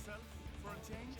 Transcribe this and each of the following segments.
yourself for a change?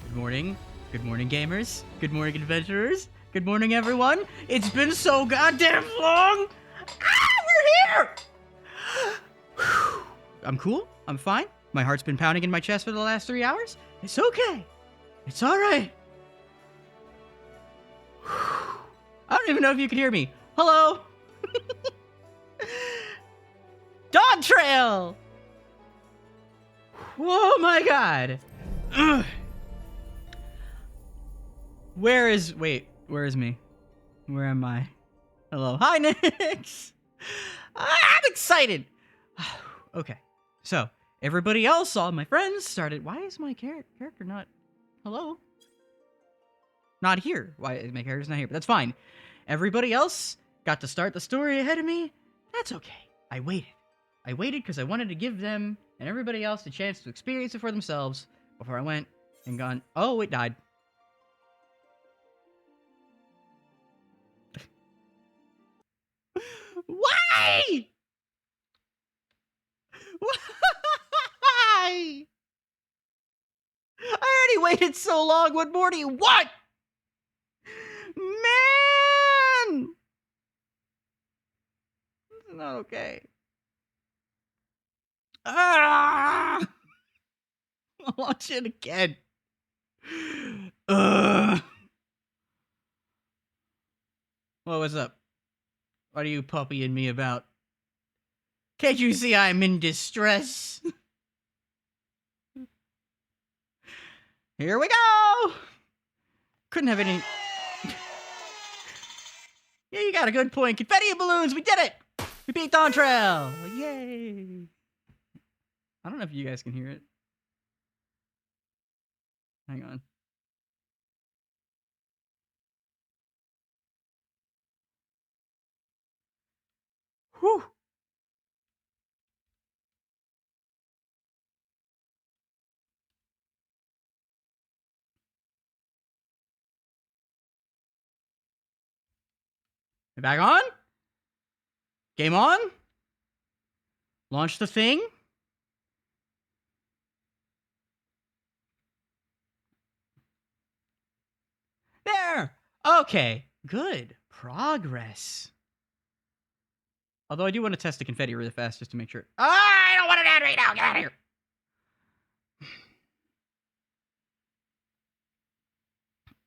Good morning. Good morning, gamers. Good morning, adventurers. Good morning, everyone. It's been so goddamn long. We're here! I'm cool. I'm fine. My heart's been pounding in my chest for the last 3 hours. It's okay. It's all right. I don't even know if you can hear me. Hello? Dawntrail! Oh my god. Ugh. Where is me? Where am I? Hello. Hi, Nix! I'm excited! Okay. So, everybody else, all my friends started... Why is my character not... Hello? Not here. Why? My character's not here, but that's fine. Everybody else got to start the story ahead of me. That's okay. I waited. I waited because I wanted to give them and everybody else a chance to experience it for themselves before I went and gone, oh, it died. Why? Why? I already waited so long. What more do you want? Man! This is not okay. Ah! I'll watch it again. What was up? What are you puppying me about? Can't you see I'm in distress? Here we go! Couldn't have any... Yeah, you got a good point. Confetti and balloons, we did it! We beat Dawntrail! Yay! I don't know if you guys can hear it. Hang on. Whew! Back on? Game on? Launch the thing? There! Okay, good. Progress. Although I do want to test the confetti really fast just to make sure. I don't want it out right now! Get out of here!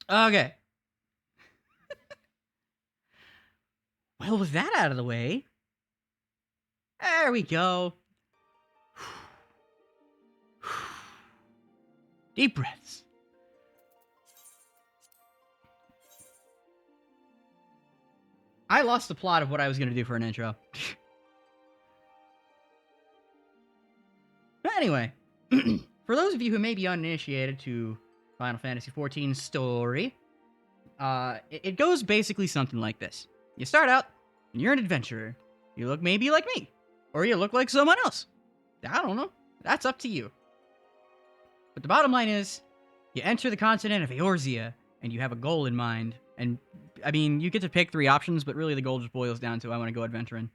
Okay. Well, with that out of the way, there we go. Deep breaths. I lost the plot of what I was going to do for an intro. But anyway, for those of you who may be uninitiated to Final Fantasy XIV's story, it goes basically something like this. You start out, and you're an adventurer. You look maybe like me, or you look like someone else. I don't know. That's up to you. But the bottom line is, you enter the continent of Eorzea, and you have a goal in mind. And, I mean, you get to pick 3 options, but really the goal just boils down to, I want to go adventuring.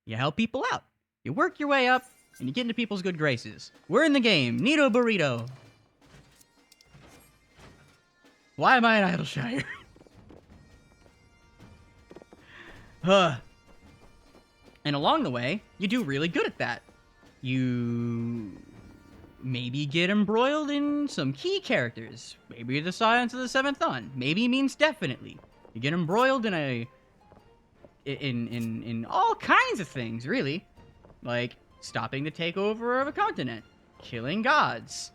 You help people out. You work your way up, and you get into people's good graces. We're in the game. Nito Burrito. Why am I in Idleshire? And along the way, you do really good at that. You maybe get embroiled in some key characters. Maybe the Science of the Seventh Dawn. Maybe means definitely. You get embroiled in in all kinds of things, really. Like stopping the takeover of a continent, killing gods,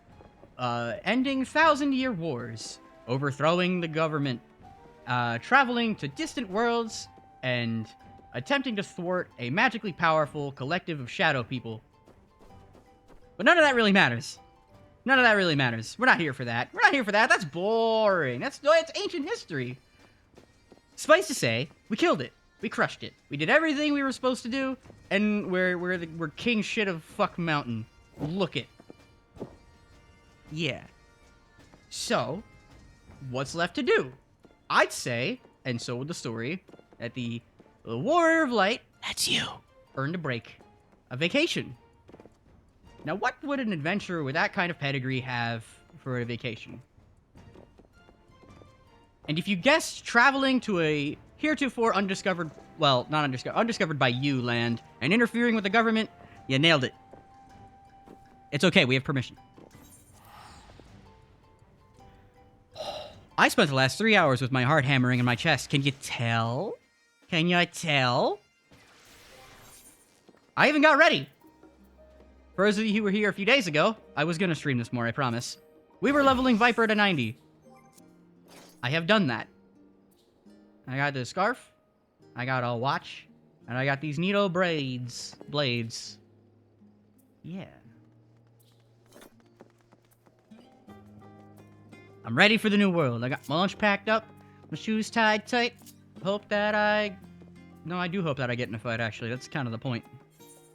ending 1,000-year wars, overthrowing the government, traveling to distant worlds, and attempting to thwart a magically powerful collective of shadow people. But none of that really matters. None of that really matters. We're not here for that. We're not here for that. That's boring. It's ancient history. Suffice to say, we killed it. We crushed it. We did everything we were supposed to do, and we're king shit of fuck mountain. Look it. Yeah. So, what's left to do? I'd say, and so would the story, that the Warrior of Light, that's you, earned a break. A vacation. Now, what would an adventurer with that kind of pedigree have for a vacation? And if you guessed traveling to a heretofore undiscovered, well, not undiscovered, undiscovered by you land, and interfering with the government, you nailed it. It's okay, we have permission. I spent the last 3 hours with my heart hammering in my chest. Can you tell? Can you tell? I even got ready. For those of you who were here a few days ago, I was gonna stream this more, I promise. We were leveling Viper to 90. I have done that. I got the scarf, I got a watch, and I got these neato blades. Yeah. I'm ready for the new world. I got my lunch packed up, my shoes tied tight. Hope that No, I do hope that I get in a fight, actually. That's kind of the point.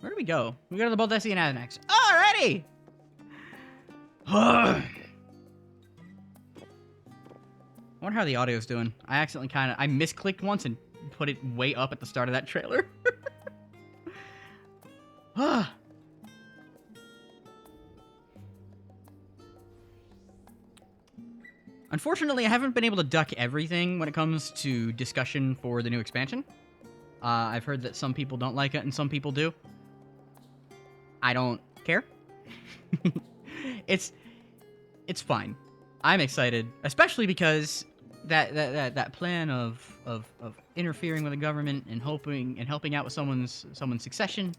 Where do we go? We go to the Baldessi and Annex. Alrighty! I wonder how the audio's doing. I accidentally I misclicked once and put it way up at the start of that trailer. Unfortunately, I haven't been able to duck everything when it comes to discussion for the new expansion. I've heard that some people don't like it and some people do. I don't care. It's fine. I'm excited, especially because that plan of interfering with the government and helping out with someone's succession.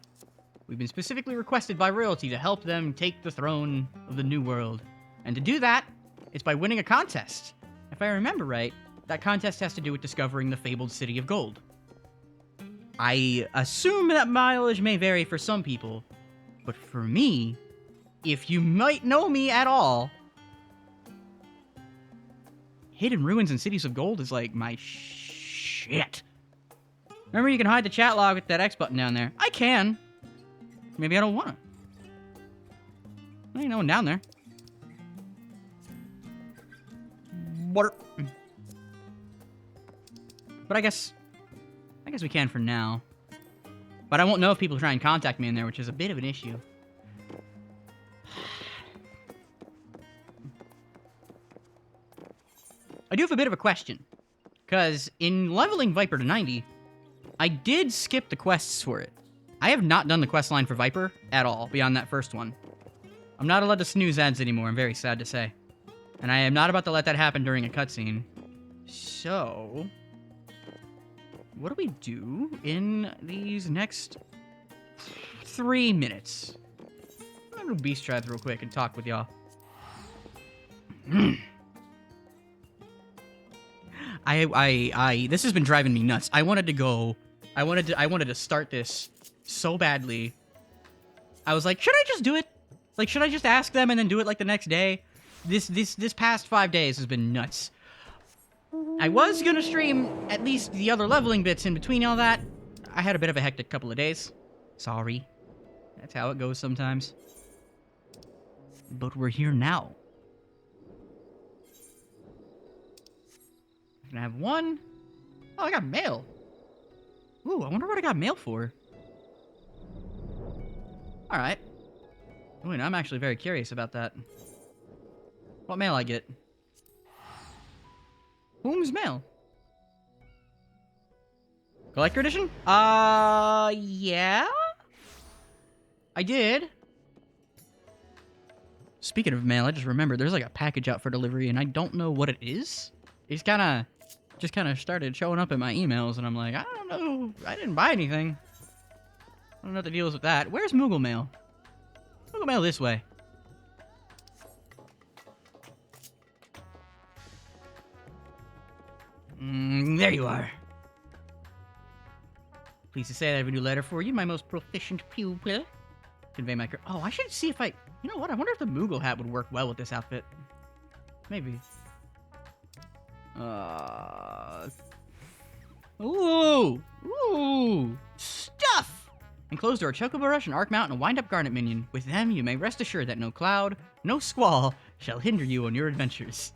We've been specifically requested by royalty to help them take the throne of the new world, and to do that, it's by winning a contest. If I remember right, that contest has to do with discovering the fabled city of gold. I assume that mileage may vary for some people, but for me, if you might know me at all, hidden ruins and cities of gold is like my shit. Remember, you can hide the chat log with that X button down there. I can. Maybe I don't want to. There ain't no one down there. What? But I guess we can for now. But I won't know if people try and contact me in there, which is a bit of an issue. I do have a bit of a question. Because in leveling Viper to 90, I did skip the quests for it. I have not done the quest line for Viper at all, beyond that first one. I'm not allowed to snooze ads anymore, I'm very sad to say. And I am not about to let that happen during a cutscene. So, what do we do in these next 3 minutes? I'm gonna beast drive real quick and talk with y'all. This has been driving me nuts. I wanted to start this so badly. I was like, should I just do it? Like, should I just ask them and then do it like the next day? This past 5 days has been nuts. I was gonna stream at least the other leveling bits in between all that. I had a bit of a hectic couple of days. Sorry. That's how it goes sometimes. But we're here now. Can I have one? Oh, I got mail. Ooh, I wonder what I got mail for. Alright. Wait, I'm actually very curious about that. What mail I get? Whom's mail? Collector edition? Yeah? I did. Speaking of mail, I just remembered there's like a package out for delivery and I don't know what it is. It's just kind of started showing up in my emails and I'm like, I don't know. I didn't buy anything. I don't know what the deal is with that. Where's Moogle mail? Moogle mail this way. There you are. Pleased to say I have a new letter for you, my most proficient pupil. Convey my... Oh, I should see if I... You know what? I wonder if the Moogle hat would work well with this outfit. Maybe. Ooh! Ooh! Stuff! Enclosed are a Chocobo Rush, an Arc Mount, and a Wind-Up Garnet minion. With them, you may rest assured that no cloud, no squall, shall hinder you on your adventures.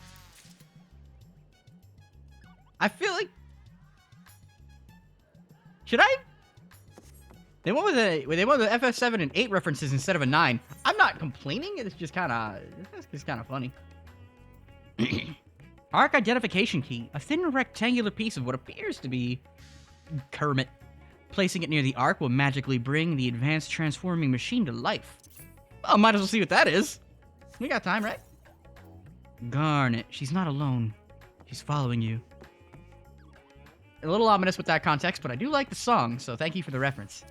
I feel like... Should I? They went with FF7 and 8 references instead of a 9. I'm not complaining. It's just kind of funny. Arc identification key. A thin rectangular piece of what appears to be Kermit. Placing it near the Arc will magically bring the advanced transforming machine to life. Oh, might as well see what that is. We got time, right? Garnet. She's not alone. She's following you. A little ominous with that context, but I do like the song, so thank you for the reference.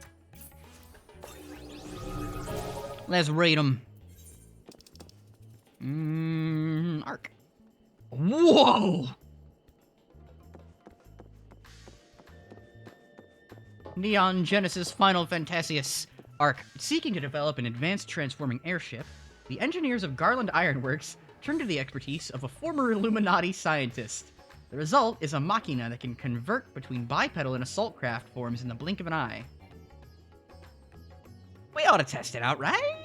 Let's rate them. Arc. Whoa! Neon Genesis Final Fantasius. Arc. Seeking to develop an advanced transforming airship, the engineers of Garland Ironworks turn to the expertise of a former Illuminati scientist. The result is a machina that can convert between bipedal and assault craft forms in the blink of an eye. We ought to test it out, right?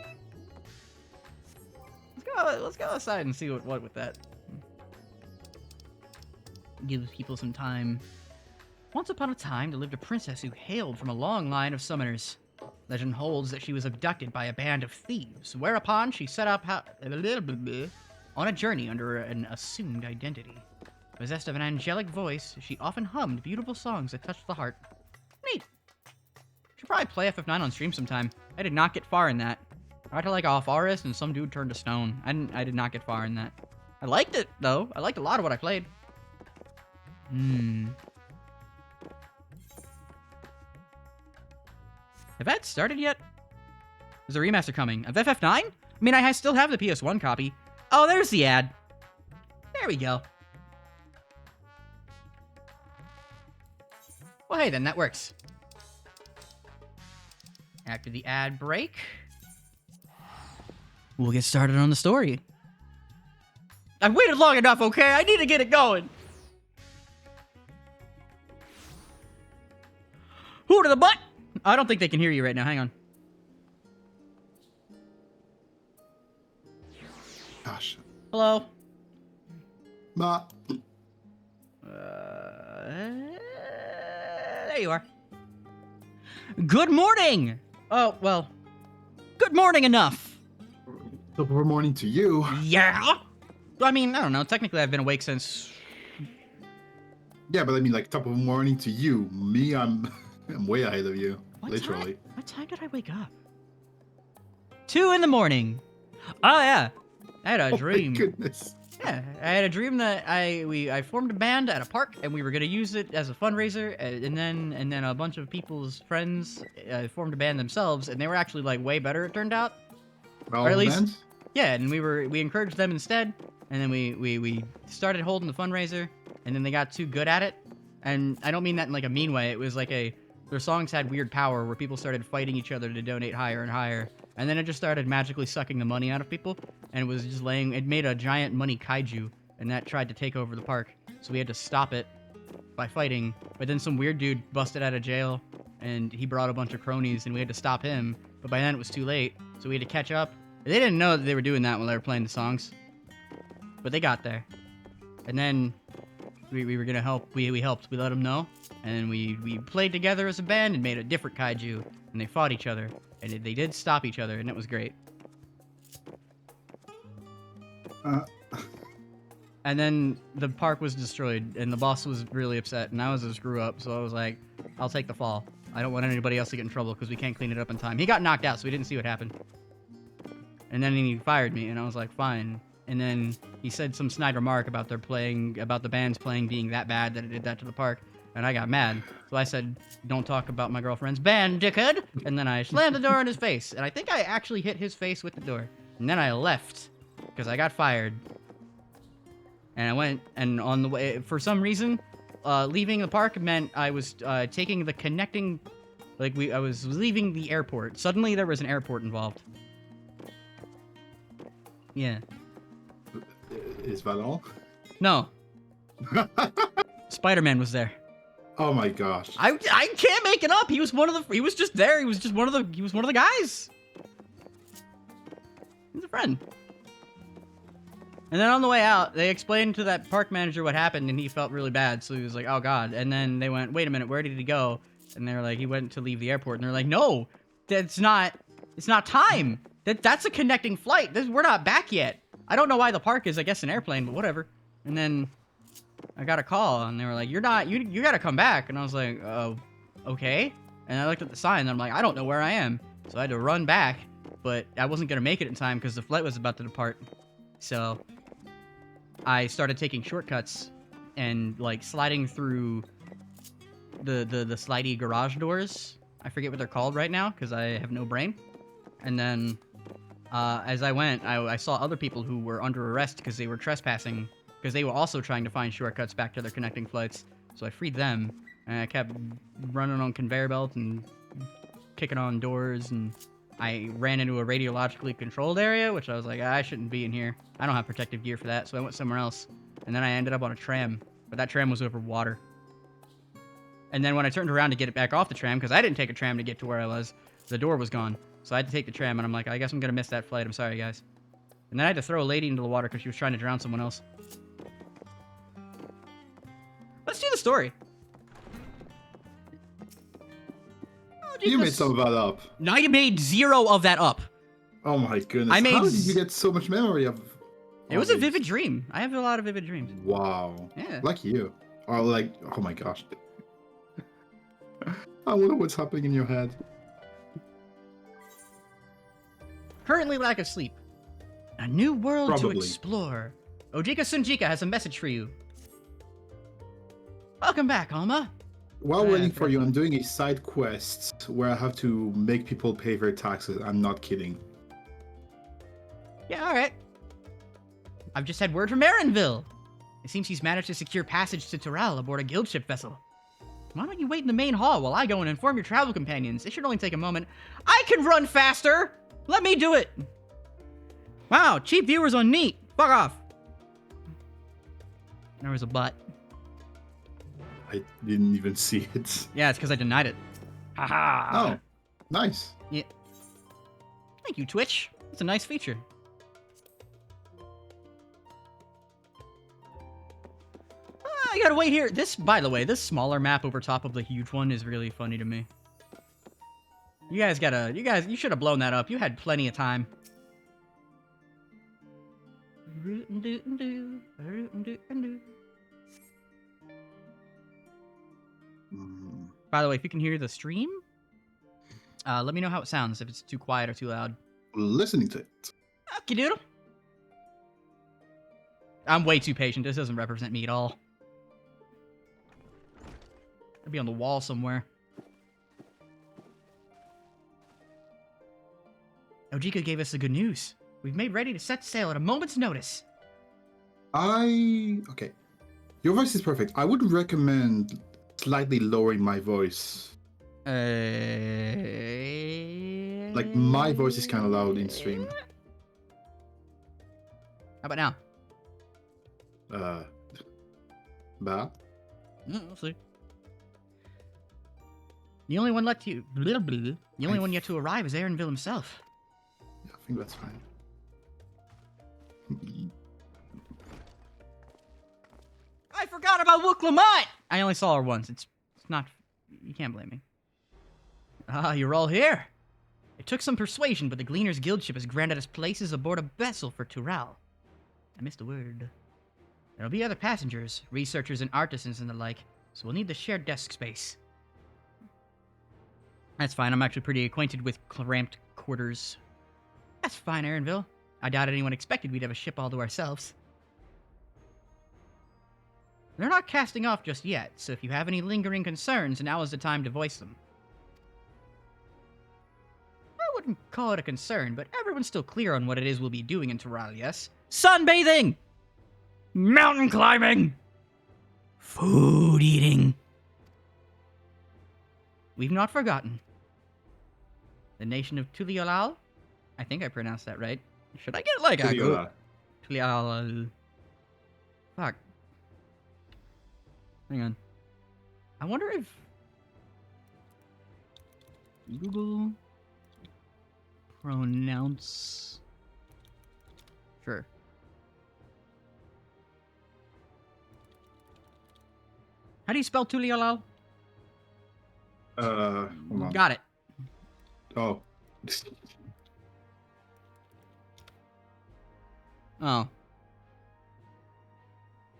Let's go outside and see what with that. Give people some time. Once upon a time, there lived a princess who hailed from a long line of summoners. Legend holds that she was abducted by a band of thieves, whereupon she set up on a journey under an assumed identity. Possessed of an angelic voice, she often hummed beautiful songs that touched the heart. Neat. Should probably play FF9 on stream sometime. I did not get far in that. I got to like a forest and some dude turned to stone. I did not get far in that. I liked it though. I liked a lot of what I played. Have that started yet? There's a remaster coming. Of FF9? I mean, I still have the PS1 copy. Oh, there's the ad. There we go. Well, hey, then that works. After the ad break, we'll get started on the story. I've waited long enough, okay? I need to get it going. Who to the butt? I don't think they can hear you right now. Hang on. Gosh. Hello? Ma. There you are. Good morning! Oh, well. Good morning enough. Good morning to you. Yeah? I mean, I don't know. Technically, I've been awake since... Yeah, but I mean, like, top of the morning to you. Me, I'm way ahead of you. Literally. What time did I wake up? 2 in the morning. Oh, yeah. I had a dream. My goodness. Yeah, I had a dream that I formed a band at a park and we were gonna use it as a fundraiser, and then a bunch of people's friends formed a band themselves, and they were actually like way better. It turned out, Well, or at least bands? yeah. And we encouraged them instead, and then we started holding the fundraiser, and then they got too good at it, and I don't mean that in like a mean way. It was like their songs had weird power where people started fighting each other to donate higher and higher. And then it just started magically sucking the money out of people, and it was just it made a giant money kaiju, and that tried to take over the park. So we had to stop it by fighting, but then some weird dude busted out of jail, and he brought a bunch of cronies, and we had to stop him, but by then it was too late, so we had to catch up. They didn't know that they were doing that while they were playing the songs, but they got there. And then we were gonna help, we helped, we let them know, and then we played together as a band and made a different kaiju, and they fought each other. And they did stop each other, and it was great. And then the park was destroyed, and the boss was really upset, and I was a screw-up, so I was like, I'll take the fall. I don't want anybody else to get in trouble, because we can't clean it up in time. He got knocked out, so we didn't see what happened. And then he fired me, and I was like, fine. And then he said some snide remark about the band's playing being that bad that it did that to the park. And I got mad. So I said, don't talk about my girlfriend's band, dickhead. And then I slammed the door in his face. And I think I actually hit his face with the door. And then I left because I got fired. And I went, and on the way, for some reason, leaving the park meant I was taking the connecting, I was leaving the airport. Suddenly there was an airport involved. Yeah. Is that all? No. Spider-Man was there. Oh my gosh. I can't make it up. He was just there. He was one of the guys. He's a friend. And then on the way out, they explained to that park manager what happened, and he felt really bad. So he was like, "Oh God!" And then they went, "Wait a minute, where did he go?" And they were like, "He went to leave the airport." And they're like, "No, it's not time. That's a connecting flight. We're not back yet." I don't know why the park is, I guess, an airplane, but whatever. And then I got a call, and they were like, "You're not. You got to come back." And I was like, "Oh, okay." And I looked at the sign, and I'm like, "I don't know where I am." So I had to run back, but I wasn't gonna make it in time because the flight was about to depart. So I started taking shortcuts and like sliding through the slidey garage doors. I forget what they're called right now because I have no brain. And then as I went, I saw other people who were under arrest because they were trespassing, because they were also trying to find shortcuts back to their connecting flights. So I freed them, and I kept running on conveyor belts and kicking on doors, and I ran into a radiologically controlled area, which I was like, I shouldn't be in here. I don't have protective gear for that, so I went somewhere else. And then I ended up on a tram, but that tram was over water. And then when I turned around to get it back off the tram, because I didn't take a tram to get to where I was, the door was gone. So I had to take the tram, and I'm like, I guess I'm going to miss that flight. I'm sorry, guys. And then I had to throw a lady into the water because she was trying to drown someone else. Let's do the story. Oh, You made some of that up. No, you made 0 of that up. Oh my goodness. I made How did you get so much memory of It was a vivid dream. I have a lot of vivid dreams. Wow. Yeah. Like you. Or like, oh my gosh. I wonder what's happening in your head. Currently lack of sleep. A new world Probably. to explore. Ojika Sunjika has a message for you. Welcome back, Alma. While waiting for you, I'm doing a side quest where I have to make people pay their taxes. I'm not kidding. Yeah, alright. I've just had word from Erenville. It seems he's managed to secure passage to Toral aboard a guild ship vessel. Why don't you wait in the main hall while I go and inform your travel companions? It should only take a moment. I can run faster! Let me do it! Wow, cheap viewers on Neat. Fuck off. There was a butt. I didn't even see it. Yeah, it's because I denied it. Haha. Oh, nice. Yeah. Thank you, Twitch. It's a nice feature. I gotta wait here. This, by the way, this smaller map over top of the huge one is really funny to me. You should have blown that up. You had plenty of time. By the way, if you can hear the stream, let me know how it sounds, if it's too quiet or too loud. Listening to it. Okay, doodle. I'm way too patient. This doesn't represent me at all. I'll be on the wall somewhere. Ojika gave us the good news. We've made ready to set sail at a moment's notice. Okay. Your voice is perfect. I would recommend slightly lowering my voice. Like, my voice is kind of loud in stream. How about now? Bad? We'll see. The only one left you. The only one yet to arrive is Erenville himself. Yeah, I think that's fine. I forgot about Wook Lamont! I only saw her once. It's not... You can't blame me. Ah, you're all here. It took some persuasion, but the Gleaner's Guildship has granted us places aboard a vessel for Toral. I missed a word. There'll be other passengers, researchers and artisans and the like, so we'll need the shared desk space. That's fine, I'm actually pretty acquainted with cramped quarters. That's fine, Erenville. I doubt anyone expected we'd have a ship all to ourselves. They're not casting off just yet, so if you have any lingering concerns, now is the time to voice them. I wouldn't call it a concern, but everyone's still clear on what it is we'll be doing in Toral, yes? Sunbathing! Mountain climbing! Food eating! We've not forgotten. The nation of Tuliolal? I think I pronounced that right. Should I get it like I go? Tuliolal. Fuck. Hang on. I wonder if... Google... Pronounce... Sure. How do you spell Tuliolal? Hold on. Got it. Oh. Oh.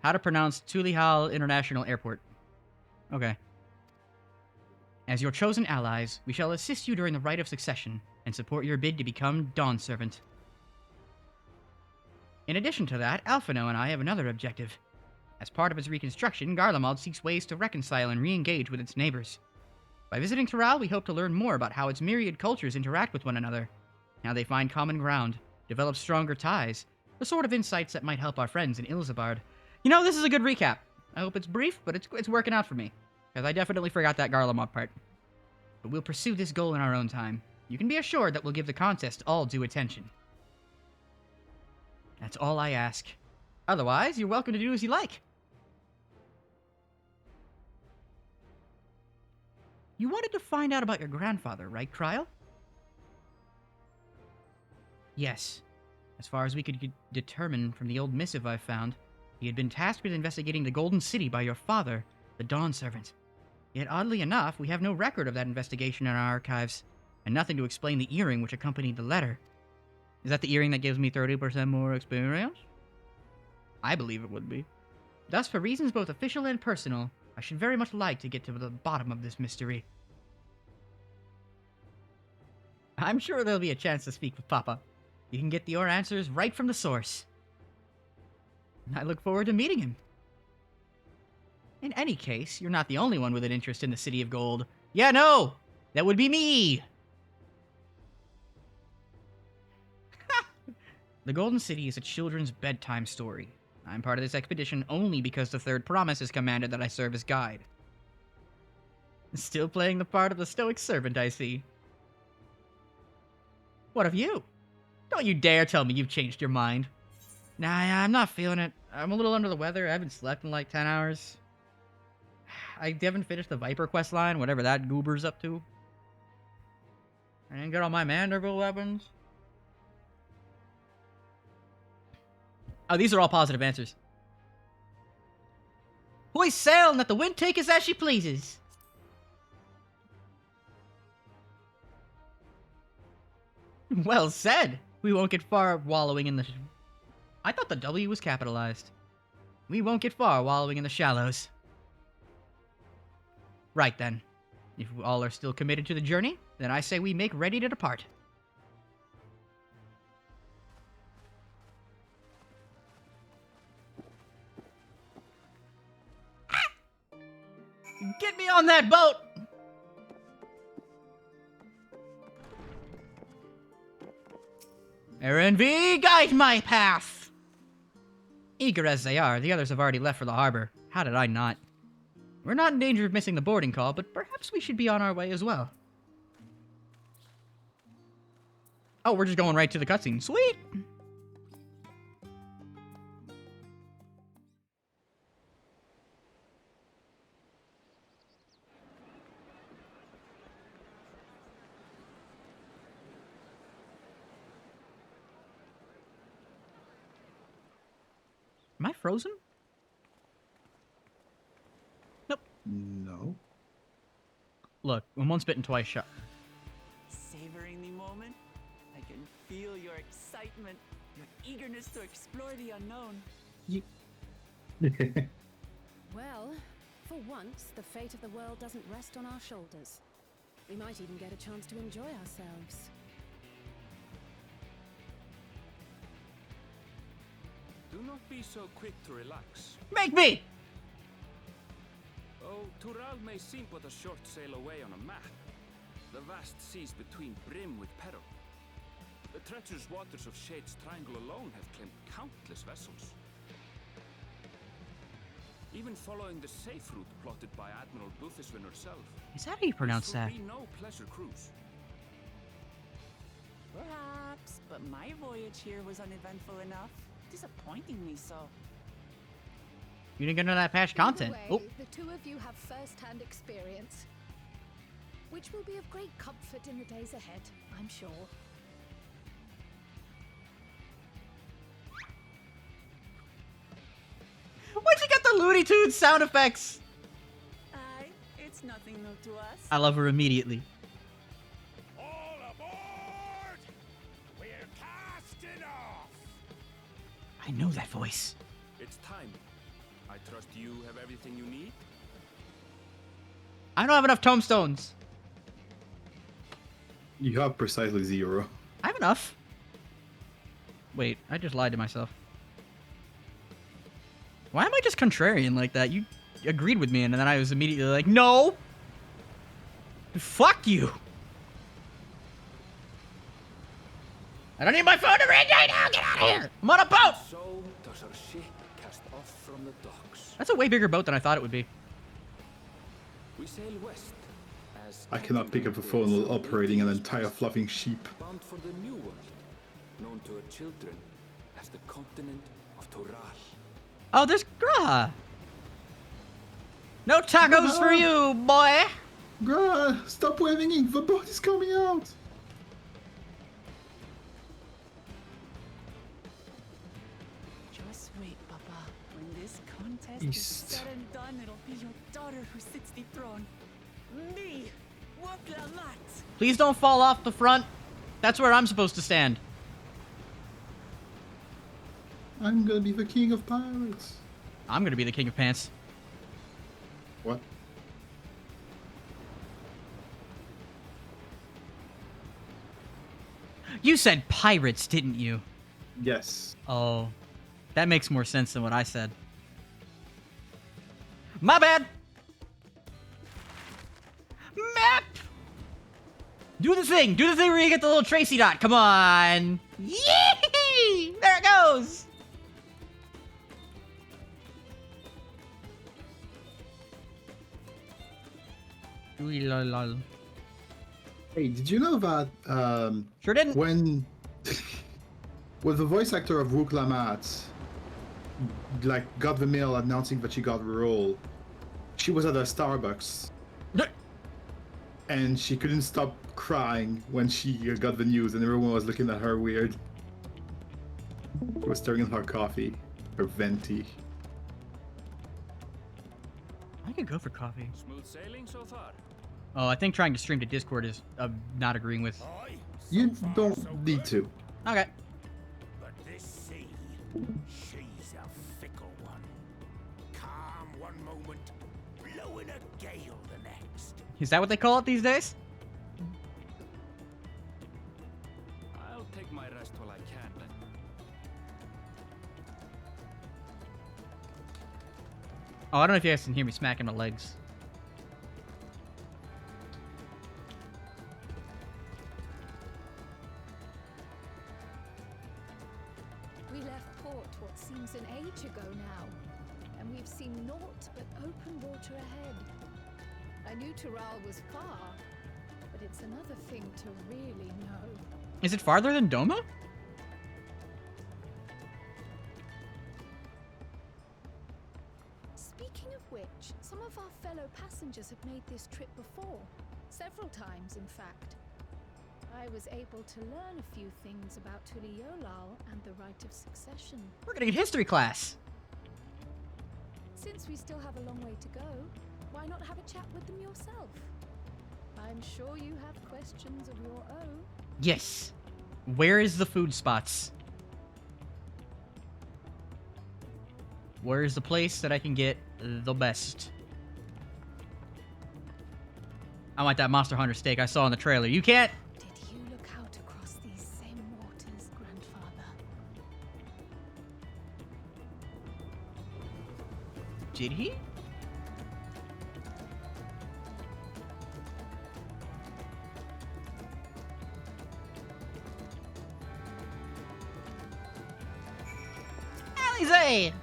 How to pronounce Tulihal International Airport. Okay. As your chosen allies, we shall assist you during the rite of succession and support your bid to become Dawn Servant. In addition to that, Alphino and I have another objective. As part of its reconstruction, Garlemald seeks ways to reconcile and re-engage with its neighbors. By visiting Tural, we hope to learn more about how its myriad cultures interact with one another, how they find common ground, develop stronger ties, the sort of insights that might help our friends in Ilzabard. You know, this is a good recap. I hope it's brief, but it's working out for me, because I definitely forgot that Garlemald part. But we'll pursue this goal in our own time. You can be assured that we'll give the contest all due attention. That's all I ask. Otherwise, you're welcome to do as you like. You wanted to find out about your grandfather, right, Cryle? Yes. As far as we could determine from the old missive I found, he had been tasked with investigating the Golden City by your father, the Dawn Servant. Yet, oddly enough, we have no record of that investigation in our archives, and nothing to explain the earring which accompanied the letter. Is that the earring that gives me 30% more experience? I believe it would be. Thus, for reasons both official and personal, I should very much like to get to the bottom of this mystery. I'm sure there'll be a chance to speak with Papa. You can get your answers right from the source. I look forward to meeting him. In any case, you're not the only one with an interest in the City of Gold. Yeah, no! That would be me! The Golden City is a children's bedtime story. I'm part of this expedition only because the Third Promise has commanded that I serve as guide. Still playing the part of the stoic servant, I see. What of you? Don't you dare tell me you've changed your mind. Nah, I'm not feeling it. I'm a little under the weather. I haven't slept in like 10 hours. I haven't finished the Viper quest line, whatever that goober's up to. I didn't get all my Manderville weapons. Oh, these are all positive answers. Hoist sail and let the wind take us as she pleases. Well said. We won't get far wallowing in the... I thought the W was capitalized. We won't get far wallowing in the shallows. Right then. If all are still committed to the journey, then I say we make ready to depart. Get me on that boat! RNV, guide my path! Eager as they are, the others have already left for the harbor. How did I not? We're not in danger of missing the boarding call, but perhaps we should be on our way as well. Oh, we're just going right to the cutscene. Sweet! Am I frozen? Nope. No. Look, when once bitten, twice shy. Savoring the moment? I can feel your excitement, your eagerness to explore the unknown. Well, for once, the fate of the world doesn't rest on our shoulders. We might even get a chance to enjoy ourselves. Do not be so quick to relax. Make me! Oh, Tural may seem but a short sail away on a map. The vast seas between brim with peril. The treacherous waters of Shade's Triangle alone have claimed countless vessels. Even following the safe route plotted by Admiral Bufiswin herself. Is that how you pronounce this will that? be no pleasure cruise. Perhaps, but my voyage here was uneventful enough. Disappointingly so. You didn't get into that patch content. Either way, Oh, the two of you have first-hand experience, which will be of great comfort in the days ahead, I'm sure. why'd you get the Looney Tunes sound effects? Aye, it's nothing new to us. I love her immediately. All aboard! We're casting off! I know that voice. It's time. trust you have everything you need. I don't have enough tombstones. You have precisely 0. I have enough. Wait, I just lied to myself. Why am I just contrarian like that? You agreed with me, and then I was immediately like, no! Fuck you! I don't need my phone to ring right now! Get out of here! I'm on a boat! So does our ship cast off from the docks. That's a way bigger boat than I thought it would be. We sail west as I cannot pick up a phone while operating an entire fluffing sheep. bound for the new world, known to our children as the continent of Toral. Oh, there's Graha! No tacos for you, boy! Bruh, stop waving ink, the boat is coming out! Just wait, Papa. When this contest East. is said and done, it'll be your daughter who sits the throne. Me, Woklamat. Please don't fall off the front. That's where I'm supposed to stand. I'm gonna be the king of pirates. I'm gonna be the king of pants. What? You said pirates, didn't you? Yes. Oh, that makes more sense than what I said. My bad! Map! Do the thing! Do the thing where you get the little Tracy dot! Come on! Yee! There it goes! Lol. Hey, did you know that Sure didn't. when with the voice actor of Rook Lamat like got the mail announcing that she got the role, she was at a Starbucks and she couldn't stop crying when she got the news and everyone was looking at her weird. She was stirring her coffee, her venti. I could go for coffee. Smooth sailing so far. Oh, I think trying to stream to Discord is not agreeing with. You don't need to. Okay. But this sea, she's a fickle one. Calm one moment, blowing a gale the next. Is that what they call it these days? I'll take my rest while I can then. Oh, I don't know if you guys can hear me smacking my legs. We left port what seems an age ago now, and we've seen naught but open water ahead. I knew Toral was far, but it's another thing to really know. Is it farther than Doma? Speaking of which, some of our fellow passengers have made this trip before. Several times, in fact. I was able to learn a few things about Tuliolal and the right of succession. We're gonna get history class. Since we still have a long way to go, why not have a chat with them yourself? I'm sure you have questions of your own. Yes. Where is the food spots? Where is the place that I can get the best? I want that Monster Hunter steak I saw in the trailer. You can't. Did you look out across these same waters, Grandfather? Did he? Alize!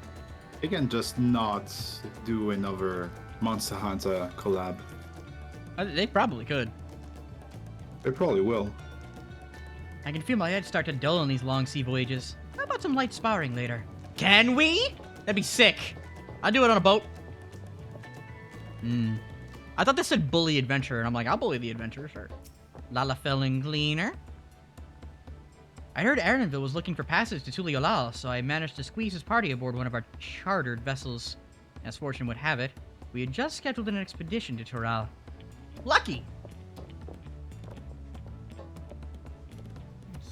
They can just not do another Monster Hunter collab. They probably could. They probably will. I can feel my head start to dull on these long sea voyages. How about some light sparring later? Can we? That'd be sick. I'll do it on a boat. I thought this said bully adventurer, and I'm like, I'll bully the adventurer, sure. Lalafelling Cleaner. I heard Aaronville was looking for passage to Tuliolal, so I managed to squeeze his party aboard one of our chartered vessels. As fortune would have it, we had just scheduled an expedition to Toral. Lucky!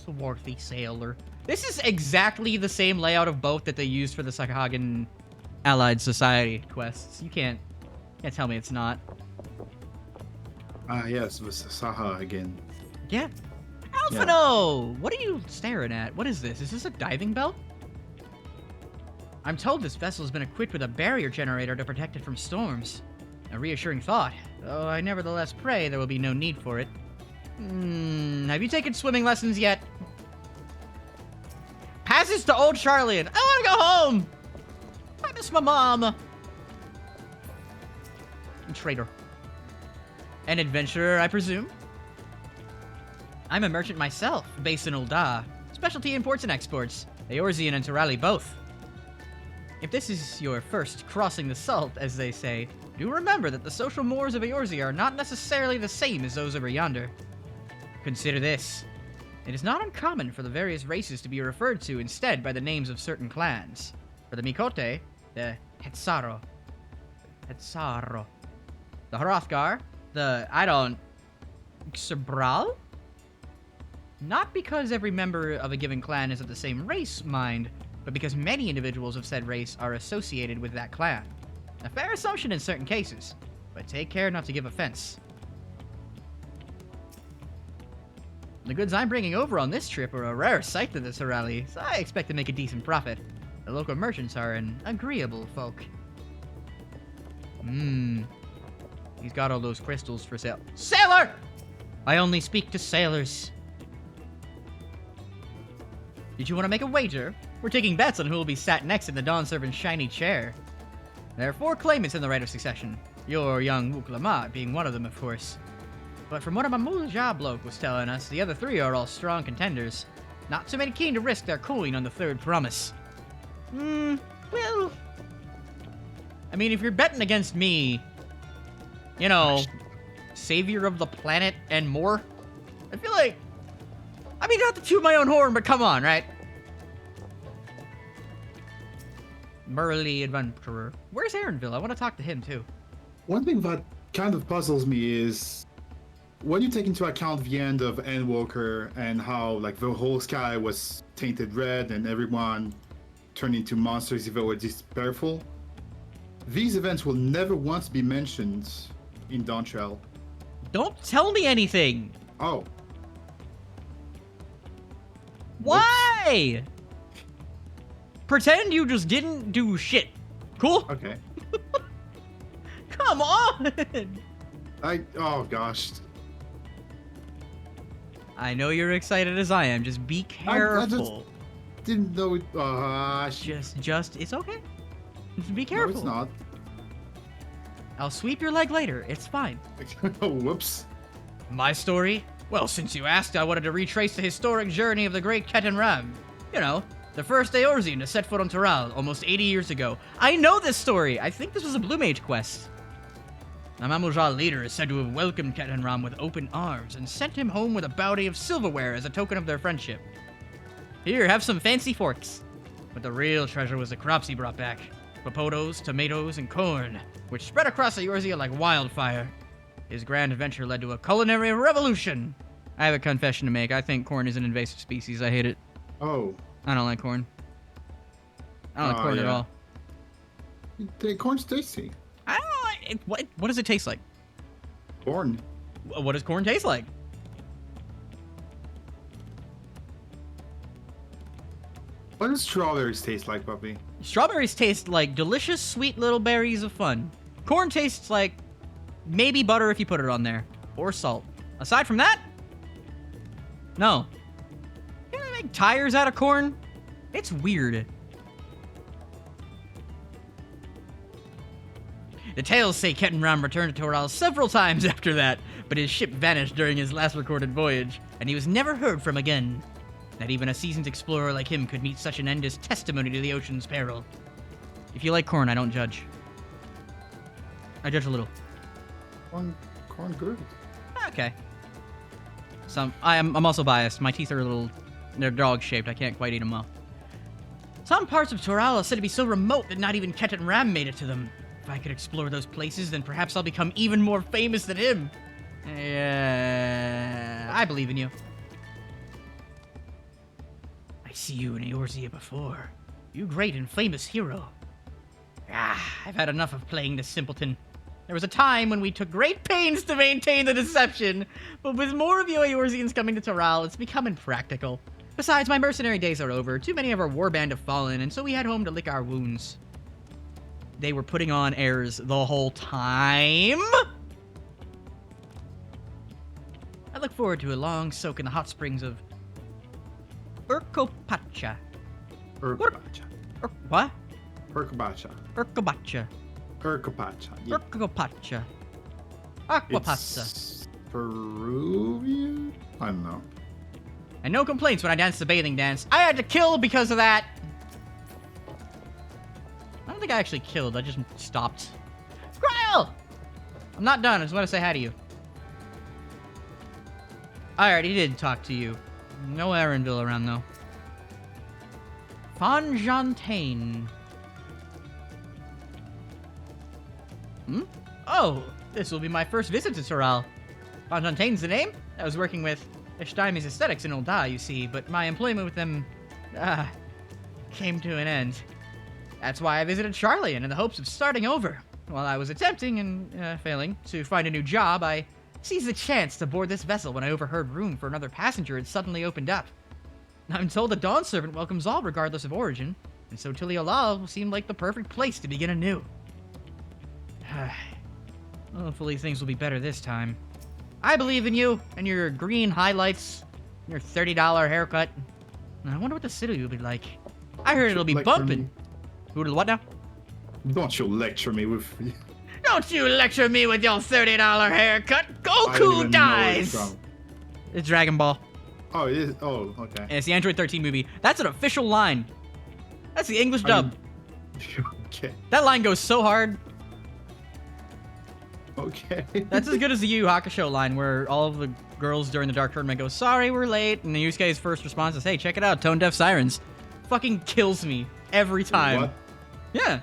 Swarthy sailor. This is exactly the same layout of boat that they used for the Sakahagan Allied Society quests. You can't tell me it's not. Ah, yes, with Saha again. Yeah. Alphino! What are you staring at? What is this? Is this a diving belt? I'm told this vessel has been equipped with a barrier generator to protect it from storms. A reassuring thought, though I nevertheless pray there will be no need for it. Have you taken swimming lessons yet? Passes to Old Charlian. I want to go home! I miss my mom! Traitor. An adventurer, I presume? I'm a merchant myself, based in Ul'dah. Specialty imports and exports. Eorzean and Turali both. If this is your first crossing the salt, as they say, do remember that the social mores of Eorzea are not necessarily the same as those over yonder. Consider this. It is not uncommon for the various races to be referred to instead by the names of certain clans. For the Mikote, the Hetsaro. The Hrothgar, the, Xabral? Not because every member of a given clan is of the same race, mind, but because many individuals of said race are associated with that clan. A fair assumption in certain cases, but take care not to give offense. The goods I'm bringing over on this trip are a rare sight to the Turali, so I expect to make a decent profit. The local merchants are an agreeable folk. He's got all those crystals for sale. Sailor! I only speak to sailors. Did you want to make a wager? We're taking bets on who will be sat next in the Dawn Servant's shiny chair. There are 4 claimants in the right of succession. Your young Wuk Lamat being one of them, of course. But from what a Mamulja bloke was telling us, the other 3 are all strong contenders. Not too many keen to risk their coin on the third promise. Well... I mean, if you're betting against me, you know, savior of the planet and more, I feel like... I mean, not to toot my own horn, but come on, right? Burly adventurer. Where's Aaronville? I want to talk to him, too. One thing that kind of puzzles me is when you take into account the end of Endwalker and how, like, the whole sky was tainted red and everyone turned into monsters if they were disrespectful, these events will never once be mentioned in Dawntrail. Don't tell me anything! Oh. Why? Pretend you just didn't do shit. Cool? Okay. Come on! Oh gosh. I know you're excited as I am. Just be careful. I didn't know it. Just, it's okay. Just be careful. No, it's not. I'll sweep your leg later. It's fine. Whoops. My story? Well, since you asked, I wanted to retrace the historic journey of the great Ketan Ram. You know, the first Eorzean to set foot on Tural almost 80 years ago. I know this story. I think this was a Blue Mage quest. The Mamulja leader is said to have welcomed Ketan Ram with open arms and sent him home with a bounty of silverware as a token of their friendship. Here, have some fancy forks. But the real treasure was the crops he brought back. Papodos, tomatoes, and corn, which spread across Eorzea like wildfire. His grand adventure led to a culinary revolution. I have a confession to make. I think corn is an invasive species. I hate it. Oh. I don't like corn. I don't like corn at all. The corn's tasty. I don't like it. What does it taste like? Corn. What does corn taste like? What does strawberries taste like, puppy? Strawberries taste like delicious, sweet little berries of fun. Corn tastes like maybe butter if you put it on there. Or salt. Aside from that, no. You know they make tires out of corn? It's weird. The tales say Ketan Ram returned to Tural several times after that, but his ship vanished during his last recorded voyage, and he was never heard from again. That even a seasoned explorer like him could meet such an end is testimony to the ocean's peril. If you like corn, I don't judge. I judge a little. Corn good. Okay. I'm also biased. My teeth are they're dog-shaped. I can't quite eat them well. Some parts of Tural are said to be so remote that not even Ketan Ram made it to them. If I could explore those places, then perhaps I'll become even more famous than him. Yeah, I believe in you. I see you in Eorzea before. You great and famous hero. I've had enough of playing this simpleton. There was a time when we took great pains to maintain the deception, but with more of you Eorzeans coming to Toral, it's become impractical. Besides, my mercenary days are over. Too many of our warband have fallen, and so we head home to lick our wounds. They were putting on airs the whole time? I look forward to a long soak in the hot springs of Urkopacha. Urkopacha. What? Urkopacha. Urkopacha. Urkopacha. Yeah. Urkopacha. Aquapazza. It's Peruvian? I don't know. And no complaints when I danced the bathing dance. I had to kill because of that. I don't think I actually killed. I just stopped. Gryle! I'm not done. I just want to say hi to you. I already did talk to you. No Erenville around, though. Fonjontaine. Oh, this will be my first visit to Toral. Fonjontaine's the name? I was working with Eshtaimi's Aesthetics in Ul'dah, you see, but my employment with them, came to an end. That's why I visited Charlian in the hopes of starting over. While I was attempting and failing to find a new job, I seized the chance to board this vessel when I overheard room for another passenger had suddenly opened up. I'm told the Dawn Servant welcomes all regardless of origin, and so Tuliolal seemed like the perfect place to begin anew. Hopefully things will be better this time. I believe in you, and your green highlights, your $30 haircut. I wonder what the city will be like. I heard it'll be bumping. Who'll what now? Don't you lecture me with... Don't you lecture me with your $30 haircut. I don't Goku even know where it's dies. from. It's Dragon Ball. Oh, it is? Oh, okay. And it's the Android 13 movie. That's an official line. That's the English dub. Okay. That line goes so hard. Okay. That's as good as the Yu Yu Hakusho line, where all of the girls during the Dark Tournament go, "Sorry, we're late," and the Yusuke's first response is, "Hey, check it out, tone deaf sirens." Fucking kills me every time. What? Yeah.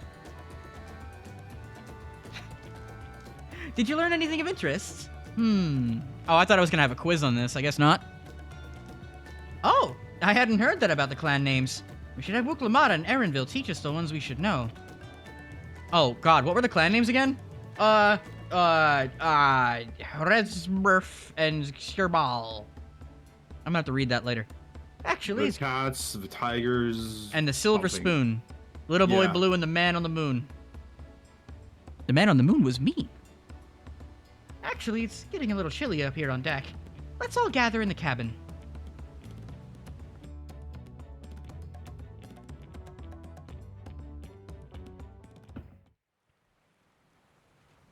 Did you learn anything of interest? Oh, I thought I was gonna have a quiz on this. I guess not. Oh, I hadn't heard that about the clan names. We should have Wuklamata and Erenville teach us the ones we should know. Oh, God, what were the clan names again? Redsmurf and Skirbal. I'm gonna have to read that later. Actually, The it's... cats, the tigers... And the Silver something. Spoon. Little Boy Yeah. Blue and the Man on the Moon. The Man on the Moon was me. Actually, it's getting a little chilly up here on deck. Let's all gather in the cabin.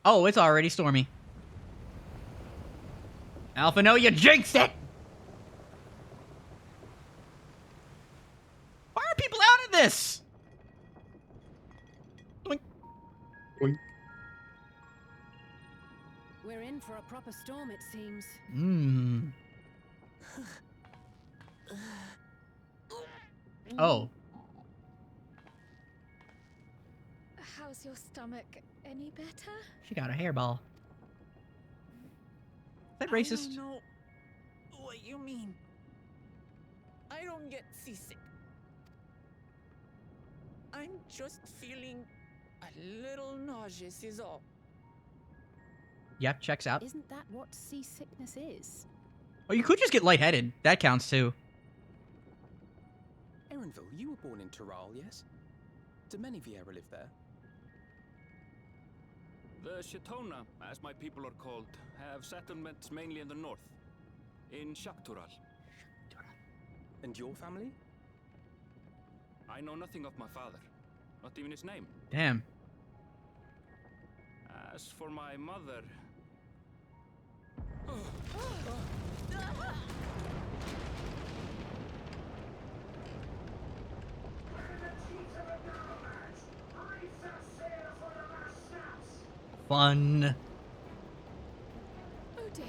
Oh, it's already stormy. Alpha, no, you jinxed it! Why are people out of this? Oink. Oink. We're in for a proper storm, it seems. Oh. How's your stomach? Any better? She got a hairball. Is that racist? I don't know what you mean. I don't get seasick. I'm just feeling a little nauseous is all. Yep, checks out. Isn't that what seasickness is? Oh, you could just get lightheaded. That counts too. Erenville, you were born in Toral, yes? Do many Vieira live there? The Shatona, as my people are called, have settlements mainly in the north, in Shaktural. And your family? I know nothing of my father, not even his name. Damn. As for my mother... Fun. Oh dear.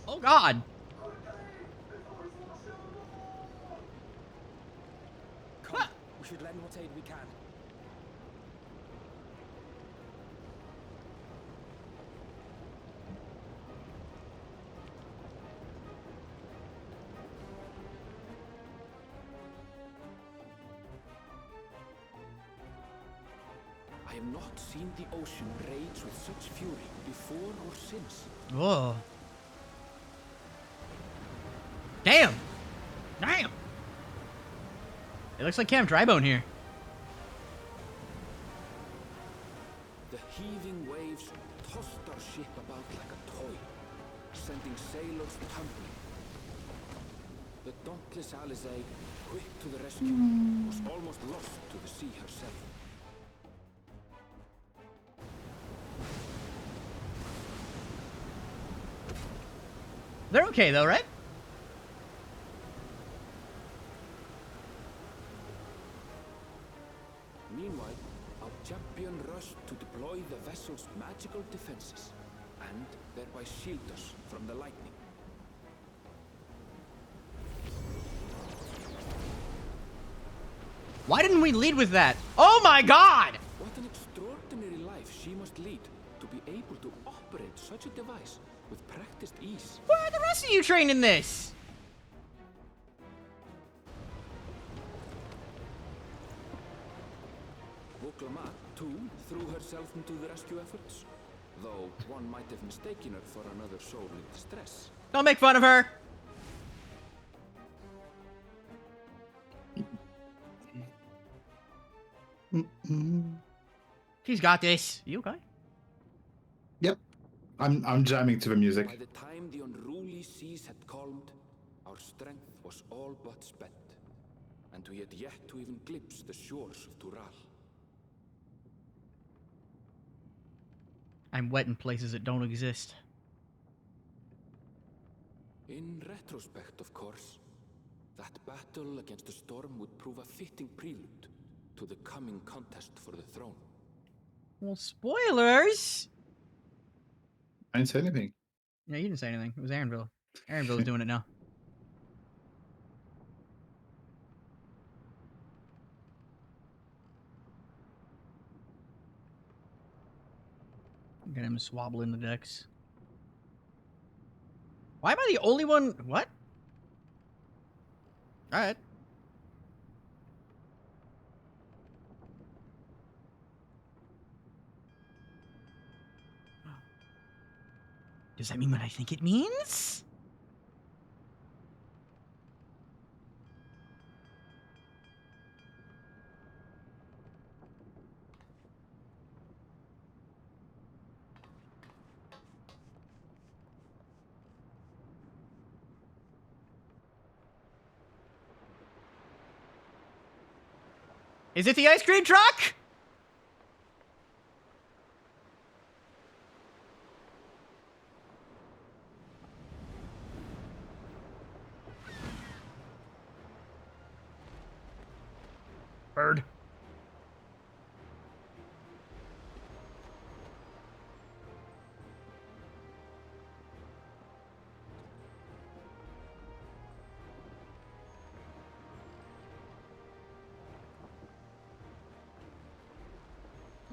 Oh God. Come, we should lend what aid we can. have not seen the ocean rage with such fury before or since. Whoa. Damn. Damn. It looks like Camp Drybone here. The heaving waves tossed our ship about like a toy, sending sailors tumbling. The dauntless Alizé, quick to the rescue, was almost lost to the sea herself. They're okay though, right? Meanwhile, our champion rushed to deploy the vessel's magical defenses, and thereby shield us from the lightning. Why didn't we lead with that? Oh my god! What an extraordinary life she must lead to be able to operate such a device with practiced ease. Where are the rest of you trained in this? Woklama, too, threw herself into the rescue efforts, though one might have mistaken her for another soul in distress. Don't make fun of her. She's got this. You okay? Yep. I'm jamming to the music. By the time the unruly seas had calmed, our strength was all but spent, and we had yet to even glimpse the shores of Tural. I'm wet in places that don't exist. In retrospect, of course, that battle against the storm would prove a fitting prelude to the coming contest for the throne. Well, spoilers! I didn't say anything. No, you didn't say anything. It was Aaronville. Aaronville's doing it now. Get him swobbling the decks. Why am I the only one? What? Alright. Does that mean what I think it means? Is it the ice cream truck? Bird.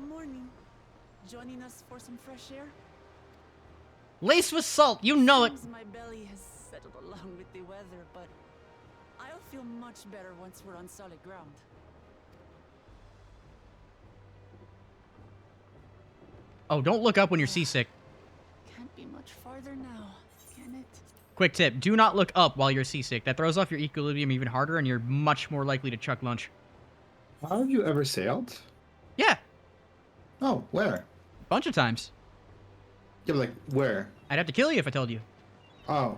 Morning. Joining us for some fresh air? Laced with salt, you know it. Seems my belly has settled along with the weather, but I'll feel much better once we're on solid ground. Oh, don't look up when you're seasick. Can't be much farther now, can it? Quick tip, do not look up while you're seasick. That throws off your equilibrium even harder and you're much more likely to chuck lunch. How have you ever sailed? Yeah, Oh, where? a bunch of times. Yeah, but like where? I'd have to kill you if I told you. Oh,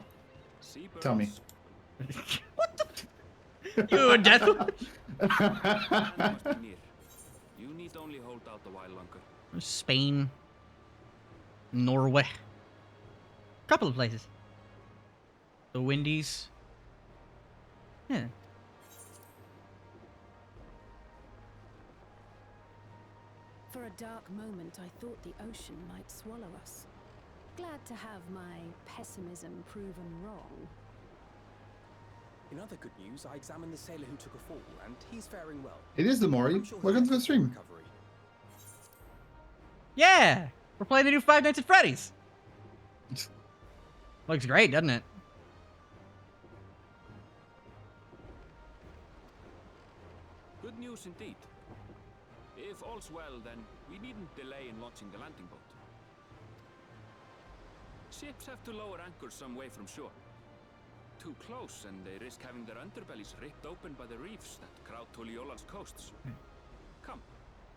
Seabirds. tell me. What the? You a death? Must be near. You need only hold out a while longer. Spain. Norway. Couple of places. The Windies. Yeah. For a dark moment, I thought the ocean might swallow us. Glad to have my pessimism proven wrong. In other good news, I examined the sailor who took a fall, and he's faring well. It is the Mori. I'm sure he'll Welcome to the make a stream. recovery. Yeah! We're playing the new Five Nights at Freddy's. Looks great, doesn't it? Good news indeed. If all's well, then we needn't delay in launching the landing boat. Ships have to lower anchors some way from shore. Too close, and they risk having their underbellies ripped open by the reefs that crowd Tuliola's coasts. Come.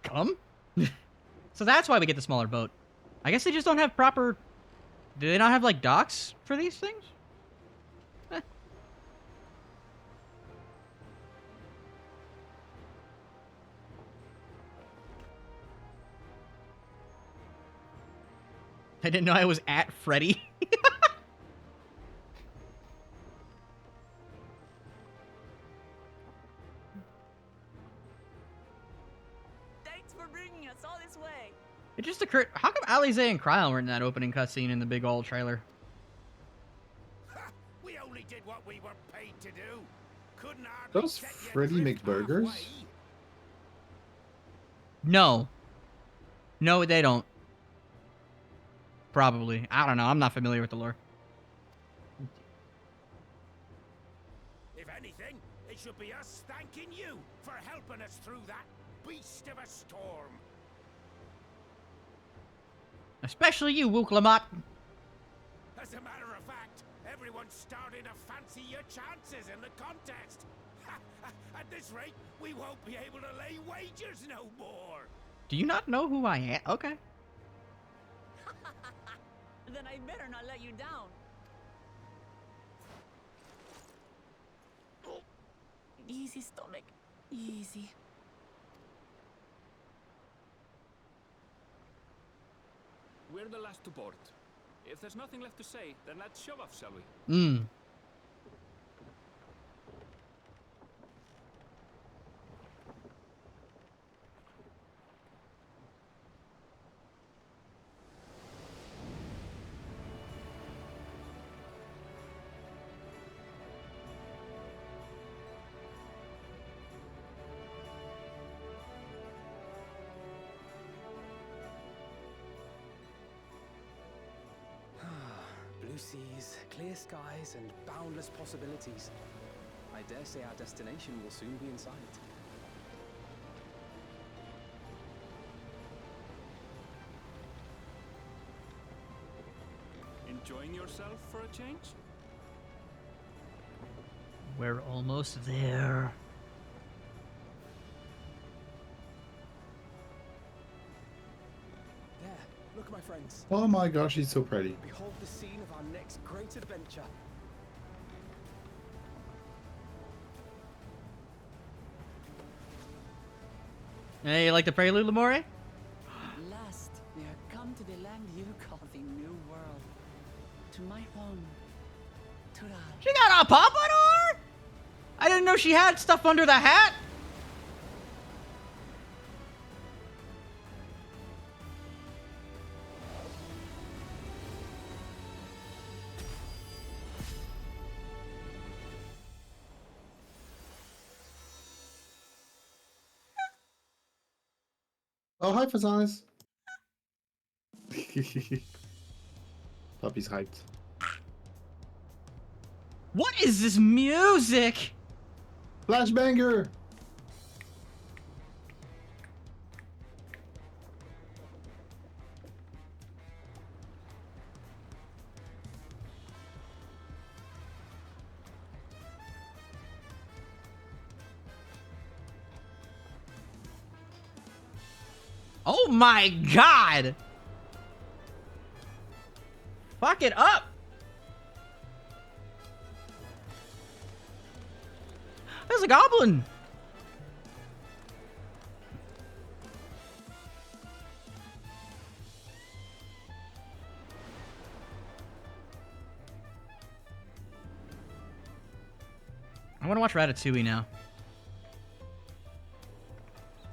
Come? So that's why we get the smaller boat. I guess they just don't have proper... Do they not have, like, docks for these things? Eh. I didn't know I was at Freddy. Thanks for bringing us all this way. It just occurred... How come Alize and Kryle were in that opening cutscene in the big old trailer? We only did what we were paid to do. Couldn't hardly Does set you Freddy adrift make burgers? halfway. No. No, they don't. Probably. I don't know. I'm not familiar with the lore. If anything, it should be us thanking you for helping us through that beast of a storm. Especially you, Wooklamot. As a matter of fact, everyone's starting to fancy your chances in the contest. At this rate, we won't be able to lay wagers no more. Do you not know who I am? Okay. Then I better not let you down. Easy, stomach. Easy. We're the last to board. If there's nothing left to say, then let's shove off, shall we? Blue seas, clear skies, and boundless possibilities. I dare say our destination will soon be in sight. Enjoying yourself for a change? We're almost there. There, look, my friends. Oh my gosh, he's so pretty. Behold the scene of our next great adventure. Hey, you like the prelude, Lamore? At last, we are come to the land you call the New World. To my home. Tural. She got a pompadour? I didn't know she had stuff under the hat. Oh, hi, Fazanis. Puppy's hyped. What is this music? Flashbanger! Oh my god! Fuck it up! There's a goblin! I want to watch Ratatouille now.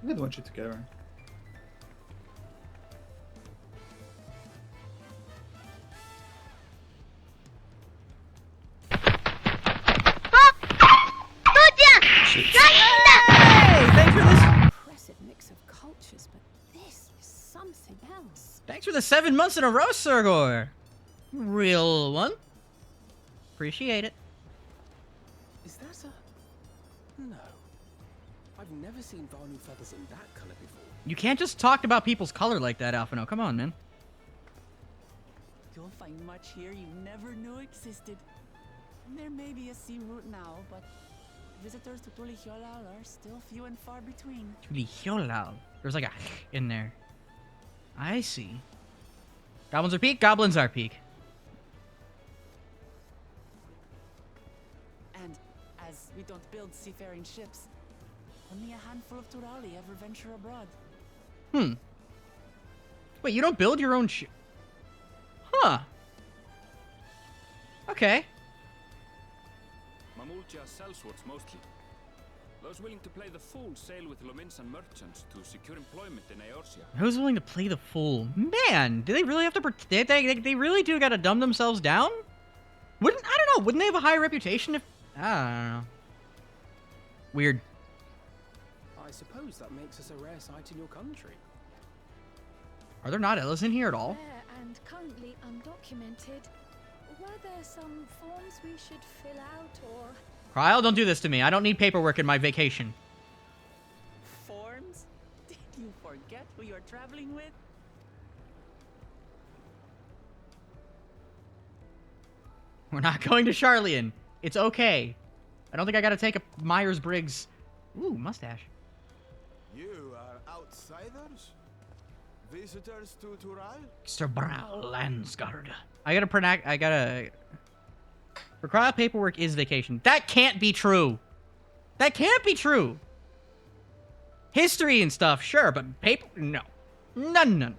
I'm gonna watch it together. Thanks for this. Impressive mix of cultures, but this is something else. Thanks for the 7 months in a row, Sergor. Real one. Appreciate it. Is that a... No. I've never seen Vanu feathers in that color before. You can't just talk about people's color like that, Alphino. Come on, man. You'll find much here you never knew existed. There may be a sea route now, but visitors to Tulihyolal are still few and far between. Tulihyolal. There's like a in there. I see. Goblins are peak, goblins are peak. And as we don't build seafaring ships, only a handful of Turali ever venture abroad. Wait, you don't build your own ship? Huh. Okay. Mamulja sellswords mostly. Those willing to play the fool sail with Lominsan merchants to secure employment in Eorzea. Who's willing to play the fool? Man, do they really have to they really do gotta dumb themselves down? I don't know, wouldn't they have a higher reputation if... I don't know. Weird. I suppose that makes us a rare sight in your country. Are there not Ellis in here at all? Rare and currently undocumented. Were there some forms we should fill out or... Kyle, don't do this to me. I don't need paperwork in my vacation. Forms? Did you forget who you're traveling with? We're not going to Charlian. It's okay. I don't think I gotta take a Myers-Briggs... Ooh, mustache. You are outsiders? Visitors to Tural? Sir Brow Landsguard. I gotta... Required paperwork is vacation. That can't be true. That can't be true. History and stuff, sure, but paper... No. No.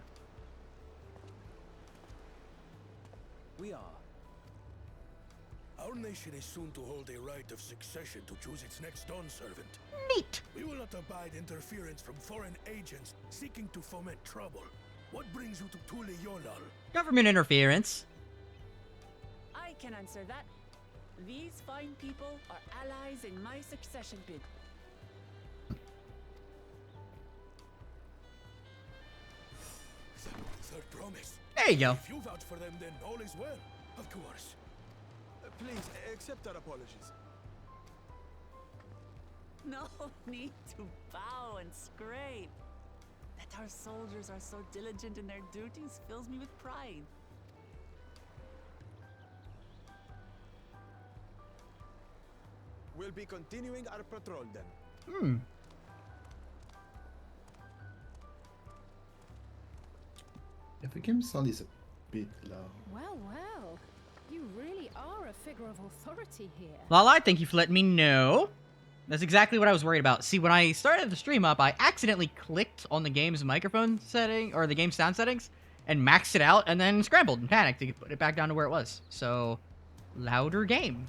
We are. Our nation is soon to hold a right of succession to choose its next dawn servant. Neat. We will not abide interference from foreign agents seeking to foment trouble. What brings you to Tulihyolal? Government interference. I can answer that. These fine people are allies in my succession bid. Third promise. There you go. If you vouch for them, then all is well. Of course. Please, accept our apologies. No need to bow and scrape. That our soldiers are so diligent in their duties fills me with pride. We'll be continuing our patrol then. If the game sound is a bit low. Well, well. You really are a figure of authority here. Lala, thank you for letting me know. That's exactly what I was worried about. See, when I started the stream up, I accidentally clicked on the game's microphone setting, or the game's sound settings, and maxed it out, and then scrambled and panicked to put it back down to where it was. So, louder game.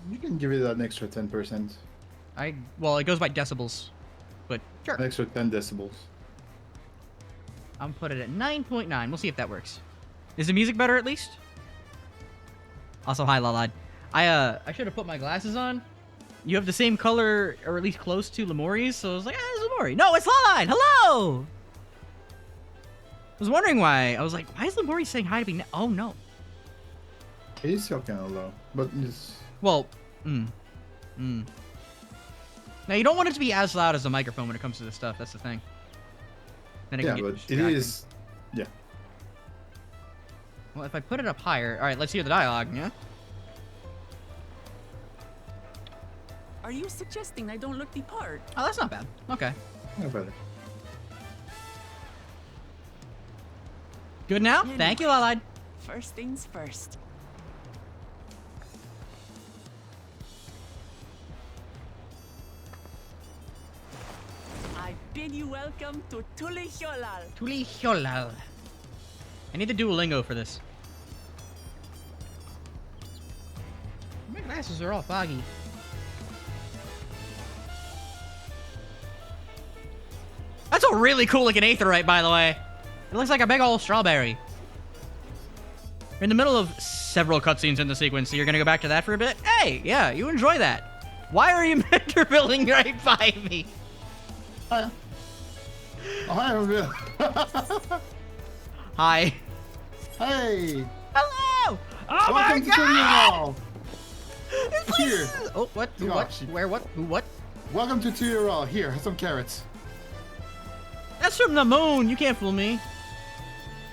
You can give it an extra 10%. Well, it goes by decibels, but sure. An extra 10 decibels. I'm put it at 9.9. We'll see if that works. Is the music better at least? Also, hi, Lalad. I should have put my glasses on. You have the same color, or at least close to Lemuri's, so I was like, it's Lemuri. No, it's Lalad! Hello! I was wondering why. I was like, why is Lemuri saying hi to me? Oh, no. It is still kind of low, but it's... Well, Now, you don't want it to be as loud as the microphone when it comes to this stuff. That's the thing. Then Yeah, can get but it distracting. is... Yeah. Well, if I put it up higher... Alright, let's hear the dialogue, yeah? Are you suggesting I don't look the part? Oh, that's not bad. Okay. No better. Good now? Anyway. Thank you, Lalad. First things first. I bid you welcome to Tulihyolal. Tulihyolal. I need the Duolingo for this. My glasses are all foggy. That's a really cool looking aetheryte, by the way. It looks like a big old strawberry. We're in the middle of several cutscenes in the sequence, so you're gonna go back to that for a bit? Hey, yeah, you enjoy that. Why are you mentor building right by me? Hi. Oh, hi, Reveal. Hi. Hey! Hello! Oh Welcome to my god! Tulihyolal! Here. Oh, what? Who, what? Gosh. Where? What? Who? What? Welcome to 2-year-old. Here, have some carrots. That's from the moon. You can't fool me.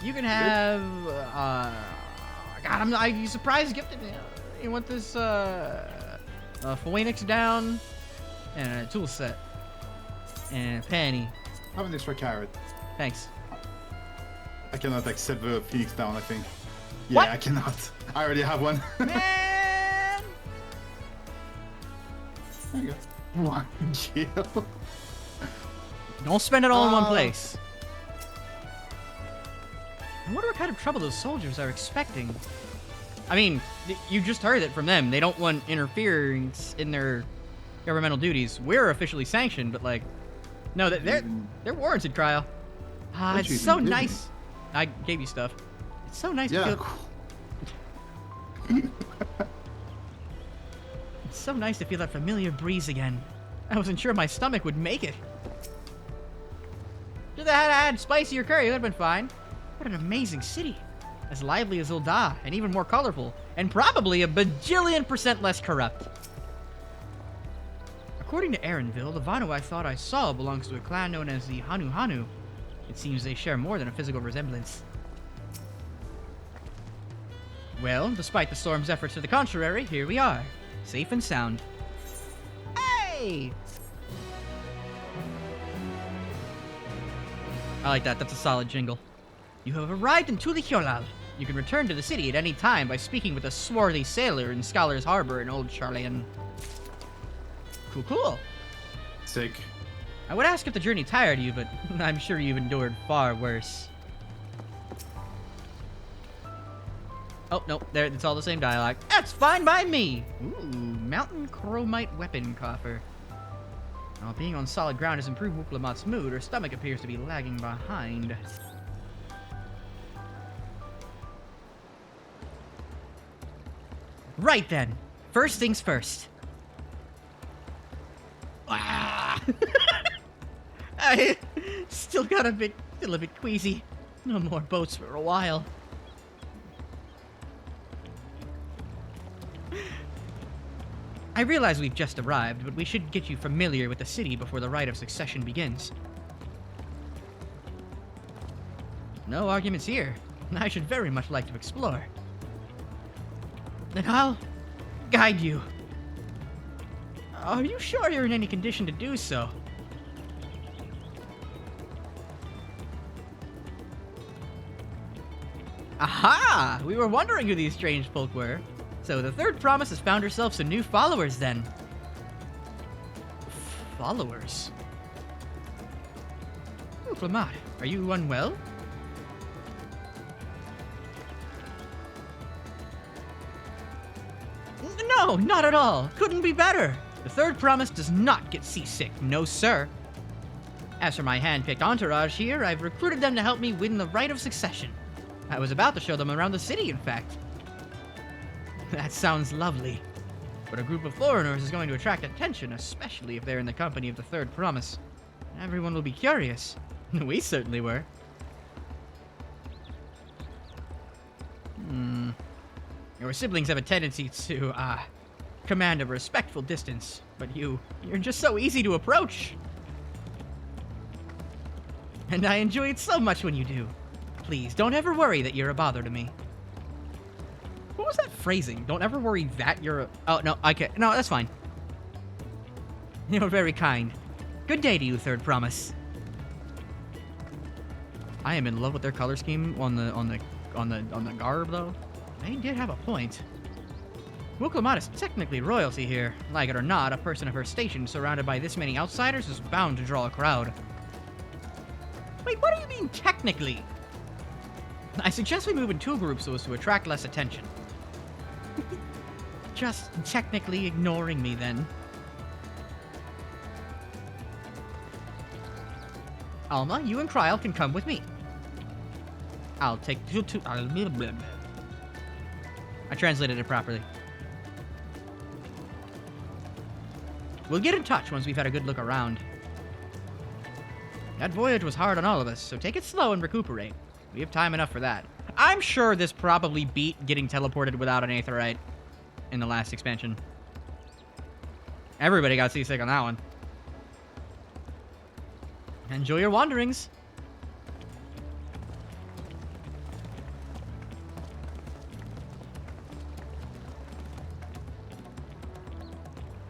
You can have. God, I'm surprised gifted. You want this Phoenix down and a tool set and a penny. Have an extra carrot. Thanks. I cannot accept the Phoenix down, I think. Yeah, What? I cannot. I already have one. Man. There you go. 1 kill. Don't spend it all in one place. I wonder what kind of trouble those soldiers are expecting. I mean, you just heard it from them. They don't want interference in their governmental duties. We're officially sanctioned, but like, no, they're warranted, Cryo. What you It's so even give me? nice. I gave you stuff. It's so nice to Yeah, feel. cool. It's so nice to feel that familiar breeze again. I wasn't sure my stomach would make it. Should have had spicier curry, it would have been fine. What an amazing city. As lively as Ul'dah, and even more colorful, and probably a bajillion% less corrupt. According to Aaronville, the Vanu I thought I saw belongs to a clan known as the Hanu Hanu. It seems they share more than a physical resemblance. Well, despite the storm's efforts to the contrary, here we are. Safe and sound. Hey! I like that. That's a solid jingle. You have arrived in Tulihyolal. You can return to the city at any time by speaking with a swarthy sailor in Scholar's Harbor in Old Charlean. Cool, cool. Sick. I would ask if the journey tired you, but I'm sure you've endured far worse. Oh, no, there, it's all the same dialogue. That's fine by me! Ooh, Mountain Chromite Weapon Coffer. While being on solid ground has improved Wuklamat's mood, her stomach appears to be lagging behind. Right then. First things first. Ah! I still a bit queasy. No more boats for a while. I realize we've just arrived, but we should get you familiar with the city before the rite of succession begins. No arguments here. I should very much like to explore. Then I'll guide you. Are you sure you're in any condition to do so? Aha! We were wondering who these strange folk were. So the third promise has found herself some new followers then. Followers? Oh, Flamat, are you unwell? No, not at all. Couldn't be better. The third promise does not get seasick, no sir. As for my hand-picked entourage here, I've recruited them to help me win the rite of succession. I was about to show them around the city, in fact. That sounds lovely. But a group of foreigners is going to attract attention, especially if they're in the company of the third promise. Everyone will be curious. We certainly were. Your siblings have a tendency to, command a respectful distance, but you're just so easy to approach. And I enjoy it so much when you do. Please, don't ever worry that you're a bother to me. What was that phrasing? Don't ever worry that you're a... Oh, no, I can't. No, that's fine. You're very kind. Good day to you, third promise. I am in love with their color scheme on the garb, though. They did have a point. Wuklamat is technically royalty here. Like it or not, a person of her station surrounded by this many outsiders is bound to draw a crowd. Wait, what do you mean, technically? I suggest we move in two groups so as to attract less attention. Just technically ignoring me, then. Alma, you and Kryl can come with me. I'll take two... I translated it properly. We'll get in touch once we've had a good look around. That voyage was hard on all of us, so take it slow and recuperate. We have time enough for that. I'm sure this probably beat getting teleported without an aetheryte. in the last expansion. Everybody got seasick on that one. Enjoy your wanderings.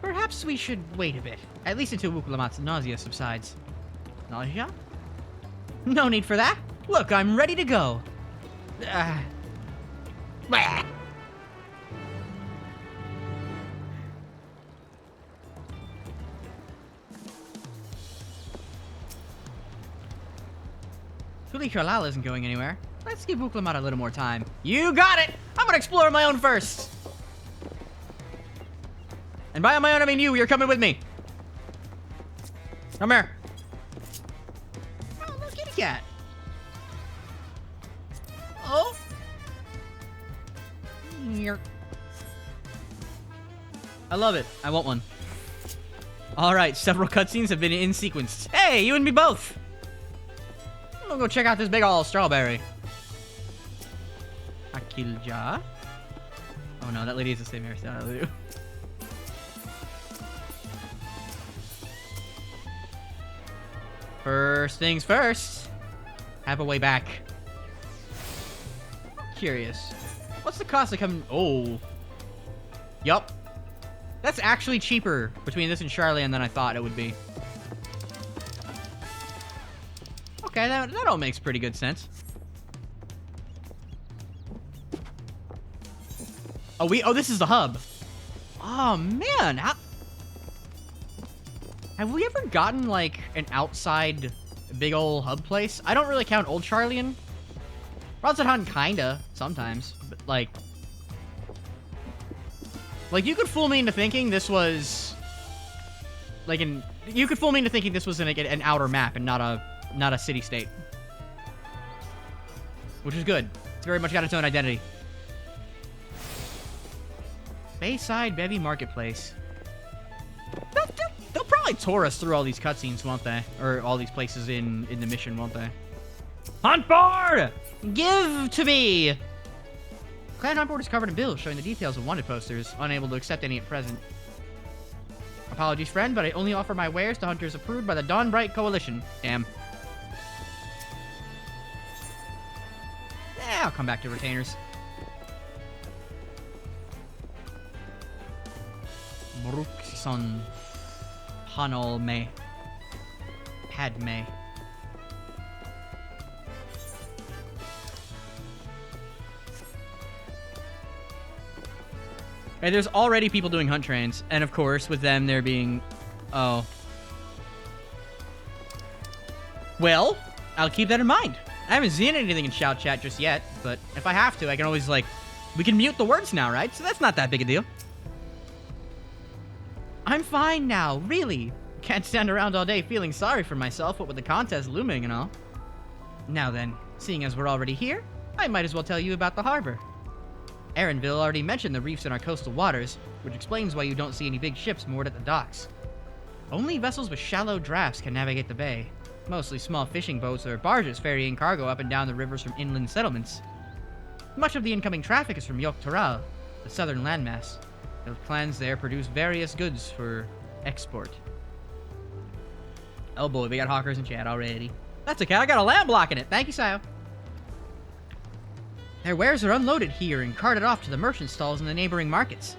Perhaps we should wait a bit, at least until Wukulamat's nausea subsides. Nausea? No need for that. Look, I'm ready to go. Bah. Tuli Halal isn't going anywhere. Let's give Wukulamat a little more time. You got it! I'm gonna explore my own first! And by on my own, I mean you. You're coming with me. Come here. Oh, little kitty cat. Oh. Here. I love it. I want one. All right, several cutscenes have been in sequence. Hey, you and me both. I'm gonna go check out this big ol' strawberry. Akilja. Oh no, that lady is the same hairstyle as you. First things first. Have a way back. Curious. What's the cost of coming? Oh. Yup. That's actually cheaper between this and Charlie than I thought it would be. Okay, that all makes pretty good sense. Oh, this is the hub. Oh, man. Have we ever gotten, like, an outside big old hub place? I don't really count Old Charlian. Radzahan kinda, sometimes. But, like, you could fool me into thinking this was, like, you could fool me into thinking this was an outer map and not a city-state. Which is good. It's very much got its own identity. Bayside Bevy Marketplace. They'll probably tour us through all these cutscenes, won't they? Or all these places in the mission, won't they? Hunt board! Give to me! Clan hunt board is covered in bills showing the details of wanted posters. Unable to accept any at present. Apologies, friend, but I only offer my wares to hunters approved by the Dawnbright Coalition. Damn. I'll come back to retainers. Brukson. Hanolme. Padme. Hey, there's already people doing hunt trains, and of course, with them there being... Oh. Well, I'll keep that in mind. I haven't seen anything in Shout Chat just yet, but if I have to, I can always, like... We can mute the words now, right? So that's not that big a deal. I'm fine now, really. Can't stand around all day feeling sorry for myself, what with the contest looming and all. Now then, seeing as we're already here, I might as well tell you about the harbor. Aaronville already mentioned the reefs in our coastal waters, which explains why you don't see any big ships moored at the docks. Only vessels with shallow drafts can navigate the bay. Mostly small fishing boats or barges ferrying cargo up and down the rivers from inland settlements. Much of the incoming traffic is from Yoktoral, the southern landmass. The clans there produce various goods for export. Oh boy, we got hawkers in chat already. That's okay, I got a lamb blocking it. Thank you, Sayo. Their wares are unloaded here and carted off to the merchant stalls in the neighboring markets.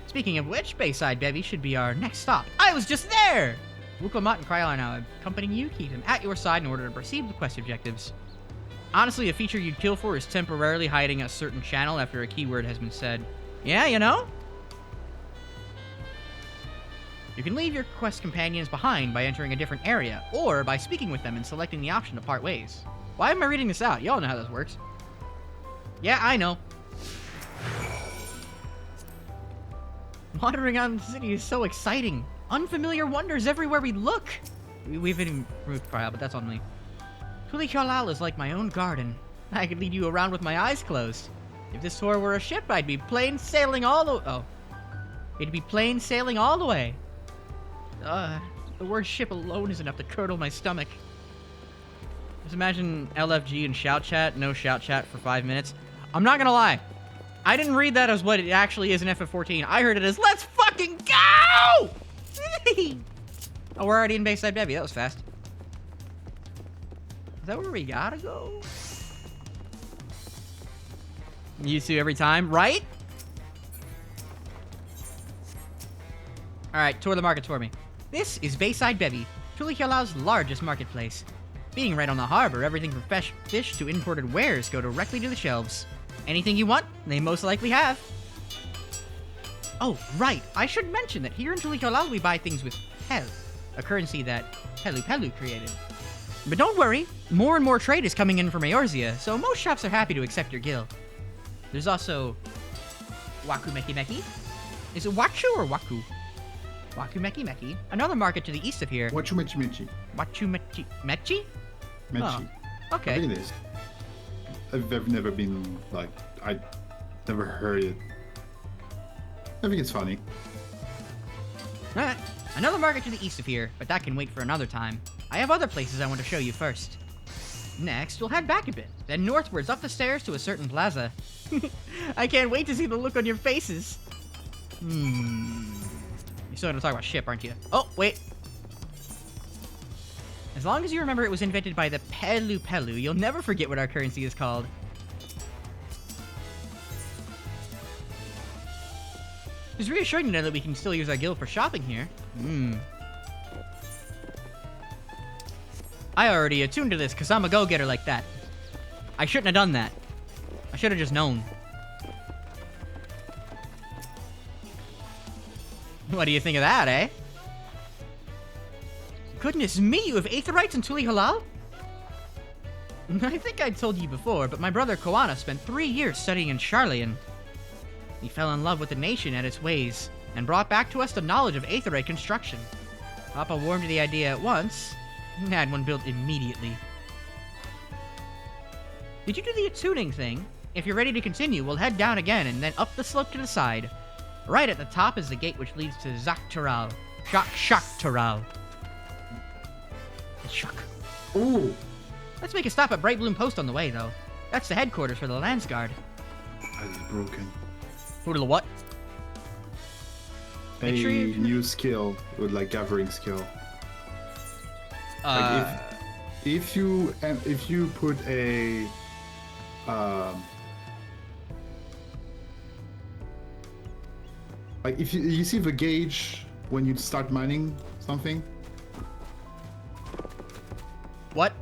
Speaking of which, Bayside Bevy should be our next stop. I was just there! Wukulamat and Kryl are now accompanying you. Keep them at your side in order to proceed with quest objectives. Honestly, a feature you'd kill for is temporarily hiding a certain channel after a keyword has been said. Yeah, you know? You can leave your quest companions behind by entering a different area, or by speaking with them and selecting the option to part ways. Why am I reading this out? Y'all know how this works. Yeah, I know. Wandering around the city is so exciting. Unfamiliar wonders everywhere we look. We've been removed Kryl, but that's on me. Tuli Halal is like my own garden. I could lead you around with my eyes closed. If this tour were a ship, I'd be plain sailing all the... Oh. It'd be plain sailing all the way. The word ship alone is enough to curdle my stomach. Just imagine LFG and Shout Chat, no Shout Chat for 5 minutes. I'm not gonna lie. I didn't read that as what it actually is in FF14. I heard it as, let's fucking go! Oh, we're already in Bayside Debbie. That was fast. Is that where we gotta go? Used to every time, right? Alright, tour the markets for me. This is Bayside Bevy, Tulihyala's largest marketplace. Being right on the harbor, everything from fresh fish to imported wares go directly to the shelves. Anything you want, they most likely have. Oh, right, I should mention that here in Tulihyala we buy things with Pel, a currency that Pelu Pelu created. But don't worry, more and more trade is coming in from Eorzea, so most shops are happy to accept your gil. There's also Waku Meki Meki. Is it Wachu or Waku? Waku Meki Meki, another market to the east of here. Wachu Mechi Mechi. Wachu Mechi? Mechi? Mechi. Oh, okay. I think it is. I've never been, like, I never heard it. I think it's funny. Alright, another market to the east of here, but that can wait for another time. I have other places I want to show you first. Next, we'll head back a bit, then northwards up the stairs to a certain plaza. I can't wait to see the look on your faces. You're still gonna talk about ship, aren't you? Oh, wait. As long as you remember it was invented by the Pelu Pelu, you'll never forget what our currency is called. It's reassuring to know that we can still use our guild for shopping here. I already attuned to this because I'm a go-getter like that. I shouldn't have done that. I should have just known. What do you think of that, eh? Goodness me, you have Aetherites in Tulihyala? I think I told you before, but my brother Koana spent 3 years studying in Sharlayan. He fell in love with the nation and its ways, and brought back to us the knowledge of Aetherite construction. Papa warmed to the idea at once, and had one built immediately. Did you do the attuning thing? If you're ready to continue, we'll head down again and then up the slope to the side. Right at the top is the gate which leads to Zaktaral. Shaktaral. Shak. Ooh. Let's make a stop at Bright Bloom Post on the way, though. That's the headquarters for the Landsguard. That is broken. Who to the what? A Make sure you- new skill with like gathering skill. Like if you put a like if you see the gauge when you start mining something, What?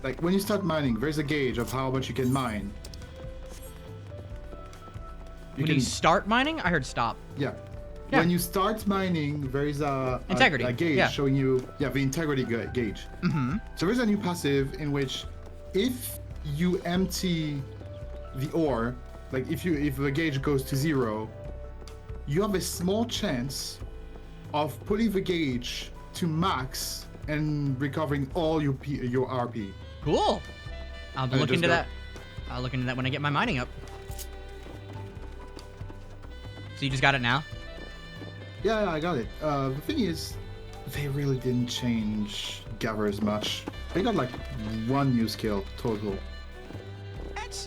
like when you start mining, there's a gauge of how much you can mine. When you start mining? I heard stop. Yeah. Yeah. When you start mining, there is a Integrity, a gauge yeah. showing you the integrity gauge. Mm-hmm. So there's a new passive in which if you empty the ore, like if the gauge goes to 0, you have a small chance of putting the gauge to max and recovering all your RP. Cool. I'll And look just into go- that. I'll look into that when I get my mining up. So you just got it now? Yeah, I got it. The thing is, they really didn't change Gather as much. They got like 1 new skill total.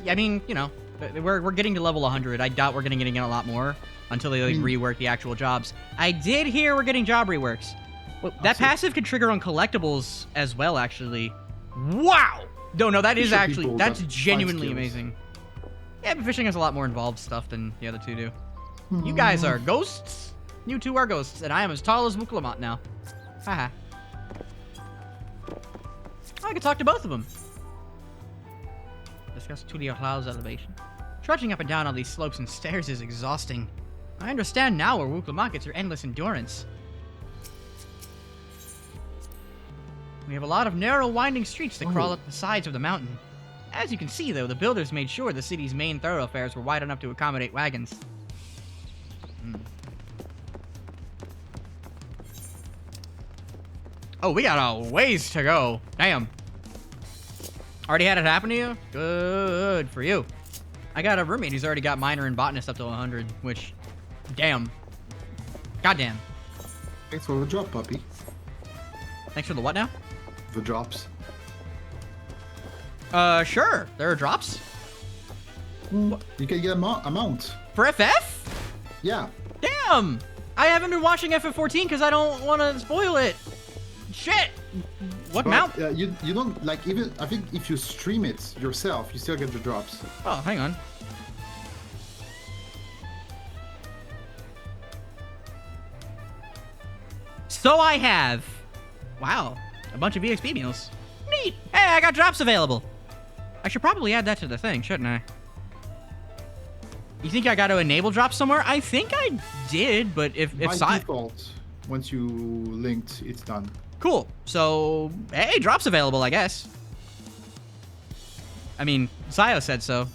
I mean, you know, we're getting to level 100. I doubt we're gonna get a lot more until they like, rework the actual jobs. I did hear we're getting job reworks. Well, that Awesome. passive could trigger on collectibles as well, actually. Wow! No, that is Fishing actually, people that's got 5 genuinely skills. amazing. Yeah, but fishing has a lot more involved stuff than the other two do. You guys are ghosts. You two are ghosts, and I am as tall as Muklamat now. Haha. I can talk to both of them. Discuss Tulihyala's elevation. Trudging up and down all these slopes and stairs is exhausting. I understand now where Wuklamat gets her endless endurance. We have a lot of narrow, winding streets that crawl up the sides of the mountain. As you can see, though, the builders made sure the city's main thoroughfares were wide enough to accommodate wagons. Oh, we got a ways to go. Damn. Already had it happen to you? Good for you. I got a roommate who's already got miner and botanist up to 100, which, damn. Goddamn. Thanks for the drop, puppy. Thanks for the what now? The drops. Sure. There are drops. You can get a mount. For FF? Yeah. Damn! I haven't been watching FF14 because I don't want to spoil it. Shit! What But, mount? you don't, like, even, I think if you stream it yourself, you still get the drops. Oh, hang on. So I have. Wow. A bunch of EXP meals. Neat. Hey, I got drops available. I should probably add that to the thing, shouldn't I? You think I got to enable drops somewhere? I think I did, but if By default, once you linked, it's done. Cool. So, hey, drops available, I guess. I mean, Sayo said so.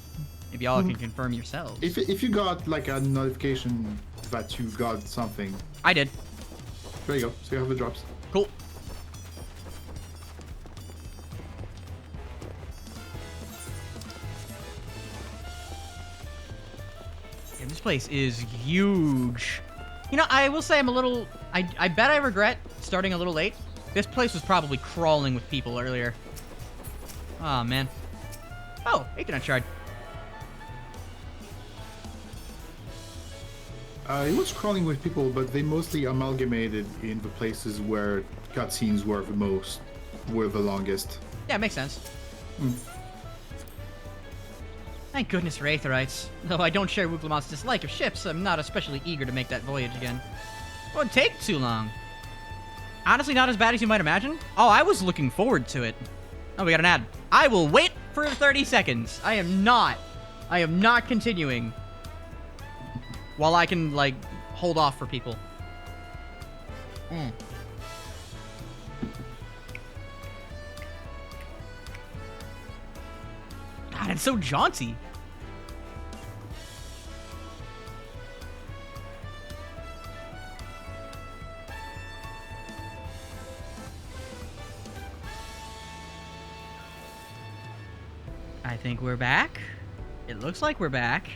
If y'all can confirm yourselves. If you got like a notification that you got something, I did. there you go. So you have the drops. Cool. Yeah, this place is huge. You know, I will say I'm a little... I bet I regret starting a little late. This place was probably crawling with people earlier. Oh, man. Oh, Ethernet shard. It was crawling with people, but they mostly amalgamated in the places where cutscenes were the longest. Yeah, makes sense. Thank goodness for Aetherites. Though I don't share Wooglamoth's dislike of ships, I'm not especially eager to make that voyage again. It won't take too long. Honestly, not as bad as you might imagine. Oh, I was looking forward to it. Oh, we got an ad. I will wait for 30 seconds. I am not continuing. While I can, like, hold off for people. God, it's so jaunty. I think we're back. It looks like we're back.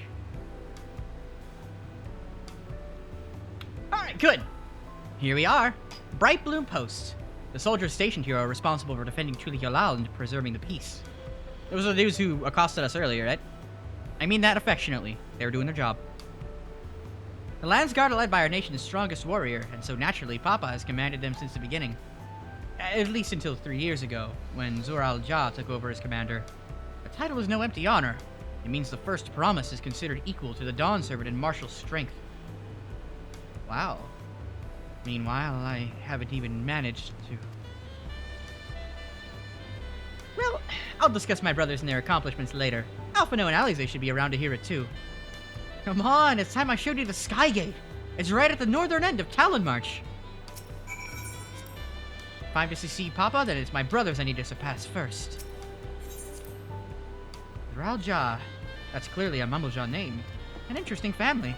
Alright, good. Here we are. Bright Bloom Post. The soldiers stationed here are responsible for defending Tuliyolal and preserving the peace. Those are the dudes who accosted us earlier, right? I mean that affectionately. They were doing their job. The Landsguard are led by our nation's strongest warrior, and so naturally Papa has commanded them since the beginning. At least until 3 years ago, when Zur-Al-Jah took over as commander. The title is no empty honor. It means the first promise is considered equal to the Dawn Servant in martial strength. Wow. Meanwhile, I haven't even managed to... Well, I'll discuss my brothers and their accomplishments later. Alphino and Alize should be around to hear it too. Come on, it's time I showed you the Skygate. It's right at the northern end of Talon March. If I'm to see Papa, then it's my brothers I need to surpass first. Zur-Al-Jah. That's clearly a Mamuja name. An interesting family.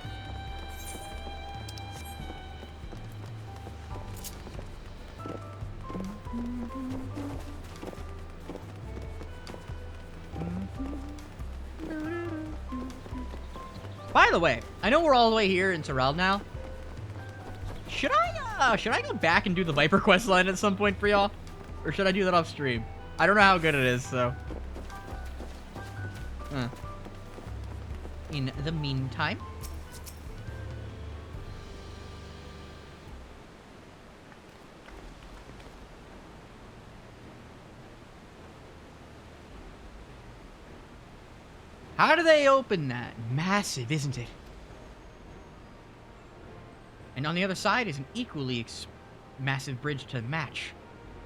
By the way, I know we're all the way here in Terrell now. Should I go back and do the Viper quest line at some point for y'all? Or should I do that off stream? I don't know how good it is, so. In the meantime. How do they open that? Massive, isn't it? And on the other side is an equally massive bridge to match.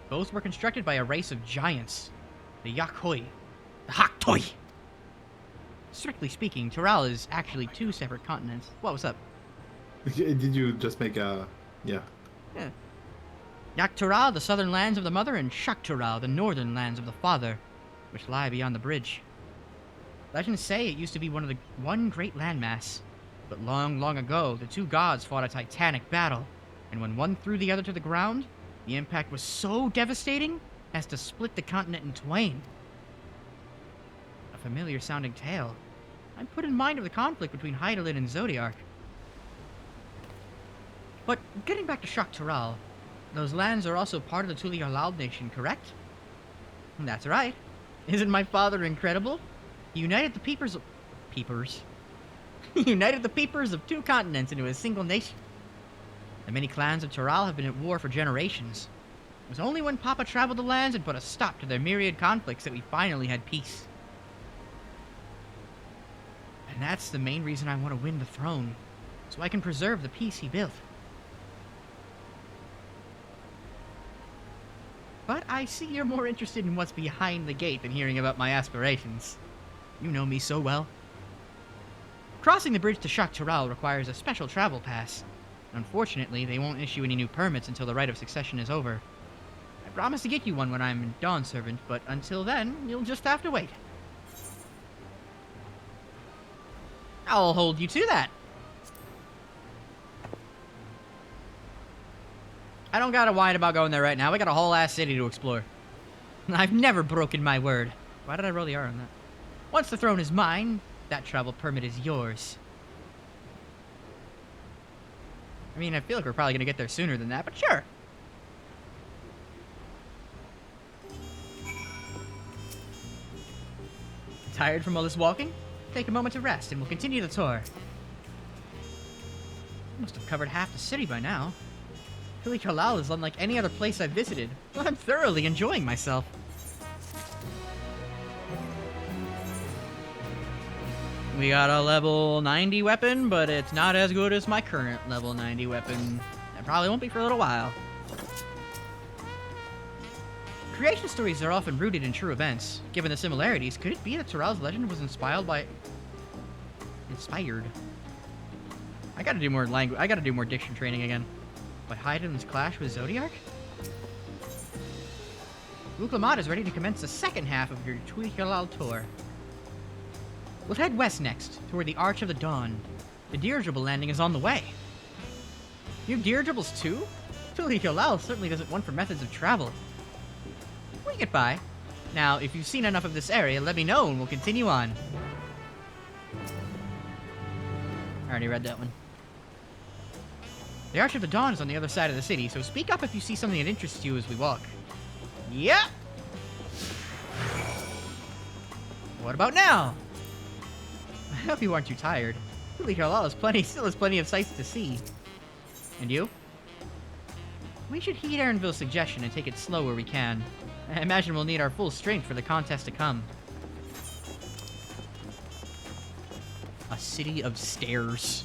Both were constructed by a race of giants. The Yakhoi. The Haktoi. Strictly speaking, Terral is actually 2 separate continents. What's up? Did you just make a... Yeah. Yaktural, the southern lands of the mother, and Shaktural, the northern lands of the father, which lie beyond the bridge. Legends say it used to be one great landmass, but long, long ago, the 2 gods fought a titanic battle, and when one threw the other to the ground, the impact was so devastating as to split the continent in twain. A familiar sounding tale. I'm put in mind of the conflict between Hydaelyn and Zodiark. But getting back to Shaktural, those lands are also part of the Tuliyolal nation, correct? That's right. Isn't my father incredible? He united the peepers. He united the peepers of 2 continents into a single nation. The many clans of Toral have been at war for generations. It was only when Papa traveled the lands and put a stop to their myriad conflicts that we finally had peace. And that's the main reason I want to win the throne, so I can preserve the peace he built. But I see you're more interested in what's behind the gate than hearing about my aspirations. You know me so well. Crossing the bridge to Shak Toral requires a special travel pass. Unfortunately, they won't issue any new permits until the Rite of Succession is over. I promise to get you one when I'm Dawn Servant, but until then, you'll just have to wait. I'll hold you to that. I don't gotta whine about going there right now. We got a whole ass city to explore. I've never broken my word. Why did I roll the R on that? Once the throne is mine, that travel permit is yours. I mean, I feel like we're probably gonna get there sooner than that, but sure. Tired from all this walking? Take a moment to rest and we'll continue the tour. Must have covered half the city by now. Tuli Kalal is unlike any other place I've visited. I'm thoroughly enjoying myself. We got a level 90 weapon, but it's not as good as my current level 90 weapon. It probably won't be for a little while. Creation stories are often rooted in true events. Given the similarities, could it be that Toral's legend was inspired by... I gotta do more language. I gotta do more diction training again. By Heiden's clash with Zodiark? Uklamat is ready to commence the second half of your Tuli Kalal tour. We'll head west next, toward the Arch of the Dawn. The dirigible landing is on the way. You have dirigibles too? Tuli Kalal certainly doesn't want for methods of travel. We get by. Now, if you've seen enough of this area, let me know and we'll continue on. I already read that one. The Arch of the Dawn is on the other side of the city, so speak up if you see something that interests you as we walk. Yeah! What about now? I hope you aren't too tired. Tuli Kalal still has plenty of sights to see. And you? We should heed Aaronville's suggestion and take it slow where we can. I imagine we'll need our full strength for the contest to come. A city of stairs.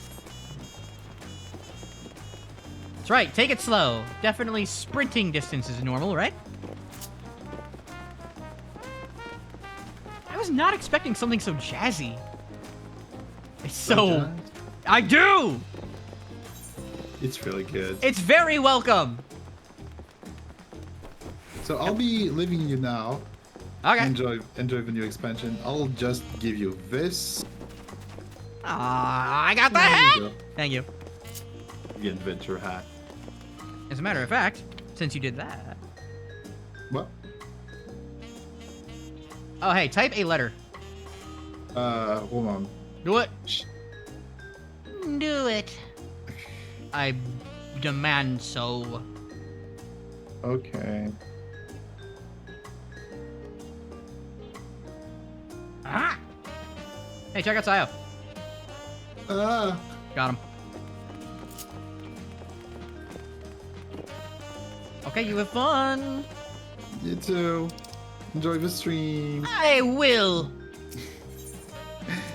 That's right, take it slow. Definitely sprinting distance is normal, right? I was not expecting something so jazzy. It's so... I do! It's really good. It's very welcome! So I'll be leaving you now. Okay. Enjoy the new expansion. I'll just give you this. I got the There you hat! go. Thank you. The adventure hat. As a matter of fact, since you did that... What? Oh, hey, type a letter. Hold on. Do it. Do it. I demand so. Okay. Ah! Hey, check out Sayo. Got him. Okay, you have fun. You too. Enjoy the stream. I will.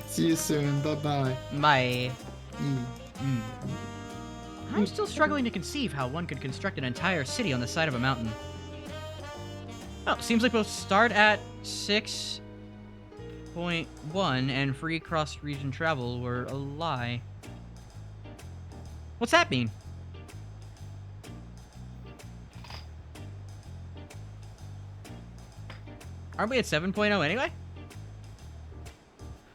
See you soon. Bye-bye. Bye. I'm still struggling to conceive how one could construct an entire city on the side of a mountain. Oh, seems like both start at 6.1 and free cross-region travel were a lie. What's that mean? Aren't we at 7.0 anyway?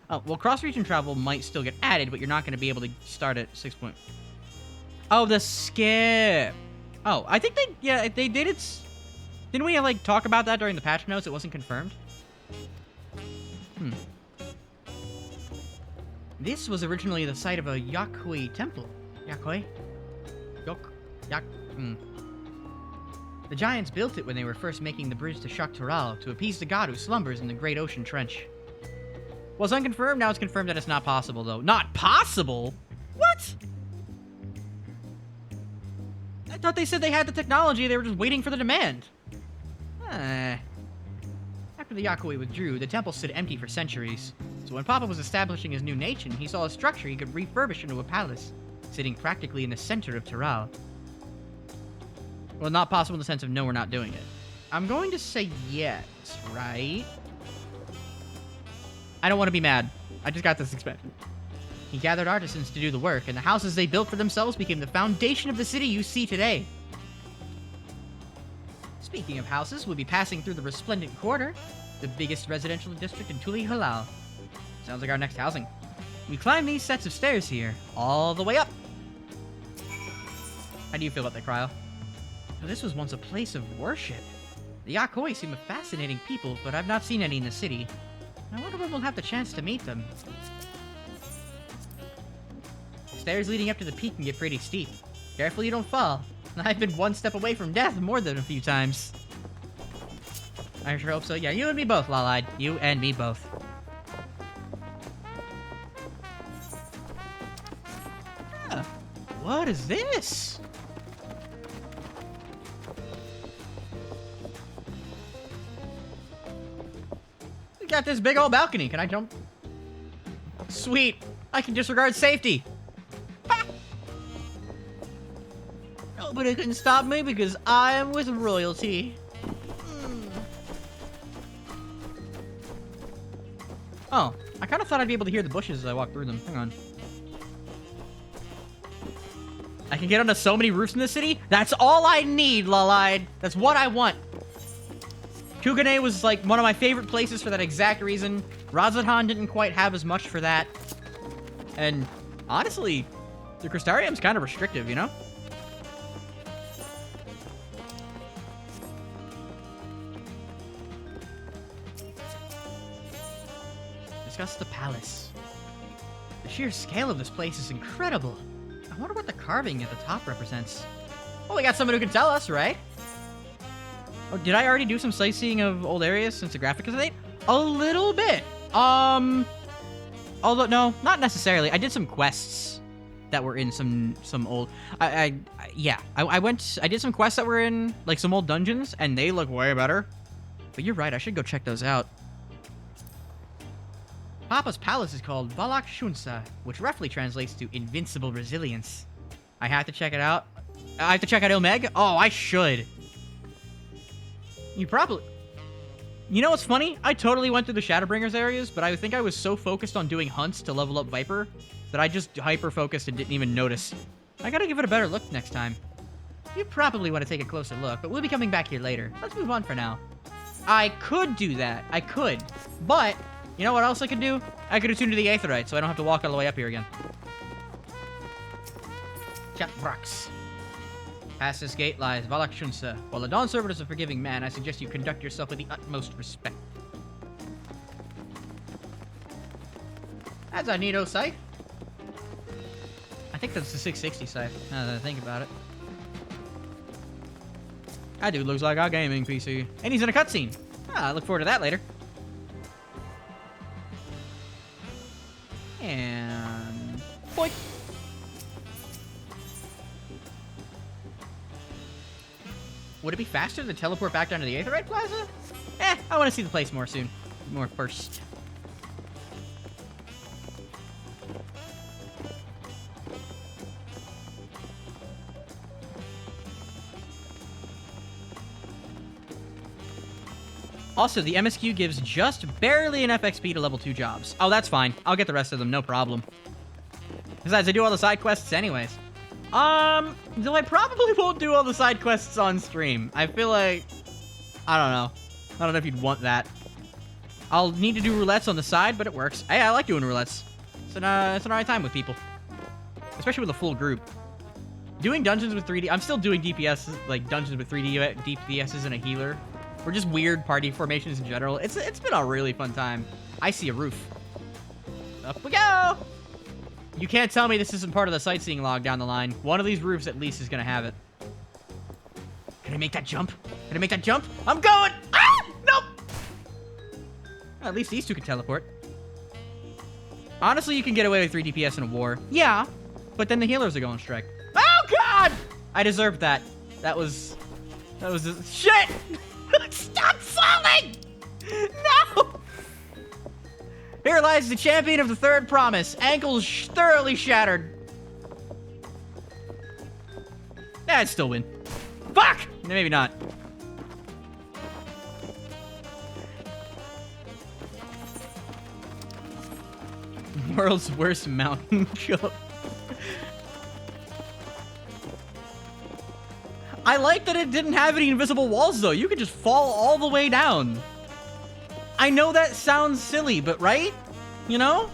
Oh, well, cross-region travel might still get added, but you're not going to be able to start at 6. Oh, the skip. Oh, I think they did it. Didn't we, like, talk about that during the patch notes? It wasn't confirmed? This was originally the site of a Yakui temple. Yakui? The giants built it when they were first making the bridge to Shak Toral to appease the god who slumbers in the great ocean trench. Was unconfirmed, now it's confirmed that it's not possible, though. Not possible? What? I thought they said they had the technology, they were just waiting for the demand. After the Yakui withdrew, the temple stood empty for centuries. So when Papa was establishing his new nation, he saw a structure he could refurbish into a palace, sitting practically in the center of Tiral. Well, not possible in the sense of no, we're not doing it. I'm going to say yes, right? I don't want to be mad. I just got this expansion. He gathered artisans to do the work, and the houses they built for themselves became the foundation of the city you see today. Speaking of houses, we'll be passing through the Resplendent Quarter, the biggest residential district in Tuli Halal. Sounds like our next housing. We climb these sets of stairs here, all the way up. How do you feel about that, Cryo? So this was once a place of worship. The Yakoi seem a fascinating people, but I've not seen any in the city. I wonder when we'll have the chance to meet them. Stairs leading up to the peak can get pretty steep. Careful you don't fall. I've been one step away from death more than a few times. I sure hope so. Yeah, you and me both, Lal-eyed. You and me both. Huh. What is this? We got this big old balcony. Can I jump? Sweet. I can disregard safety. Nobody can stop me because I am with royalty. Oh, I kind of thought I'd be able to hear the bushes as I walk through them. Hang on. I can get onto so many roofs in this city? That's all I need, Lal-eyed. That's what I want. Kugane was like one of my favorite places for that exact reason. Razadhan didn't quite have as much for that. And honestly, the Crystarium's kind of restrictive, you know? Discuss the palace. The sheer scale of this place is incredible. I wonder what the carving at the top represents. Well, we got someone who can tell us, right? Oh, did I already do some sightseeing of old areas since the graphic is late? A little bit. Although, no, not necessarily. I did some quests that were in some old... I did some quests that were in, like, some old dungeons, and they look way better. But you're right, I should go check those out. Papa's palace is called Balak Shunsa, which roughly translates to Invincible Resilience. I have to check it out. I have to check out Ilmeg? Oh, I should. You probably... You know what's funny? I totally went through the Shadowbringers areas, but I think I was so focused on doing hunts to level up Viper that I just hyper-focused and didn't even notice. I gotta give it a better look next time. You probably want to take a closer look, but we'll be coming back here later. Let's move on for now. I could do that. I could. But... You know what else I could do? I could attune to the Aetherite, so I don't have to walk all the way up here again. Chaprax. Past this gate lies Balak Shunsa. While the Dawn Servant is a forgiving man, I suggest you conduct yourself with the utmost respect. That's a neato scythe. I think that's the 660 scythe, now that I think about it. That dude looks like our gaming PC. And he's in a cutscene. I look forward to that later. And... boink! Would it be faster to teleport back down to the Aetherite Plaza? I want to see the place more soon. More first. Also, the MSQ gives just barely enough XP to level 2 jobs. Oh, that's fine. I'll get the rest of them, no problem. Besides, I do all the side quests anyways. Though I probably won't do all the side quests on stream. I feel like... I don't know. I don't know if you'd want that. I'll need to do roulettes on the side, but it works. Hey, I like doing roulettes. It's an alright time with people. Especially with a full group. Doing dungeons with 3D... I'm still doing DPS, like dungeons with 3D DPSs and a healer. Or just weird party formations in general. It's been a really fun time. I see a roof. Up we go! You can't tell me this isn't part of the sightseeing log down the line. One of these roofs at least is gonna have it. Can I make that jump? Can I make that jump? I'm going! Ah! Nope! Well, at least these two can teleport. Honestly, you can get away with 3 DPS in a war. Yeah, but then the healers are going strike. Oh, God! I deserved that. That was shit! Stop falling! No! Here lies the champion of the third promise. Ankles thoroughly shattered. I'd still win. Fuck! Maybe not. World's worst mountain jump. I like that it didn't have any invisible walls, though. You could just fall all the way down. I know that sounds silly, but right? You know?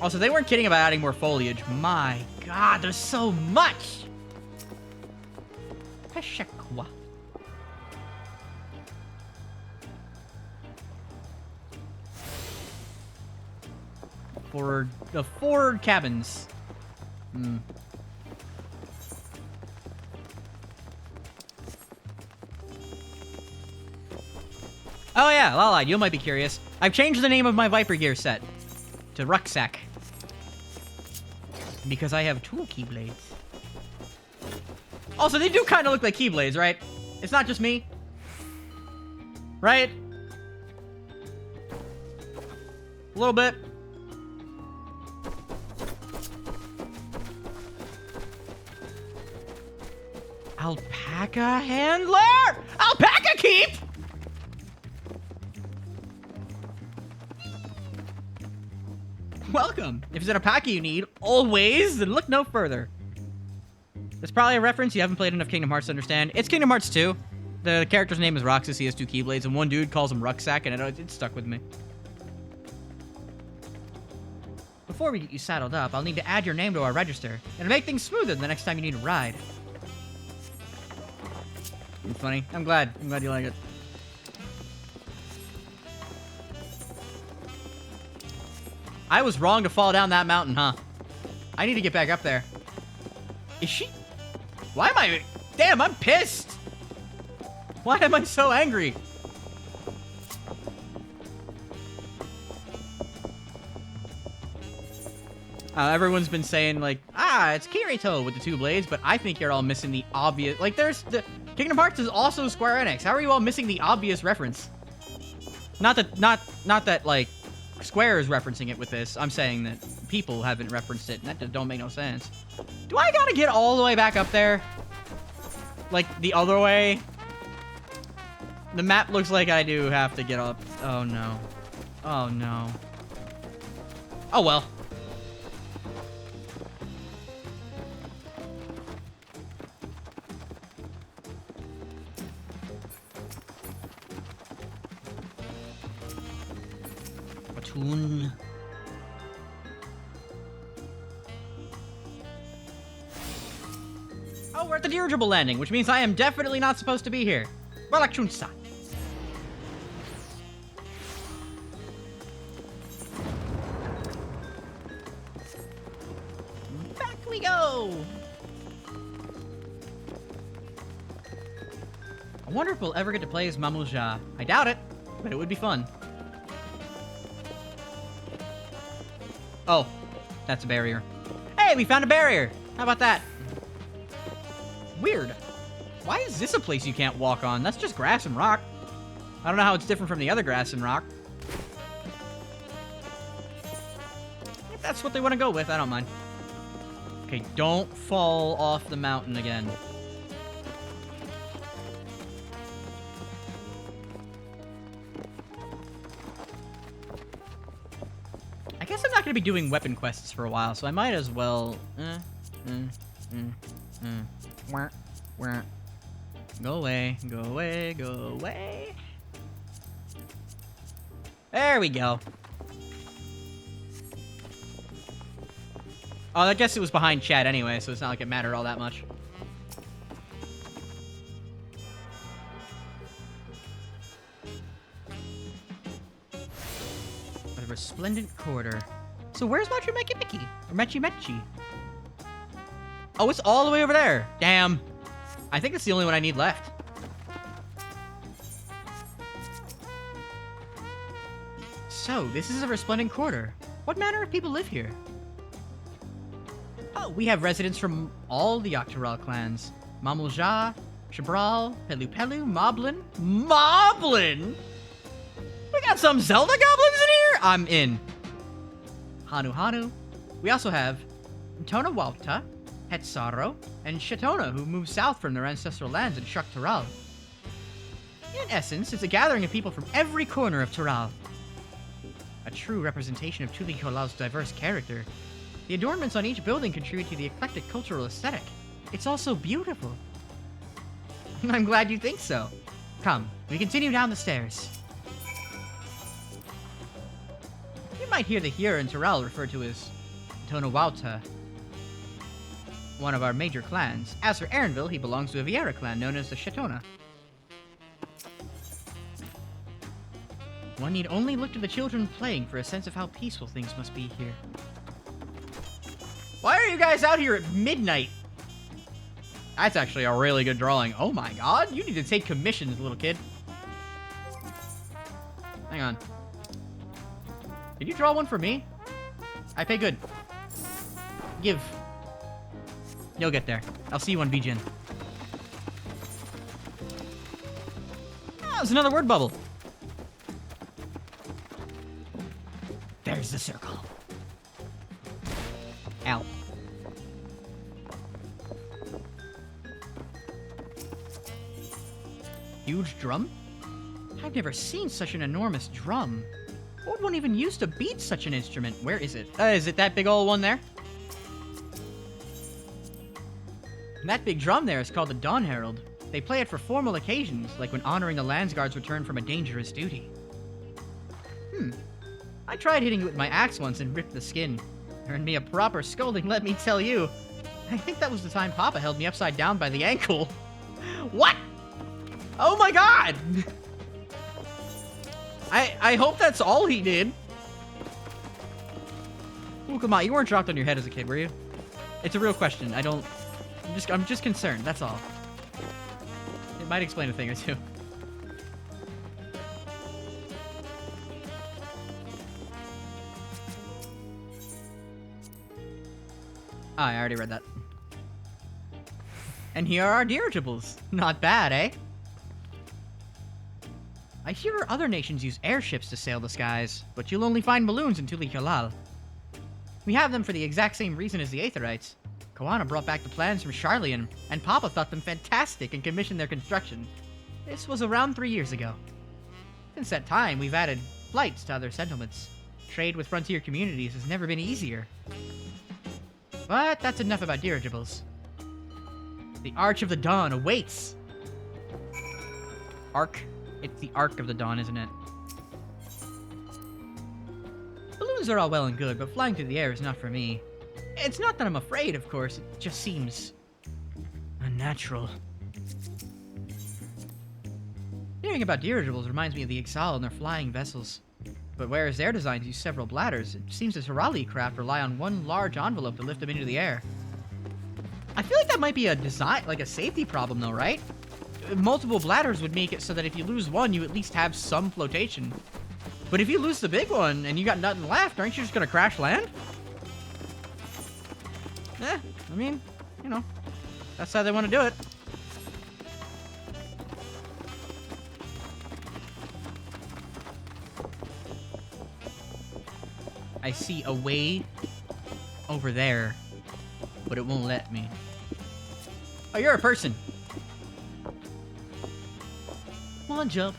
Also, they weren't kidding about adding more foliage. My God, there's so much! Peshekwa. For the 4 cabins. Hmm. Oh yeah, Lala, you might be curious. I've changed the name of my Viper gear set to Rucksack. Because I have 2 Keyblades. Also, they do kind of look like Keyblades, right? It's not just me. Right? A little bit. Alpaca handler! Alpaca keep! Welcome. If it's an alpaca you need, always, then look no further. It's probably a reference you haven't played enough Kingdom Hearts to understand. It's Kingdom Hearts 2. The character's name is Roxas. He has 2 Keyblades, and one dude calls him Rucksack, and it stuck with me. Before we get you saddled up, I'll need to add your name to our register. It'll make things smoother the next time you need a ride. It's funny. I'm glad you like it. I was wrong to fall down that mountain, huh? I need to get back up there. Is she? Why am I? Damn, I'm pissed. Why am I so angry? Everyone's been saying, like, it's Kirito with the 2 blades, but I think you're all missing the obvious... Like, there's... the Kingdom Hearts is also Square Enix. How are you all missing the obvious reference? Not that, like, Square is referencing it with this. I'm saying that people haven't referenced it, and that just don't make no sense. Do I gotta get all the way back up there? Like, the other way? The map looks like I do have to get up. Oh, no. Oh, no. Oh, well. Platoon. Oh, we're at the dirigible landing, which means I am definitely not supposed to be here. Balakchunsa. Back we go. I wonder if we'll ever get to play as Mamouja. I doubt it, but it would be fun. Oh, that's a barrier. Hey, we found a barrier. How about that? Weird. Why is this a place you can't walk on? That's just grass and rock. I don't know how it's different from the other grass and rock. If that's what they want to go with, I don't mind. Okay, don't fall off the mountain again. I guess I'm not going to be doing weapon quests for a while, so I might as well... Go away, go away, go away. There we go. Oh, I guess it was behind chat anyway, so it's not like it mattered all that much. A resplendent corridor. So where's Machu Meki? Or Mechi Mechi? Oh, it's all the way over there. Damn. I think it's the only one I need left. So, this is a resplendent quarter. What manner of people live here? Oh, we have residents from all the Octoral clans. Mamulja, Shabral, Pelu Pelu, Moblin. Moblin?! We got some Zelda goblins in here?! I'm in. Hanu Hanu. We also have Tonawalta, Hetsaro, and Shatona, who moved south from their ancestral lands in Shuk Tural. In essence, it's a gathering of people from every corner of Tural. A true representation of Tuli Kolal's diverse character. The adornments on each building contribute to the eclectic cultural aesthetic. It's also beautiful. I'm glad you think so. Come, we continue down the stairs. You might hear the Hira in Tural referred to as Tonawalta, one of our major clans. As for Aaronville, he belongs to a Vieira clan known as the Shatona. One need only look to the children playing for a sense of how peaceful things must be here. Why are you guys out here at midnight? That's actually a really good drawing. Oh my god, you need to take commissions, little kid. Hang on. Did you draw one for me? I pay good. Give. You'll get there. I'll see you on VGen. Ah, there's another word bubble. There's the circle. Ow. Huge drum? I've never seen such an enormous drum. What would one even use to beat such an instrument? Where is it? Is it that big old one there? That big drum there is called the Dawn Herald. They play it for formal occasions, like when honoring the Landsguard's return from a dangerous duty. I tried hitting it with my axe once and ripped the skin. Earned me a proper scolding, let me tell you. I think that was the time Papa held me upside down by the ankle. What? Oh my god! I hope that's all he did. Ooh, come on, you weren't dropped on your head as a kid, were you? It's a real question. I'm just concerned, that's all. It might explain a thing or two. Oh, I already read that. And here are our dirigibles. Not bad, eh? I hear other nations use airships to sail the skies, but you'll only find balloons in Tuli Kalal. We have them for the exact same reason as the Aetherites. Koana brought back the plans from Charlian, and Papa thought them fantastic and commissioned their construction. This was around 3 years ago. Since that time, we've added flights to other settlements. Trade with frontier communities has never been easier. But that's enough about dirigibles. The Arch of the Dawn awaits! Arc? It's the Arc of the Dawn, isn't it? Balloons are all well and good, but flying through the air is not for me. It's not that I'm afraid, of course, it just seems unnatural. Hearing about dirigibles reminds me of the Exile and their flying vessels. But whereas their designs use several bladders, it seems the Turali craft rely on one large envelope to lift them into the air. I feel like that might be a design, like a safety problem though, right? Multiple bladders would make it so that if you lose one, you at least have some flotation. But if you lose the big one and you got nothing left, aren't you just gonna crash land? I mean, you know, that's how they want to do it. I see a way over there, but it won't let me. Oh, you're a person. Come on, jump.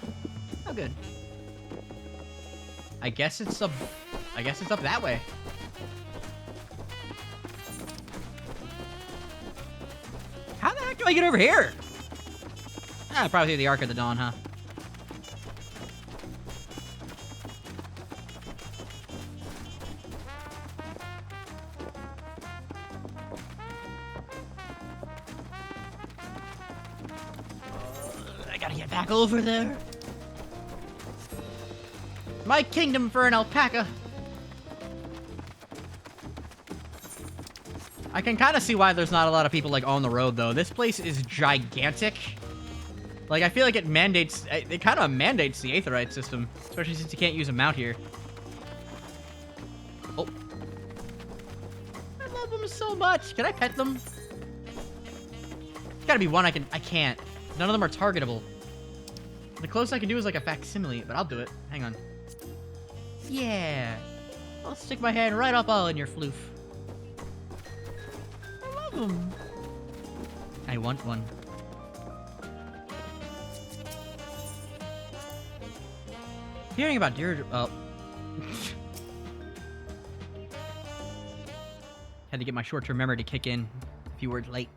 Oh, good. I guess it's up that way. How the heck do I get over here? Ah, probably through the Arc of the Dawn, huh? I gotta get back over there. My kingdom for an alpaca. I can kind of see why there's not a lot of people, like, on the road, though. This place is gigantic. Like, I feel like it kind of mandates the Aetherite system, especially since you can't use a mount here. them so much. Can I pet them? There's gotta be one I can't. None of them are targetable. The closest I can do is like a facsimile, but I'll do it. Hang on. Yeah. I'll stick my hand right up all in your floof. I love them. I want one. Hearing about deer... Oh. Had to get my short-term memory to kick in a few words late.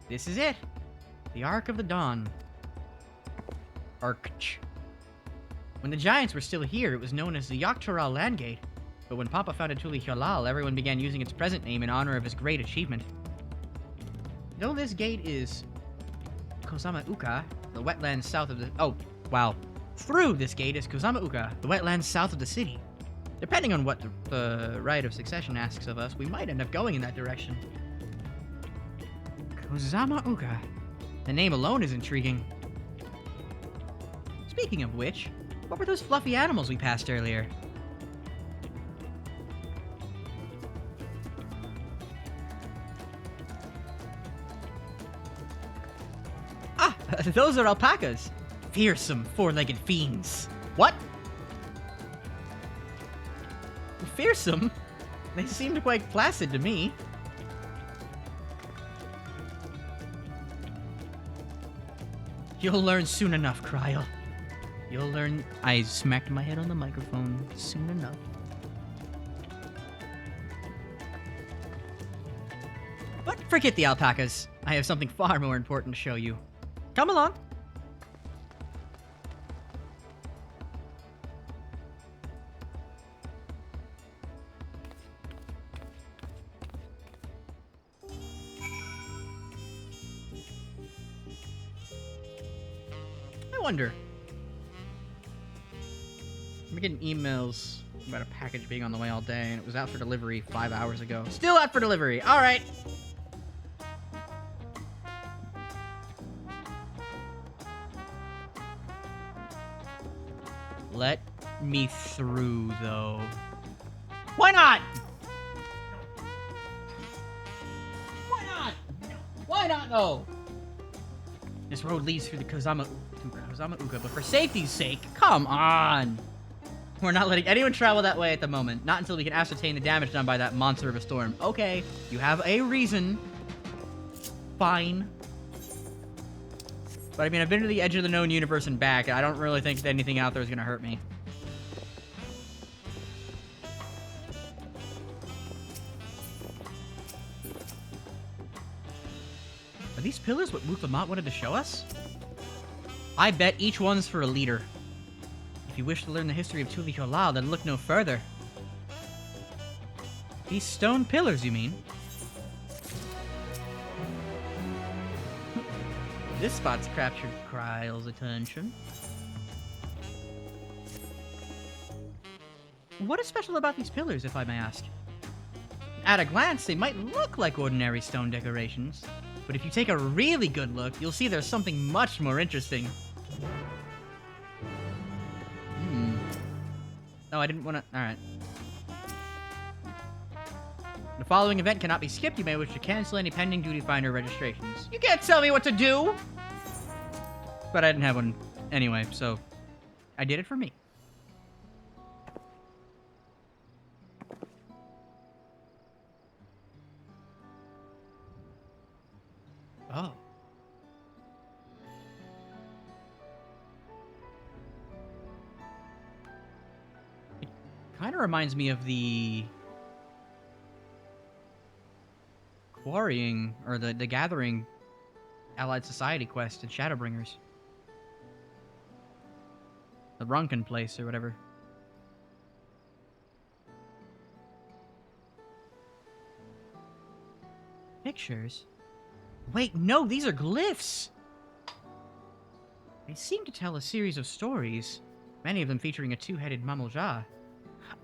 This is it. The Ark of the Dawn. Arch. When the Giants were still here, it was known as the Dawntrail Landgate. But when Papa founded Tuli Halal, everyone began using its present name in honor of his great achievement. Though this gate is Kozama Uka, the wetlands south of the... Oh, wow. Through this gate is Kozama Uka, the wetlands south of the city. Depending on what the right of succession asks of us, we might end up going in that direction. Kozama Uka. The name alone is intriguing. Speaking of which, what were those fluffy animals we passed earlier? Ah, those are alpacas. Fearsome, four-legged fiends. What? Fearsome? They seemed quite placid to me. You'll learn soon enough, Kryl. You'll learn... I smacked my head on the microphone. Soon enough. But forget the alpacas. I have something far more important to show you. Come along. I wonder. I'm getting emails about a package being on the way all day, and it was out for delivery 5 hours ago. Still out for delivery. All right. Let me through, though. Why not? Why not? Why not, though? This road leads through the Kozama Uka, but for safety's sake, come on! We're not letting anyone travel that way at the moment. Not until we can ascertain the damage done by that monster of a storm. Okay, you have a reason. Fine. But I mean, I've been to the edge of the known universe and back, and I don't really think that anything out there is gonna hurt me. Are these pillars what Wuklamot wanted to show us? I bet each one's for a leader. If you wish to learn the history of Tuli Halal, then look no further. These stone pillars, you mean? This spot's captured Kryl's attention. What is special about these pillars, if I may ask? At a glance, they might look like ordinary stone decorations, but if you take a really good look, you'll see there's something much more interesting. No, I didn't want to... Alright. The following event cannot be skipped. You may wish to cancel any pending duty finder registrations. You can't tell me what to do! But I didn't have one anyway, so... I did it for me. Oh. Kind of reminds me of the quarrying or the gathering Allied Society quest in Shadowbringers. The Runken place or whatever. Pictures? Wait, no, these are glyphs! They seem to tell a series of stories, many of them featuring a two-headed Mamulja.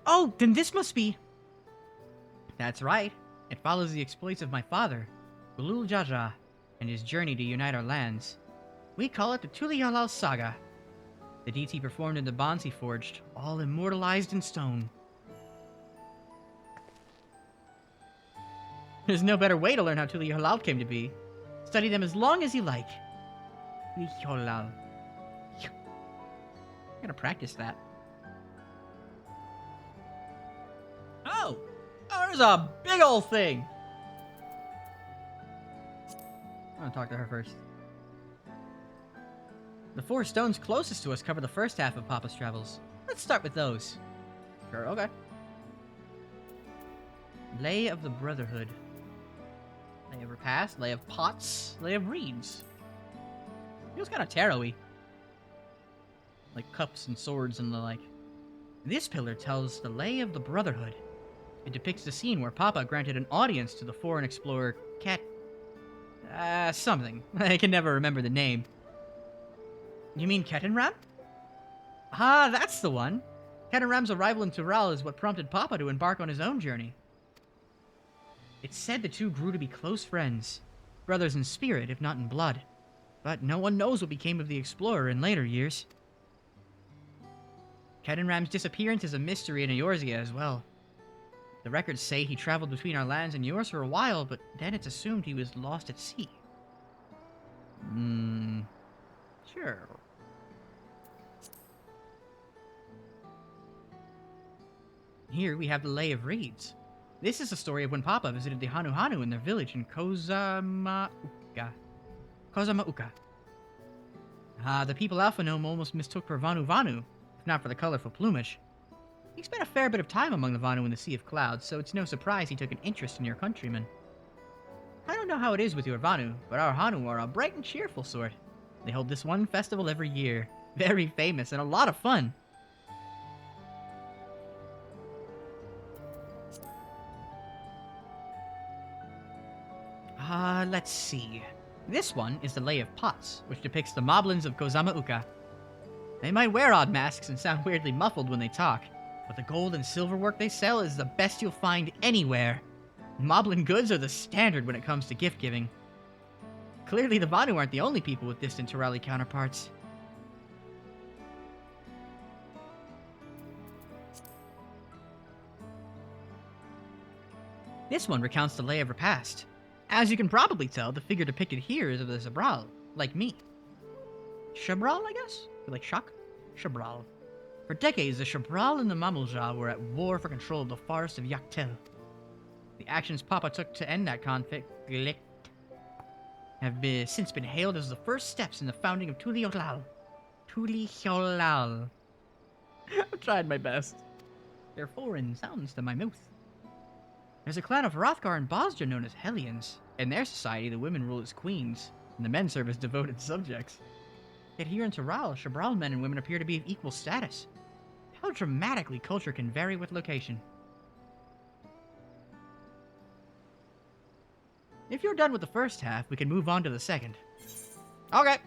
Oh, then this must be... That's right. It follows the exploits of my father, Ulul Jaja, and his journey to unite our lands. We call it the Tuli Halal Saga. The deeds he performed and the bonds he forged, all immortalized in stone. There's no better way to learn how Tuli Halal came to be. Study them as long as you like. Tuli Halal. I'm gonna practice that. Oh! Oh, there's a big old thing! I'm gonna talk to her first. The 4 stones closest to us cover the first half of Papa's travels. Let's start with those. Sure, okay. Lay of the Brotherhood. Lay of Repast, Lay of Pots, Lay of Reeds. Feels kind of tarot-y. Like cups and swords and the like. This pillar tells the Lay of the Brotherhood. It depicts the scene where Papa granted an audience to the foreign explorer something. I can never remember the name. You mean Ketenram? Ah, that's the one. Ketenram's arrival in Tural is what prompted Papa to embark on his own journey. It's said the two grew to be close friends, brothers in spirit if not in blood. But no one knows what became of the explorer in later years. Ketenram's disappearance is a mystery in Eorzea as well. The records say he traveled between our lands and yours for a while, but then it's assumed he was lost at sea. Sure. Here we have the Lay of Reeds. This is the story of when Papa visited the Hanu Hanu in their village in Kozamauka. The people Alpha Gnome almost mistook for Vanu Vanu, if not for the colorful plumage. He spent a fair bit of time among the Vanu in the Sea of Clouds, so it's no surprise he took an interest in your countrymen. I don't know how it is with your Vanu, but our Hanu are a bright and cheerful sort. They hold this one festival every year. Very famous and a lot of fun. Let's see. This one is the Lay of Pots, which depicts the Moblins of Kozamauka. They might wear odd masks and sound weirdly muffled when they talk, but the gold and silver work they sell is the best you'll find anywhere. Moblin goods are the standard when it comes to gift giving. Clearly the Vanu aren't the only people with distant Turali counterparts. This one recounts the Lay of Repast. As you can probably tell, the figure depicted here is of the Zabral, like me. Shabral, I guess? Like Shak? Shabral. For decades, the Shabral and the Mamulja were at war for control of the forest of Yaktel. The actions Papa took to end that conflict have since been hailed as the first steps in the founding of Tuli Halal. Tuli Halal. I've tried my best. They're foreign sounds to my mouth. There's a clan of Hrothgar and Bosja known as Hellions. In their society, the women rule as queens, and the men serve as devoted subjects. Yet here in Tural, Shabral men and women appear to be of equal status. How dramatically culture can vary with location. If you're done with the first half, we can move on to the second. Okay.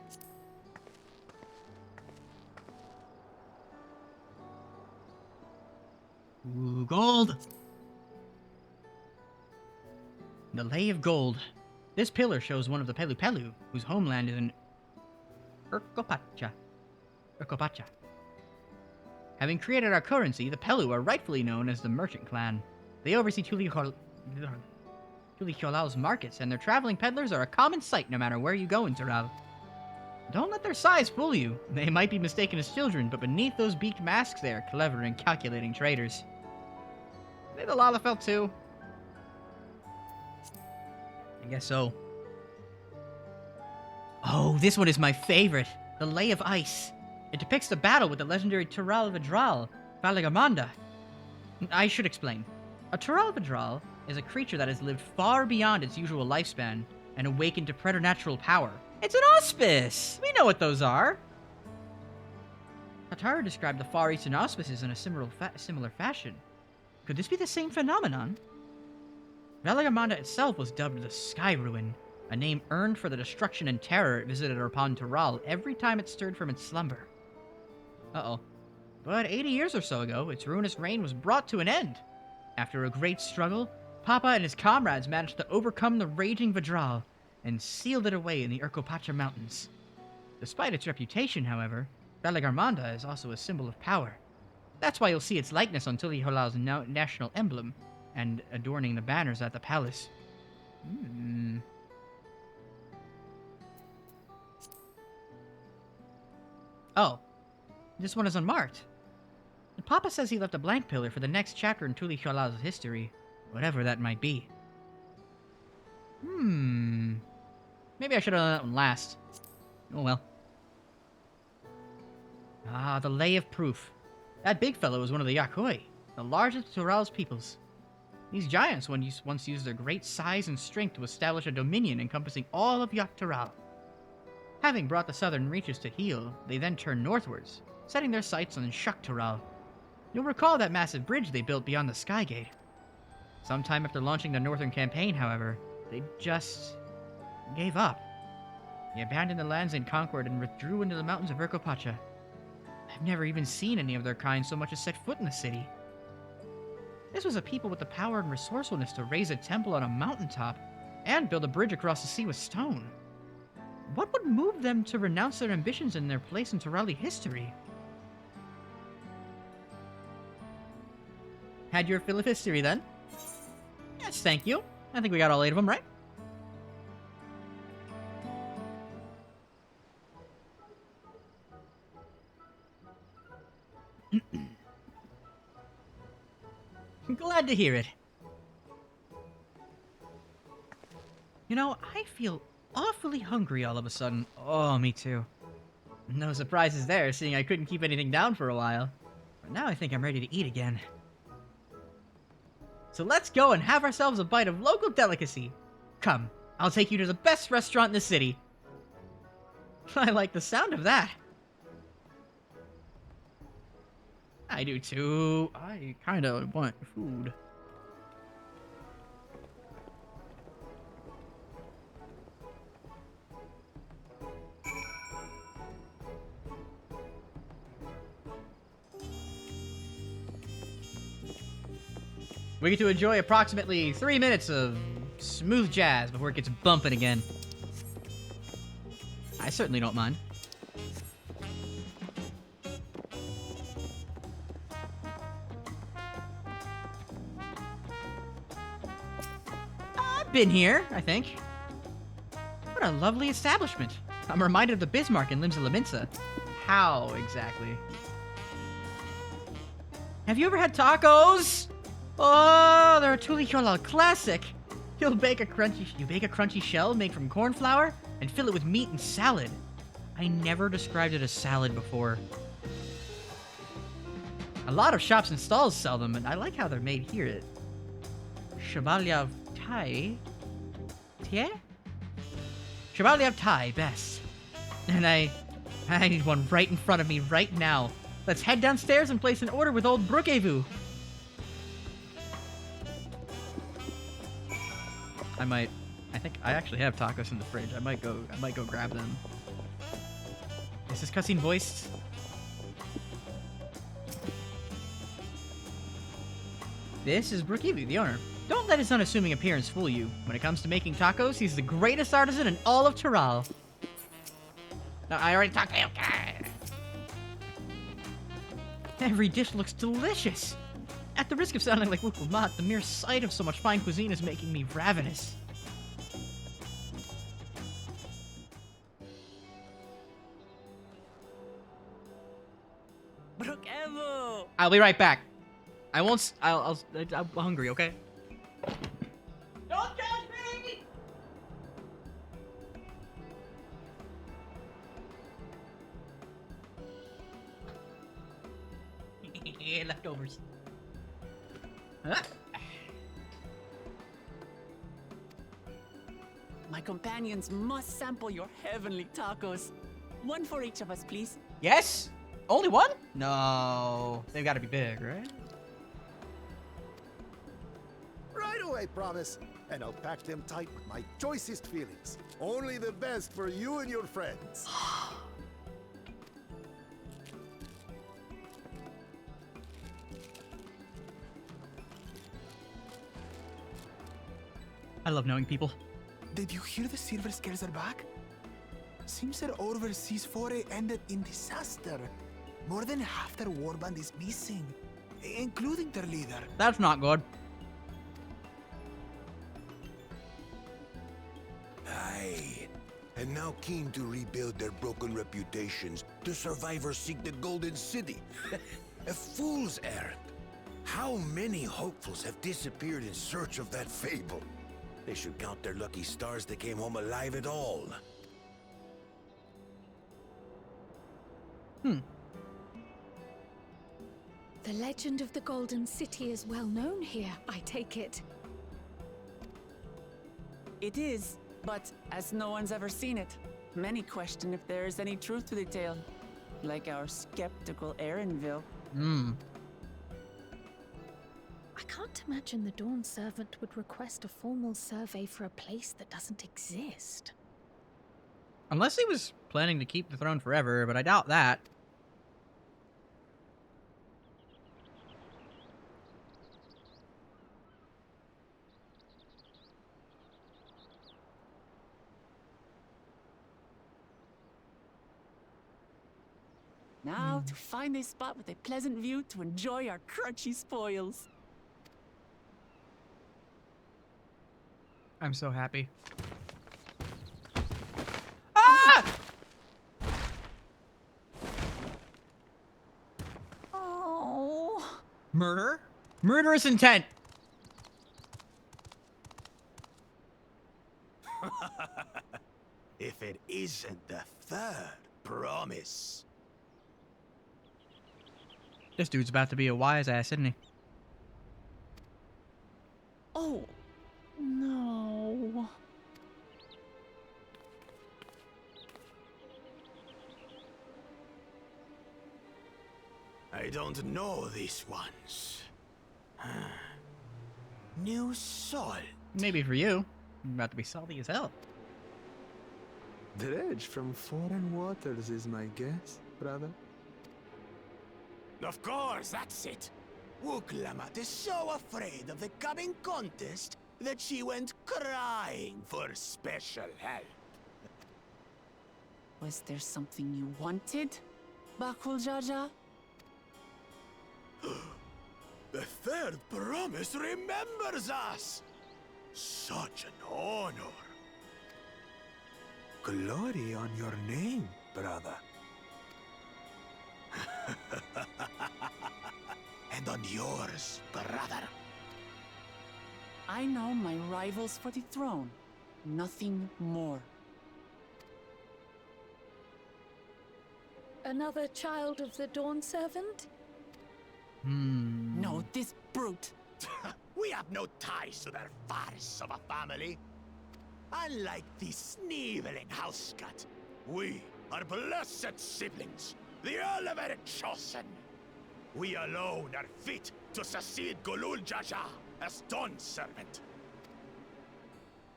Ooh, gold! The Lay of Gold. This pillar shows one of the Pelu Pelu, whose homeland is in Urkopacha. Having created our currency, the Pelu are rightfully known as the Merchant Clan. They oversee Tuli Halal's markets, and their traveling peddlers are a common sight no matter where you go in Tural. Don't let their size fool you. They might be mistaken as children, but beneath those beaked masks they are clever and calculating traders. Are they the Lalafell too? I guess so. Oh, this one is my favorite. The Lay of Ice. It depicts the battle with the legendary Tural Vidral, Valagamanda. I should explain. A Tural Vidral is a creature that has lived far beyond its usual lifespan and awakened to preternatural power. It's an auspice! We know what those are! Hatara described the Far Eastern auspices in a similar fashion. Could this be the same phenomenon? Valagamanda itself was dubbed the Sky Ruin, a name earned for the destruction and terror it visited upon Tural every time it stirred from its slumber. Uh-oh. But 80 years or so ago, its ruinous reign was brought to an end. After a great struggle, Papa and his comrades managed to overcome the raging Vidral and sealed it away in the Urkopacha Mountains. Despite its reputation, however, Valagamanda is also a symbol of power. That's why you'll see its likeness on Tuli Halal's national emblem and adorning the banners at the palace. Hmm. Oh, this one is unmarked. Papa says he left a blank pillar for the next chapter in Tuli Xola's history, whatever that might be. Maybe I should have done that one last. Oh well. Ah, the Lay of Proof. That big fellow was one of the Yakoi, the largest of Tural's peoples. These giants once used their great size and strength to establish a dominion encompassing all of Tural. Having brought the southern reaches to heel, they then turned northwards, setting their sights on Tural. You'll recall that massive bridge they built beyond the Skygate. Sometime after launching the northern campaign, however, they just gave up. They abandoned the lands they conquered and withdrew into the mountains of Urkopacha. I've never even seen any of their kind so much as set foot in the city. This was a people with the power and resourcefulness to raise a temple on a mountaintop and build a bridge across the sea with stone. What would move them to renounce their ambitions and their place in Turali history? Had your fill of history then? Yes, thank you. I think we got all 8 of them, right? Glad to hear it. You know, I feel awfully hungry all of a sudden. Oh, me too. No surprises there, seeing I couldn't keep anything down for a while. But now I think I'm ready to eat again. So let's go and have ourselves a bite of local delicacy. Come, I'll take you to the best restaurant in the city. I like the sound of that. I do too. I kinda want food. We get to enjoy approximately 3 minutes of smooth jazz before it gets bumping again. I certainly don't mind. I've been here, I think. What a lovely establishment. I'm reminded of the Bismarck in Limsa Laminsa. How exactly? Have you ever had tacos? Oh, they're a Tuli Xolal classic. You bake a crunchy shell made from corn flour and fill it with meat and salad. I never described it as salad before. A lot of shops and stalls sell them, and I like how they're made here at Shabalyav Thai. Tie? Shabalyav Thai, best. And I need one right in front of me right now. Let's head downstairs and place an order with old Brookevu. I think I actually have tacos in the fridge. I might go grab them. Is this cutscene voiced? This is Brookevu, the owner. Don't let his unassuming appearance fool you. When it comes to making tacos, he's the greatest artisan in all of Tural. No, I already talked to you. Every dish looks delicious. At the risk of sounding like Wukulmat, the mere sight of so much fine cuisine is making me ravenous. Brookevu! I'll be right back. I won't. I'm hungry. Okay. Don't judge me. Leftovers. Huh? My companions must sample your heavenly tacos. One for each of us, please. Yes? Only one? No. They've got to be big, right? Right away, promise. And I'll pack them tight with my choicest feelings. Only the best for you and your friends. I love knowing people. Did you hear the Silver Scares are back? Seems their overseas foray ended in disaster. More than half their warband is missing, including their leader. That's not good. and now keen to rebuild their broken reputations, the survivors seek the Golden City. A fool's errand. How many hopefuls have disappeared in search of that fable? They should count their lucky stars they came home alive at all. The legend of the Golden City is well known here, I take it. It is, but as no one's ever seen it, many question if there is any truth to the tale. Like our skeptical Erinville. I can't imagine the Dawn Servant would request a formal survey for a place that doesn't exist. Unless he was planning to keep the throne forever, but I doubt that. Now to find a spot with a pleasant view to enjoy our crunchy spoils. I'm so happy. Ah! Oh. Murder? Murderous intent. If it isn't the third promise. This dude's about to be a wise ass, isn't he? Oh. No. I don't know these ones. New salt. Maybe for you. About to be salty as hell. Dredge from foreign waters is my guess, brother. Of course, that's it. Wuklamat is so afraid of the coming contest that she went crying for special help. Was there something you wanted, Bakul Jaja? The third promise remembers us. Such an honor. Glory on your name, brother. And on yours, brother. I know my rivals for the throne. Nothing more. Another child of the Dawn Servant? No, this brute. We have no ties to their farce of a family. Unlike the sneevling housecut, we are blessed siblings, the elevated chosen. We alone are fit to succeed Golul Jaja as Dawn Servant.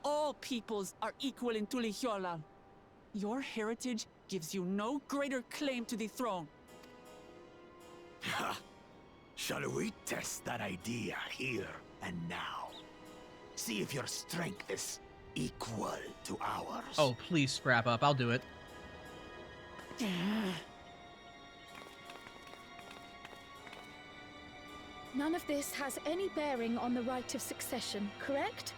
All peoples are equal in Tulihiola. Your heritage gives you no greater claim to the throne. Ha! Shall we test that idea here and now? See if your strength is equal to ours. Oh, please scrap up. I'll do it. None of this has any bearing on the right of succession, correct?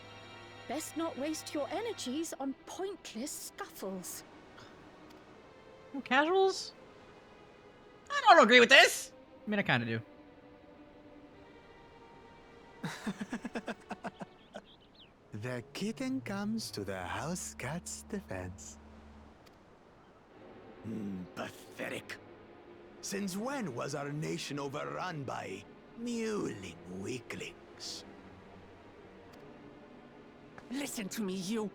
Best not waste your energies on pointless scuffles. Casuals? I don't agree with this. I mean, I kind of do. The kitten comes to the house cat's defense. Pathetic. Since when was our nation overrun by mewling weaklings? Listen to me, you.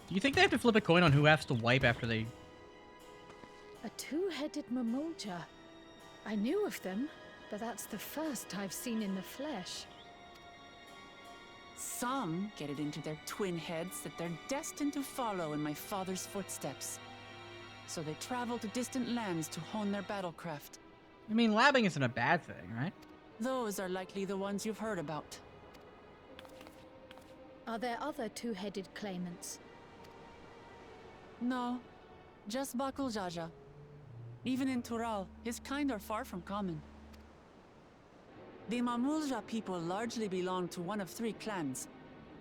Do you think they have to flip a coin on who has to wipe after they... A two-headed Mamulja. I knew of them, but that's the first I've seen in the flesh. Some get it into their twin heads that they're destined to follow in my father's footsteps. So they travel to distant lands to hone their battlecraft. I mean, labbing isn't a bad thing, right? Those are likely the ones you've heard about. Are there other two-headed claimants? No, just Bakul Jaja. Even in Tural, his kind are far from common. The Mamulja people largely belong to one of three clans.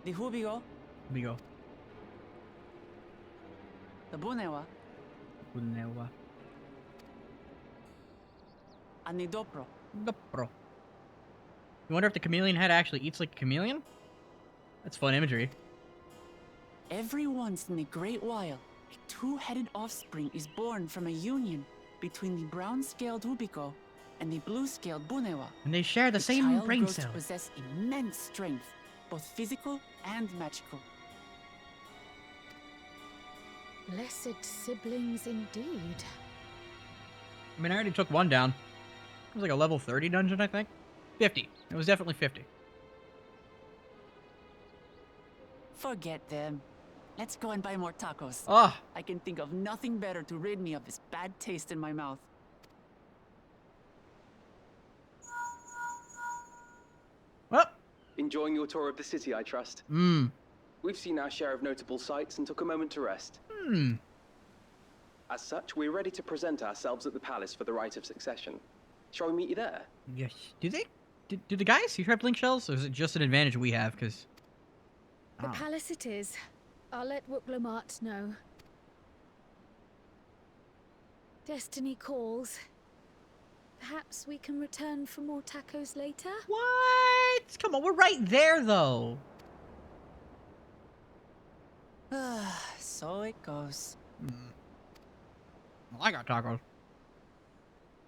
The Hubigo, Here we go. the Bunewa, Bunewa. and the Dopro. Dopro. You wonder if the chameleon head actually eats like a chameleon? That's fun imagery. Every once in the Great While, a two-headed offspring is born from a union between the brown-scaled Hubigo and the blue-scaled Bunewa. And they share the same child brain grows to cells. possess immense strength, both physical and magical. Blessed siblings indeed. I mean, I already took one down. It was like a level 30 dungeon, I think. 50. It was definitely 50. Forget them. Let's go and buy more tacos. Ah, I can think of nothing better to rid me of this bad taste in my mouth. well. Enjoying your tour of the city, I trust. Mmm. We've seen our share of notable sights and took a moment to rest. Hmm. As such, we're ready to present ourselves at the palace for the rite of succession. Shall we meet you there? Yes. Do they? Do the guys use blink shells, or is it just an advantage we have? Because The palace it is. I'll let Wuklamart know. Destiny calls. Perhaps we can return for more tacos later? what? Come on, we're right there though. So it goes. Well, I got tacos.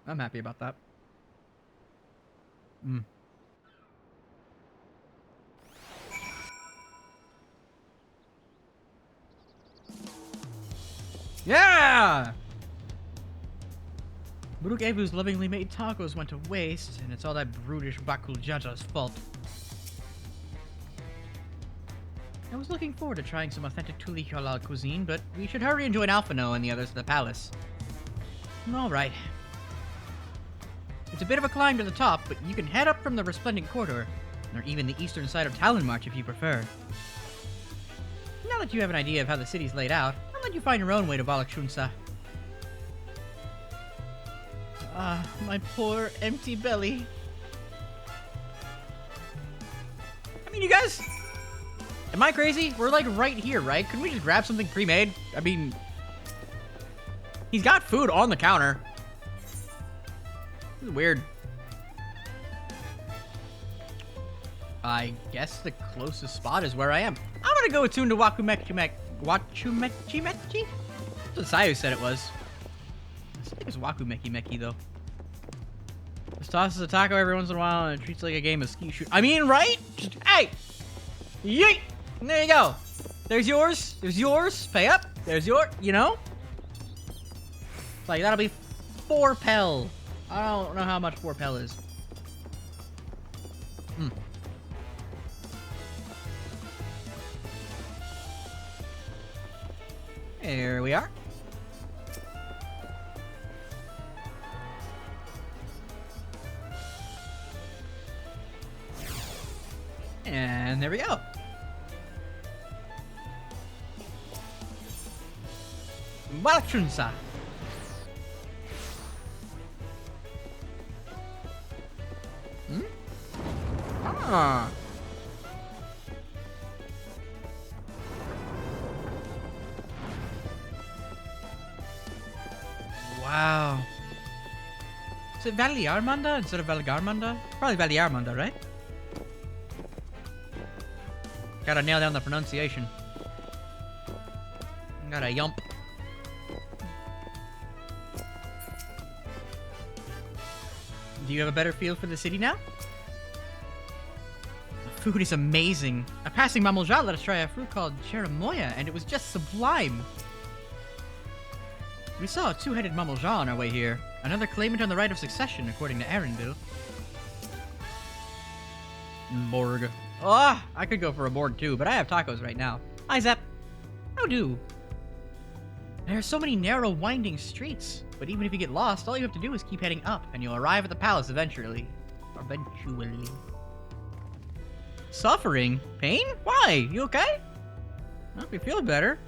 I'm happy about that. Mm. Yeah! Buruk Evu's lovingly made tacos went to waste, and it's all that brutish Bakul Jaja's fault. I was looking forward to trying some authentic Tuli halal cuisine, but we should hurry and join Alphino and the others at the palace. Alright. It's a bit of a climb to the top, but you can head up from the Resplendent Corridor, or even the eastern side of Talon March if you prefer. Now that you have an idea of how the city's laid out, I'll let you find your own way to Balakshunsa. Ah, my poor empty belly. I mean, you guys... Am I crazy? We're like right here, right? Couldn't we just grab something pre-made? I mean... He's got food on the counter. This is weird. I guess the closest spot is where I am. I'm gonna go attune to Wachumechimechi. That's what Sayu said it was. I think it's Wachumechimechi though. Just tosses a taco every once in a while and it treats it like a game of ski shoot. I mean, right? Just, hey! Yeet! And there you go. There's yours. There's yours. Pay up. There's your, you know? Like, that'll be 4 pel. I don't know how much 4 pel is. Here we are. And there we go. Balakshunsa. Ah. Wow. Is it Valiarmanda instead of Valgarmanda? Probably Valiarmanda, right? Gotta nail down the pronunciation. Gotta yump. Do you have a better feel for the city now? The food is amazing. A passing Mamulja let us try a fruit called cherimoya, and it was just sublime. We saw a 2-headed Mamulja on our way here. Another claimant on the right of succession, according to Arendelle. Borg. Oh, I could go for a Borg too, but I have tacos right now. Hi, Zep. How do? There are so many narrow, winding streets, but even if you get lost, all you have to do is keep heading up, and you'll arrive at the palace eventually. Eventually. Suffering? Pain? Why? You okay? I hope you feel better.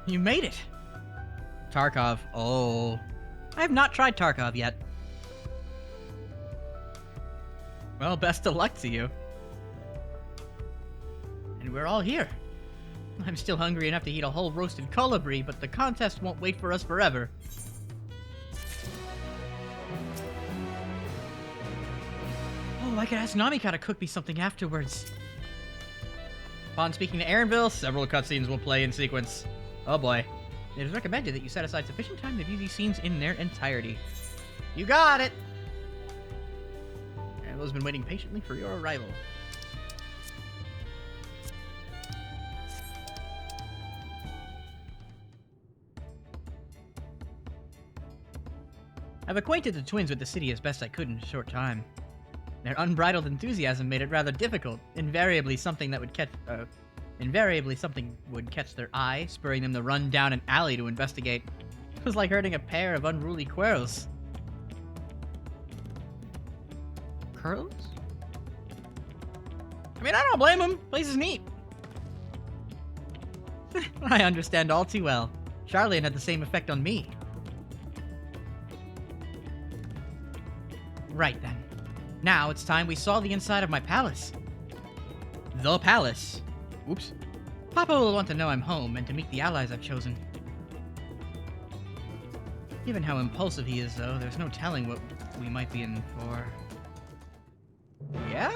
You made it! Tarkov. Oh. I have not tried Tarkov yet. Well, best of luck to you. And we're all here. I'm still hungry enough to eat a whole roasted colibri, but the contest won't wait for us forever. Oh, I could ask Namika to cook me something afterwards. Upon speaking to Aaronville, several cutscenes will play in sequence. Oh boy. It is recommended that you set aside sufficient time to view these scenes in their entirety. You got it! Aaronville's been waiting patiently for your arrival. I've acquainted the twins with the city as best I could in a short time. Their unbridled enthusiasm made it rather difficult. Invariably something would catch their eye, spurring them to run down an alley to investigate. It was like herding a pair of unruly squirrels. Curls? I mean, I don't blame them. Place is neat. I understand all too well. Charlene had the same effect on me. Right then. Now it's time we saw the inside of my palace. The palace. Oops. Papa will want to know I'm home and to meet the allies I've chosen. Given how impulsive he is, though, there's no telling what we might be in for. Yeah?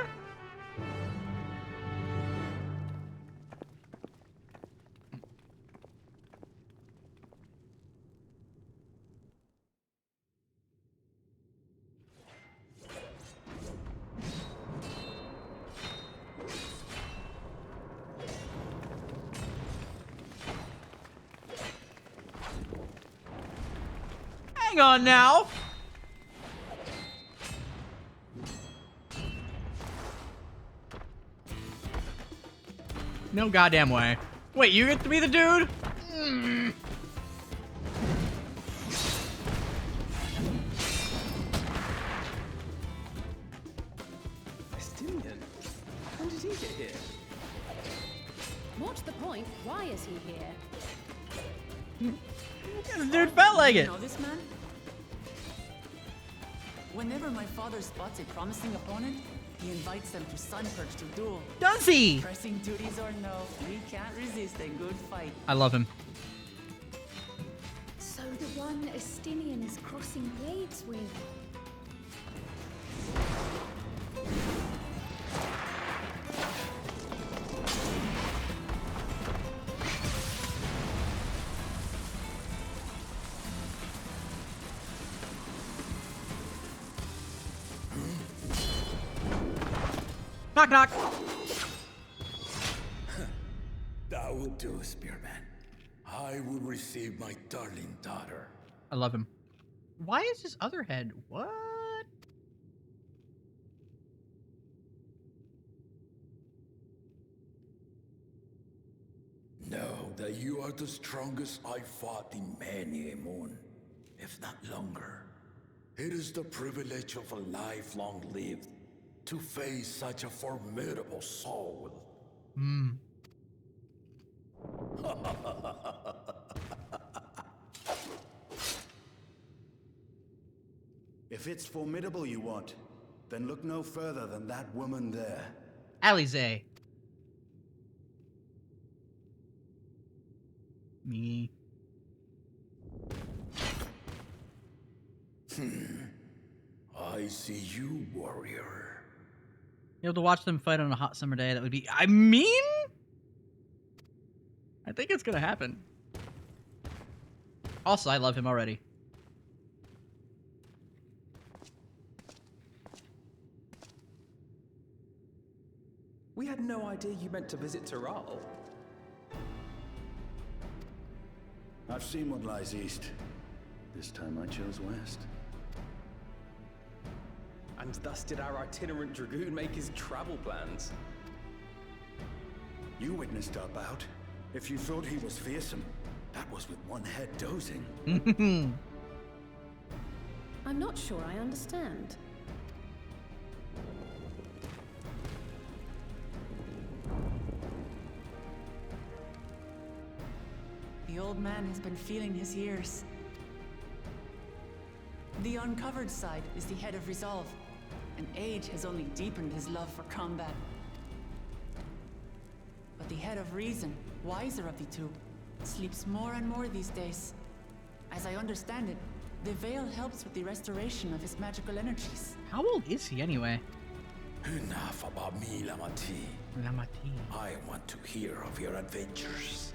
Hang on now! No goddamn way. Wait, you get to be the dude? Estinian? When did he get here? What's the point? Why is he here? This dude felt like You it. know this man? Whenever my father spots a promising opponent, he invites them to Sunperch to duel. Does he? Pressing duties or no, we can't resist a good fight. I love him. So the one Estinian is crossing blades with. Knock knock. That will do, Spearman. I will receive my darling daughter. I love him. Why is his other head? What? Know that you are the strongest I fought in many a moon, if not longer. It is the privilege of a life long lived to face such a formidable soul. If it's formidable you want, then look no further than that woman there. Alize. Me. I see you, warrior. Able to watch them fight on a hot summer day, that would be... I mean? I think it's gonna happen. Also, I love him already. We had no idea you meant to visit Tyrrell. I've seen what lies east. This time I chose west. And thus did our itinerant dragoon make his travel plans. You witnessed our bout. If you thought he was fearsome, that was with one head dozing. I'm not sure I understand. The old man has been feeling his years. The uncovered side is the head of resolve, and age has only deepened his love for combat. But the head of reason, wiser of the two, sleeps more and more these days. As I understand it, the veil helps with the restoration of his magical energies. How old is he anyway? Enough about me, Lamati. Lamati. I want to hear of your adventures.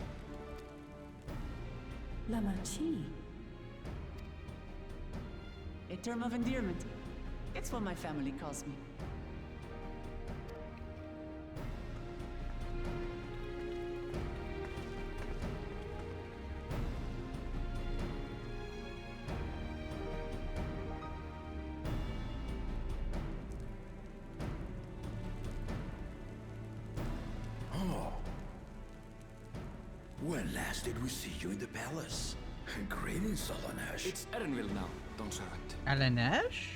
Lamachi. A term of endearment. It's what my family calls me. When last did we see you in the palace? Greetings, Alanesh. It's Erenville now, Don Servant. Alanesh?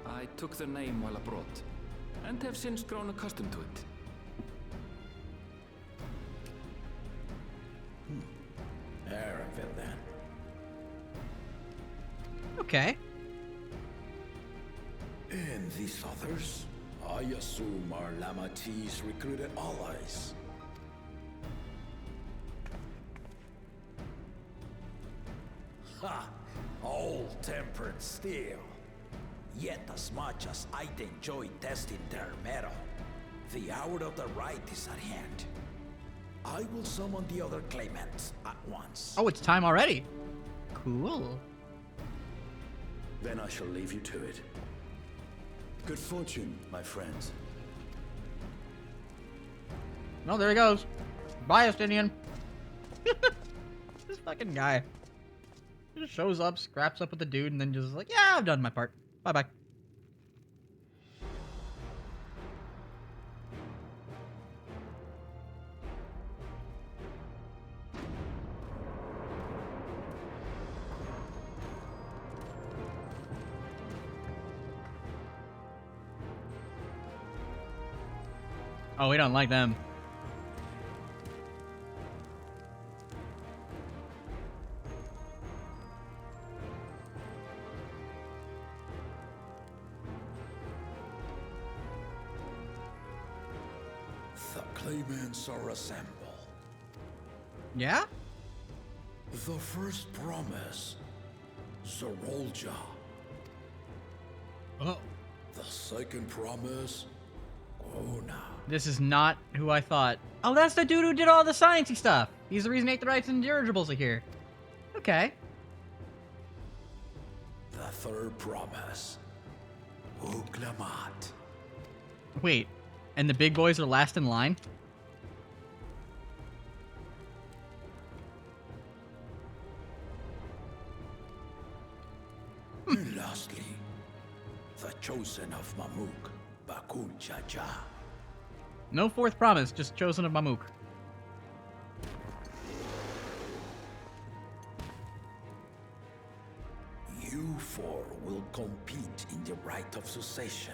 I took the name while abroad, and have since grown accustomed to it. Erenville, then. Okay. And these others? I assume are Lamati's recruited allies. Ha! Old-tempered steel. Yet as much as I'd enjoy testing their metal, the hour of the right is at hand. I will summon the other claimants at once. Oh, it's time already. Cool. Then I shall leave you to it. Good fortune, my friends. No, there he goes. Bye, Estinian. This fucking guy. He just shows up, scraps up with the dude, and then just is like, yeah, I've done my part. Bye-bye. Oh, we don't like them. The claimants are assembled. Yeah? The first promise, Zorolja. Oh. The second promise, Ona. This is not who I thought. Oh, that's the dude who did all the sciencey stuff. He's the reason Aetherites and Dirigibles are here. Okay. The third promise, Uklamat. Wait, and the big boys are last in line? And lastly, the chosen of Mamuk, Bakul Jaja. No fourth promise, just chosen of Mamuk. You four will compete in the rite of succession,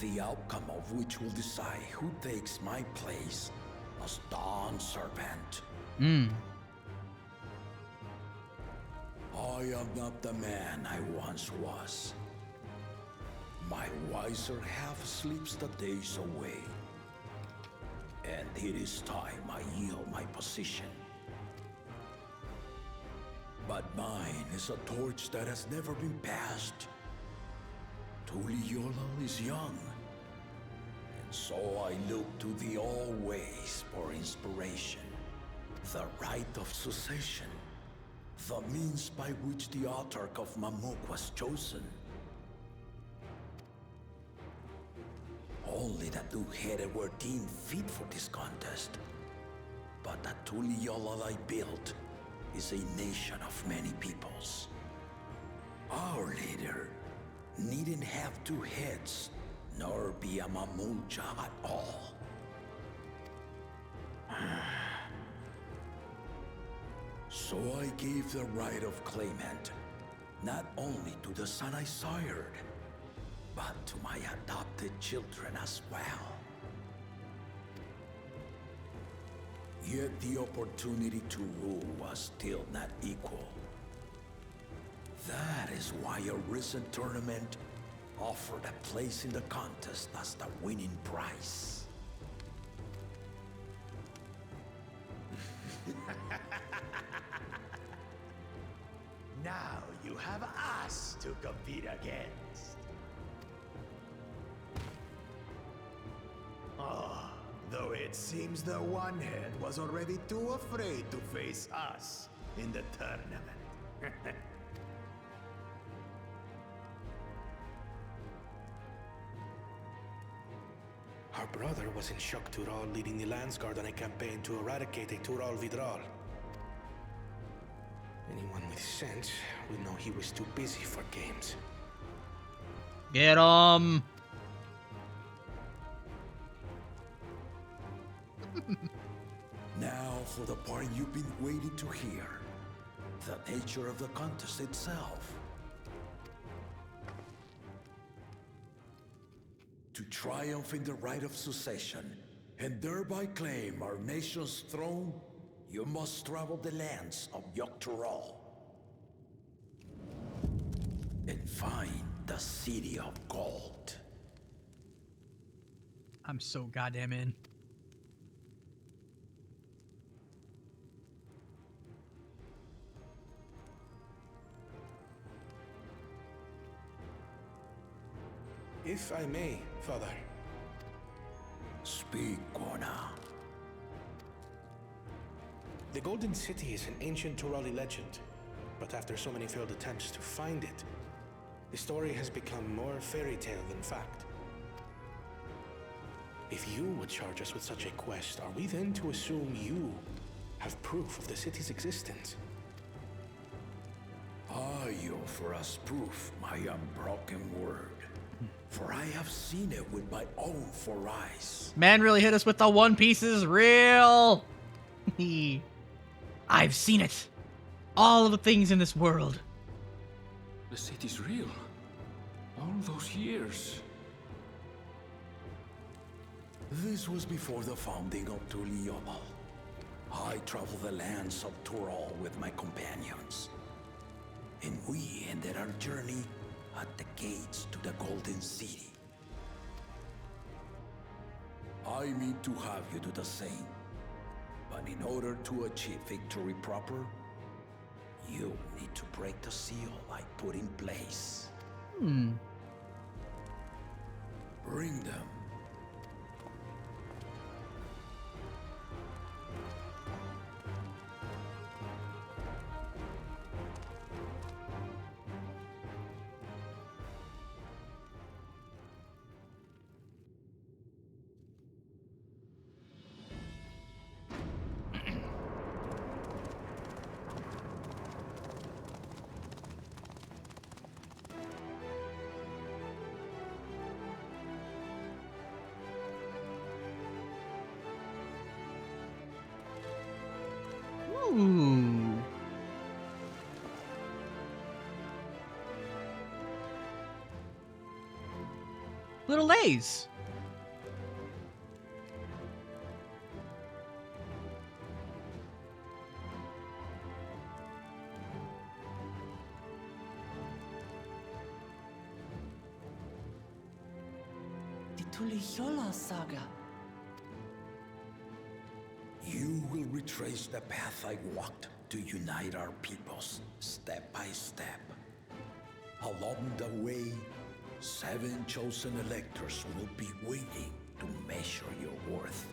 the outcome of which will decide who takes my place as Dawn Servant. I am not the man I once was. My wiser half sleeps the days away. And it is time I yield my position. But mine is a torch that has never been passed. Tuliola is young. And so I look to thee always for inspiration. The rite of succession. The means by which the autarch of Mamuk was chosen. Only the two-headed were deemed fit for this contest. But the Tuliola I built is a nation of many peoples. Our leader needn't have two heads, nor be a Mamulja at all. So I gave the right of claimant, not only to the son I sired, but to my adopted children as well. Yet the opportunity to rule was still not equal. That is why a recent tournament offered a place in the contest as the winning prize. Now you have us to compete against. Oh, though it seems the one head was already too afraid to face us in the tournament. Our brother was in Shock Tural leading the Landsguard on a campaign to eradicate a Tural Vidral. Anyone with sense would know he was too busy for games. Get him! Now for the part you've been waiting to hear. The nature of the contest itself. To triumph in the right of succession, and thereby claim our nation's throne, you must travel the lands of Yogg-Tural and find the City of Gold. I'm so goddamn in. If I may, Father. Speak, Kona. The Golden City is an ancient Turali legend, but after so many failed attempts to find it, the story has become more fairy tale than fact. If you would charge us with such a quest, are we then to assume you have proof of the city's existence? I offer us proof, my unbroken word. For I have seen it with my own 4 eyes. Man really hit us with the One Piece is real. I've seen it. All of the things in this world. The city's real. All those years. This was before the founding of Tuliyomal. I traveled the lands of Tural with my companions. And we ended our journey at the gates to the Golden City. I mean to have you do the same. But in order to achieve victory proper, you need to break the seal I put in place. Bring them. Ooh. Little Lays. The Tuliyola saga. You will retrace the path I walked to unite our peoples, step by step. Along the way, 7 chosen electors will be waiting to measure your worth.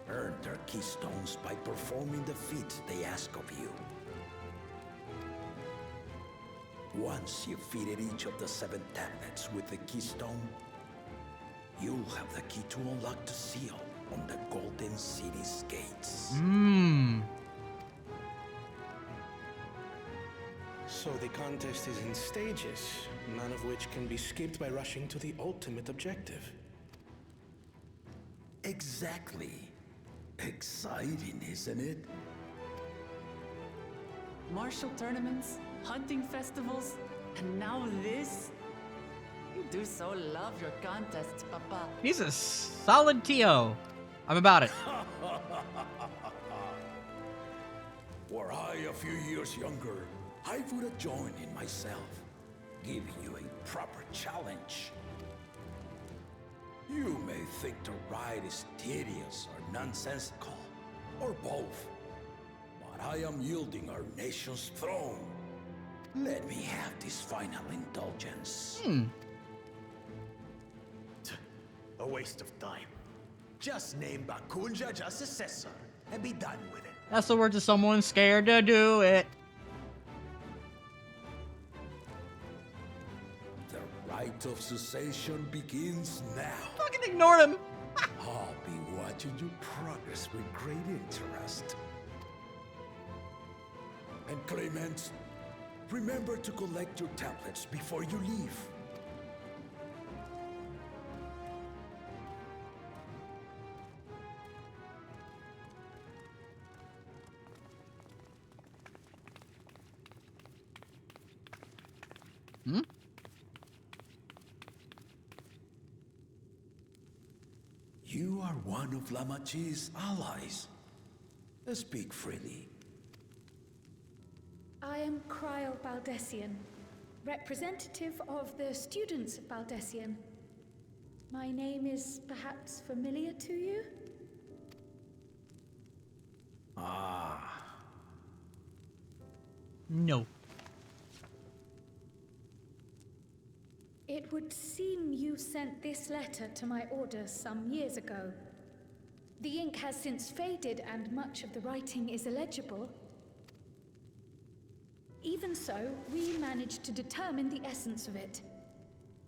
Earn their keystones by performing the feats they ask of you. Once you've fitted each of the 7 tablets with the keystone, you'll have the key to unlock the seal on the Golden City's gates. So the contest is in stages, none of which can be skipped by rushing to the ultimate objective. Exactly. Exciting, isn't it? Martial tournaments, hunting festivals, and now this? You do so love your contests, Papa. He's a solid TO. I'm about it. Were I a few years younger, I would have joined in myself, giving you a proper challenge. You may think the ride is tedious or nonsensical, or both, but I am yielding our nation's throne. Let me have this final indulgence. A waste of time. Just name Bakunja as successor and be done with it. That's the words of someone scared to do it. The rite of succession begins now. Fucking ignored him. I'll be watching your progress with great interest. And Clement, remember to collect your templates before you leave. You are one of Lamachi's allies. Speak freely. I am Cryle Baldessian, representative of the students of Baldessian. My name is perhaps familiar to you? Ah. No. It would seem you sent this letter to my order some years ago. The ink has since faded and much of the writing is illegible. Even so, we managed to determine the essence of it.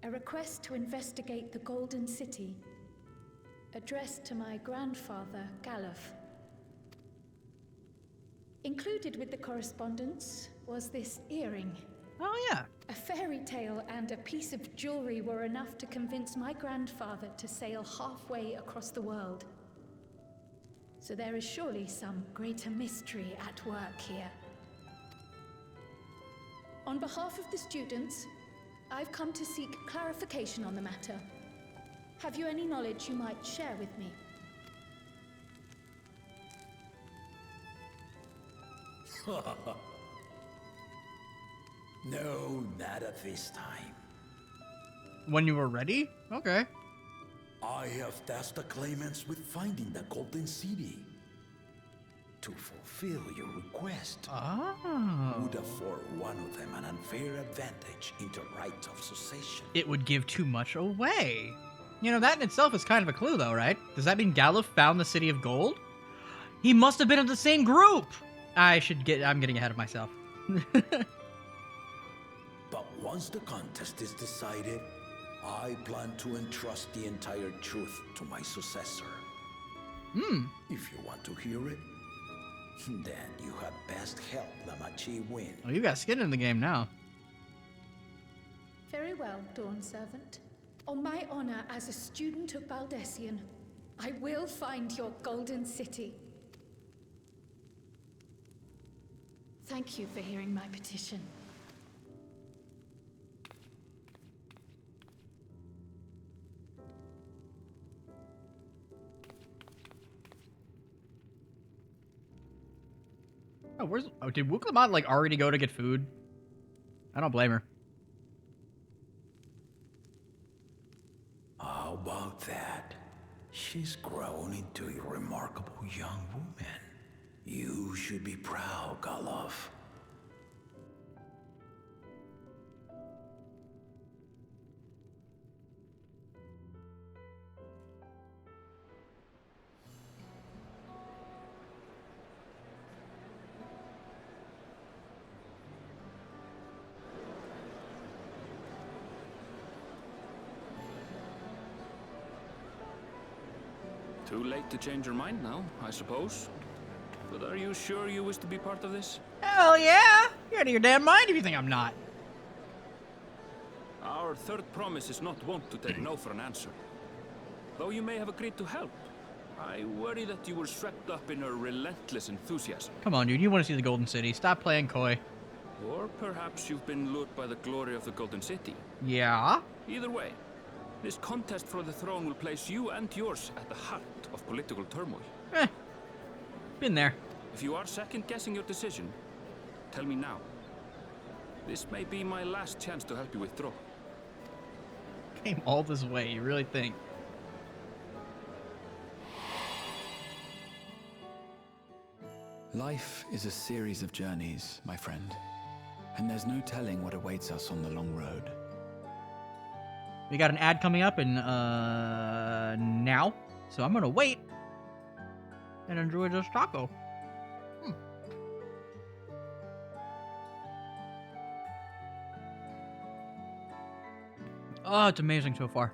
A request to investigate the Golden City, addressed to my grandfather, Galuf. Included with the correspondence was this earring. Oh, yeah. A fairy tale and a piece of jewelry were enough to convince my grandfather to sail halfway across the world. So there is surely some greater mystery at work here. On behalf of the students, I've come to seek clarification on the matter. Have you any knowledge you might share with me? No, not at this time. When you were ready? Okay. I have tasked the claimants with finding the Golden City. To fulfill your request, would afford one of them an unfair advantage in the right of succession. It would give too much away. You know, that in itself is kind of a clue, though, right? Does that mean Galuf found the City of Gold? He must have been in the same group! I'm getting ahead of myself. But once the contest is decided, I plan to entrust the entire truth to my successor. If you want to hear it, then you had best help Lamachi win. Oh, you got skin in the game now. Very well, Dawn Servant. On my honor as a student of Baldessian, I will find your Golden City. Thank you for hearing my petition. Oh, did Wuklamat, like, already go to get food? I don't blame her. How about that? She's grown into a remarkable young woman. You should be proud, Galuf. Too late to change your mind now, I suppose. But are you sure you wish to be part of this? Hell yeah! You're out of your damn mind if you think I'm not. Our third promise is not wont to take no for an answer. Though you may have agreed to help, I worry that you were swept up in her relentless enthusiasm. Come on, dude. You want to see the Golden City. Stop playing coy. Or perhaps you've been lured by the glory of the Golden City. Yeah? Either way, This contest for the throne will place you and yours at the heart of political turmoil. Been there. If you are second-guessing your decision, tell me now. This may be my last chance to help you withdraw. Came all this way, you really think? Life is a series of journeys, my friend. And there's no telling what awaits us on the long road. We got an ad coming up in, now. So I'm gonna wait and enjoy this taco. Oh, it's amazing so far.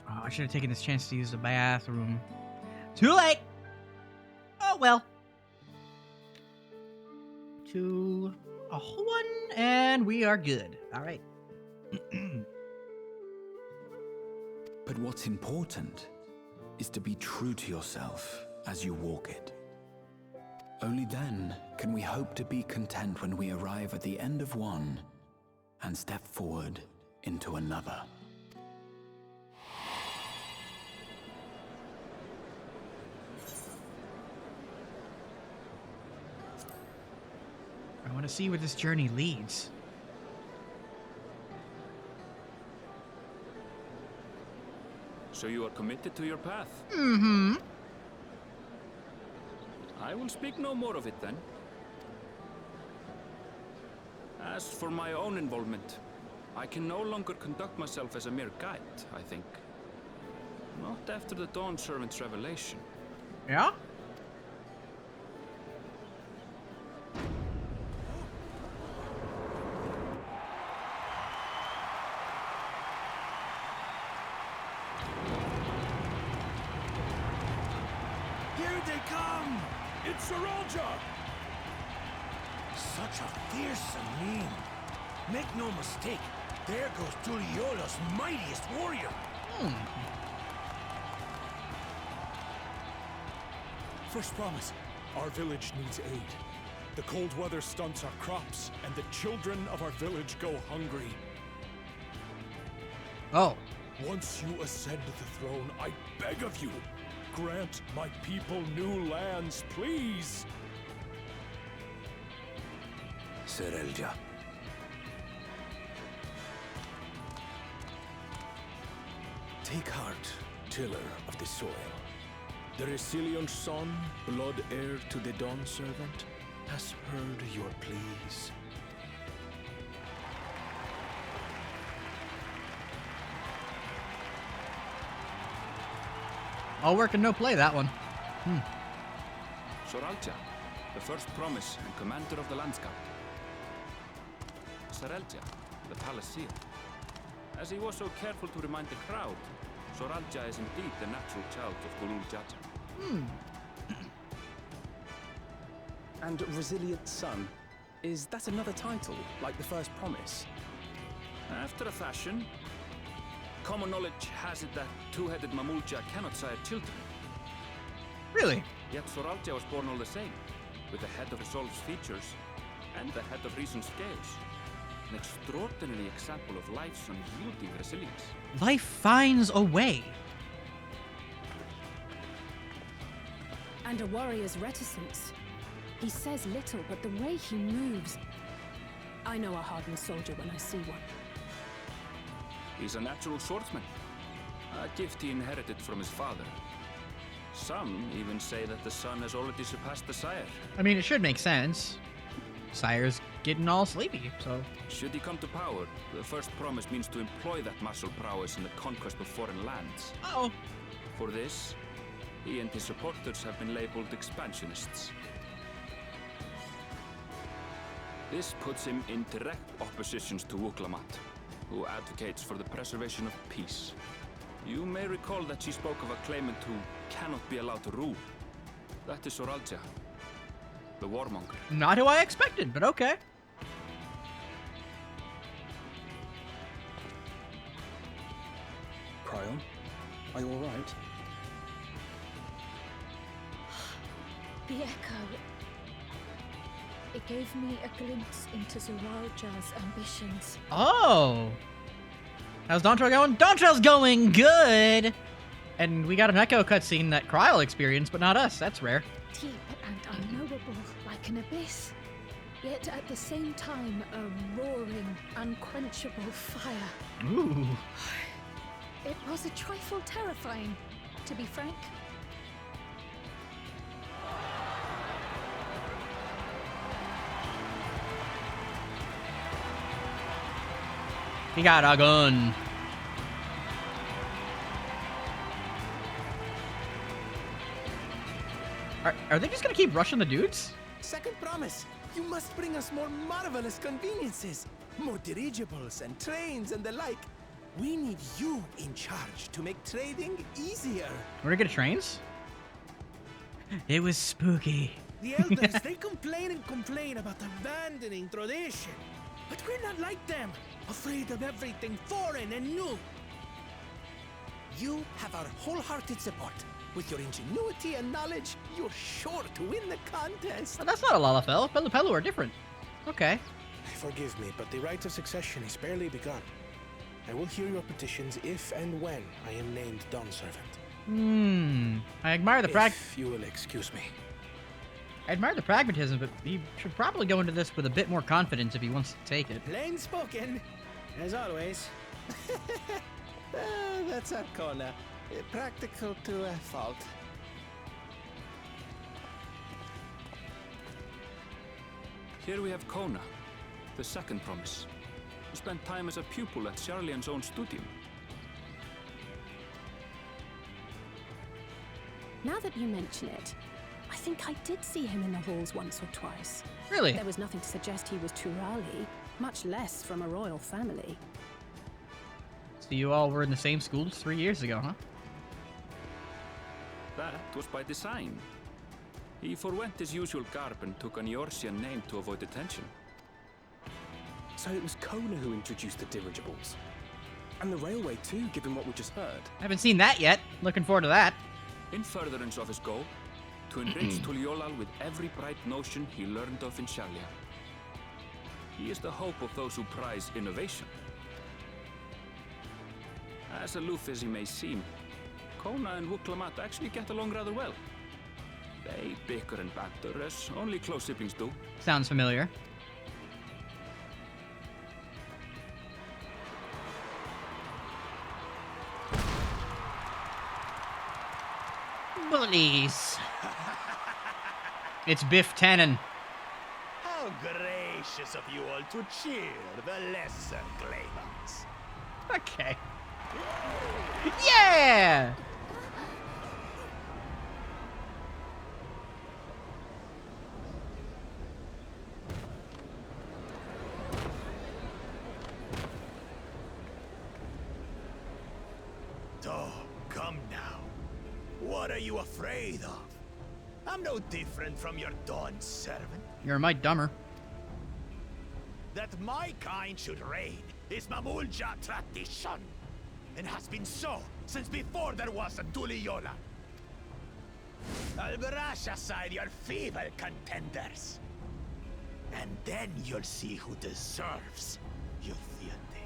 Oh, I should have taken this chance to use the bathroom. Too late! Oh, well. 2, a 1, and we are good. All right. But what's important is to be true to yourself as you walk it. Only then can we hope to be content when we arrive at the end of one and step forward into another. I want to see where this journey leads. So you are committed to your path? Mm-hmm. I will speak no more of it then. As for my own involvement, I can no longer conduct myself as a mere guide, I think. Not after the Dawn Servant's revelation. Yeah? Here they come! It's Saralja! Such a fearsome name. Make no mistake, there goes Tuliola's mightiest warrior. First promise, our village needs aid. The cold weather stunts our crops, and the children of our village go hungry. Oh. Once you ascend the throne, I beg of you, grant my people new lands, please! Serelja. Take heart, tiller of the soil. The resilient son, blood heir to the Dawn Servant, has heard your pleas. All work and no play, that one. Soralja, the first promise and commander of the landscape. Sarelja, the palaceer. As he was so careful to remind the crowd, Soralja is indeed the natural child of Gulul Jaja. And Resilient Son, is that another title, like the first promise? After a fashion, common knowledge has it that two-headed Mamulja cannot sire children. Really? Yet Soralja was born all the same, with the head of Resolve's features and the head of Reason's scales. An extraordinary example of life's unyielding resilience. Life finds a way. And a warrior's reticence. He says little, but the way he moves... I know a hardened soldier when I see one. He's a natural swordsman, a gift he inherited from his father. Some even say that the son has already surpassed the sire. I mean, it should make sense. Sire's getting all sleepy, so... Should he come to power, the first promise means to employ that martial prowess in the conquest of foreign lands. Uh-oh. For this, he and his supporters have been labeled expansionists. This puts him in direct opposition to Wuklamat, who advocates for the preservation of peace. You may recall that she spoke of a claimant who cannot be allowed to rule. That is Soralja, the warmonger. Not who I expected, but okay. Cryon, are you alright? The echo. It gave me a glimpse into Zoralja's ambitions. Oh! How's Dawntrail going? Dawntrail's going good! And we got an echo cutscene that Kryl experienced, but not us. That's rare. Deep and unknowable, like an abyss. Yet at the same time, a roaring, unquenchable fire. Ooh. It was a trifle terrifying, to be frank. He got a gun. Are they just gonna keep rushing the dudes? Second promise. You must bring us more marvelous conveniences. More dirigibles and trains and the like. We need you in charge to make trading easier. We're gonna get trains? It was spooky. The elders, they complain about abandoning tradition. But we're not like them, afraid of everything foreign and new. You have our wholehearted support. With your ingenuity and knowledge, you're sure to win the contest. Oh, that's not a Lalafell. Pelupelu are different. Okay. Forgive me, but the rite of succession is barely begun. I will hear your petitions if and when I am named Dawn Servant. I admire the If you will excuse me. I admire the pragmatism, but he should probably go into this with a bit more confidence if he wants to take it. Plain spoken, as always. That's Arcona. Practical to a fault. Here we have Kona, the second promise, who spent time as a pupil at Sharlian's own studium. Now that you mention it, I think I did see him in the halls once or twice. Really? There was nothing to suggest he was Turali, much less from a royal family. So you all were in the same schools 3 years ago, huh? That was by design. He forwent his usual garb and took an Eorzean name to avoid attention. So it was Kona who introduced the dirigibles. And the railway too, given what we just heard. I haven't seen that yet. Looking forward to that. In furtherance of his goal, to enrich Tuliolal with every bright notion he learned of in Sharlia. He is the hope of those who prize innovation. As aloof as he may seem, Kona and Wuklamat actually get along rather well. They bicker and banter as only close siblings do. Sounds familiar. Bullies. It's Biff Tannen. How gracious of you all to cheer the lesser claimants. Okay. Yeah! Oh, come now. What are you afraid of? I'm no different from your Dawn servant. You're a mite dumber. That my kind should reign is Mamulja tradition, and has been so since before there was a Tuliyola. I'll brush aside your feeble contenders, and then you'll see who deserves your fealty.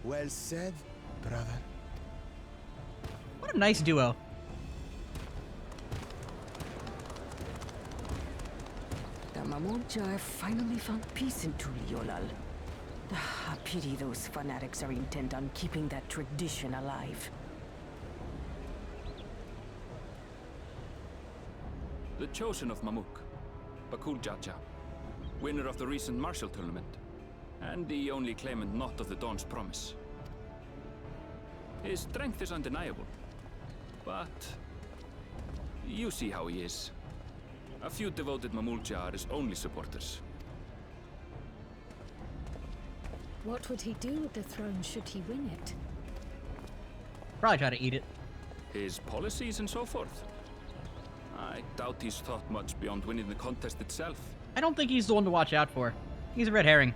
Well said, brother. What a nice duo. The Mamulja have finally found peace in Tuliolal. I pity those fanatics are intent on keeping that tradition alive. The chosen of Mamuk, Bakul Jaja, winner of the recent martial tournament, and the only claimant not of the Dawn's promise. His strength is undeniable, but you see how he is. A few devoted Mamulja are his only supporters. What would he do with the throne should he win it? Probably try to eat it. His policies and so forth. I doubt he's thought much beyond winning the contest itself. I don't think he's the one to watch out for. He's a red herring.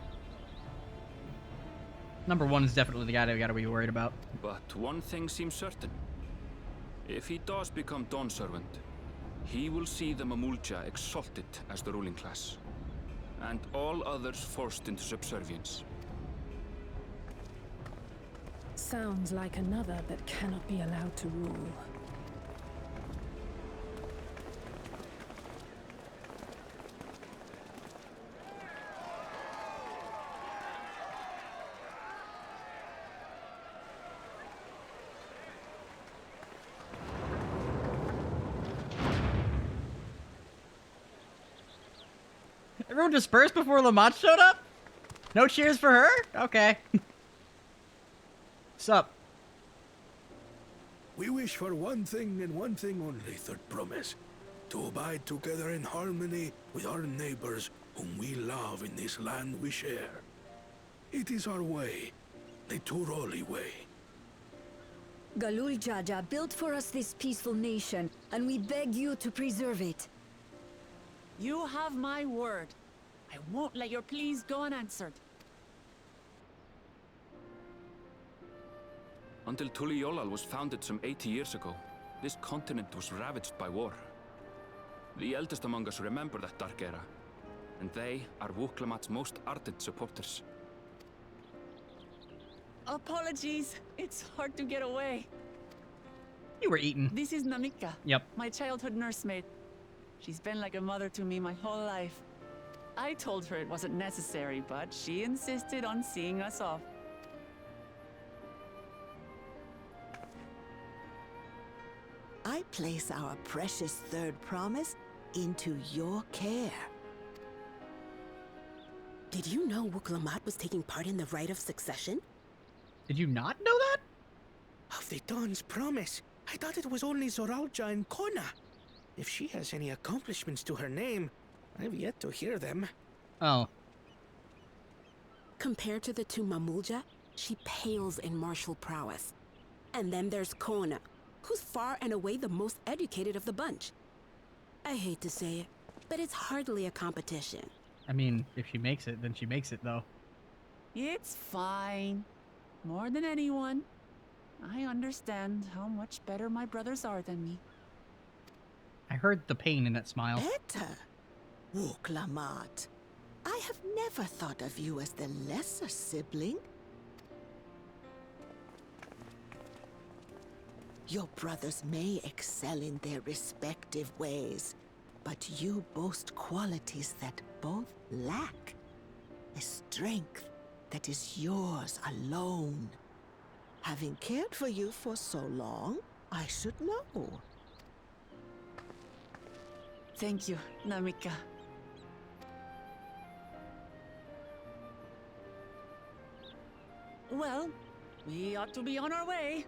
Number one is definitely the guy that we gotta be worried about. But one thing seems certain. If he does become Dawn Servant, he will see the Mamulja exalted as the ruling class, and all others forced into subservience. Sounds like another that cannot be allowed to rule. Everyone dispersed before Lamont showed up? No cheers for her? Okay. Sup? We wish for one thing and one thing only, Third Promise. To abide together in harmony with our neighbors whom we love in this land we share. It is our way, the Turoli way. Galul Jaja built for us this peaceful nation, and we beg you to preserve it. You have my word. I won't let your pleas go unanswered. Until Tuliyollal was founded some 80 years ago, this continent was ravaged by war. The eldest among us remember that dark era, and they are Wuklamat's most ardent supporters. Apologies. It's hard to get away. You were eaten. This is Namika. Yep. My childhood nursemaid. She's been like a mother to me my whole life. I told her it wasn't necessary, but she insisted on seeing us off. I place our precious Third Promise into your care. Did you know Wuklamat was taking part in the rite of succession? Did you not know that? Of the Dawn's Promise. I thought it was only Zoralja and Kona. If she has any accomplishments to her name, I've yet to hear them. Oh. Compared to the two Mamulja, she pales in martial prowess. And then there's Kona, who's far and away the most educated of the bunch. I hate to say it, but it's hardly a competition. I mean, if she makes it, then she makes it, though. It's fine. More than anyone, I understand how much better my brothers are than me. I heard the pain in that smile. Better? Wuklamat. I have never thought of you as the lesser sibling. Your brothers may excel in their respective ways, but you boast qualities that both lack. A strength that is yours alone. Having cared for you for so long, I should know. Thank you, Namika. Well, we ought to be on our way.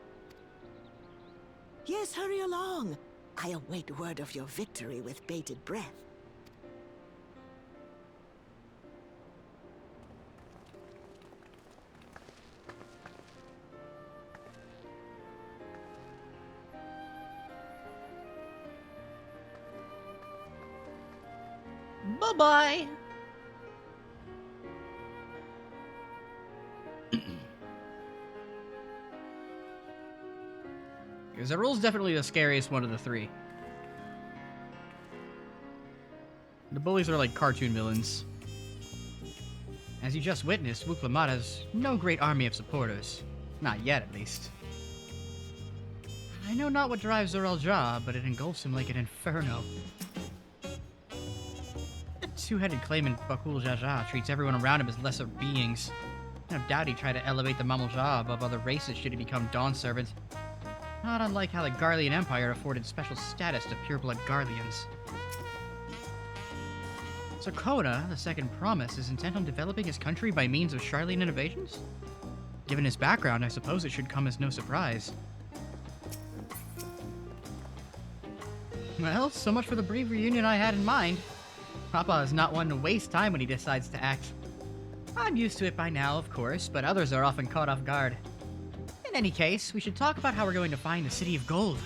Yes, hurry along. I await word of your victory with bated breath. Bye-bye. Zerul's definitely the scariest one of the three. The bullies are like cartoon villains. As you just witnessed, Wuklamat has no great army of supporters. Not yet, at least. I know not what drives Zoralja, but it engulfs him like an inferno. The two-headed claimant Bakul Jaja treats everyone around him as lesser beings. No doubt he'd try to elevate the Mamulja above other races should he become Dawn Servant. Not unlike how the Garlean Empire afforded special status to pureblood Garleans. So Kona, the Second Promise, is intent on developing his country by means of Sharlayan innovations? Given his background, I suppose it should come as no surprise. Well, so much for the brief reunion I had in mind. Papa is not one to waste time when he decides to act. I'm used to it by now, of course, but others are often caught off guard. In any case, we should talk about how we're going to find the City of Gold.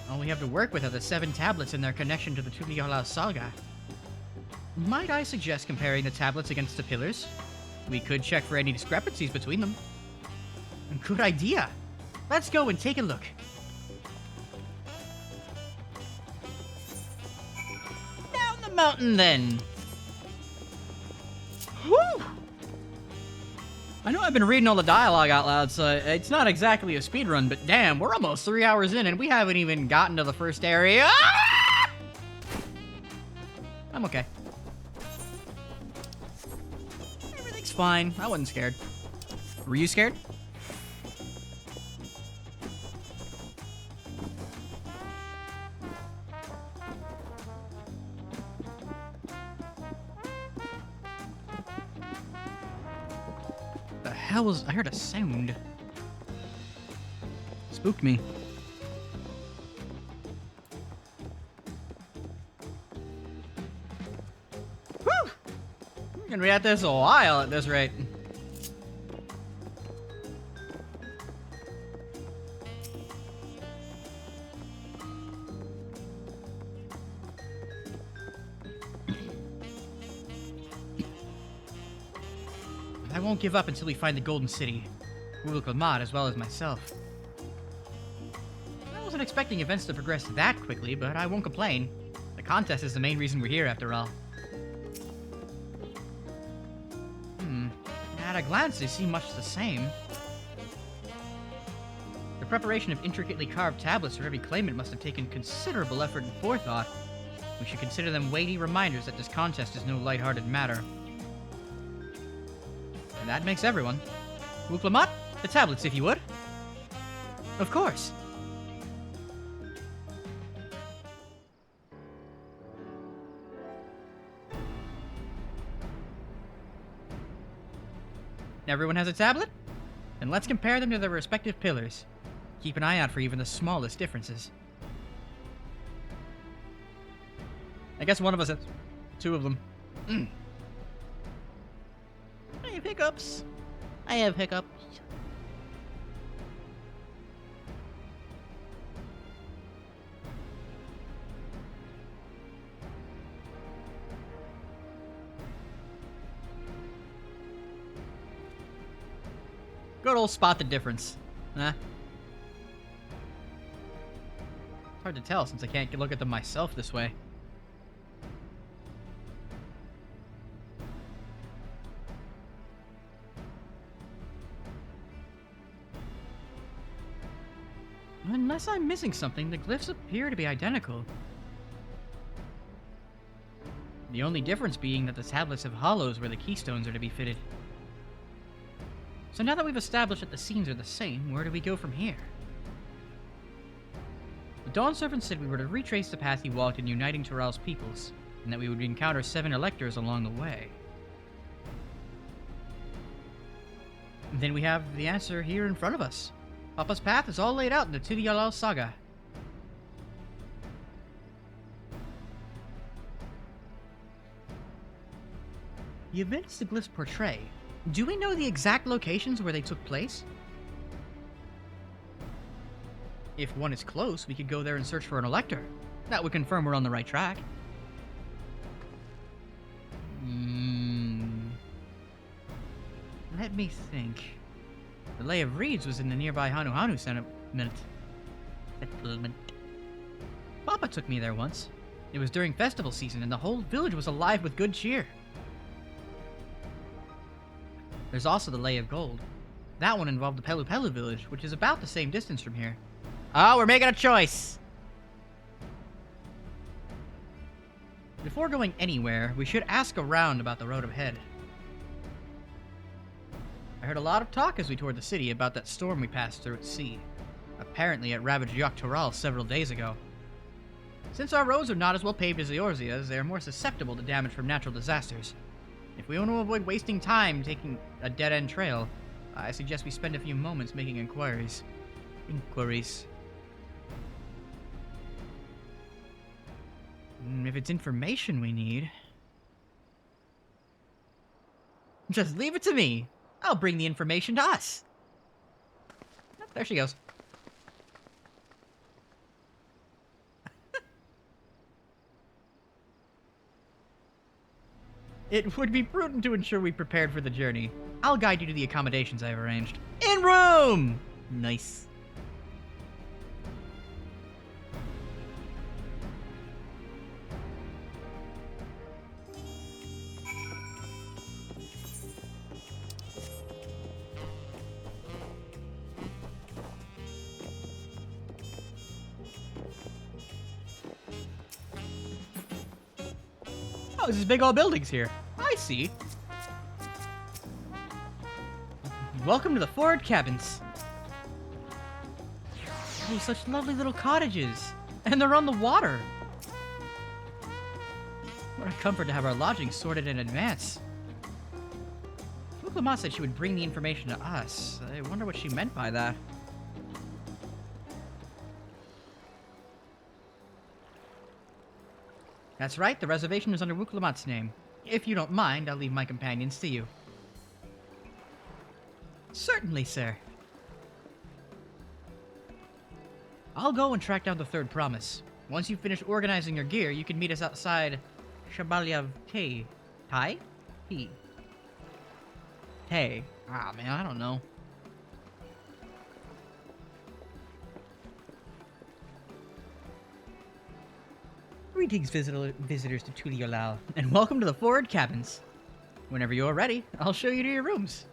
All we have to work with are the 7 tablets and their connection to the Tuliyollal saga. Might I suggest comparing the tablets against the pillars? We could check for any discrepancies between them. Good idea! Let's go and take a look. mountain then. Whew! I know I've been reading all the dialogue out loud, so it's not exactly a speed run, but damn, we're almost 3 hours in and we haven't even gotten to the first area. Ah! I'm okay. Everything's fine. I wasn't scared. Were you scared? The hell was... I heard a sound. Spooked me. Woo! We're gonna be at this a while at this rate. I won't give up until we find the Golden City. Uluk as well as myself. I wasn't expecting events to progress that quickly, but I won't complain. The contest is the main reason we're here, after all. At a glance, they seem much the same. The preparation of intricately carved tablets for every claimant must have taken considerable effort and forethought. We should consider them weighty reminders that this contest is no lighthearted matter. And that makes everyone. Uluk, the tablets, if you would. Of course. Everyone has a tablet? Then let's compare them to their respective pillars. Keep an eye out for even the smallest differences. I guess one of us has 2 of them. I have hiccups. I have hiccups. Good old spot the difference. Nah. It's hard to tell since I can't look at them myself this way. Unless I'm missing something, the glyphs appear to be identical. The only difference being that the tablets have hollows where the keystones are to be fitted. So now that we've established that the scenes are the same, where do we go from here? The Dawn Servant said we were to retrace the path he walked in uniting Tural's peoples, and that we would encounter 7 electors along the way. And then we have the answer here in front of us. Papa's path is all laid out in the Tuliyollal saga. The events the glyphs portray. Do we know the exact locations where they took place? If one is close, we could go there and search for an elector. That would confirm we're on the right track. Let me think. The Lay of Reeds was in the nearby Hanu settlement. Papa took me there once. It was during festival season and the whole village was alive with good cheer. There's also the Lay of Gold. That one involved the Pelu Pelu village, which is about the same distance from here. Oh, we're making a choice! Before going anywhere, we should ask around about the road ahead. I heard a lot of talk as we toured the city about that storm we passed through at sea. Apparently it ravaged Tural several days ago. Since our roads are not as well paved as the Eorzea's, they are more susceptible to damage from natural disasters. If we want to avoid wasting time taking a dead-end trail, I suggest we spend a few moments making inquiries. If it's information we need, just leave it to me. I'll bring the information to us. Oh, there she goes. It would be prudent to ensure we prepared for the journey. I'll guide you to the accommodations I've arranged. In room! Nice. Oh, there's big old buildings here. I see. Welcome to the Ford Cabins. Oh, such lovely little cottages. And they're on the water. What a comfort to have our lodging sorted in advance. Muklama said she would bring the information to us. I wonder what she meant by that. That's right, the reservation is under Wuklamat's name. If you don't mind, I'll leave my companions to you. Certainly, sir. I'll go and track down the third promise. Once you finish organizing your gear, you can meet us outside Shabalyav Tay. Tai? He. Tay. Ah, man, I don't know. Greetings, visitors to Tuliolal, and welcome to the Ford Cabins. Whenever you're ready, I'll show you to your rooms.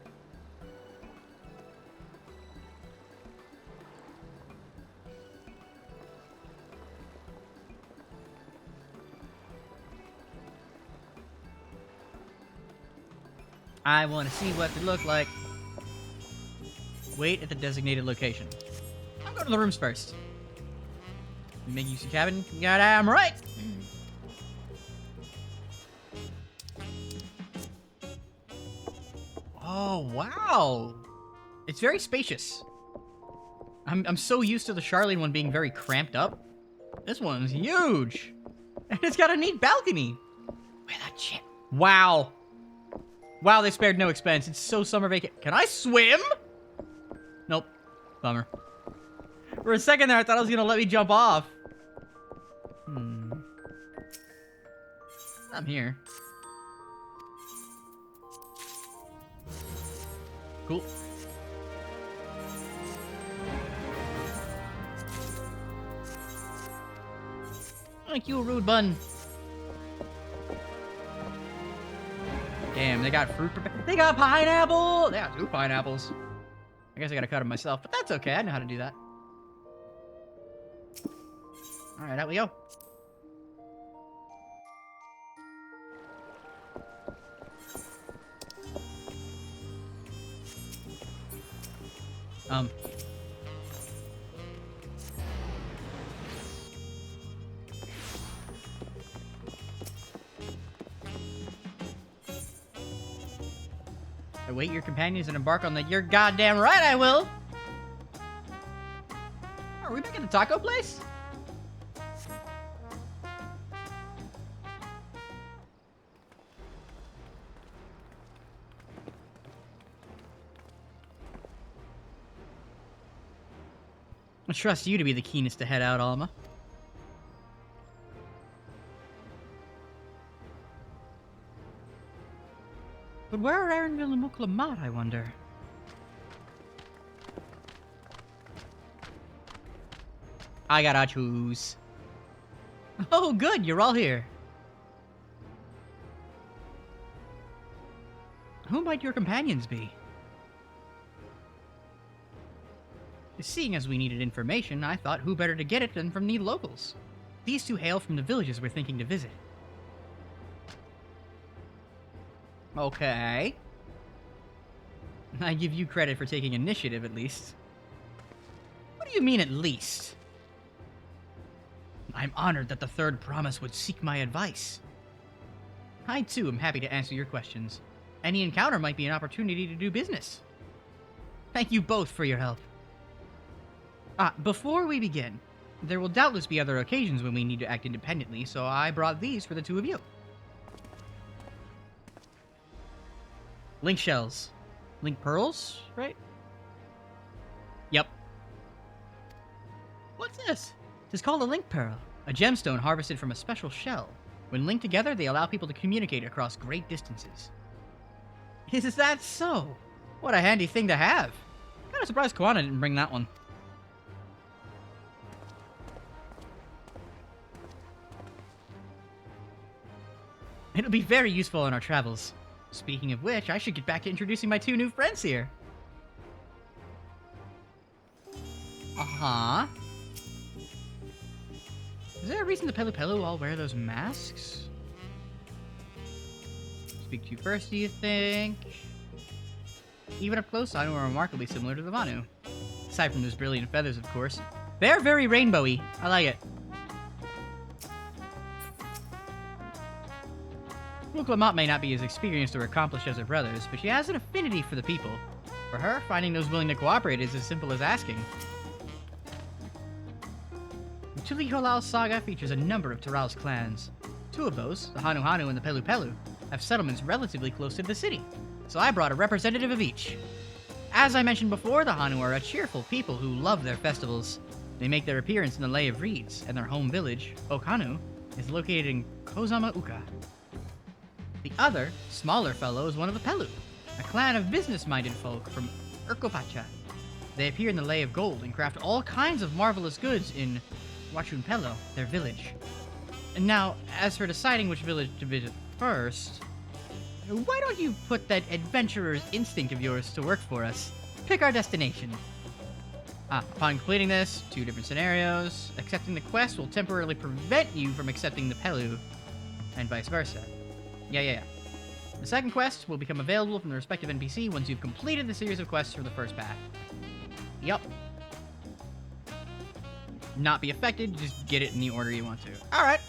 I want to see what they look like. Wait at the designated location. I'll go to the rooms first. You make use of cabin? Goddamn right! Oh, wow! It's very spacious. I'm so used to the Charlene one being very cramped up. This one's huge! And it's got a neat balcony! Wait, that shit. Wow! Wow, they spared no expense. It's so summer vacation. Can I swim? Nope. Bummer. For a second there, I thought it was gonna let me jump off. I'm here. Cool. Thank you, rude bun. Damn, they got fruit. They got pineapple. They got 2 pineapples. I guess I gotta cut them myself, but that's okay. I know how to do that. All right, out we go. Await your companions and embark on the... You're goddamn right I will! Are we back at the taco place? I trust you to be the keenest to head out, Alma. But where are Aaronville and Muklamat, I wonder? I gotta choose. Oh, good, you're all here. Who might your companions be? Seeing as we needed information, I thought who better to get it than from the locals. These 2 hail from the villages we're thinking to visit. Okay. I give you credit for taking initiative, at least. What do you mean, at least? I'm honored that the third promise would seek my advice. I, too, am happy to answer your questions. Any encounter might be an opportunity to do business. Thank you both for your help. Before we begin, there will doubtless be other occasions when we need to act independently, so I brought these for the 2 of you. Link shells. Link pearls, right? Yep. What's this? It is called a link pearl, a gemstone harvested from a special shell. When linked together, they allow people to communicate across great distances. Is that so? What a handy thing to have. Kinda surprised Koana didn't bring that one. It'll be very useful in our travels. Speaking of which, I should get back to introducing my 2 new friends here. Uh-huh. Is there a reason the Pelu Pelu all wear those masks? speak to first, do you think? Even up close, Hanu are remarkably similar to the Vanu. Aside from those brilliant feathers, of course. They're very rainbowy. I like it. Wuklamat may not be as experienced or accomplished as her brothers, but she has an affinity for the people. For her, finding those willing to cooperate is as simple as asking. The Tuli Holal saga features a number of Tural's clans. Two of those, the Hanu Hanu and the Pelu Pelu, have settlements relatively close to the city, so I brought a representative of each. As I mentioned before, the Hanu are a cheerful people who love their festivals. They make their appearance in the Lay of Reeds, and their home village, Okhanu, is located in Kozama Uka. The other, smaller fellow is one of the Pelu, a clan of business-minded folk from Urkopacha. They appear in the Lay of Gold and craft all kinds of marvelous goods in Wachunpelo, their village. And now, as for deciding which village to visit first, why don't you put that adventurer's instinct of yours to work for us? Pick our destination. Upon completing this, 2 different scenarios. Accepting the quest will temporarily prevent you from accepting the Pelu, and vice versa. Yeah. The second quest will become available from the respective NPC once you've completed the series of quests for the first path. Yup. Not be affected, just get it in the order you want to. Alright.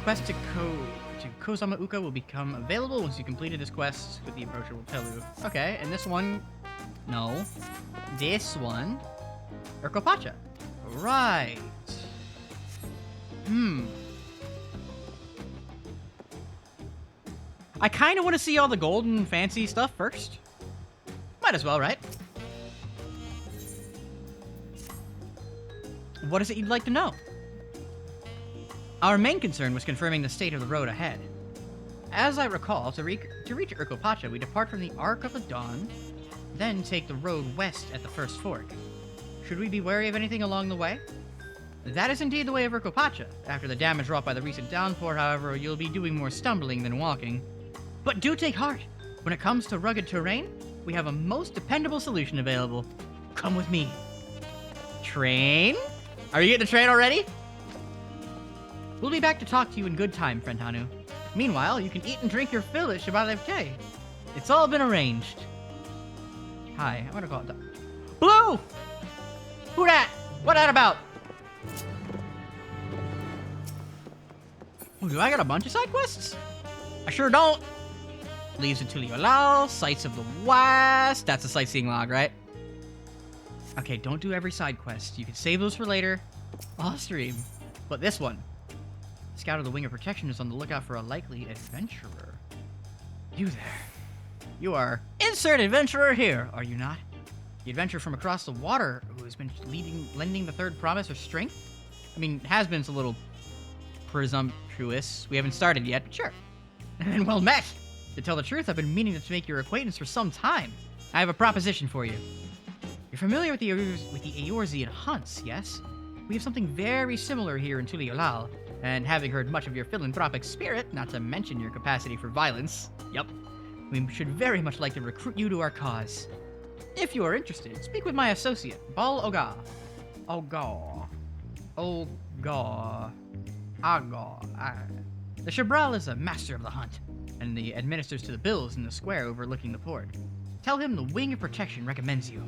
Quest to Kozama Uka will become available once you completed this quest with the approachable Pelu. Okay, and this one... No. This one... Urkopacha. Right. I kind of want to see all the gold and fancy stuff first. Might as well, right? What is it you'd like to know? Our main concern was confirming the state of the road ahead. As I recall, to reach Urkopacha, we depart from the Arc of the Dawn, then take the road west at the first fork. Should we be wary of anything along the way? That is indeed the way of Urkopacha. After the damage wrought by the recent downpour, however, you'll be doing more stumbling than walking. But do take heart. When it comes to rugged terrain, we have a most dependable solution available. Come with me. Train? Are you getting the train already? We'll be back to talk to you in good time, friend Hanu. Meanwhile, you can eat and drink your fill at Shabalevke. It's all been arranged. Hi, I'm gonna call it Blue! Who dat? What that about? Oh, do I got a bunch of side quests? I sure don't. Leaves in Tuliolal, Sights of the West. That's a sightseeing log, right? Okay, don't do every side quest. You can save those for later. Off stream. But this one. Scout of the Wing of Protection is on the lookout for a likely adventurer. You there. You are insert adventurer here, are you not? The adventurer from across the water who has been lending the third promise of strength? I mean, has-been's a little presumptuous. We haven't started yet, but sure. And well met. To tell the truth, I've been meaning to make your acquaintance for some time. I have a proposition for you. You're familiar with the Eorzean hunts, yes? We have something very similar here in Tuliolal, and having heard much of your philanthropic spirit, not to mention your capacity for violence, yup, we should very much like to recruit you to our cause. If you are interested, speak with my associate, Bal Oga. The Shabral is a master of the hunt, and he administers to the bills in the square overlooking the port. Tell him the Wing of Protection recommends you.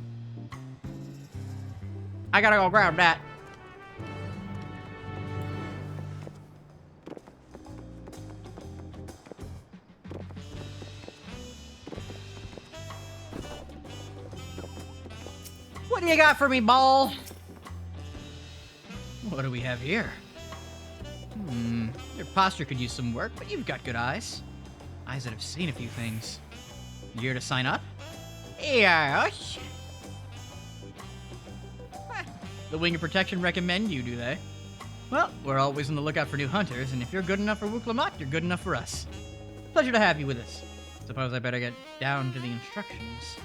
I gotta go grab that. What do you got for me, Ball? What do we have here? Your posture could use some work, but you've got good eyes. Eyes that have seen a few things. You here to sign up? Yes. The Wing of Protection recommend you, do they? Well, we're always on the lookout for new hunters, and if you're good enough for Wuklamat, you're good enough for us. Pleasure to have you with us. Suppose I better get down to the instructions.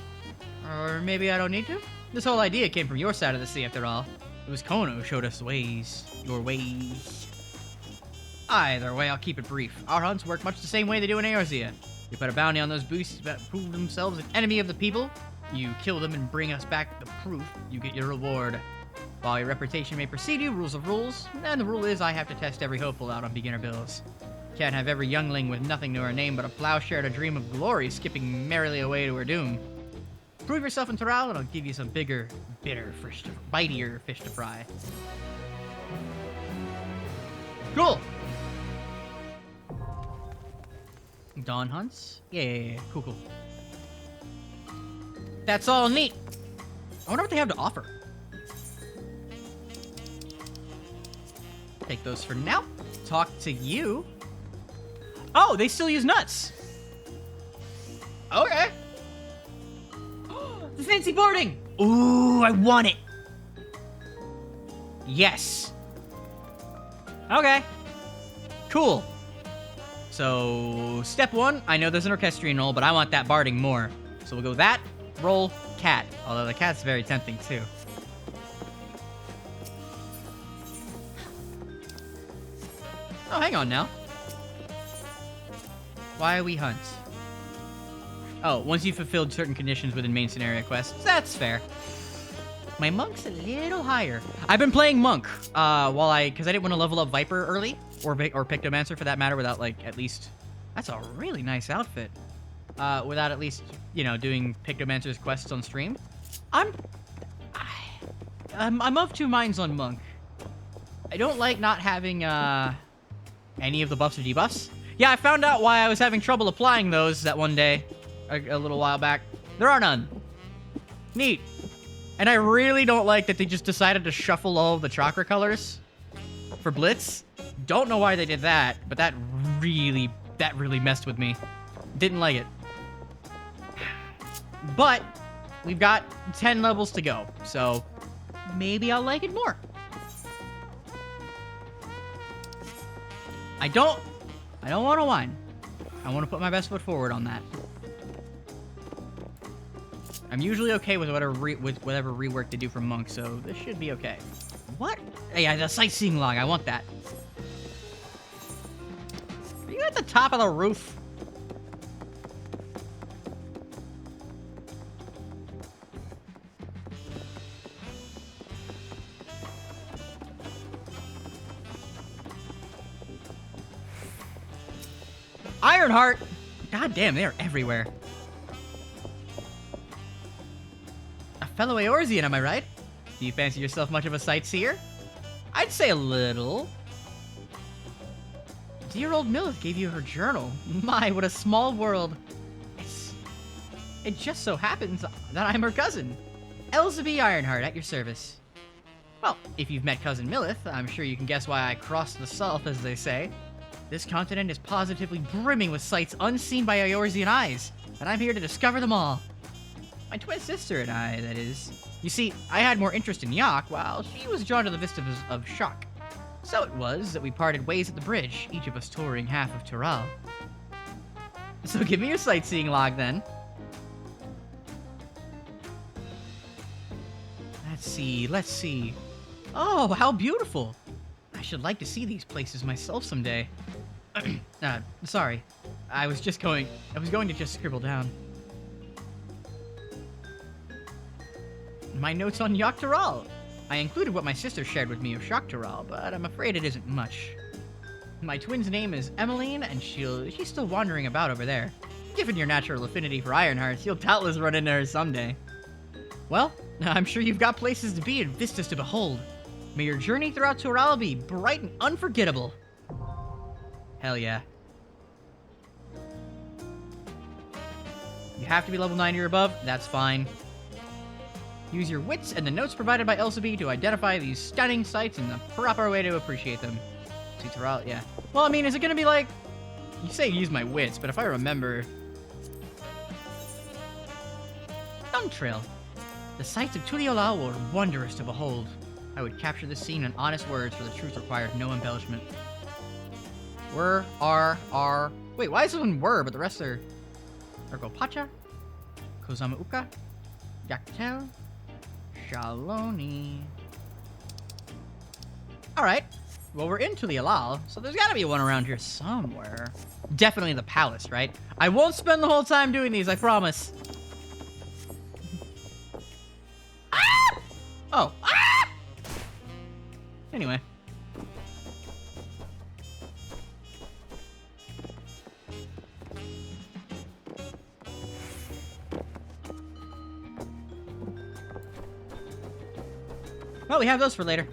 Or maybe I don't need to? This whole idea came from your side of the sea, after all. It was Kono who showed us your ways. Either way, I'll keep it brief. Our hunts work much the same way they do in Eorzea. You put a bounty on those beasts that prove themselves an enemy of the people, you kill them and bring us back the proof, you get your reward. While your reputation may precede you, rules of rules, and the rule is I have to test every hopeful out on beginner builds. Can't have every youngling with nothing to her name but a plowshare and a dream of glory skipping merrily away to her doom. Prove yourself in Toral and I'll give you some bigger, bitier fish to fry. Cool! Dawn hunts? Yeah, cool. That's all neat. I wonder what they have to offer. Take those for now. Talk to you. Oh, they still use nuts. Okay. The fancy boarding. Ooh, I want it. Yes. Okay. Cool. So, step 1, I know there's an orchestrion roll, but I want that barding more. So we'll go that, roll, cat. Although the cat's very tempting too. Oh, hang on now. Why we hunt? Oh, once you've fulfilled certain conditions within main scenario quests. That's fair. My monk's a little higher. I've been playing monk, because I didn't want to level up Viper early, or Pictomancer for that matter, without like at least. That's a really nice outfit. Without at least, you know, doing Pictomancer's quests on stream. I'm of two minds on monk. I don't like not having any of the buffs or debuffs. Yeah, I found out why I was having trouble applying those that one day, a little while back. There are none. Neat. And I really don't like that they just decided to shuffle all of the chakra colors for Blitz. Don't know why they did that, but that really messed with me. Didn't like it. But we've got 10 levels to go, so maybe I'll like it more. I don't want to whine. I want to put my best foot forward on that. I'm usually okay with whatever rework they do for Monk, so this should be okay. What? Yeah, the sightseeing log. I want that. Are you at the top of the roof? Ironheart! God damn, they are everywhere. A fellow Eorzean, am I right? Do you fancy yourself much of a sightseer? I'd say a little. Dear old Milith gave you her journal. My, what a small world. It just so happens that I'm her cousin. Elzeby Ironheart, at your service. Well, if you've met Cousin Milith, I'm sure you can guess why I crossed the south, as they say. This continent is positively brimming with sights unseen by Eorzean eyes, and I'm here to discover them all. My twin sister and I, that is. You see, I had more interest in Yak, while she was drawn to the vistas of Shock. So it was that we parted ways at the bridge, each of us touring half of Toral. So give me your sightseeing log, then. Let's see. Oh, how beautiful! I should like to see these places myself someday. Sorry. I was going to just scribble down. My notes on Yak Toral. I included what my sister shared with me of Shock Toral, but I'm afraid it isn't much. My twin's name is Emmeline, and she's still wandering about over there. Given your natural affinity for Ironhearts, you'll doubtless run into her someday. Well, I'm sure you've got places to be and vistas to behold. May your journey throughout Toral be bright and unforgettable. Hell yeah. You have to be level 90 or above, that's fine. Use your wits and the notes provided by Elzeby to identify these stunning sights and the proper way to appreciate them. See Toral, yeah. Well, I mean, is it gonna be like... You say use my wits, but if I remember... Dawntrail. The sights of Tuliolal were wondrous to behold. I would capture this scene in honest words, for the truth required no embellishment. Were, are... Wait, why is this one were, but the rest are... Ergopacha, Kozamauka, Yaktel, Shaloni. Alright. Well, we're in Tuliolal, so there's gotta be one around here somewhere. Definitely the palace, right? I won't spend the whole time doing these, I promise. Ah! Oh. Ah! Anyway. Well, we have those for later.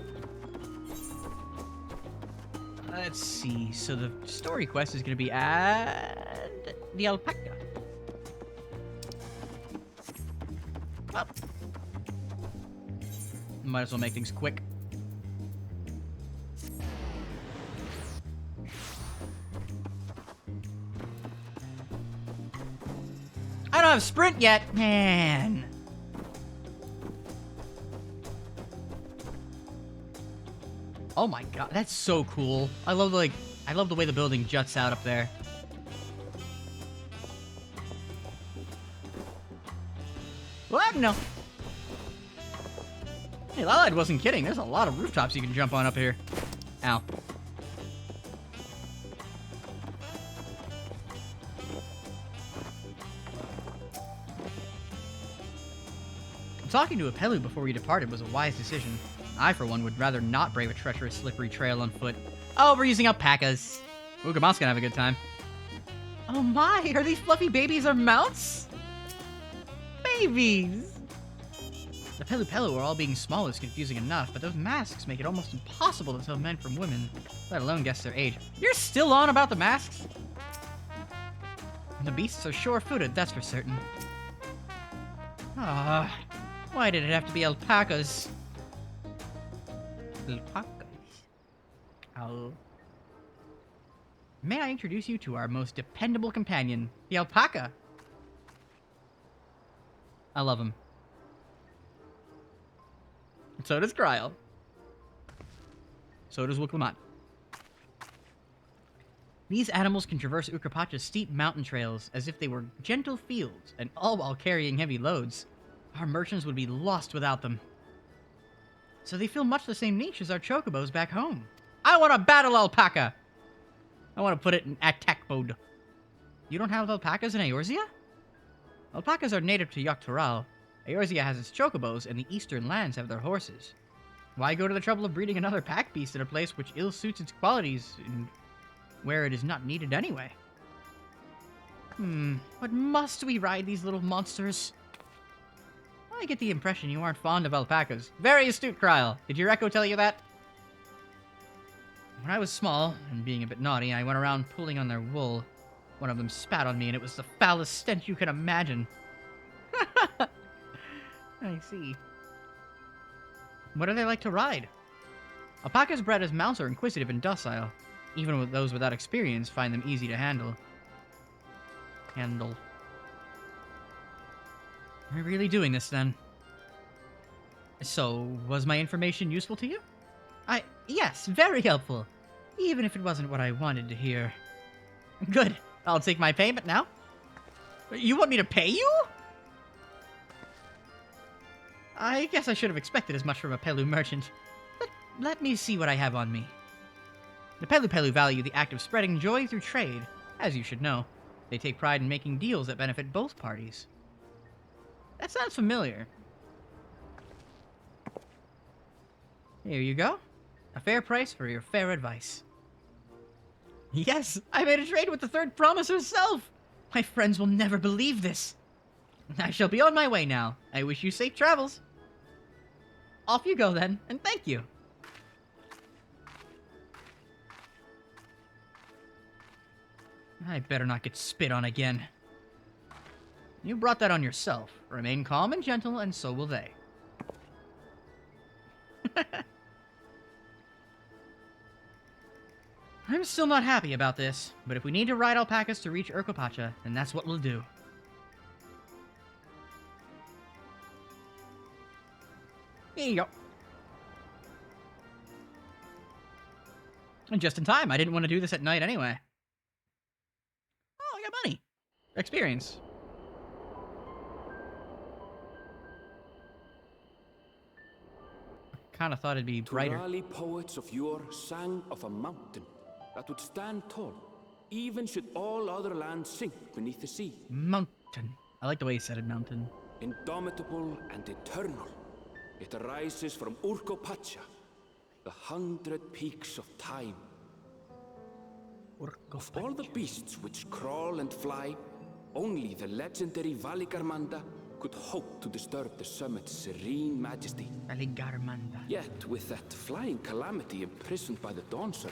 Let's see. So the story quest is going to be add the alpaca. Well, might as well make things quick. I don't have sprint yet, man. Oh my god, that's so cool. I love the way the building juts out up there. What? No. Hey, Lalide wasn't kidding. There's a lot of rooftops you can jump on up here. Ow. Talking to Apelu before we departed was a wise decision. I, for one, would rather not brave a treacherous, slippery trail on foot. Oh, we're using alpacas. Ugamon's gonna have a good time. Oh my, are these fluffy babies our mounts? Babies! The Pelu are all being small is confusing enough, but those masks make it almost impossible to tell men from women, let alone guess their age. You're still on about the masks? The beasts are sure-footed, that's for certain. Ah, why did it have to be alpacas? Alpacas. May I introduce you to our most dependable companion, the alpaca? I love him. So does Kryl. So does Wuklamot. These animals can traverse Ukropacha's steep mountain trails as if they were gentle fields, and all while carrying heavy loads. Our merchants would be lost without them. So they fill much the same niche as our chocobos back home. I want to battle alpaca! I want to put it in attack mode. You don't have alpacas in Eorzea? Alpacas are native to Dawntrail. Eorzea has its chocobos, and the eastern lands have their horses. Why go to the trouble of breeding another pack beast in a place which ill suits its qualities and where it is not needed anyway? But must we ride these little monsters? I get the impression you aren't fond of alpacas. Very astute, Kryl. Did your echo tell you that? When I was small, and being a bit naughty, I went around pulling on their wool. One of them spat on me, and it was the foulest stench you can imagine. I see. What do they like to ride? Alpacas bred as mounts are inquisitive and docile. Even with those without experience find them easy to handle. We're really doing this, then. So, was my information useful to you? Yes, very helpful. Even if it wasn't what I wanted to hear. Good. I'll take my payment now. You want me to pay you? I guess I should have expected as much from a Pelu merchant. But let me see what I have on me. The Pelu value the act of spreading joy through trade, as you should know. They take pride in making deals that benefit both parties. That sounds familiar. Here you go. A fair price for your fair advice. Yes, I made a trade with the third promise herself! My friends will never believe this. I shall be on my way now. I wish you safe travels. Off you go then, and thank you. I better not get spit on again. You brought that on yourself. Remain calm and gentle, and so will they. I'm still not happy about this, but if we need to ride alpacas to reach Ukropacha, then that's what we'll do. Here you go. And just in time, I didn't want to do this at night anyway. Oh, I got money. Experience. Kind of thought it'd be brighter. Turali poets of yore sang of a mountain that would stand tall, even should all other lands sink beneath the sea. Mountain. I like the way he said it, mountain. Indomitable and eternal, it arises from Ukropacha, The 100 peaks of time. Of all the beasts which crawl and fly, only the legendary Valigarmanda could hope to disturb the summit's serene majesty. Valigarmanda. Yet, with that flying calamity imprisoned by the Dawntrail,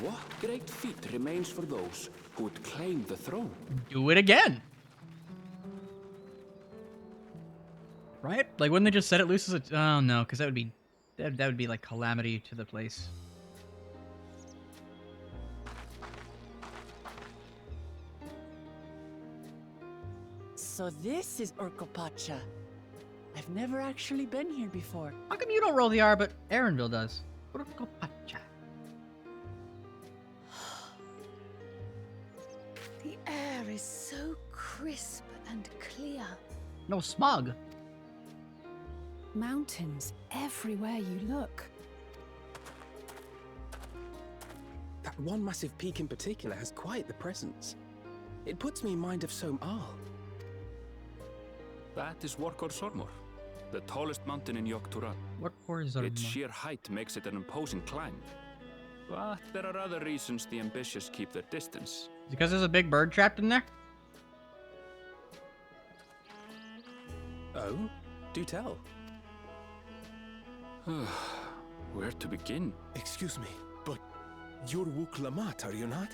what great feat remains for those who would claim the throne? Do it again. Right? Like, wouldn't they just set it loose as a... Oh, no, because that would be like calamity to the place. So this is Urkopacha. I've never actually been here before. How come you don't roll the R, but Aaronville does? Urkopacha. The air is so crisp and clear. No smog. Mountains everywhere you look. That one massive peak in particular has quite the presence. It puts me in mind of Som-Al. That is Workor Sormor, the tallest mountain in Yogg-Tural. Workor Sormor. Its sheer height makes it an imposing climb. But there are other reasons the ambitious keep their distance. Because there's a big bird trapped in there? Oh? Do tell. Where to begin? Excuse me, but you're Wook Lamat, are you not?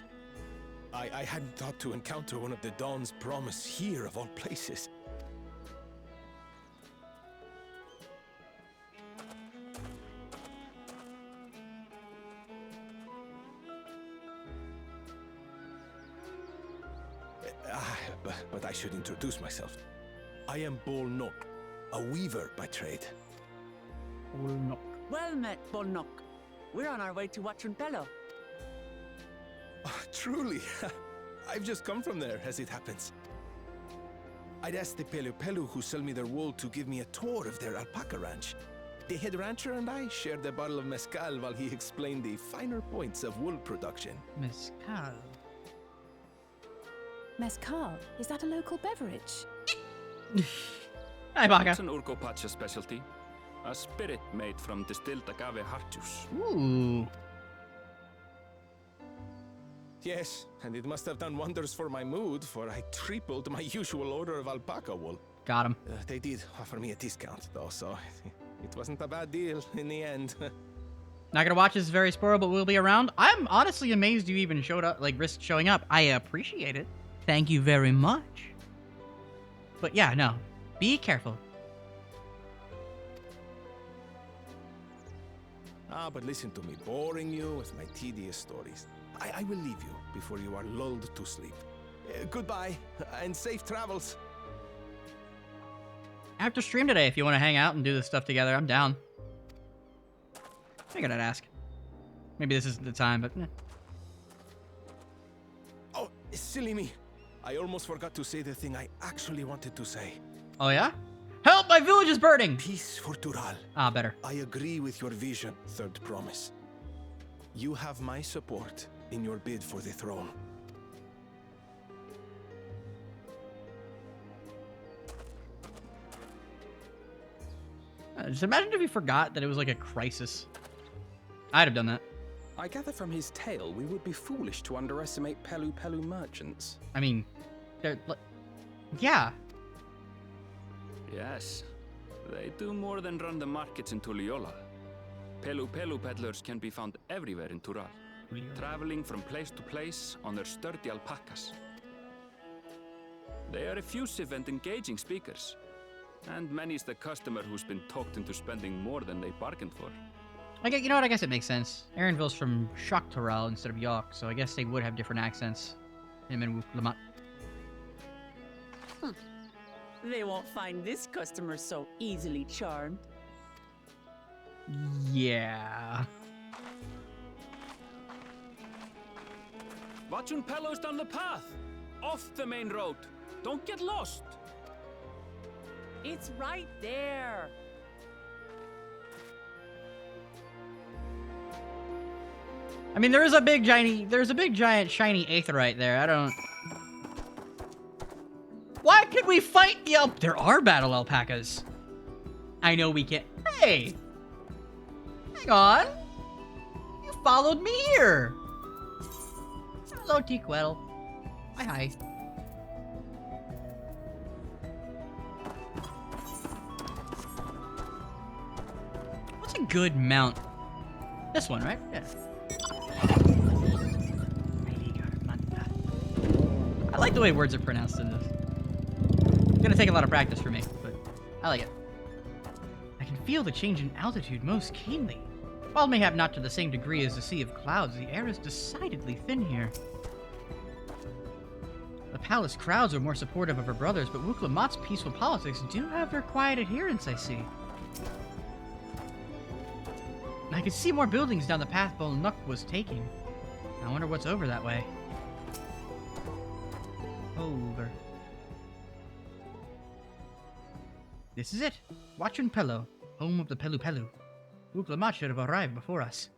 I hadn't thought to encounter one of the Dawn's promise here of all places. But I should introduce myself. I am Bol Nok, a weaver by trade. Bol Nok. Well met, Bolnok. We're on our way to Watrunpelo. Oh, truly. I've just come from there, as it happens. I'd asked the Pelu who sell me their wool to give me a tour of their alpaca ranch. The head rancher and I shared a bottle of mezcal while he explained the finer points of wool production. Mezcal. Mezcal? Is that a local beverage? Hi, Baka. It's an Urkopacha specialty. A spirit made from distilled agave heart juice. Ooh. Yes, and it must have done wonders for my mood, for I tripled my usual order of alpaca wool. Got him. They did offer me a discount, though, so it wasn't a bad deal in the end. Not gonna watch this very spoiled, but we'll be around. I'm honestly amazed you even showed up, like, risked showing up. I appreciate it. Thank you very much. But yeah, no. Be careful. But listen to me, boring you with my tedious stories. I will leave you before you are lulled to sleep. Goodbye, and safe travels. After stream today, if you want to hang out and do this stuff together, I'm down. Figured I'd ask. Maybe this isn't the time, but... Oh, silly me. I almost forgot to say the thing I actually wanted to say. Oh, yeah? Help! My village is burning! Peace for Tural. Ah, better. I agree with your vision, Third Promise. You have my support in your bid for the throne. Just imagine if you forgot that it was like a crisis. I'd have done that. I gather from his tale we would be foolish to underestimate Pelu merchants. I mean, they're... Yeah. Yes. They do more than run the markets in Tuliyollal. Pelu peddlers can be found everywhere in Tural, traveling from place to place on their sturdy alpacas. They are effusive and engaging speakers, and many's the customer who's been talked into spending more than they bargained for. You know what? I guess it makes sense. Aaronville's from Shoktoral instead of York, so I guess they would have different accents. Him and Lamat. They won't find this customer so easily charmed. Yeah. Watrunpelo's down the path! Off the main road! Don't get lost! It's right there! I mean, there's a big giant shiny aetheryte there. I don't... Why could we fight the There are battle alpacas. I know we can't... Hey! Hang on. You followed me here. Hello, Tequel. Hi. What's a good mount? This one, right? Yeah. I like the way words are pronounced in this. It's gonna take a lot of practice for me, but I like it. I can feel the change in altitude most keenly. While mayhap not to the same degree as the Sea of Clouds, the air is decidedly thin here. The palace crowds are more supportive of her brothers, but Wuklamat's peaceful politics do have their quiet adherents, I see. I could see more buildings down the path Bolnuk was taking. I wonder what's over that way. Over. This is it. Wachun Pelo, home of the Pelu Pelu. Wuklamat should have arrived before us.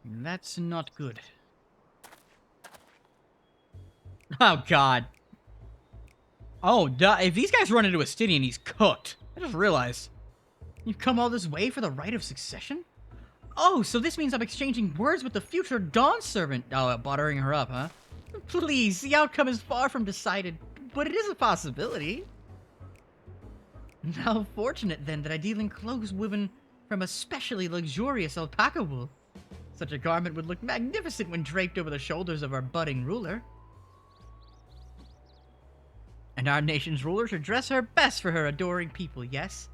That's not good. Oh, God. Oh, duh. If these guys run into a Stydian, he's cooked. I just realized. You've come all this way for the right of succession? Oh, so this means I'm exchanging words with the future Dawn servant. Oh, buttering her up, huh? Please, the outcome is far from decided, but it is a possibility. How fortunate, then, that I deal in clothes woven from especially luxurious alpaca wool. Such a garment would look magnificent when draped over the shoulders of our budding ruler. And our nation's ruler should dress her best for her adoring people, yes?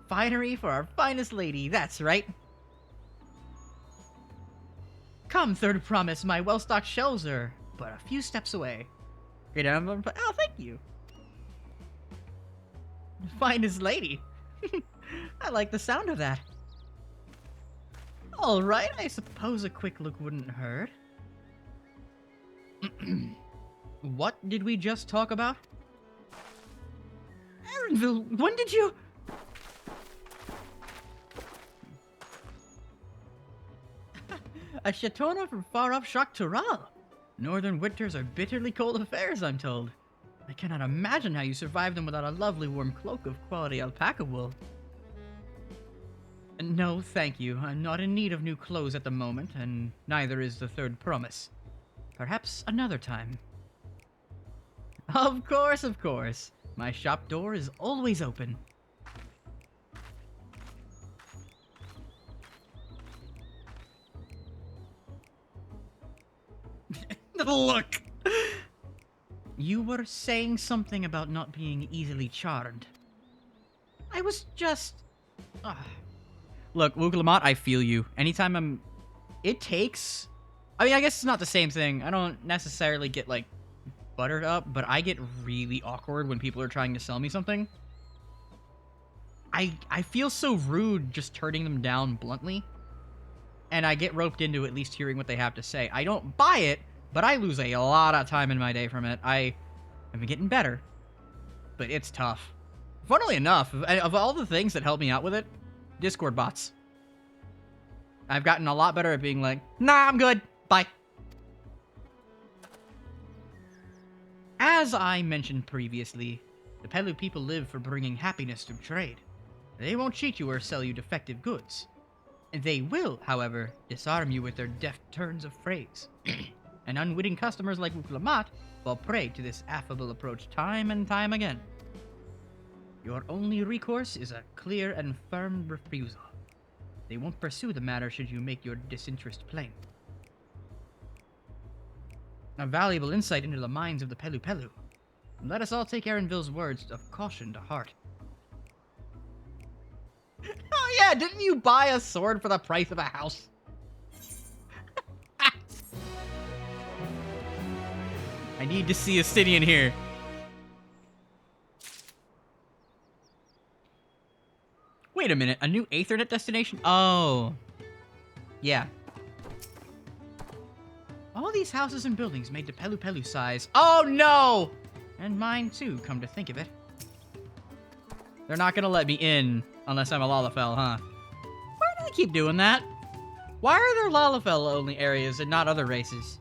Finery for our finest lady, that's right. Come, third promise, my well-stocked shelves are but a few steps away. Great, oh, thank you. Finest lady. I like the sound of that. Alright, I suppose a quick look wouldn't hurt. What did we just talk about? Erenville, when did you... A Shatona from far-off Shaktural. Northern winters are bitterly cold affairs, I'm told. I cannot imagine how you survive them without a lovely warm cloak of quality alpaca wool. No, thank you. I'm not in need of new clothes at the moment, and neither is the third promise. Perhaps another time. Of course, of course. My shop door is always open. Look! You were saying something about not being easily charmed. I was just... Look, Wuklamat, I feel you. Anytime I'm... It takes... I mean, I guess it's not the same thing. I don't necessarily get, like, buttered up, but I get really awkward when people are trying to sell me something. I feel so rude just turning them down bluntly. And I get roped into at least hearing what they have to say. I don't buy it, but I lose a lot of time in my day from it. I've been getting better, but it's tough. Funnily enough, of all the things that help me out with it, Discord bots. I've gotten a lot better at being like, nah, I'm good. Bye. As I mentioned previously, the Pelu people live for bringing happiness to trade. They won't cheat you or sell you defective goods. They will, however, disarm you with their deft turns of phrase. And unwitting customers like Wuklamat fall prey to this affable approach time and time again. Your only recourse is a clear and firm refusal. They won't pursue the matter should you make your disinterest plain. A valuable insight into the minds of the Pelu Pelu. Let us all take Erenville's words of caution to heart. Oh yeah, didn't you buy a sword for the price of a house? I need to see a Stydian here. Wait a minute, a new Aethernet destination? Oh. Yeah. All these houses and buildings made to Pelu Pelu size. Oh no! And mine too, come to think of it. They're not gonna let me in unless I'm a Lalafell, huh? Why do they keep doing that? Why are there Lalafell only areas and not other races?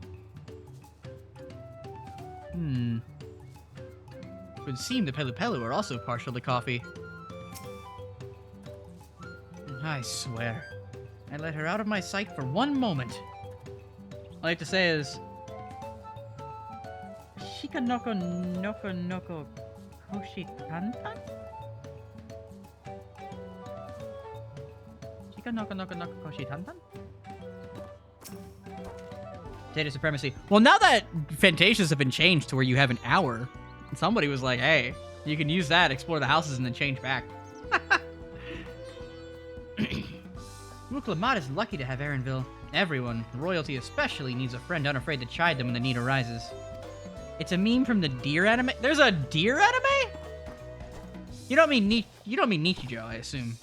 would seem the Pelu Pelu are also partial to coffee. I swear, I let her out of my sight for one moment. All I have to say is... Shika noko noko noko koshi tantan? Shika noko noko noko koshi tantan? Data supremacy. Well, now that Fantasias have been changed to where you have an hour, somebody was like, hey, you can use that, explore the houses, and then change back. Muklamat is lucky to have Erenville. Everyone, royalty especially, needs a friend unafraid to chide them when the need arises. It's a meme from the deer anime. There's a deer anime? You don't mean Nichijou, I assume.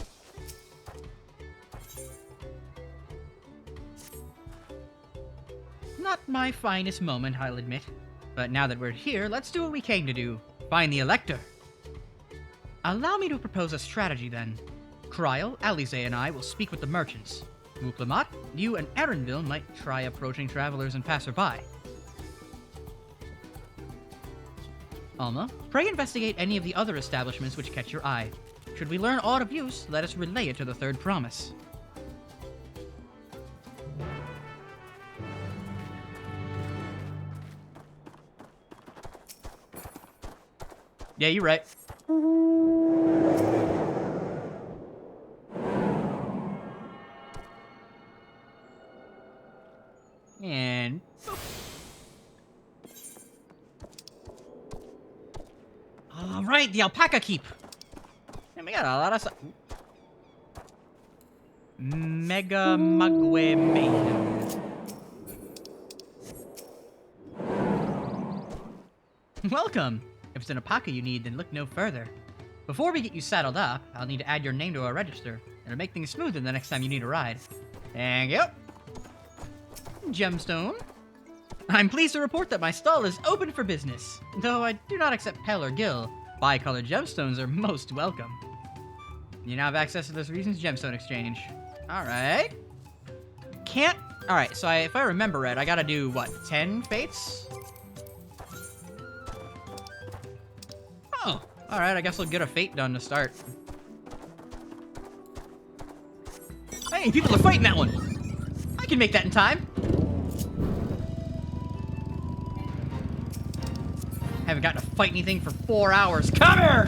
Not my finest moment, I'll admit. But now that we're here, let's do what we came to do. Find the Elector. Allow me to propose a strategy, then. Kryl, Alize, and I will speak with the merchants. Muklamat, you and Erenville might try approaching travelers and passerby. Alma, pray investigate any of the other establishments which catch your eye. Should we learn aught of use, let us relay it to the third promise. Yeah, you're right. And... Alright, the alpaca keep. And we got a lot of stuff. Mega Mugwe Mayhem. Welcome. If it's an alpaca you need, then look no further. Before we get you saddled up, I'll need to add your name to our register. It'll make things smoother the next time you need a ride. Thank you. Gemstone. I'm pleased to report that my stall is open for business. Though I do not accept Pell or Gil, bicolored gemstones are most welcome. You now have access to this Reasons Gemstone Exchange. Alright. Can't... Alright, so if I remember right, I gotta do, what, 10 fates? Oh, alright, I guess I'll get a fate done to start. Hey, people are fighting that one! I can make that in time! Haven't gotten to fight anything for 4 hours. Come here!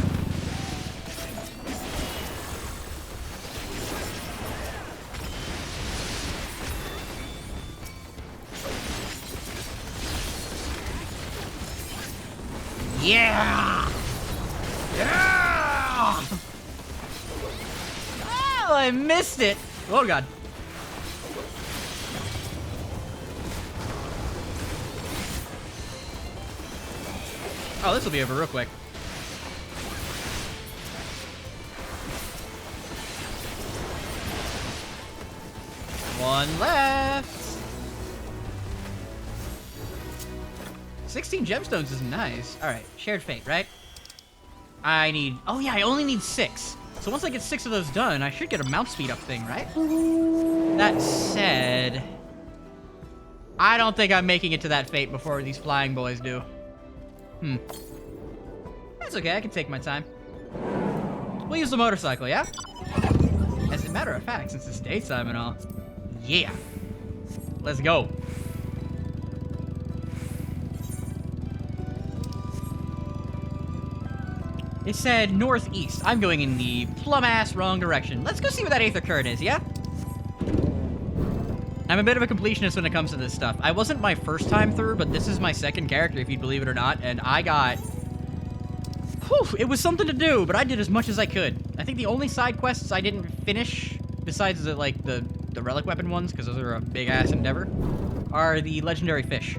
Yeah! Yeah! Oh, I missed it! Oh, God. Oh, this will be over real quick. One left. 16 gemstones is nice. All right, shared fate, right? I need... Oh, yeah, I only need 6. So once I get 6 of those done, I should get a mount speed up thing, right? That said... I don't think I'm making it to that fate before these flying boys do. That's okay, I can take my time. We'll use the motorcycle, yeah? As a matter of fact, since it's daytime and all. Yeah. Let's go. It said northeast. I'm going in the plum-ass wrong direction. Let's go see where that Aether Current is, yeah? I'm a bit of a completionist when it comes to this stuff. I wasn't my first time through, but this is my second character, if you'd believe it or not, and I got... Whew, it was something to do, but I did as much as I could. I think the only side quests I didn't finish, besides the, like, the relic weapon ones, because those are a big-ass endeavor, are the legendary fish.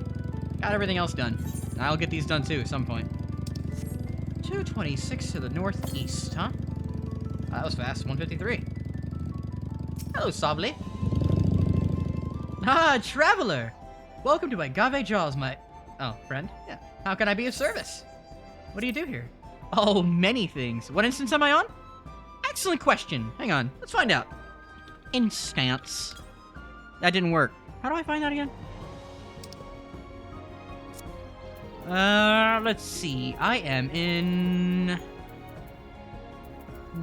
Got everything else done. I'll get these done, too, at some point. 226 to the northeast, huh? That was fast. 153. Hello, Sabli. Ah, traveler! Welcome to Agave Jaws, my... Oh, friend? Yeah. How can I be of service? What do you do here? Oh, many things. What instance am I on? Excellent question. Hang on. Let's find out. Instance. That didn't work. How do I find that again? Let's see. I am in...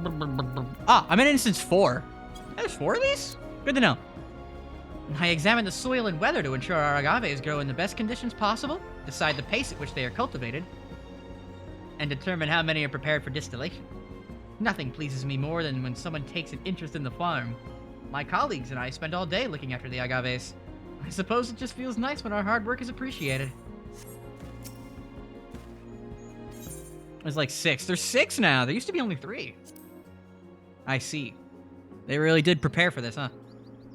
I'm in instance 4. There's 4 of these? Good to know. I examine the soil and weather to ensure our agaves grow in the best conditions possible, decide the pace at which they are cultivated, and determine how many are prepared for distillation. Nothing pleases me more than when someone takes an interest in the farm. My colleagues and I spend all day looking after the agaves. I suppose it just feels nice when our hard work is appreciated. There's like 6. There's 6 now. There used to be only 3. I see. They really did prepare for this, huh?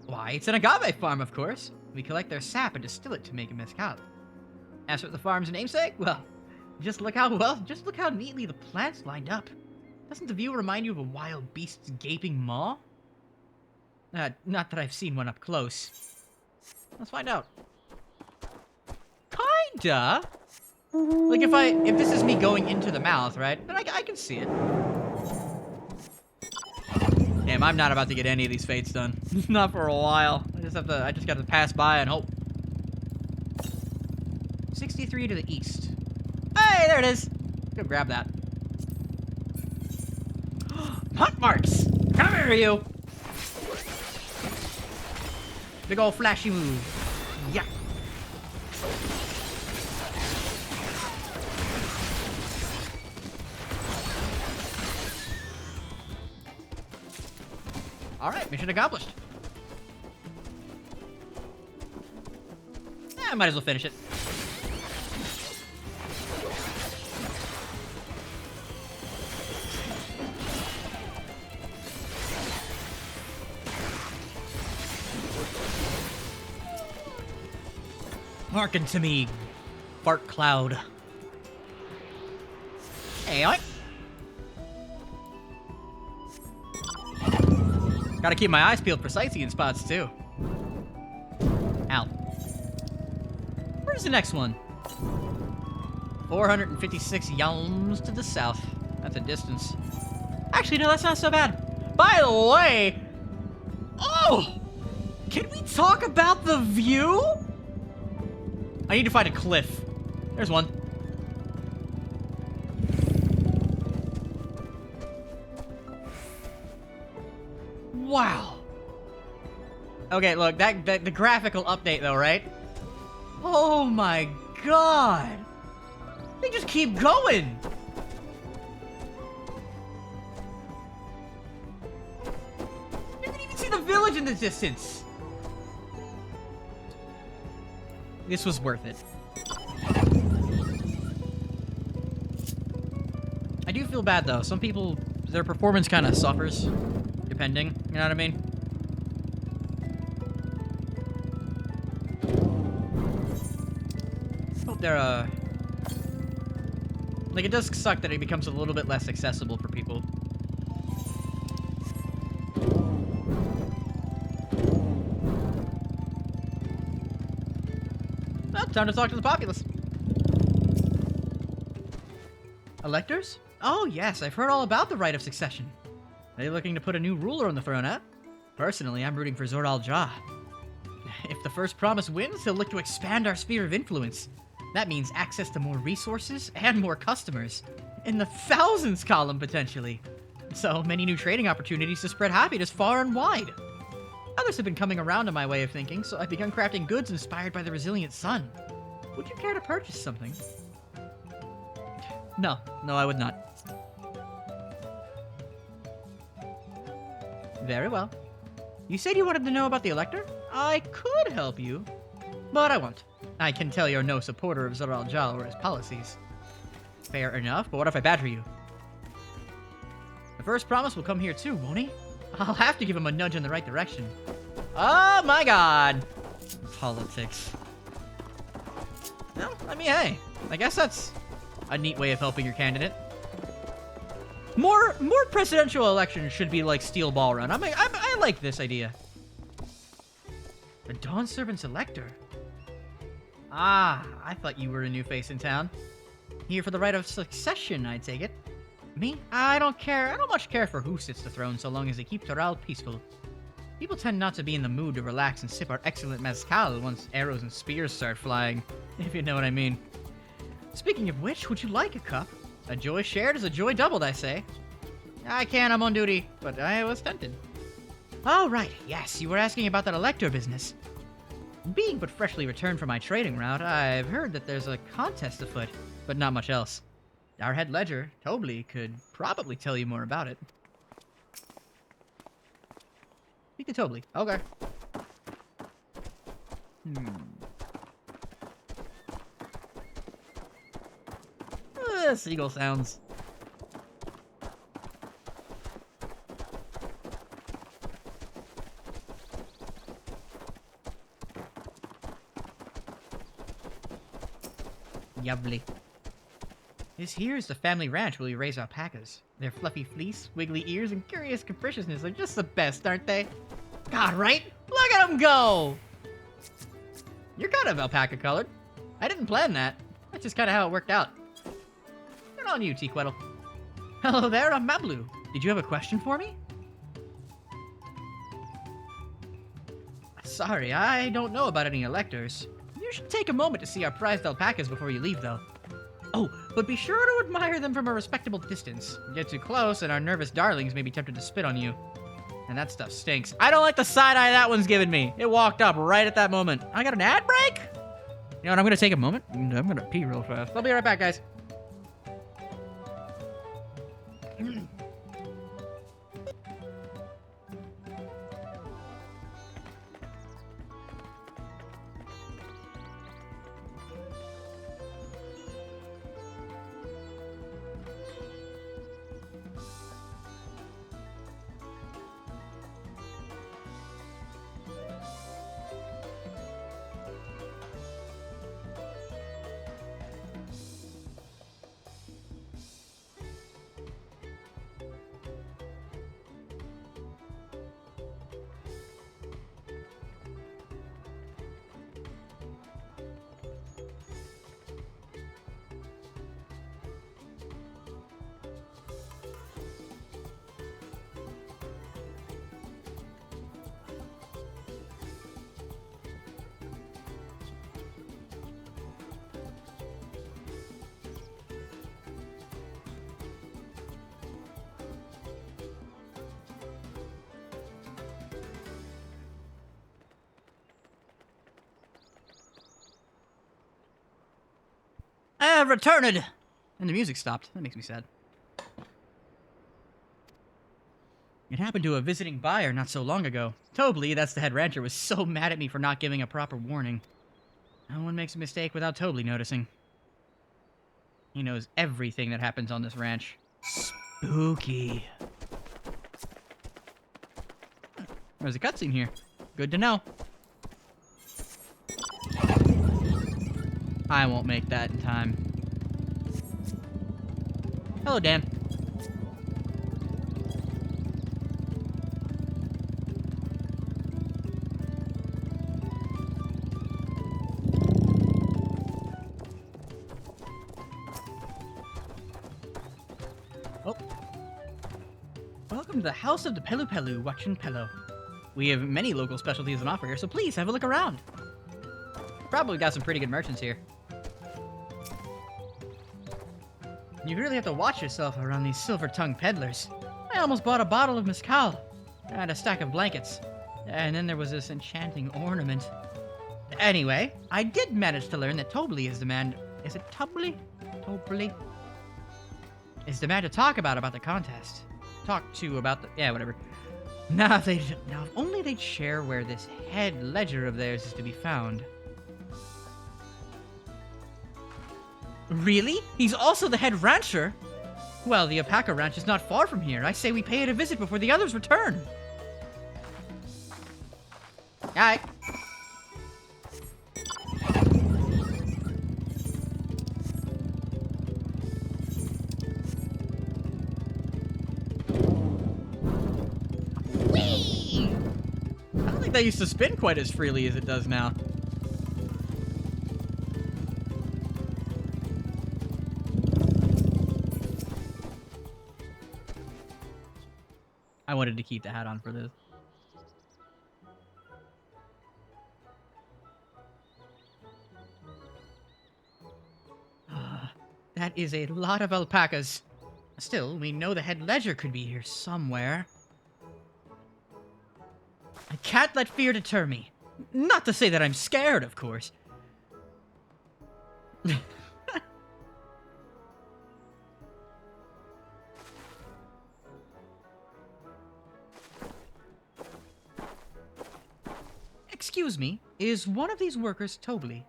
Why, it's an agave farm, of course. We collect their sap and distill it to make a mezcal. As for the farm's namesake, well, just look how neatly the plants lined up. Doesn't the view remind you of a wild beast's gaping maw? Not that I've seen one up close. Let's find out. Kinda. Like if this is me going into the mouth, right? Then I can see it. Damn, I'm not about to get any of these fates done. Not for a while. I just gotta pass by and hope. 63 to the east. Hey, there it is. Go grab that. Hunt marks! Come here, you! Big ol' flashy move. Yeah. Alright, mission accomplished. I might as well finish it. Hearken to me, fart cloud. Hey, oi. Gotta keep my eyes peeled for sightseeing spots, too. Ow. Where's the next one? 456 yalms to the south. That's a distance. Actually, no, that's not so bad. By the way... Oh! Can we talk about the view? I need to find a cliff. There's one. Wow. Okay, look, the graphical update though, right? Oh my god. They just keep going. You can even see the village in the distance. This was worth it. I do feel bad though. Some people, their performance kind of suffers, depending. You know what I mean? Hope they're like, it does suck that it becomes a little bit less accessible for people. Well, time to talk to the populace. Electors? Oh, yes, I've heard all about the right of succession. Are they looking to put a new ruler on the throne, huh? Personally, I'm rooting for Zordal Jah. If the first promise wins, he'll look to expand our sphere of influence. That means access to more resources and more customers. In the thousands column, potentially. So many new trading opportunities to spread happiness far and wide. Others have been coming around to my way of thinking, so I've begun crafting goods inspired by the resilient sun. Would you care to purchase something? No, I would not. Very well. You said you wanted to know about the Elector? I could help you, but I won't. I can tell you're no supporter of Zordal Jah or his policies. Fair enough, but what if I badger you? The first promise will come here too, won't he? I'll have to give him a nudge in the right direction. Oh my god! Politics. Well, I mean, hey, I guess that's a neat way of helping your candidate. More presidential elections should be like Steel Ball Run. I like this idea. The Dawn Servant's Elector. Ah, I thought you were a new face in town. Here for the right of succession, I take it. Me? I don't much care for who sits the throne so long as they keep Toral peaceful. People tend not to be in the mood to relax and sip our excellent mezcal once arrows and spears start flying, if you know what I mean. Speaking of which, would you like a cup? A joy shared is a joy doubled, I say. I can't, I'm on duty, but I was tempted. Oh, right, yes, you were asking about that elector business. Being but freshly returned from my trading route, I've heard that there's a contest afoot, but not much else. Our head ledger, Tobly, could probably tell you more about it. Speak to Tobly. Okay. Seagull sounds. Lovely. This here is the family ranch where we raise alpacas. Their fluffy fleece, wiggly ears, and curious capriciousness are just the best, aren't they? God, right? Look at them go! You're kind of alpaca colored. I didn't plan that. That's just kind of how it worked out. Good on you, Tequettle. Hello there, I'm Mablu. Did you have a question for me? Sorry, I don't know about any electors. You should take a moment to see our prized alpacas before you leave, though. Oh, but be sure to admire them from a respectable distance. Get too close, and our nervous darlings may be tempted to spit on you. And that stuff stinks. I don't like the side eye that one's giving me. It walked up right at that moment. I got an ad break? You know what, I'm gonna take a moment. I'm gonna pee real fast. I'll be right back, guys. I have returned! And the music stopped. That makes me sad. It happened to a visiting buyer not so long ago. Tobly, that's the head rancher, was so mad at me for not giving a proper warning. No one makes a mistake without Tobly noticing. He knows everything that happens on this ranch. Spooky. There's a cutscene here. Good to know. I won't make that in time. Hello, Dan. Oh. Welcome to the House of the Pelu Pelu, Wachin Pelo. We have many local specialties on offer here, so please have a look around. Probably got some pretty good merchants here. You really have to watch yourself around these silver-tongued peddlers. I almost bought a bottle of mezcal and a stack of blankets. And then there was this enchanting ornament. Anyway, I did manage to learn that Tobly is the man... Is it Tobly? Tobly? Is the man to talk about the contest. Talk to about the... Yeah, whatever. Now, if only they'd share where this head ledger of theirs is to be found. Really? He's also the head rancher? Well, the alpaca ranch is not far from here. I say we pay it a visit before the others return. Alright. Whee! I don't think that used to spin quite as freely as it does now. I wanted to keep the hat on for this. That is a lot of alpacas. Still, we know the head ledger could be here somewhere. I can't let fear deter me. Not to say that I'm scared, of course. Excuse me, is one of these workers Tobly?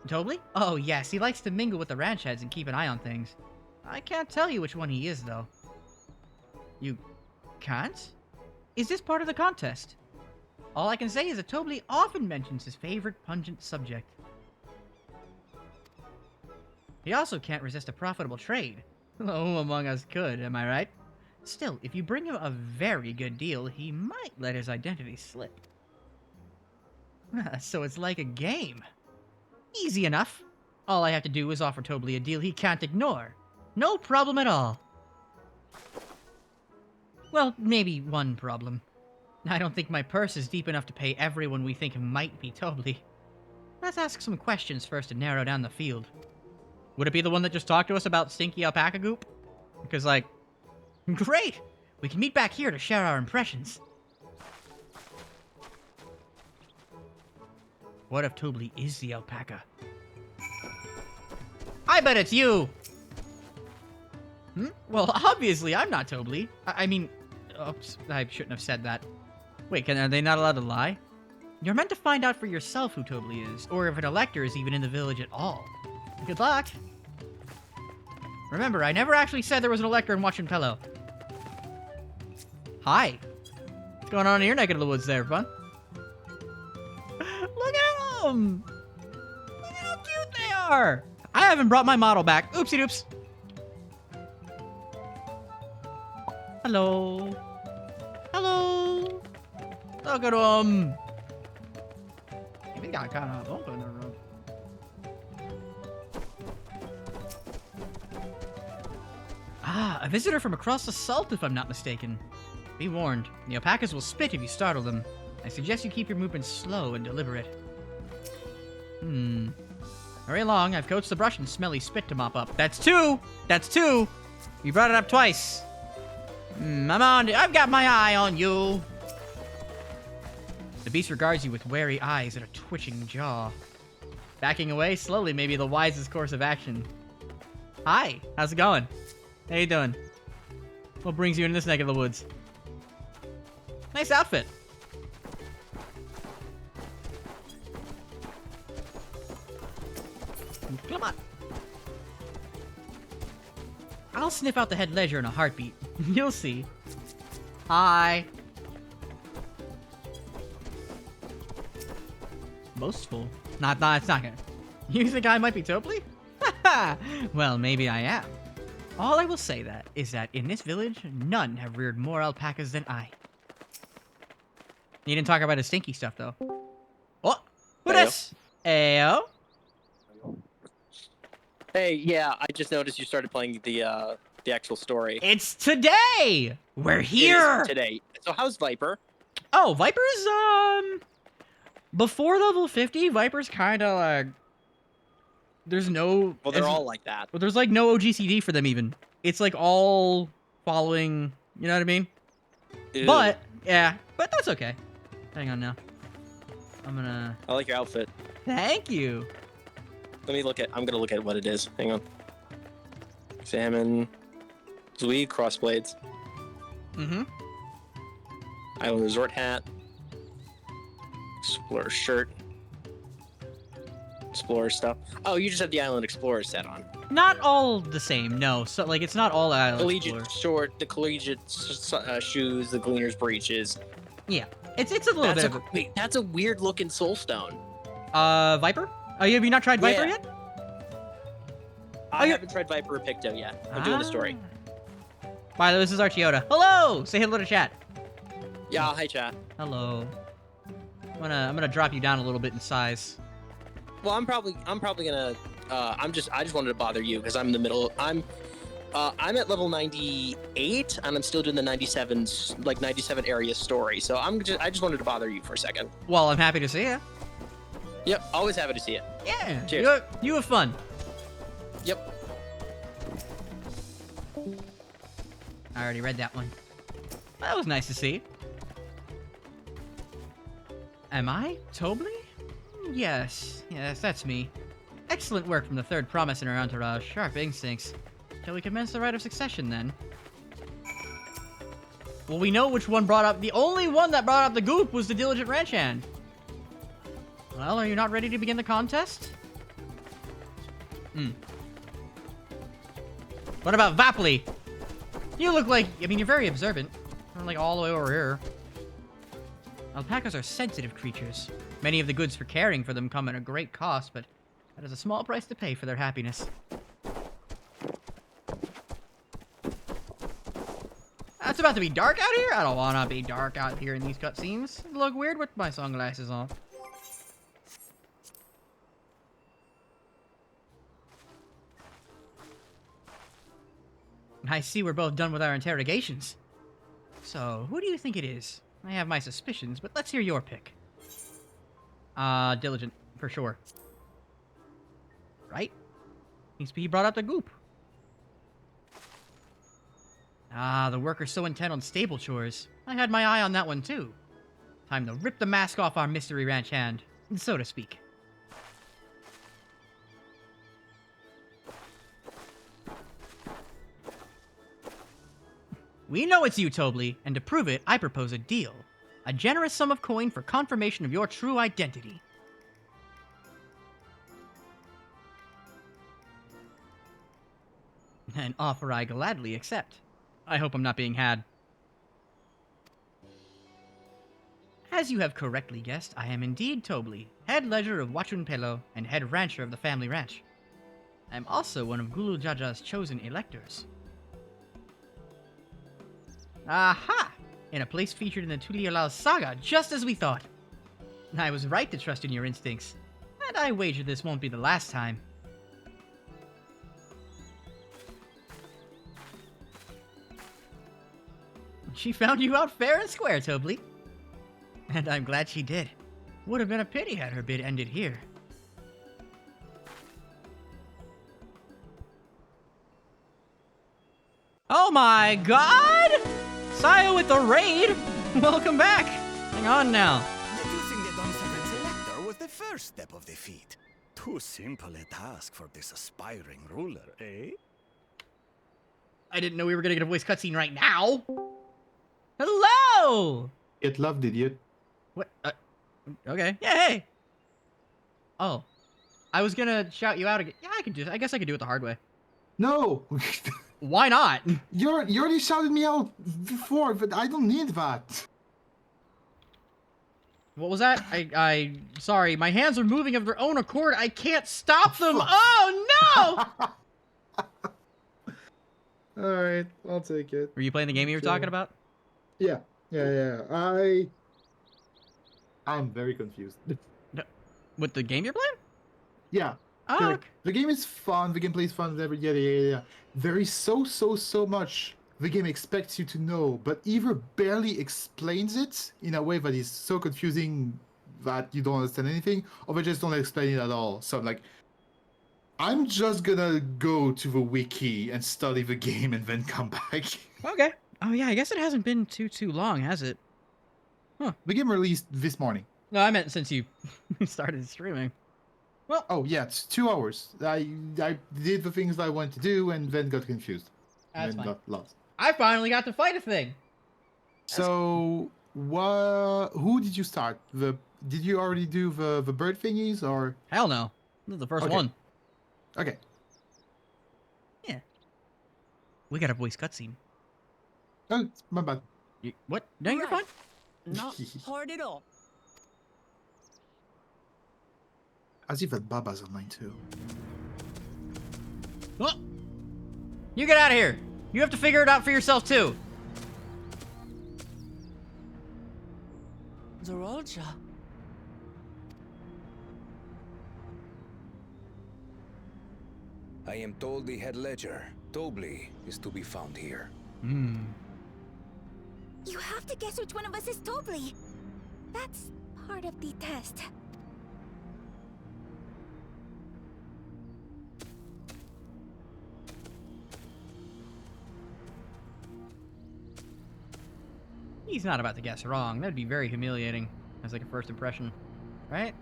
Tobly? Oh yes, he likes to mingle with the ranch heads and keep an eye on things. I can't tell you which one he is, though. You can't? Is this part of the contest? All I can say is that Tobly often mentions his favorite pungent subject. He also can't resist a profitable trade. Who among us could, am I right? Still, if you bring him a very good deal, he might let his identity slip. So it's like a game. Easy enough. All I have to do is offer Tobly a deal he can't ignore. No problem at all. Well, maybe one problem. I don't think my purse is deep enough to pay everyone we think might be Tobly. Let's ask some questions first to narrow down the field. Would it be the one that just talked to us about stinky alpaca goop? Because, like, great! We can meet back here to share our impressions. What if Tobly is the alpaca? I bet it's you! Well, obviously I'm not Tobly. I mean... Oops, I shouldn't have said that. Wait, are they not allowed to lie? You're meant to find out for yourself who Tobly is, or if an elector is even in the village at all. Good luck! Remember, I never actually said there was an elector in Washington. Hi. What's going on in your neck of the woods there, bud? Look at them! Look how cute they are! I haven't brought my model back. Oopsie doops. Hello. Hello. Look at them. Maybe got kind of open the room. Ah, a visitor from across the salt, if I'm not mistaken. Be warned, the alpacas will spit if you startle them. I suggest you keep your movements slow and deliberate. Hurry along, I've coaxed the brush and smelly spit to mop up. That's two! That's two! You brought it up twice. I'm on, I've got my eye on you. The beast regards you with wary eyes and a twitching jaw. Backing away slowly may be the wisest course of action. Hi, how's it going? How you doing? What brings you in this neck of the woods? Nice outfit. Come on. I'll sniff out the head ledger in a heartbeat. You'll see. Hi. Boastful. It's not good. You think I might be Tobly? Well, maybe I am. All I will say is that in this village, none have reared more alpacas than I. You didn't talk about his stinky stuff, though. Oh, who this? Ayo. Hey, yeah, I just noticed you started playing the actual story. It's today! We're here! It is today. So how's Viper? Oh, Viper's, before level 50, Viper's kinda like... There's no... Well, they're all like that. Well, there's like no OGCD for them even. It's like all following, you know what I mean? Ew. But, yeah, but that's okay. Hang on now. I'm gonna... I like your outfit. Thank you. I'm gonna look at what it is. Hang on. Salmon. Zui, crossblades. Island resort hat. Explorer shirt. Explorer stuff. Oh, you just have the Island Explorer set on. Not all the same, no. So, like, it's not all Island collegiate Explorer. Short, the collegiate shoes, the Gleaner's breeches. Yeah, it's a little bit of Wait, that's a weird looking soulstone. Viper? Oh, have you not tried Viper yet? I haven't tried Viper or Picto yet. I'm doing the story. By the way, this is Archiota. Hello! Say hello to chat. Yeah, hi chat. Hello. I'm gonna drop you down a little bit in size. Well, I'm probably gonna. I just wanted to bother you because I'm in the middle. I'm at level 98 and I'm still doing the 97 area story. So I just wanted to bother you for a second. Well, I'm happy to see you. Yep, always happy to see it. Yeah. Cheers. You have fun. Yep. I already read that one. That was nice to see. Am I Tobly? Yes, that's me. Excellent work from the third promise in our entourage. Sharp instincts. Shall we commence the rite of succession, then? Well, we know which one brought up... The only one that brought up the goop was the diligent ranch hand. Well, are you not ready to begin the contest? What about Vapley? You look like... I mean, you're very observant. You're like all the way over here. Alpacas are sensitive creatures. Many of the goods for caring for them come at a great cost, but that is a small price to pay for their happiness. It's about to be dark out here? I don't want to be dark out here in these cutscenes. It'd look weird with my sunglasses on. I see we're both done with our interrogations. So, who do you think it is? I have my suspicions, but let's hear your pick. Diligent, for sure. Right? He brought up the goop. The worker's so intent on stable chores. I had my eye on that one, too. Time to rip the mask off our mystery ranch hand, so to speak. We know it's you, Tobly, and to prove it, I propose a deal. A generous sum of coin for confirmation of your true identity. An offer I gladly accept. I hope I'm not being had. As you have correctly guessed, I am indeed Tobly, head ledger of Wachunpelo and head rancher of the family ranch. I am also one of Gulu Jaja's chosen electors. Aha! In a place featured in the Tuliolal saga, just as we thought. I was right to trust in your instincts, and I wager this won't be the last time. She found you out fair and square, Tobly. And I'm glad she did. Would have been a pity had her bid ended here. Oh my god! Sayo with the raid! Welcome back! Hang on now. Deducing the Dawntrail elector was the first step of defeat. Too simple a task for this aspiring ruler, eh? I didn't know we were gonna get a voice cutscene right now! Hello! Get loved, idiot. What? Okay. Yeah, hey! Oh. I was gonna shout you out again. Yeah, I guess I could do it the hard way. No! Why not? You already shouted me out before, but I don't need that. What was that? Sorry, my hands are moving of their own accord. I can't stop them. Oh, no! Alright, I'll take it. Were you playing the game you were talking about? Yeah. I'm very confused. With the game you're playing? Yeah. Oh, okay. The game is fun, the gameplay is fun, yeah. There is so much the game expects you to know, but either barely explains it in a way that is so confusing that you don't understand anything, or they just don't explain it at all. So I'm just gonna go to the wiki and study the game and then come back. Okay. Oh yeah, I guess it hasn't been too long, has it? Huh. The game released this morning. No, I meant since you started streaming. Well. Oh yeah, it's 2 hours. I did the things I wanted to do and then got confused. That's fine. Got lost. I finally got to fight a thing. So, who did you start? Did you already do the bird thingies or? Hell no. This is the first one. Okay. Yeah. We got a voice cutscene. Oh, my bad. What? No, you're fine. Not hard at all. As if that Baba's online too. Oh! You get out of here. You have to figure it out for yourself too. Zorolja. I am told the head ledger, Tobly, is to be found here. You have to guess which one of us is Tobly. That's part of the test. He's not about to guess wrong. That'd be very humiliating as like a first impression, right?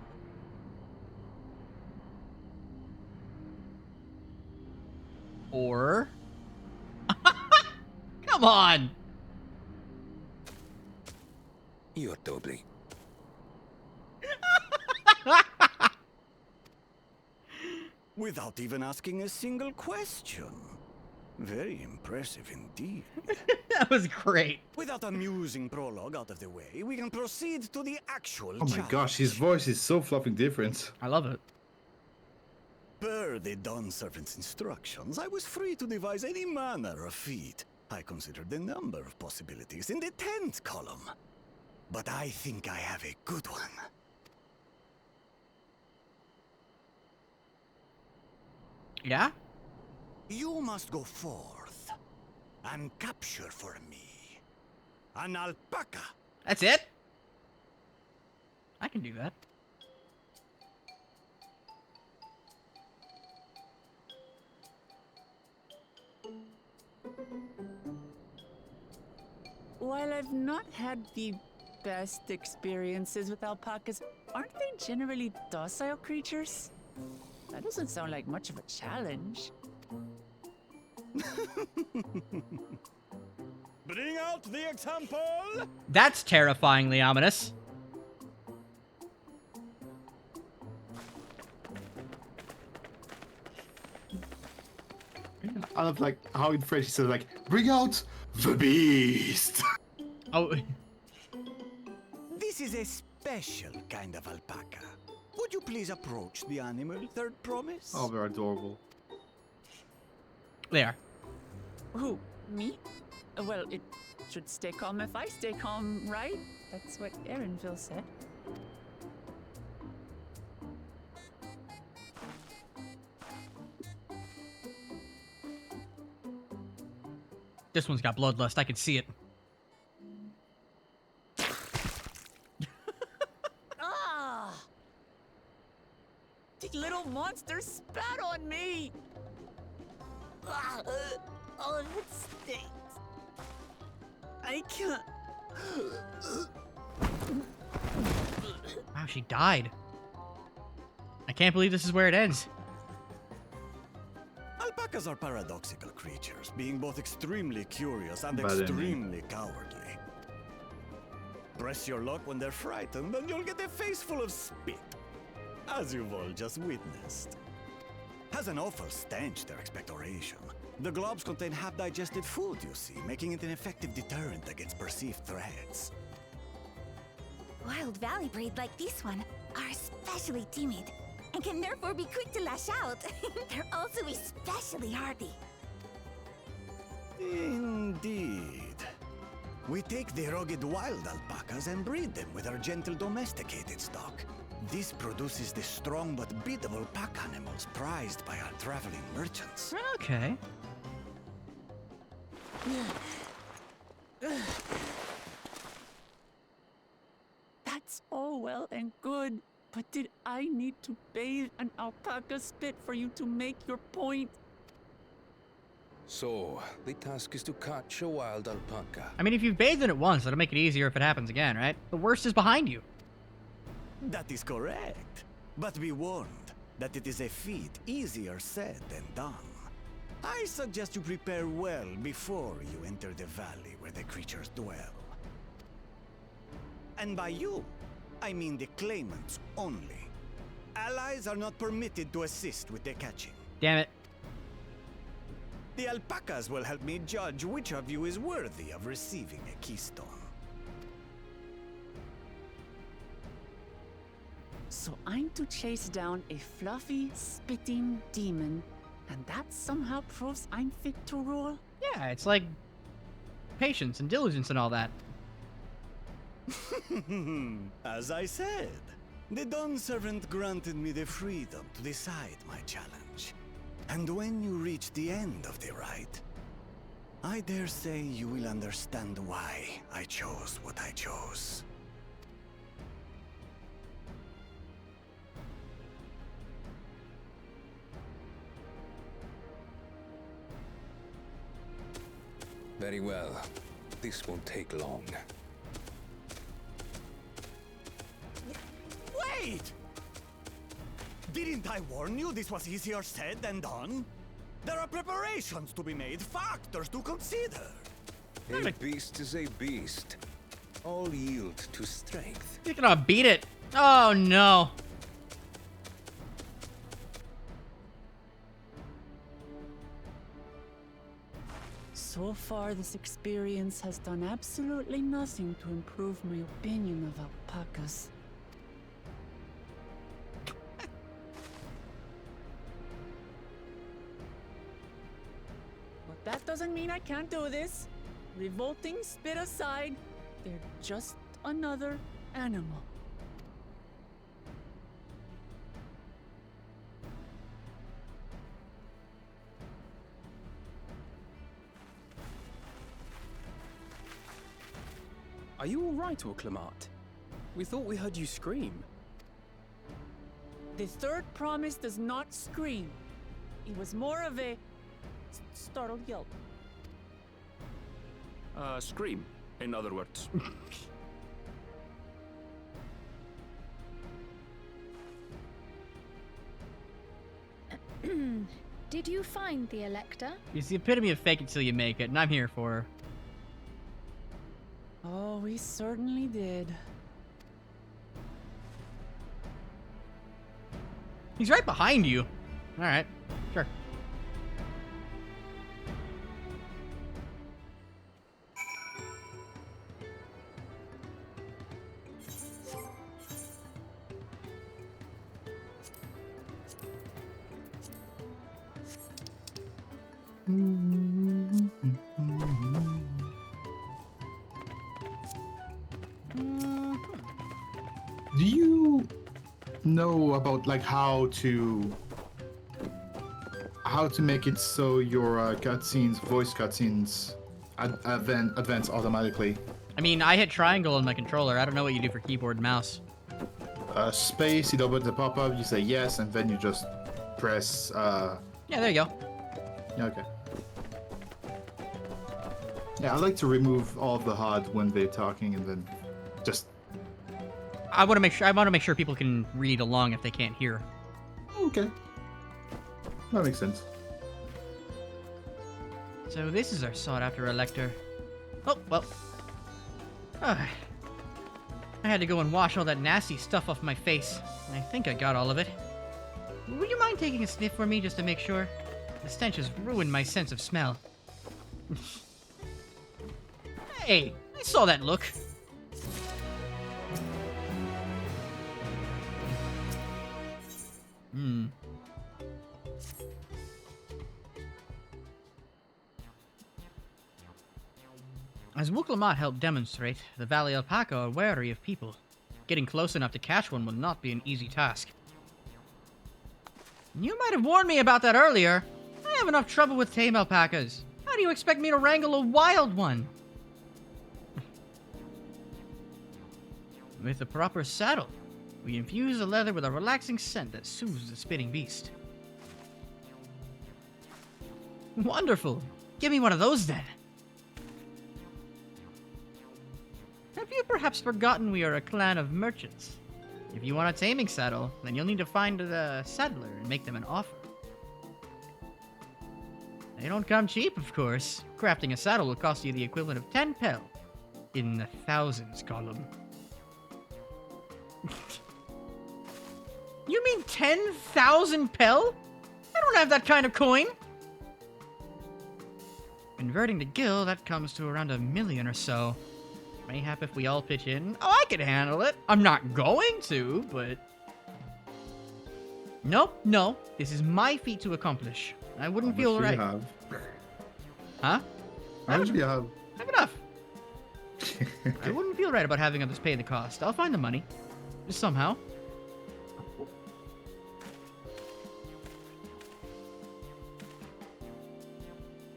Or... Come on! You're doubly. Without even asking a single question. Very impressive indeed. That was great. With that amusing prologue out of the way, we can proceed to the actual Oh my challenge. gosh, his voice is so fluffing different. I love it. Per the Dawn Servant's instructions, I was free to devise any manner of feat. I considered the number of possibilities in the 10th column. But I think I have a good one. Yeah? You must go forth and capture for me an alpaca. That's it? I can do that. While I've not had the best experiences with alpacas, aren't they generally docile creatures? That doesn't sound like much of a challenge. Bring out the example! That's terrifyingly ominous. I love like how in French he says like, bring out the beast. Oh. This is a special kind of alpaca. Would you please approach the animal, Third Promise? Oh, they're adorable. There. Who? Me? Well, it should stay calm if I stay calm, right? That's what Erinville said. This one's got bloodlust. I can see it. Ah! The little monster spat on me! Ah, oh, it stinks. I can't. Wow, she died. I can't believe this is where it ends. Alpacas are paradoxical creatures, being both extremely curious and Bad ending. extremely cowardly. Press your luck when they're frightened, and you'll get a face full of spit, as you've all just witnessed. Has an awful stench, their expectoration. The globs contain half-digested food, you see, making it an effective deterrent against perceived threats. Wild valley breed like this one are especially timid and can therefore be quick to lash out. They're also especially hardy. Indeed. We take the rugged wild alpacas and breed them with our gentle domesticated stock. This produces the strong but biddable pack animals prized by our traveling merchants. Okay. That's all well and good, but did I need to bathe an alpaca spit for you to make your point? So, the task is to catch a wild alpaca. I mean, if you've bathed in it once, that'll make it easier if it happens again, right? The worst is behind you. That is correct. But be warned that it is a feat easier said than done. I suggest you prepare well before you enter the valley where the creatures dwell. And by you, I mean the claimants only. Allies are not permitted to assist with the catching. Damn it. The alpacas will help me judge which of you is worthy of receiving a keystone. So I'm to chase down a fluffy, spitting demon, and that somehow proves I'm fit to rule? Yeah, it's like patience and diligence and all that. As I said, the Dawn Servant granted me the freedom to decide my challenge. And when you reach the end of the ride, I dare say you will understand why I chose what I chose. Very well. This won't take long. Wait! Didn't I warn you this was easier said than done? There are preparations to be made, factors to consider. A beast is a beast. All yield to strength. You're gonna beat it. Oh no. So far, this experience has done absolutely nothing to improve my opinion of alpacas. But that doesn't mean I can't do this. Revolting spit aside, they're just another animal. Are you all right, Orclamat? We thought we heard you scream. The third promise does not scream. It was more of a startled yelp. Scream, in other words. Did you find the Elector? It's the epitome of fake it till you make it, and I'm here for her. Oh, we certainly did. He's right behind you. Alright, sure. Do you know about like how to make it so your cutscenes, voice cutscenes, advance automatically? I mean, I hit triangle on my controller. I don't know what you do for keyboard and mouse. Space, it opens the pop-up, you say yes, and then you just press... Yeah, there you go. Yeah, okay. Yeah, I like to remove all of the HUD when they're talking and then just... I want to make sure people can read along if they can't hear. Okay. That makes sense. So this is our sought-after Elector. Oh, well. I had to go and wash all that nasty stuff off my face. And I think I got all of it. Would you mind taking a sniff for me just to make sure? The stench has ruined my sense of smell. Hey, I saw that look. As Wuklamat helped demonstrate, the Valley Alpaca are wary of people. Getting close enough to catch one will not be an easy task. You might have warned me about that earlier. I have enough trouble with tame alpacas. How do you expect me to wrangle a wild one? With the proper saddle, we infuse the leather with a relaxing scent that soothes the spitting beast. Wonderful. Give me one of those then. Have you perhaps forgotten we are a clan of merchants? If you want a taming saddle, then you'll need to find the saddler and make them an offer. They don't come cheap, of course. Crafting a saddle will cost you the equivalent of 10 pel in the thousands column. You mean 10,000 pel? I don't have that kind of coin. Converting to gil, that comes to around 1 million or so. Mayhap if we all pitch in. Oh, I can handle it. I'm not going to, but... Nope, no. This is my feat to accomplish. I wouldn't feel right. Have? Huh? How much do you have? I have enough. I wouldn't feel right about having others pay the cost. I'll find the money. Just somehow.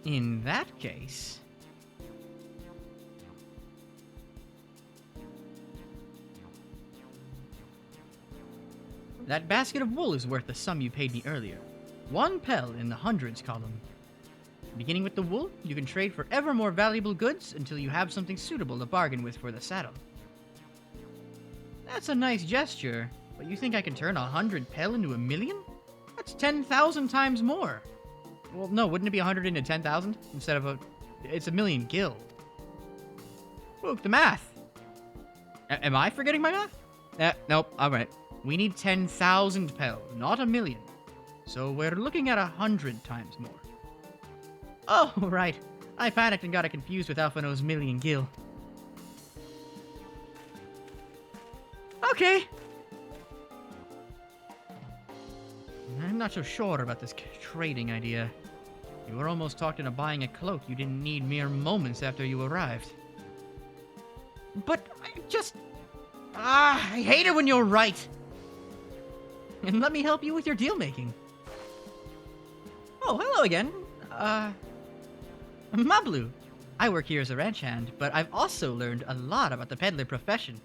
In that case... That basket of wool is worth the sum you paid me earlier. 1 pel in the hundreds column. Beginning with the wool, you can trade for ever more valuable goods until you have something suitable to bargain with for the saddle. That's a nice gesture, But you think I can turn 100 pel into 1,000,000? That's 10,000 times more. Well, no, wouldn't it be 100 into 10,000 instead of it's 1,000,000 gil? Look, the math. Am I forgetting my math? Nope. All right. We need 10,000 pel, not 1,000,000. So we're looking at 100 times more. Oh, right. I panicked and got it confused with Alphino's 1,000,000 gil. Okay. I'm not so sure about this trading idea. You were almost talked into buying a cloak you didn't need mere moments after you arrived. But I just... I hate it when you're right. And let me help you with your deal-making. Oh, hello again. Mablu. I work here as a ranch hand, but I've also learned a lot about the peddler profession.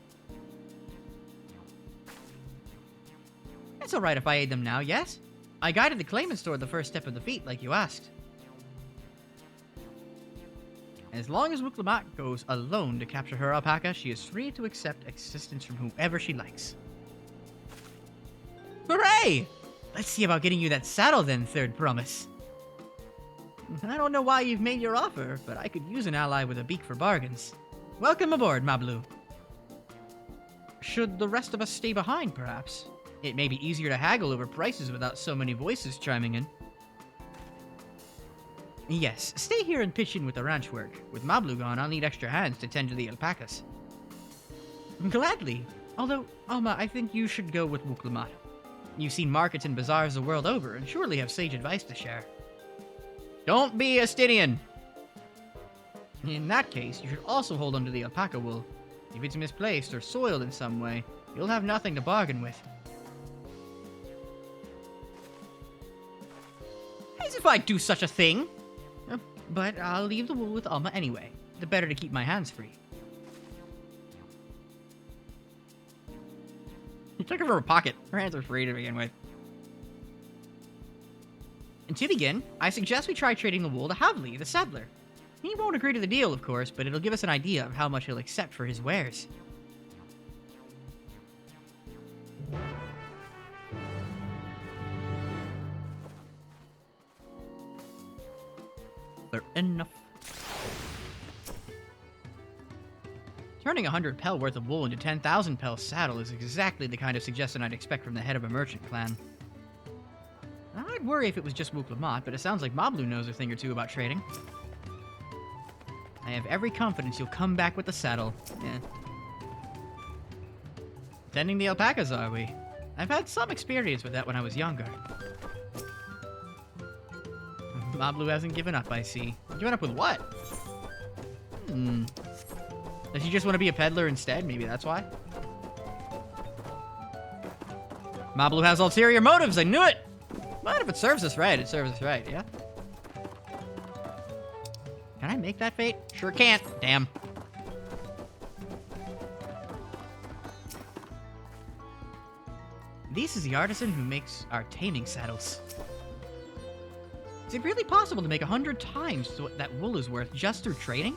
It's alright if I aid them now, yes? I guided the claimants toward the first step of the feat, like you asked. As long as Wuklamat goes alone to capture her alpaca, she is free to accept assistance from whoever she likes. Hooray! Let's see about getting you that saddle then, Third Promise. I don't know why you've made your offer, but I could use an ally with a beak for bargains. Welcome aboard, Mablu. Should the rest of us stay behind, perhaps? It may be easier to haggle over prices without so many voices chiming in. Yes, stay here and pitch in with the ranch work. With Mablu gone, I'll need extra hands to tend to the alpacas. Gladly. Although, Alma, I think you should go with Wuklamat. You've seen markets and bazaars the world over, and surely have sage advice to share. Don't be a Stydian! In that case, you should also hold on to the alpaca wool. If it's misplaced or soiled in some way, you'll have nothing to bargain with. As if I'd do such a thing! But I'll leave the wool with Alma anyway. The better to keep my hands free. You took her from her pocket. Her hands are free to begin with. And to begin, I suggest we try trading the wool to Havli, the saddler. He won't agree to the deal, of course, but it'll give us an idea of how much he'll accept for his wares. Fair enough. Turning 100 pel worth of wool into 10,000 pel saddle is exactly the kind of suggestion I'd expect from the head of a merchant clan. I'd worry if it was just Wuklamat, but it sounds like Mablu knows a thing or two about trading. I have every confidence you'll come back with the saddle. Tending the alpacas, are we? I've had some experience with that when I was younger. Mablu hasn't given up, I see. Given up with what? Does he just want to be a peddler instead? Maybe that's why? Mablu has ulterior motives, I knew it! But if it serves us right, it serves us right, yeah? Can I make that fate? Sure can't. Damn. This is the artisan who makes our taming saddles. Is it really possible to make 100 times what that wool is worth just through trading?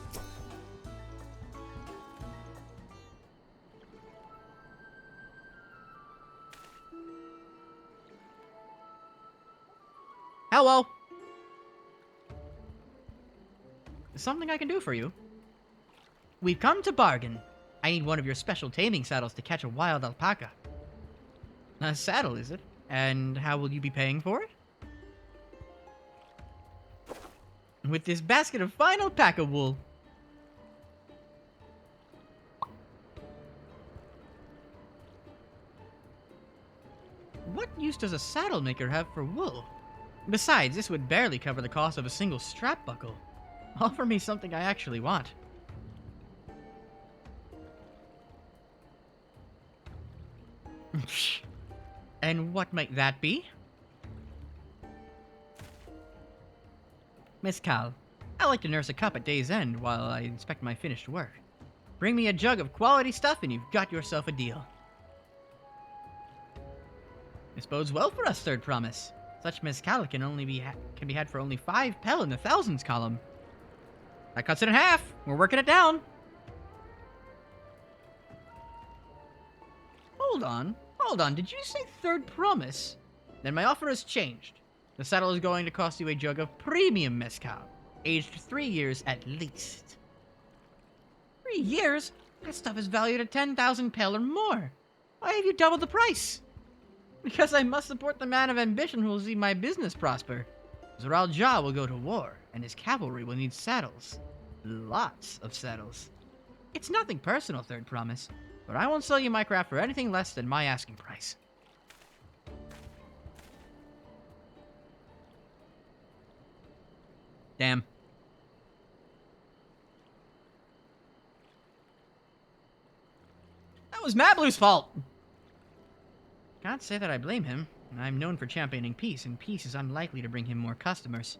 Hello. Something I can do for you. We've come to bargain. I need one of your special taming saddles to catch a wild alpaca. A saddle, is it? And how will you be paying for it? With this basket of fine alpaca wool. What use does a saddle maker have for wool? Besides, this would barely cover the cost of a single strap buckle. Offer me something I actually want. And what might that be? Miss Cal, I like to nurse a cup at day's end while I inspect my finished work. Bring me a jug of quality stuff and you've got yourself a deal. This bodes well for us, Third Promise. Such mezcal can be had for only 5 pel in the thousands column. That cuts it in half. We're working it down. Hold on. Hold on, did you say third promise? Then my offer has changed. The saddle is going to cost you a jug of premium mezcal, aged 3 years at least. 3 years? That stuff is valued at 10,000 pel or more. Why have you doubled the price? Because I must support the man of ambition who will see my business prosper. Zoral Ja will go to war, and his cavalry will need saddles. Lots of saddles. It's nothing personal, third promise, but I won't sell you my craft for anything less than my asking price. Damn. That was Mablu's fault! Can't say that I blame him. I'm known for championing peace, and peace is unlikely to bring him more customers.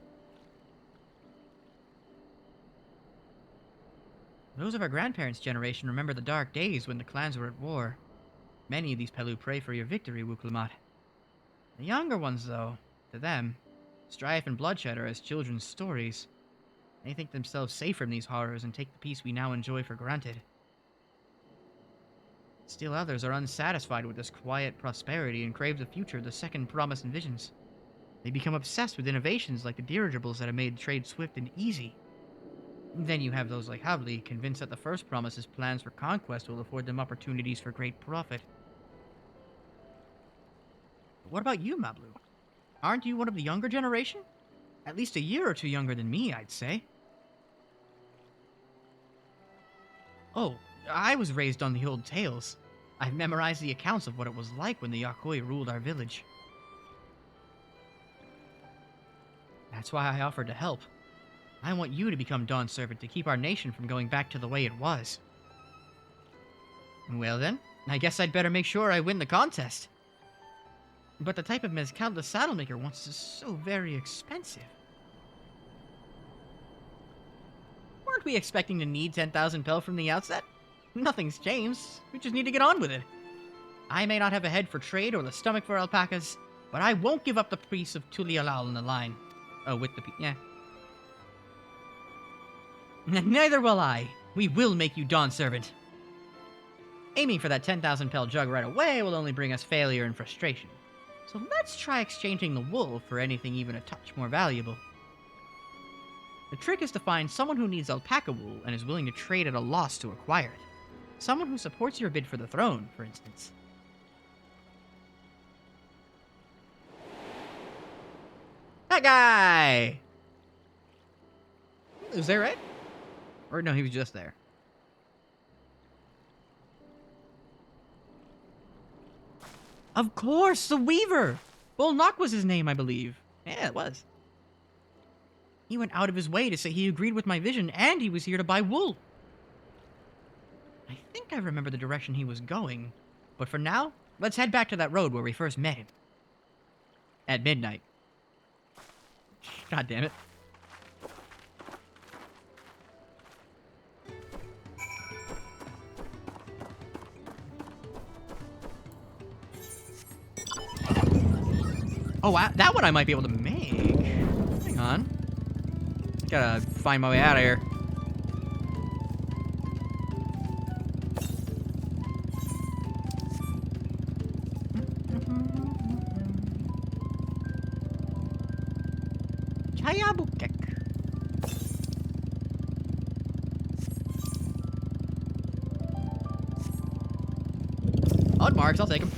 Those of our grandparents' generation remember the dark days when the clans were at war. Many of these Pelu pray for your victory, Wuklamat. The younger ones, though, to them, strife and bloodshed are as children's stories. They think themselves safe from these horrors and take the peace we now enjoy for granted. Still others are unsatisfied with this quiet prosperity and crave the future the second promise envisions. They become obsessed with innovations like the dirigibles that have made trade swift and easy. Then you have those like Havli, convinced that the first promise's plans for conquest will afford them opportunities for great profit. But what about you, Mablu? Aren't you one of the younger generation? At least a year or two younger than me, I'd say. Oh, I was raised on the old tales. I've memorized the accounts of what it was like when the Yakoi ruled our village. That's why I offered to help. I want you to become Dawn's servant to keep our nation from going back to the way it was. Well then, I guess I'd better make sure I win the contest. But the type of mezcal the saddlemaker wants is so very expensive. Weren't we expecting to need 10,000 pel from the outset? Nothing's changed. We just need to get on with it. I may not have a head for trade or the stomach for alpacas, but I won't give up the priest of Tulialal in the line. Oh, with the yeah. Neither will I. We will make you Dawn's servant. Aiming for that 10,000 pel jug right away will only bring us failure and frustration. So let's try exchanging the wool for anything even a touch more valuable. The trick is to find someone who needs alpaca wool and is willing to trade at a loss to acquire it. Someone who supports your bid for the throne, for instance. That guy! Was that right? Or no, he was just there. Of course, the Weaver! Bolnock was his name, I believe. Yeah, it was. He went out of his way to say he agreed with my vision, and he was here to buy wool. I think I remember the direction he was going, but for now, let's head back to that road where we first met him. At midnight. God damn it. Oh, that one I might be able to make. Hang on. Gotta find my way out of here. Chayabukek. Odd marks, I'll take them.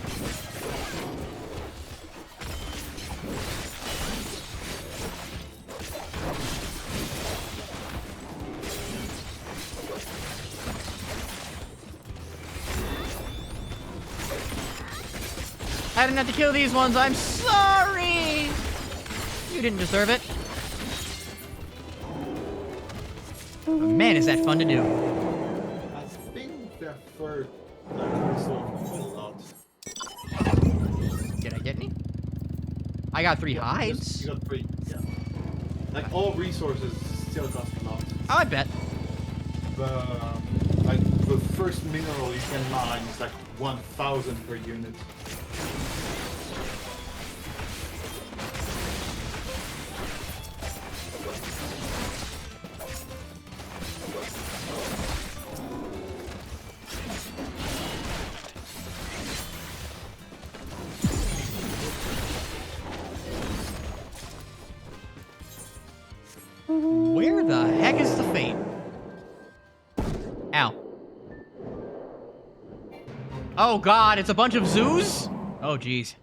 I didn't have to kill these ones, I'm sorry! You didn't deserve it. Oh, man, is that fun to do. I think the third quite a lot. Did I get any? I got 3 hides. You got 3, yeah. Like, all resources still cost a lot. Oh, I bet. Like, the first mineral you can mine is like 1,000 per unit. Where the heck is the fate? Ow. Oh god, it's a bunch of zoos? Oh jeez.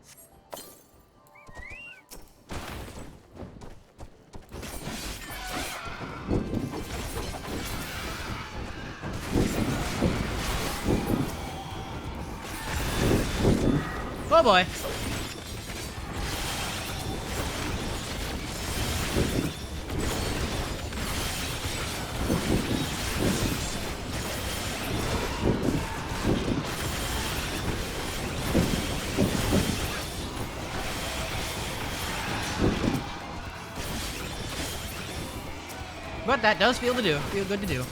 Oh boy. But that does feel good to do.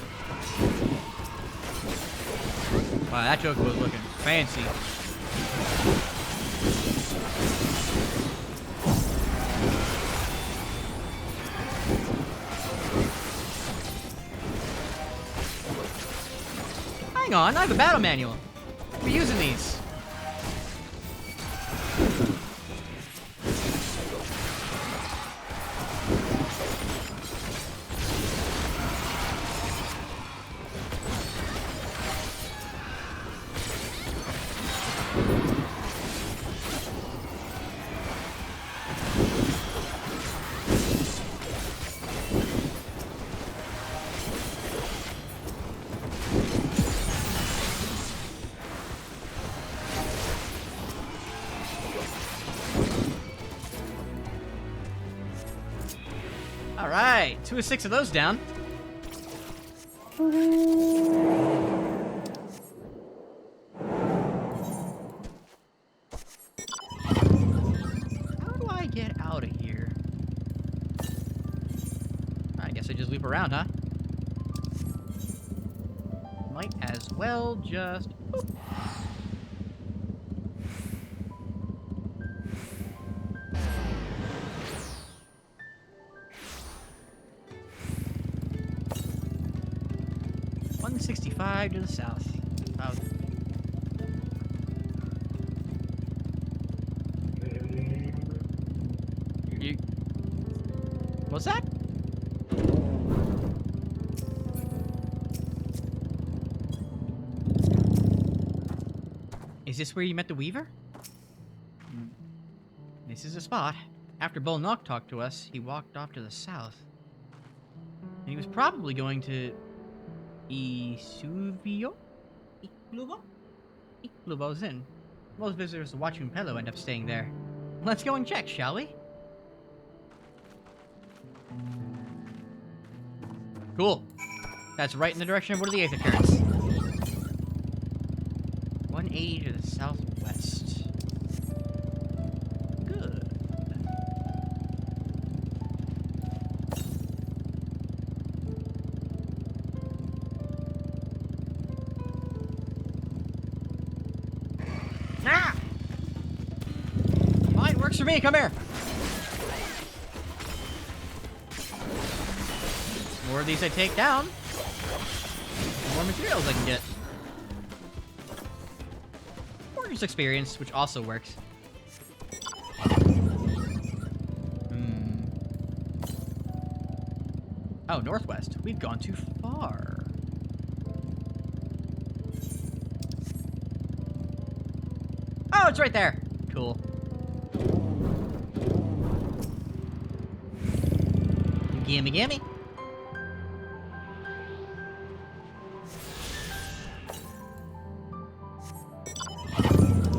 Wow, that joke was looking fancy. Hang on, I have a battle manual. We're using these. Alright, 2 of 6 of those down. How do I get out of here? I guess I just loop around, huh? Might as well just... Boop. $165 to the south. Wow. You... What's that? Is this where you met the Weaver? This is a spot. After Bull Knock talked to us, he walked off to the south. And he was probably going to... Isuvio? Ikluvo? Ikluvo's Inn. Most visitors to Watchung Pello end up staying there. Let's go and check, shall we? Cool. That's right in the direction of one of the Aether Currents. 180 to the southwest. Good. Ah! Fine, works for me. Come here. More of these I take down, the more materials I can get. Or just experience, which also works. Oh, northwest. We've gone too far. Oh, it's right there. Cool. Gimme, gimme.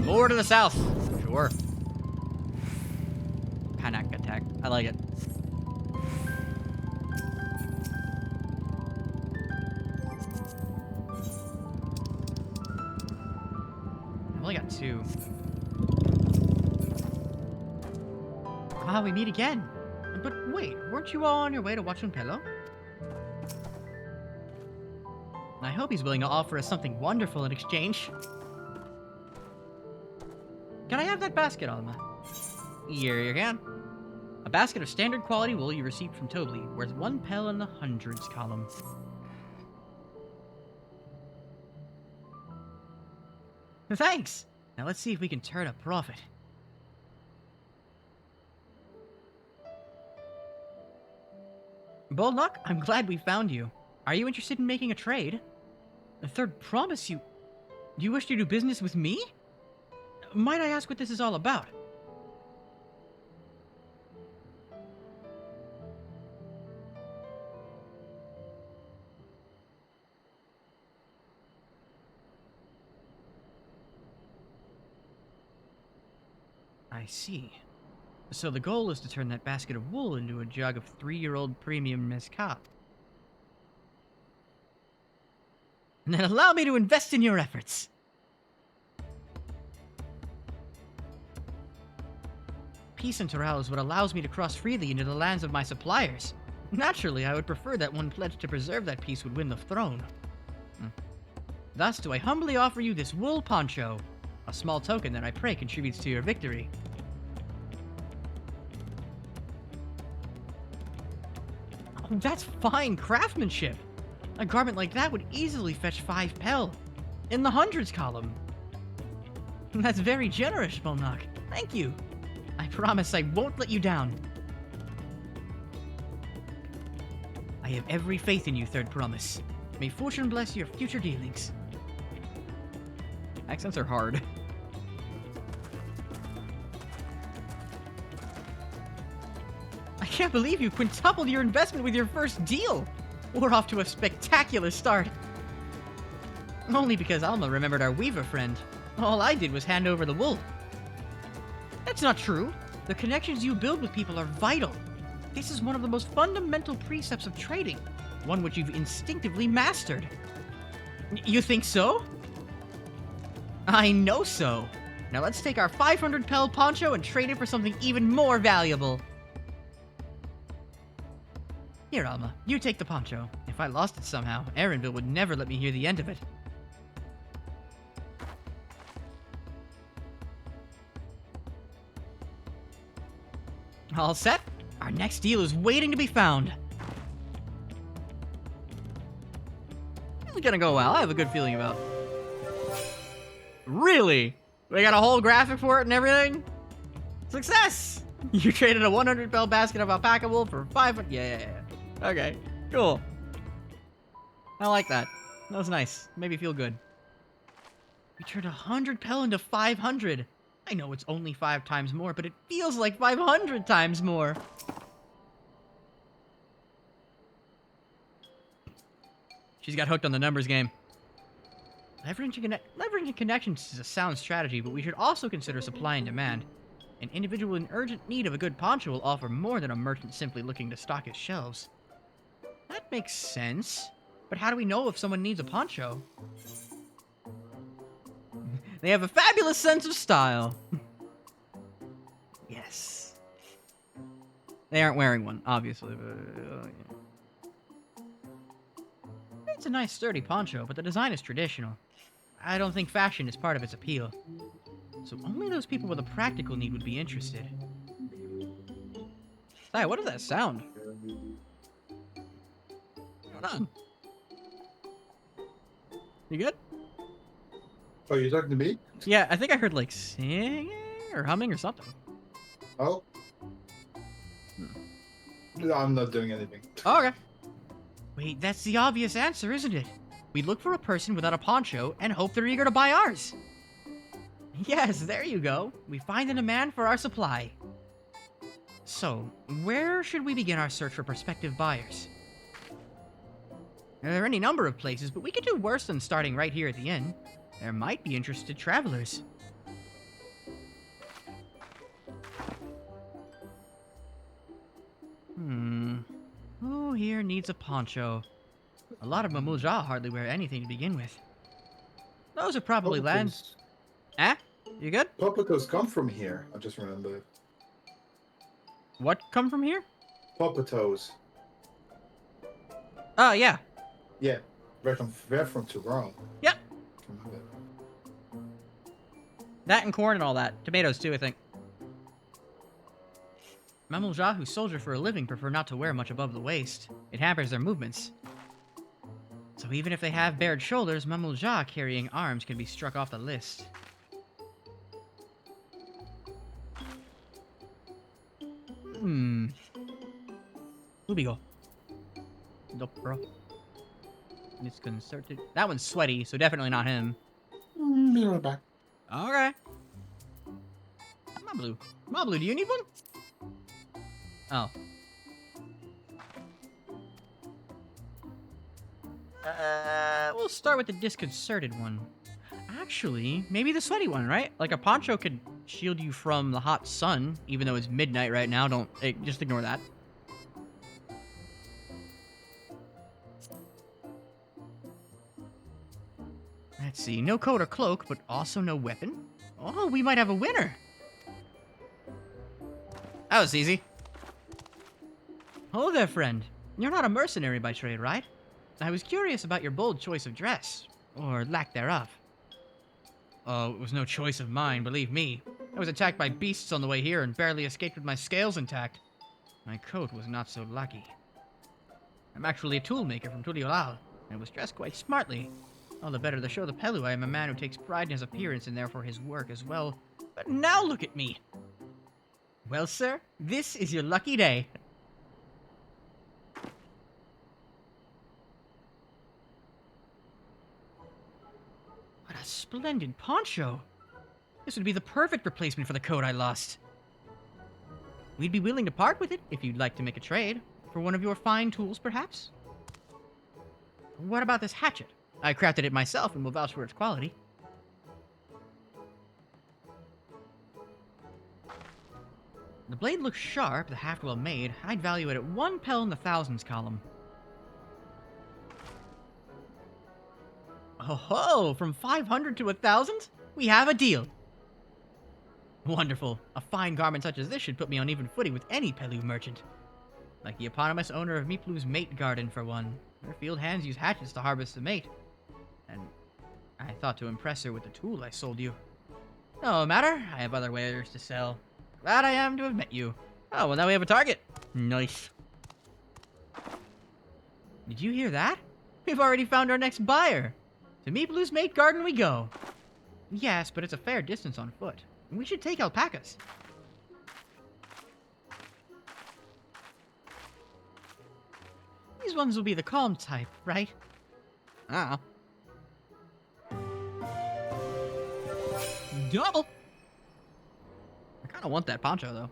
More to the south. Sure. Panic attack. I like it. I've only got 2. Ah, we meet again. But wait, weren't you all on your way to Watchung Pello? I hope he's willing to offer us something wonderful in exchange. Can I have that basket, Alma? Here you can. A basket of standard quality wool you received from Tobli, worth 1 pel in the hundreds column. Thanks! Now let's see if we can turn a profit. Bolnock, I'm glad we found you. Are you interested in making a trade? A third promise you... Do you wish to do business with me? Might I ask what this is all about? I see. So the goal is to turn that basket of wool into a jug of 3-year-old premium MSQ. And then allow me to invest in your efforts. Peace in Toral is what allows me to cross freely into the lands of my suppliers. Naturally, I would prefer that one pledged to preserve that peace would win the throne. Thus do I humbly offer you this wool poncho, a small token that I pray contributes to your victory. Oh, that's fine craftsmanship. A garment like that would easily fetch 5 pel, in the hundreds column. That's very generous, Bolnock. Thank you. I promise I won't let you down. I have every faith in you, Third Promise. May fortune bless your future dealings. Accents are hard. I can't believe you quintupled your investment with your first deal. We're off to a spectacular start. Only because Alma remembered our weaver friend. All I did was hand over the wool. That's not true. The connections you build with people are vital. This is one of the most fundamental precepts of trading, one which you've instinctively mastered. You think so? I know so. Now let's take our 500 pel poncho and trade it for something even more valuable. Here, Alma, you take the poncho. If I lost it somehow, Erenville would never let me hear the end of it. All set? Our next deal is waiting to be found. This is gonna go well. I have a good feeling about it. Really? We got a whole graphic for it and everything? Success! You traded a 100 pel basket of alpaca wool for 500. Yeah. Okay, cool. I like that. That was nice. Made me feel good. We turned 100 pel into 500. I know it's only 5 times more, but it feels like 500 times more. She's got hooked on the numbers game. Leveraging connections is a sound strategy, but we should also consider supply and demand. An individual in urgent need of a good poncho will offer more than a merchant simply looking to stock his shelves. That makes sense. But how do we know if someone needs a poncho? They have a fabulous sense of style. Yes. They aren't wearing one, obviously. But, It's a nice sturdy poncho, but the design is traditional. I don't think fashion is part of its appeal. So only those people with a practical need would be interested. Hey, what does that sound? What's going on? You good? Oh, you're talking to me? Yeah, I think I heard like singing or humming or something. Oh. No, I'm not doing anything. Oh, okay. Wait, that's the obvious answer, isn't it? We look for a person without a poncho and hope they're eager to buy ours. Yes, there you go. We find a demand for our supply. So, where should we begin our search for prospective buyers? There are any number of places, but we could do worse than starting right here at the inn. There might be interested travelers. Who here needs a poncho? A lot of Mamulja hardly wear anything to begin with. Those are probably lands. Eh? You good? Popatos come from here. I just remembered. What come from here? Popatos. Oh, yeah. Yeah. They're from Toronto. Yep. That and corn and all that. Tomatoes, too, I think. Mamulja who soldier for a living prefer not to wear much above the waist. It hampers their movements. So even if they have bared shoulders, Mamulja carrying arms can be struck off the list. Ubigo. Nope, bro. Disconcerted. That one's sweaty, so definitely not him. Be right back. Okay. Mablu. Mablu, do you need one? Oh. We'll start with the disconcerted one. Actually, maybe the sweaty one, right? Like a poncho could shield you from the hot sun, even though it's midnight right now. Just ignore that. Let's see, no coat or cloak, but also no weapon. Oh, we might have a winner. That was easy. Hello there, friend. You're not a mercenary by trade, right? I was curious about your bold choice of dress, or lack thereof. Oh, it was no choice of mine, believe me. I was attacked by beasts on the way here and barely escaped with my scales intact. My coat was not so lucky. I'm actually a toolmaker from Tuliolal, and was dressed quite smartly. All the better to show the Pelu I am a man who takes pride in his appearance and therefore his work as well. But now look at me! Well, sir, this is your lucky day. What a splendid poncho! This would be the perfect replacement for the coat I lost. We'd be willing to part with it if you'd like to make a trade. For one of your fine tools, perhaps? What about this hatchet? I crafted it myself and will vouch for its quality. The blade looks sharp, the haft well made. I'd value it at 1 pel in the thousands column. Oh ho! From 500 to 1,000? We have a deal! Wonderful. A fine garment such as this should put me on even footing with any Pelu merchant. Like the eponymous owner of Miplu's mate garden, for one. Her field hands use hatchets to harvest the mate. And I thought to impress her with the tool I sold you. No matter, I have other wares to sell. Glad I am to have met you. Oh, well now we have a target. Nice. Did you hear that? We've already found our next buyer. To Miplu's mate garden we go. Yes, but it's a fair distance on foot. We should take alpacas. These ones will be the calm type, right? Ah. Double! I kinda want that poncho, though.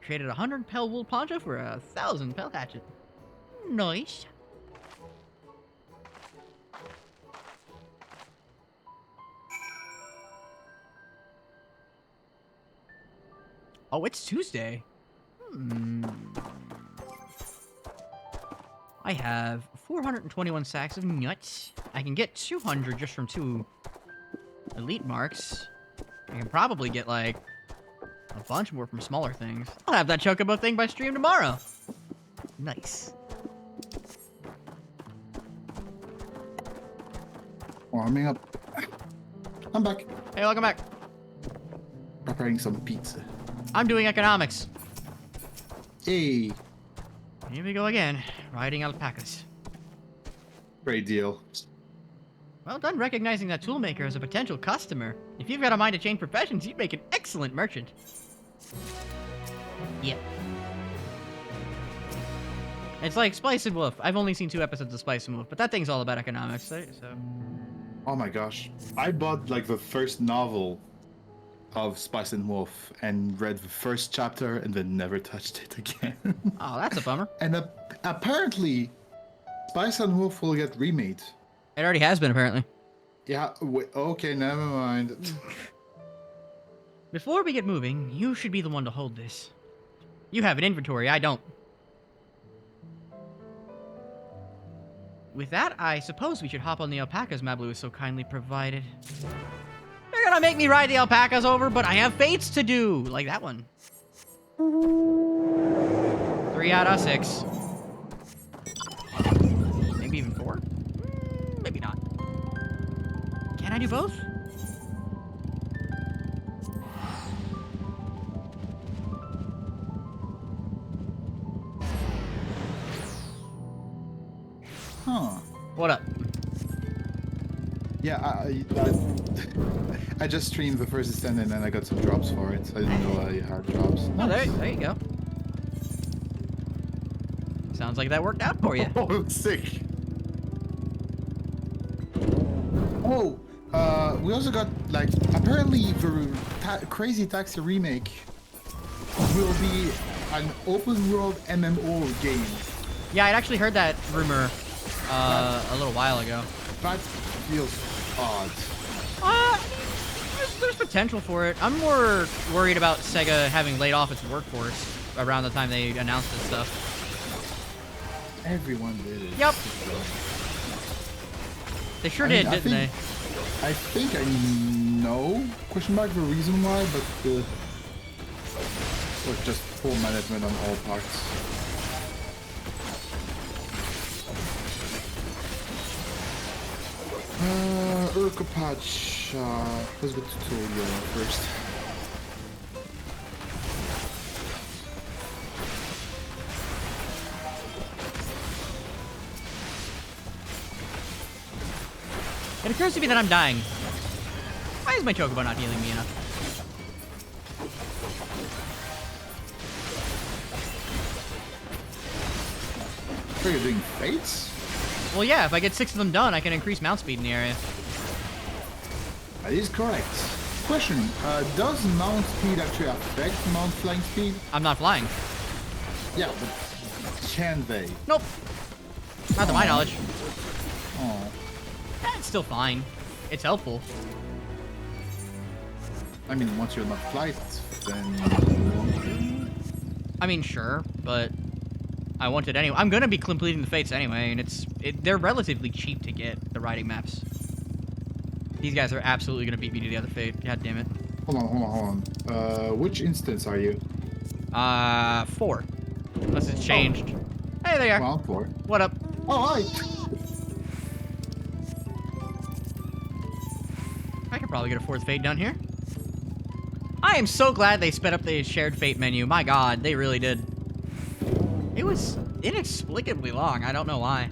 Traded 100 pel wool poncho for 1,000 pel hatchet. Nice. Oh, it's Tuesday. I have 421 sacks of nuts. I can get 200 just from 2 elite marks. I can probably get, like, a bunch more from smaller things. I'll have that chocobo thing by stream tomorrow. Nice. Warming up. I'm back. Hey, welcome back. Preparing some pizza. I'm doing economics. Hey. Here we go again, riding alpacas. Great deal. Well done recognizing that toolmaker as a potential customer. If you've got a mind to change professions, you'd make an excellent merchant. Yeah. It's like Spice and Wolf. I've only seen 2 episodes of Spice and Wolf, but that thing's all about economics, so... Oh my gosh. I bought like the first novel of Spice and Wolf and read the first chapter and then never touched it again. Oh, that's a bummer. And apparently, Spice and Wolf will get remade. It already has been, apparently. Yeah, okay, never mind. Before we get moving, you should be the one to hold this. You have an inventory, I don't. With that, I suppose we should hop on the alpacas Mablu has so kindly provided. They're gonna make me ride the alpacas over, but I have fates to do! Like that one. 3 out of 6. Maybe even 4? Maybe not. Can I do both? Huh. What up? Yeah, I just streamed the first Descendant and I got some drops for it. I didn't know you had drops. Oh, there you go. Sounds like that worked out for you. Oh, sick. Oh, we also got, like, apparently the Crazy Taxi remake will be an open world MMO game. Yeah, I'd actually heard that rumor a little while ago. That feels odd. There's potential for it. I'm more worried about Sega having laid off its workforce around the time they announced this stuff. Everyone did it. Yep. They sure did, didn't they? I think I know, question mark, the reason why, but or just poor management on all parts. Urka patch, let's go to tutorial first. It occurs to me that I'm dying. Why is my Chocobo not healing me enough? So you're doing fates? Well, yeah, if I get 6 of them done, I can increase mount speed in the area. That is correct. Question, does mount speed actually affect mount flying speed? I'm not flying. Yeah, but can they? Nope. Not to my knowledge. Oh. It's still fine. It's helpful. I mean, once you're not flight, then... I mean, sure, but I want it anyway. I'm gonna be completing the Fates anyway, and they're relatively cheap to get, the riding maps. These guys are absolutely gonna beat me to the other Fate. God damn it. Hold on. Which instance are you? 4. Unless it's changed. Oh. Hey, there you are. Well, 4. What up? Oh, hi! I could probably get a 4th Fate done here. I am so glad they sped up the shared Fate menu. My god, they really did. It was inexplicably long. I don't know why.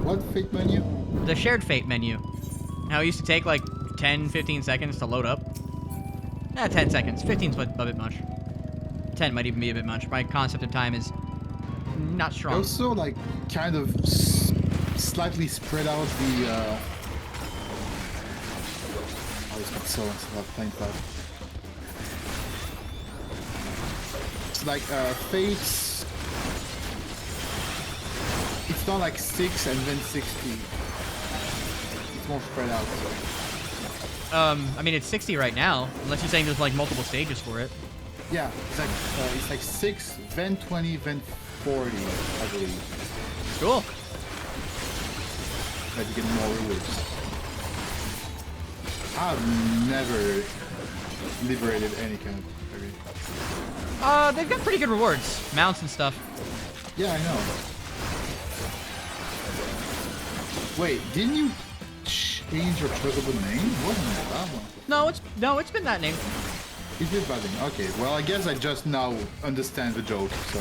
What Fate menu? The shared Fate menu. How it used to take like 10, 15 seconds to load up. 10 seconds. 15's a bit much. 10 might even be a bit much. My concept of time is not strong. Also, like, kind of slightly spread out the, oh, it's got so instead of playing that. It's like, Fates... It's not like 6 and then 60. It's more spread out. I mean, it's 60 right now, unless you're saying there's like multiple stages for it. Yeah, it's like 6, then 20, then 40, I believe. Cool. That you get more rewards. I've never liberated any kind of area. They've got pretty good rewards. Mounts and stuff. Yeah, I know. Wait, didn't you change your Chocobo name? Wasn't it that one? No, it's been that name. It is that name. Okay, well, I guess I just now understand the joke, so...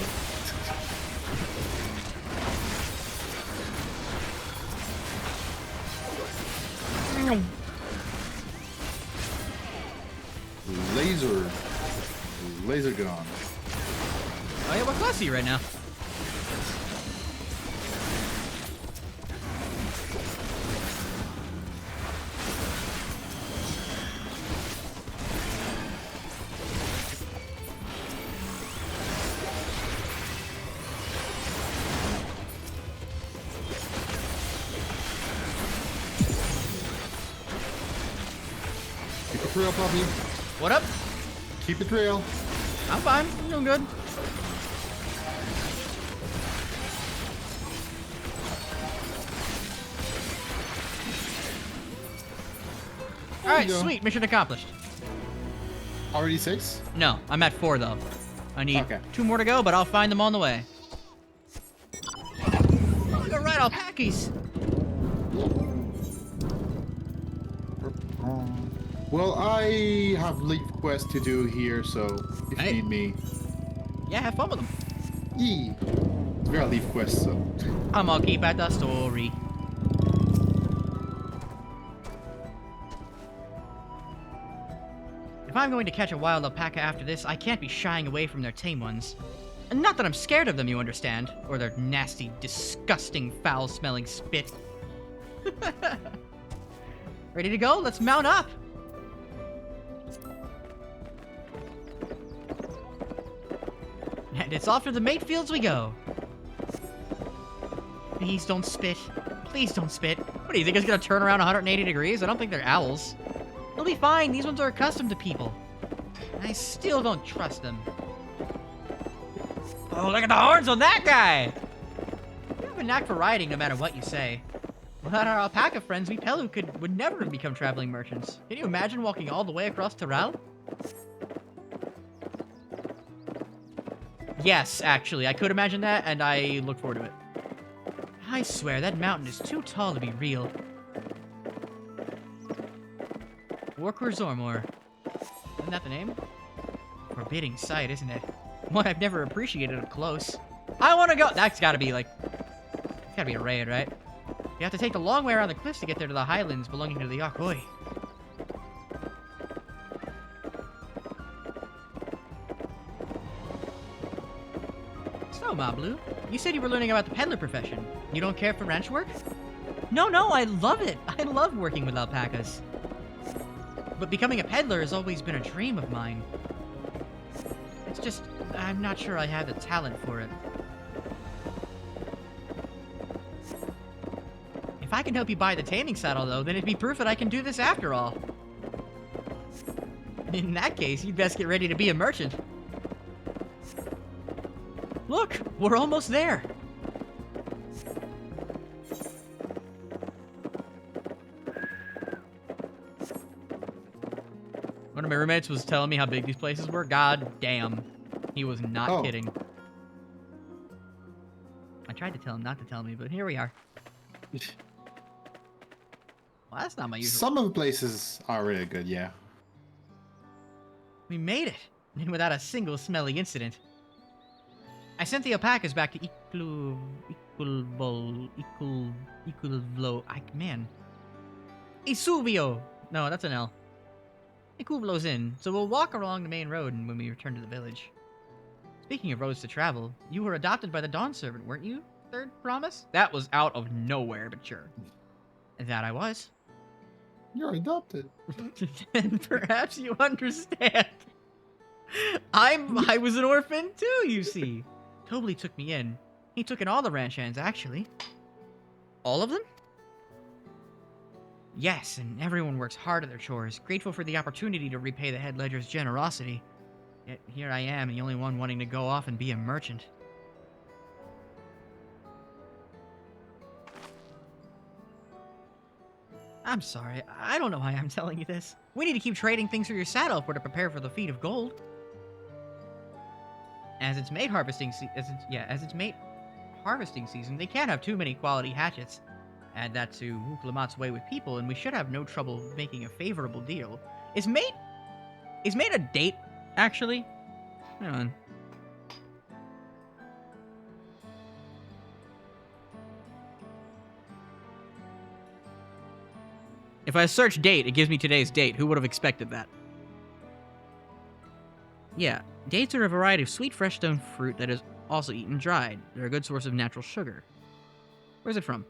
Laser gun. Oh yeah, what class are you right now? Keep it real, puppy. What up? Keep it real. I'm fine. I'm doing good. Alright, sweet. Mission accomplished. Already 6? No, I'm at 4 though. I need 2 more to go, but I'll find them on the way. Alright, alpacas. Well, I have leave quest to do here, so if you need me. Yeah, have fun with them. Yee. We're a leave quest, so. I'm gonna keep at the story. If I'm going to catch a wild alpaca after this, I can't be shying away from their tame ones. Not that I'm scared of them, you understand. Or their nasty, disgusting, foul-smelling spit. Ready to go? Let's mount up! And it's off to the mate fields we go. Please don't spit. Please don't spit. What do you think, it's gonna turn around 180 degrees? I don't think they're owls. They'll be fine. These ones are accustomed to people. I still don't trust them. Oh, look at the horns on that guy! You have a knack for riding no matter what you say. Without our alpaca friends, we Pelu would never have become traveling merchants. Can you imagine walking all the way across Toral? Yes, actually, I could imagine that, and I look forward to it. I swear, that mountain is too tall to be real. Worker Zormor. Isn't that the name? Forbidding sight, isn't it? One I've never appreciated up close. I want to go. That's gotta be like, it's gotta be a raid, right? You have to take the long way around the cliffs to get there to the highlands belonging to the Yakoi. So, Mablu, you said you were learning about the peddler profession. You don't care for ranch work? No, I love it. I love working with alpacas. But becoming a peddler has always been a dream of mine. It's just, I'm not sure I have the talent for it. If I can help you buy the taming saddle, though, then it'd be proof that I can do this after all. In that case, you'd best get ready to be a merchant. Look, we're almost there. One of my roommates was telling me how big these places were. God damn. He was not kidding. I tried to tell him not to tell me, but here we are. Well, that's not my usual. Some of the places are really good, yeah. We made it, and without a single smelly incident. I sent the alpacas back to Isuvio. No, that's an L. Ikublo's in, so we'll walk along the main road when we return to the village. Speaking of roads to travel, you were adopted by the Dawn Servant, weren't you? Third promise? That was out of nowhere, but sure. That I was. You're adopted. Then perhaps you understand. I was an orphan too, you see. Tobly took me in. He took in all the ranch hands, actually. All of them? Yes, and everyone works hard at their chores, grateful for the opportunity to repay the head ledger's generosity. Yet here I am, the only one wanting to go off and be a merchant. I'm sorry, I don't know why I'm telling you this. We need to keep trading things for your saddle if we're to prepare for the feat of gold. As it's mate harvesting season, they can't have too many quality hatchets. Add that to Wuklamat's way with people, and we should have no trouble making a favorable deal. Is mate a date, actually? Hang on. If I search date, it gives me today's date. Who would have expected that? Yeah, dates are a variety of sweet, fresh stone fruit that is also eaten dried. They're a good source of natural sugar. Where's it from?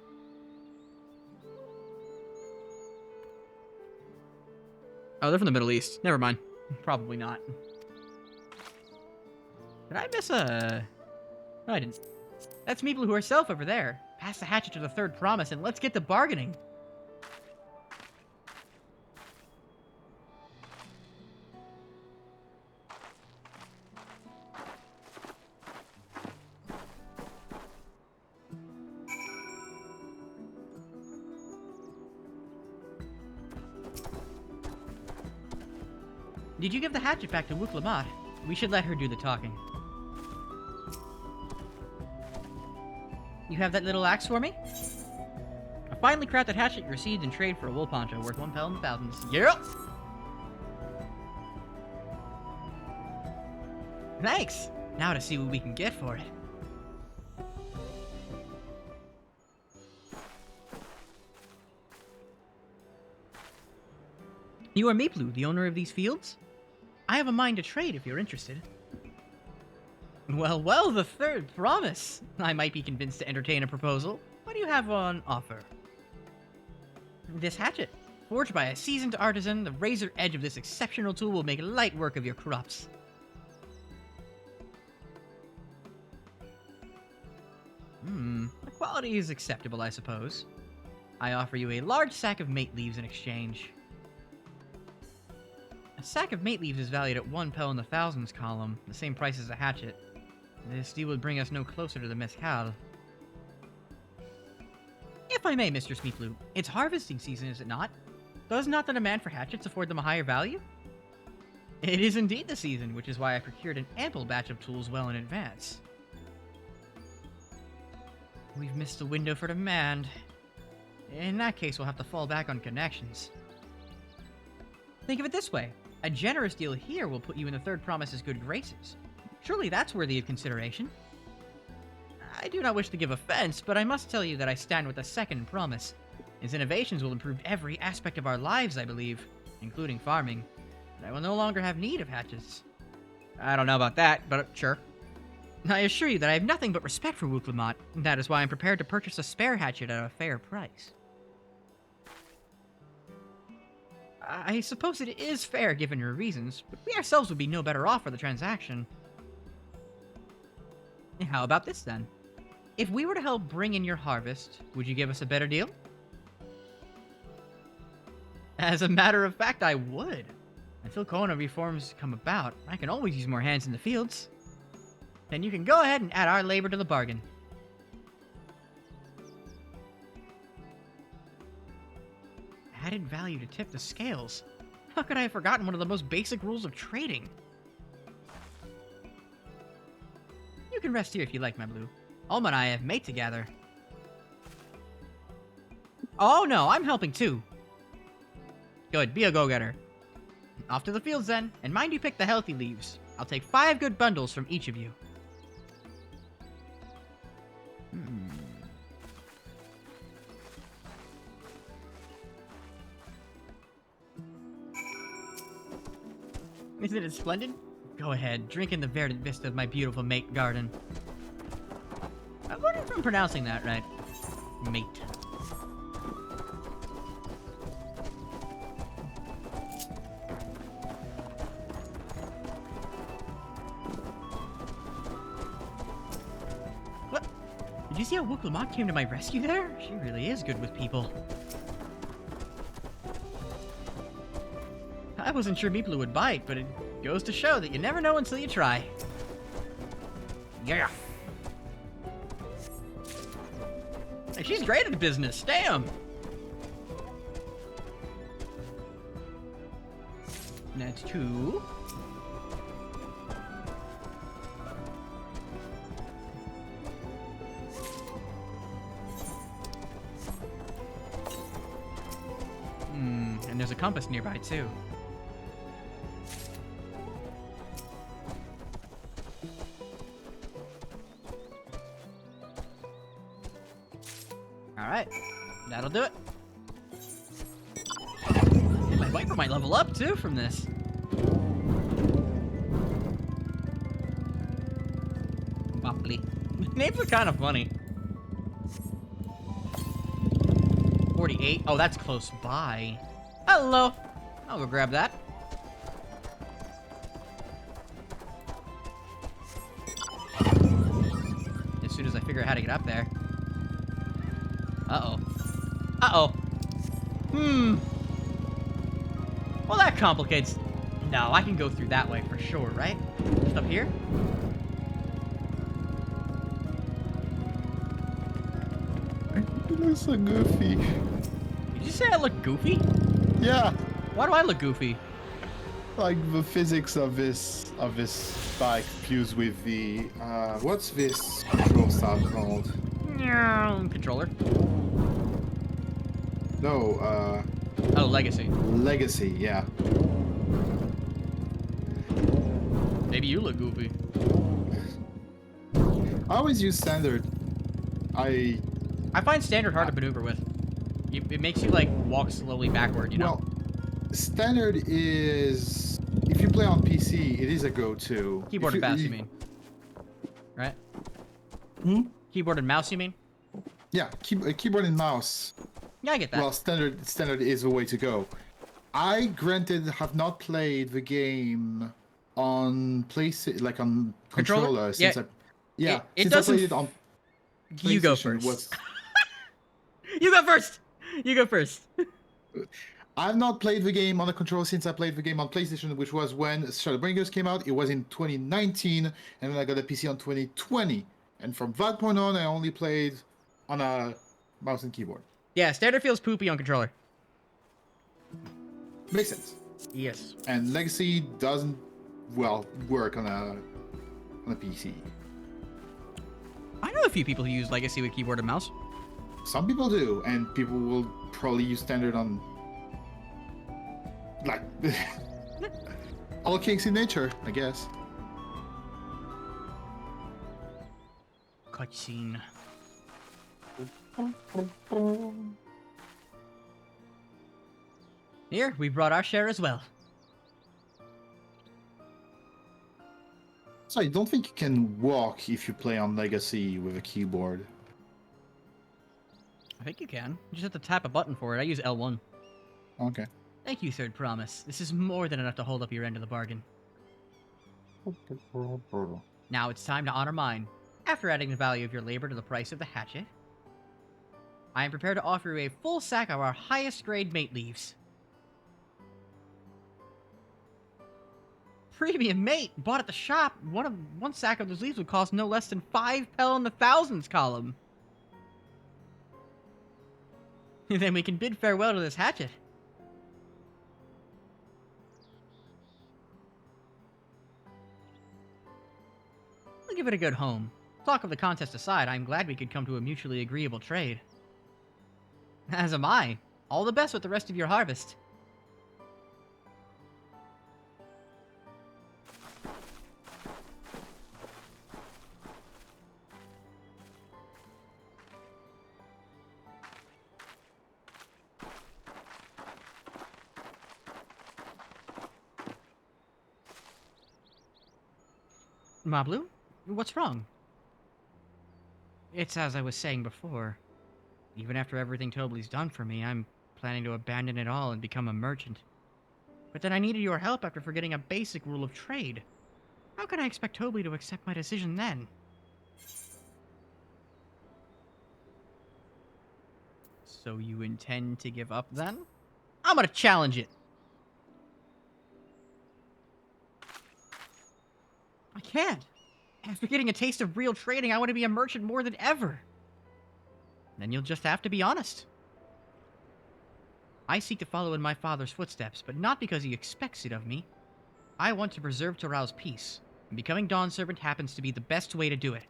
Oh, they're from the Middle East. Never mind. Probably not. Did I miss a... No, I didn't. That's Meeple herself over there. Pass the hatchet to the third promise and let's get to bargaining. Did you give the hatchet back to Wuklamat? We should let her do the talking. You have that little axe for me? A finely crafted hatchet you received in trade for a wool poncho worth 1 pel in the thousands. Yeah! Thanks! Now to see what we can get for it. You are Meeplu, the owner of these fields? I have a mind to trade if you're interested. Well, well, the third promise. I might be convinced to entertain a proposal. What do you have on offer? This hatchet. Forged by a seasoned artisan, the razor edge of this exceptional tool will make light work of your crops. The quality is acceptable, I suppose. I offer you a large sack of mate leaves in exchange. A sack of mate leaves is valued at 1 pel in the thousands column, the same price as a hatchet. This deal would bring us no closer to the mezcal. If I may, Mr. Smeeflu, it's harvesting season, is it not? Does not the demand for hatchets afford them a higher value? It is indeed the season, which is why I procured an ample batch of tools well in advance. We've missed the window for demand. In that case, we'll have to fall back on connections. Think of it this way. A generous deal here will put you in the third promise's good graces. Surely that's worthy of consideration. I do not wish to give offense, but I must tell you that I stand with the second promise. Its innovations will improve every aspect of our lives, I believe, including farming. And I will no longer have need of hatchets. I don't know about that, but sure. I assure you that I have nothing but respect for Wooklamot, and that is why I'm prepared to purchase a spare hatchet at a fair price. I suppose it is fair given your reasons, but we ourselves would be no better off for the transaction. How about this then? If we were to help bring in your harvest, would you give us a better deal? As a matter of fact, I would. Until Kona reforms come about, I can always use more hands in the fields. Then you can go ahead and add our labor to the bargain. Added value to tip the scales. How could I have forgotten one of the most basic rules of trading? You can rest here if you like, my blue. Alma and I have mate to gather. Oh no, I'm helping too. Good, be a go-getter. Off to the fields then, and mind you pick the healthy leaves. I'll take 5 good bundles from each of you. Isn't it splendid? Go ahead, drink in the verdant vista of my beautiful mate garden. I wonder if I'm pronouncing that right. Mate. What? Did you see how Wooklamot came to my rescue there? She really is good with people. I wasn't sure Meeplu would bite, but it goes to show that you never know until you try. Yeah. Hey, she's great at the business. Damn. That's 2. And there's a compass nearby too. Alright, that'll do it. And my Viper might level up too from this. Bopply. Names are kind of funny. 48. Oh, that's close by. Hello. I'll go grab that. As soon as I figure out how to get up there. Uh-oh. Uh-oh. Well, that complicates... No, I can go through that way for sure, right? Just up here? You look so goofy. Did you say I look goofy? Yeah. Why do I look goofy? Like the physics of this bike fused with the what's this control style called? Controller. No, Oh, Legacy. Legacy, yeah. Maybe you look goofy. I always use standard. I find standard hard to maneuver with. It makes you like walk slowly backward, you know? Well, standard is, if you play on PC, it is a go-to. Keyboard and mouse, you mean? right? Hmm? Keyboard and mouse, you mean? Yeah, keyboard and mouse. Yeah, I get that. Well, standard is the way to go. I, granted, have not played the game on PlayStation, like on controller since it since I played it on You go PlayStation. first. You go first. You go first. I've not played the game on a controller since I played the game on PlayStation, which was when Shadowbringers came out. It was in 2019, and then I got a PC on 2020. And from that point on, I only played on a mouse and keyboard. Yeah, standard feels poopy on controller. Makes sense. Yes. And Legacy doesn't, well, work on a PC. I know a few people who use Legacy with keyboard and mouse. Some people do, and people will probably use standard on, like, all kinks in nature, I guess. Cutscene. Here, we brought our share as well. So I don't think you can walk if you play on Legacy with a keyboard. I think you can. You just have to tap a button for it. I use L1. Okay. Thank you, Third Promise. This is more than enough to hold up your end of the bargain. Now it's time to honor mine. After adding the value of your labor to the price of the hatchet, I am prepared to offer you a full sack of our highest grade mate leaves. Premium mate, bought at the shop. One sack of those leaves would cost no less than 5 pel in the thousands column. Then we can bid farewell to this hatchet. We'll give it a good home. Talk of the contest aside, I'm glad we could come to a mutually agreeable trade. As am I. All the best with the rest of your harvest. Mablu? What's wrong? It's as I was saying before. Even after everything Tobley's done for me, I'm planning to abandon it all and become a merchant. But then I needed your help after forgetting a basic rule of trade. How can I expect Tobley to accept my decision then? So you intend to give up then? I'm gonna challenge it. I can't. After getting a taste of real trading, I want to be a merchant more than ever. Then you'll just have to be honest. I seek to follow in my father's footsteps, but not because he expects it of me. I want to preserve Toral's peace, and becoming Dawn Servant happens to be the best way to do it.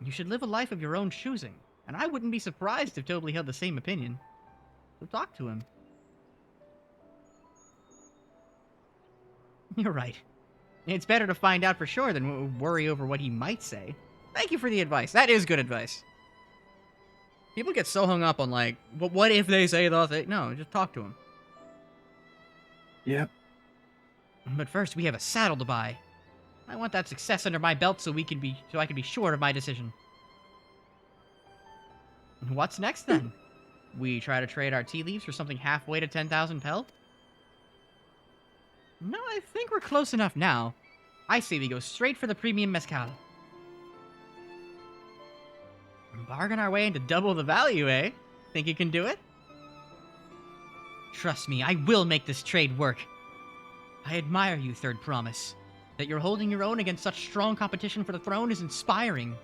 You should live a life of your own choosing, and I wouldn't be surprised if Tobley held the same opinion. So talk to him. You're right. It's better to find out for sure than worry over what he might say. Thank you for the advice. That is good advice. People get so hung up on, like, what if they say the thing? No, just talk to him. Yep. But first, we have a saddle to buy. I want that success under my belt so I can be sure of my decision. What's next, then? We try to trade our tea leaves for something halfway to 10,000 pel? No, I think we're close enough now. I say we go straight for the premium mezcal. Bargain our way into double the value, eh? Think you can do it? Trust me, I will make this trade work. I admire you, Third Promise. That you're holding your own against such strong competition for the throne is inspiring.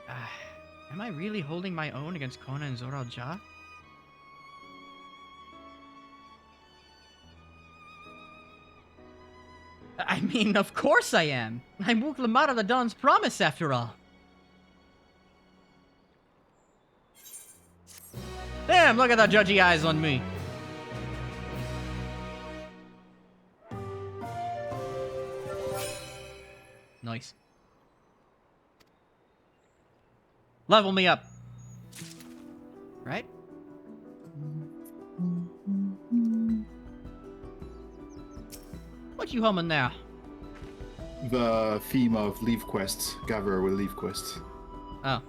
Am I really holding my own against Kona and Zoral Ja? I mean, of course I am. I'm Wuklamara the Dawn's Promise, after all. Damn, look at the judgy eyes on me. Nice. Level me up. Right? What you humming there? The theme of leave quests. Gatherer will leave quests. Oh.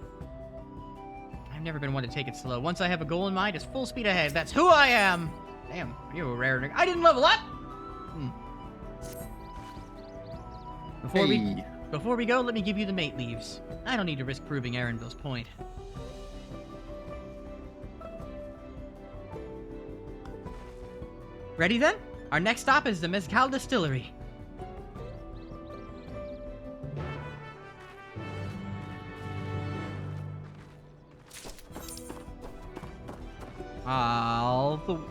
I've never been one to take it slow. Once I have a goal in mind, it's full speed ahead. That's who I am! Damn, you're a rare nigga. I didn't level up! Before we go, let me give you the mate leaves. I don't need to risk proving Erenville's point. Ready then? Our next stop is the Mezcal Distillery.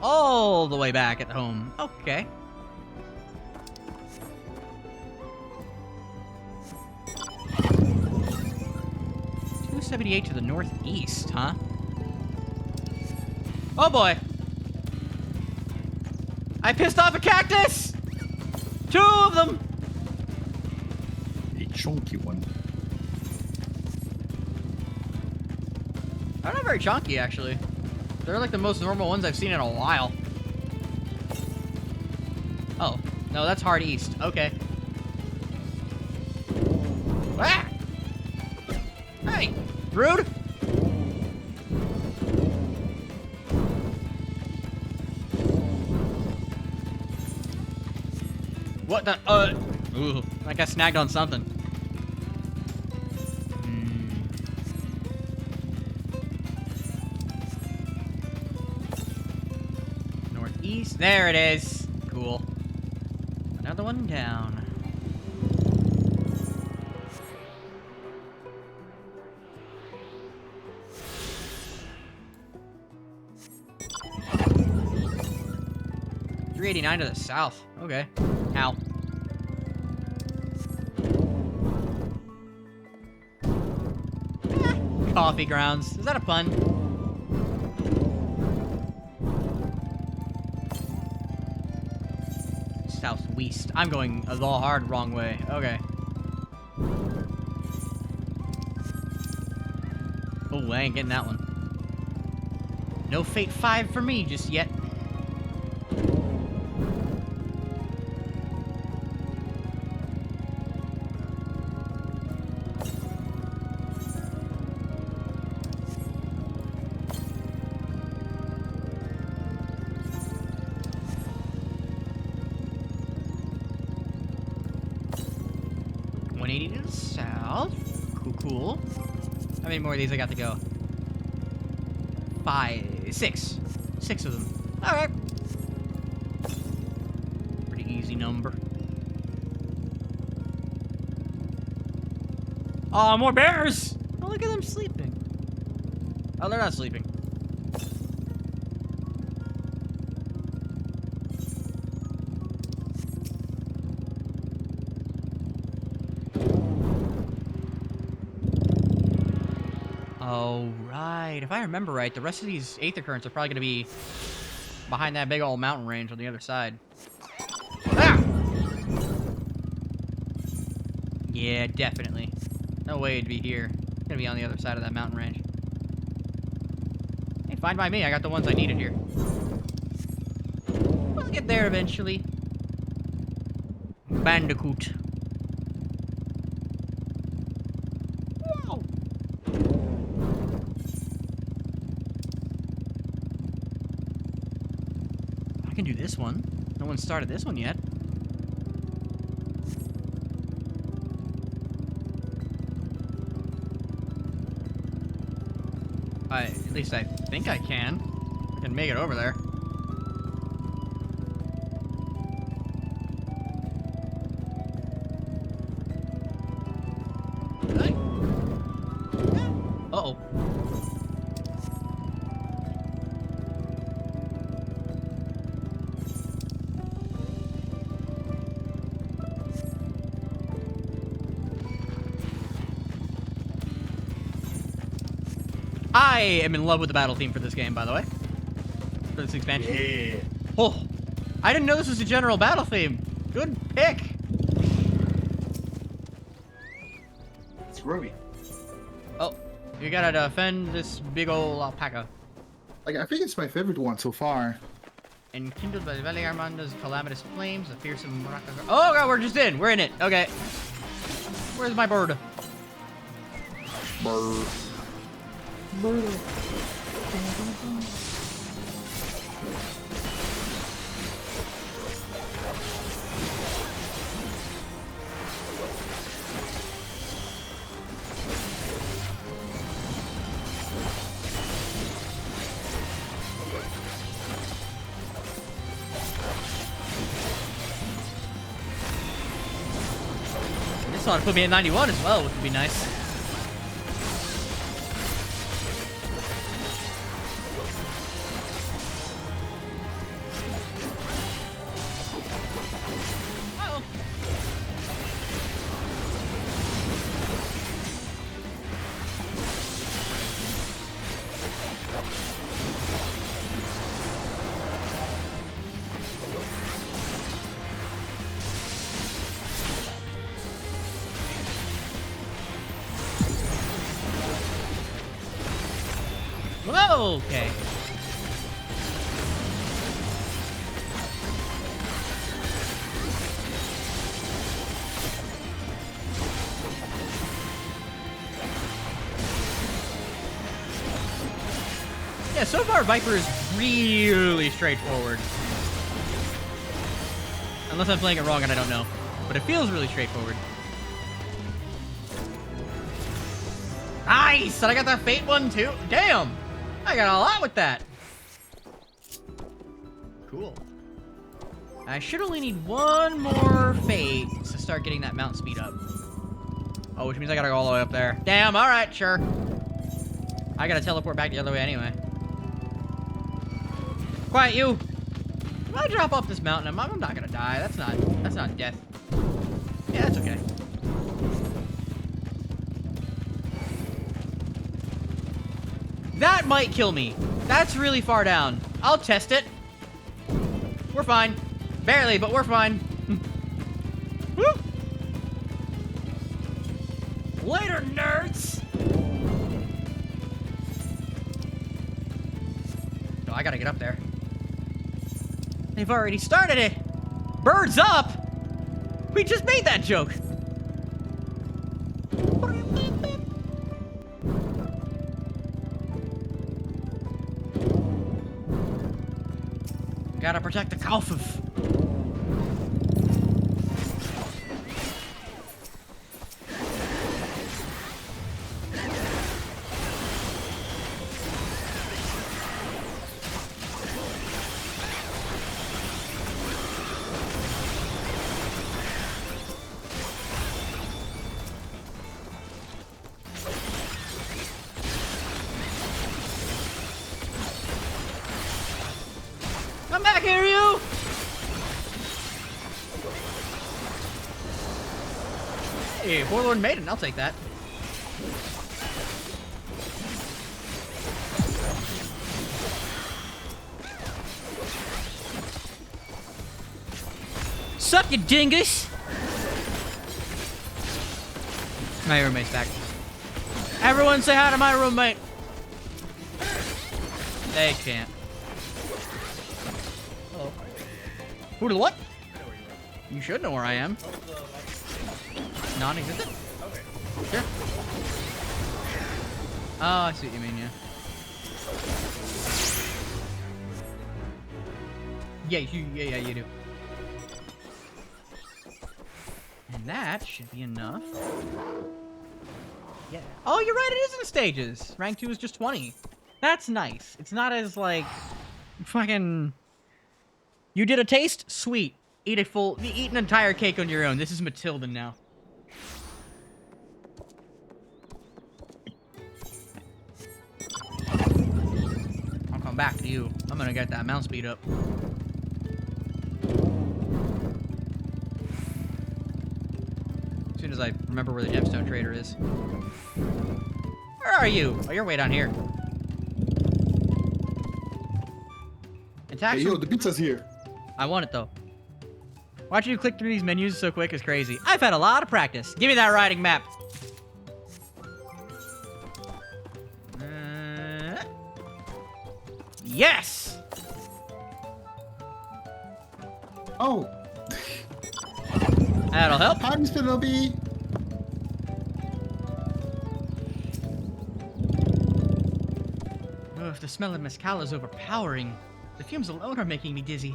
All the way back at home. Okay. .278 to the northeast, huh? Oh boy! I pissed off a cactus! 2 of them! A chunky one. They're not very chunky, actually. They're like the most normal ones I've seen in a while. Oh, no, that's hard east. Okay. Ah! Hey, rude! What the? Ooh, I got snagged on something. Northeast. There it is. Cool. Another one down. .389 to the south. Okay. Ow. Coffee grounds. Is that a pun? Southwest. I'm going the hard wrong way. Okay. Oh, I ain't getting that one. No Fate 5 for me just yet. .180 to the south. Cool. How many more of these I got to go? 6. 6 of them. Alright. Pretty easy number. Oh, more bears! Oh, look at them sleeping. Oh, they're not sleeping. Oh, right. If I remember right, the rest of these Aether Currents are probably going to be behind that big old mountain range on the other side. Ah! Yeah, definitely. No way it'd be here. It's going to be on the other side of that mountain range. Hey, fine by me. I got the ones I needed here. We'll get there eventually. Bandicoot. Wow. I can do this one. No one started this one yet. At least I think I can. I can make it over there. Uh-oh. I am in love with the battle theme for this game, by the way. For this expansion. Yeah. Oh, I didn't know this was a general battle theme. Good pick. It's groovy. Oh, you gotta defend this big old alpaca. Like, I think it's my favorite one so far. Enkindled by the Valley Armando's calamitous flames, the fearsome... Oh god, we're just in. We're in it. Okay. Where's my bird? Bird. Bird. This ought to put me at 91 as well, which would be nice. Okay. Yeah, so far Viper is really straightforward. Unless I'm playing it wrong and I don't know. But it feels really straightforward. Nice! And I got that Fate one too. Damn! I got a lot with that. Cool. I should only need one more Fate to start getting that mount speed up. Oh, which means I gotta go all the way up there. Damn, alright, sure. I gotta teleport back the other way anyway. Quiet, you! If I drop off this mountain, I'm not gonna die. That's not death. Yeah, that's okay. That might kill me. That's really far down. I'll test it. We're fine. Barely, but we're fine. Woo! Later, nerds! No, I gotta get up there. They've already started it. Birds up! We just made that joke. Gotta protect the Kalfuf. Come back here, you! Hey, Forlorn Maiden, I'll take that. Sup, you dingus! My roommate's back. Everyone say hi to my roommate! They can't. Hello. Who to what? You should know where I am. Non-existent? Okay. Sure. Oh, I see what you mean, yeah. Yeah, you do. And that should be enough. Yeah. Oh, you're right, it is in the stages. Rank 2 is just 20. That's nice. It's not as, like, fucking... You did a taste? Sweet. Eat an entire cake on your own. This is Matilda now. I'll come back to you. I'm gonna get that mount speed up. As soon as I remember where the gemstone trader is. Where are you? Oh, you're way down here. Hey, yo, the pizza's here. I want it, though. Watching you click through these menus so quick is crazy. I've had a lot of practice. Give me that riding map. Yes! Oh. That'll help. Hi, Mr. Lobby. Ugh, the smell of mezcal is overpowering. The fumes alone are making me dizzy.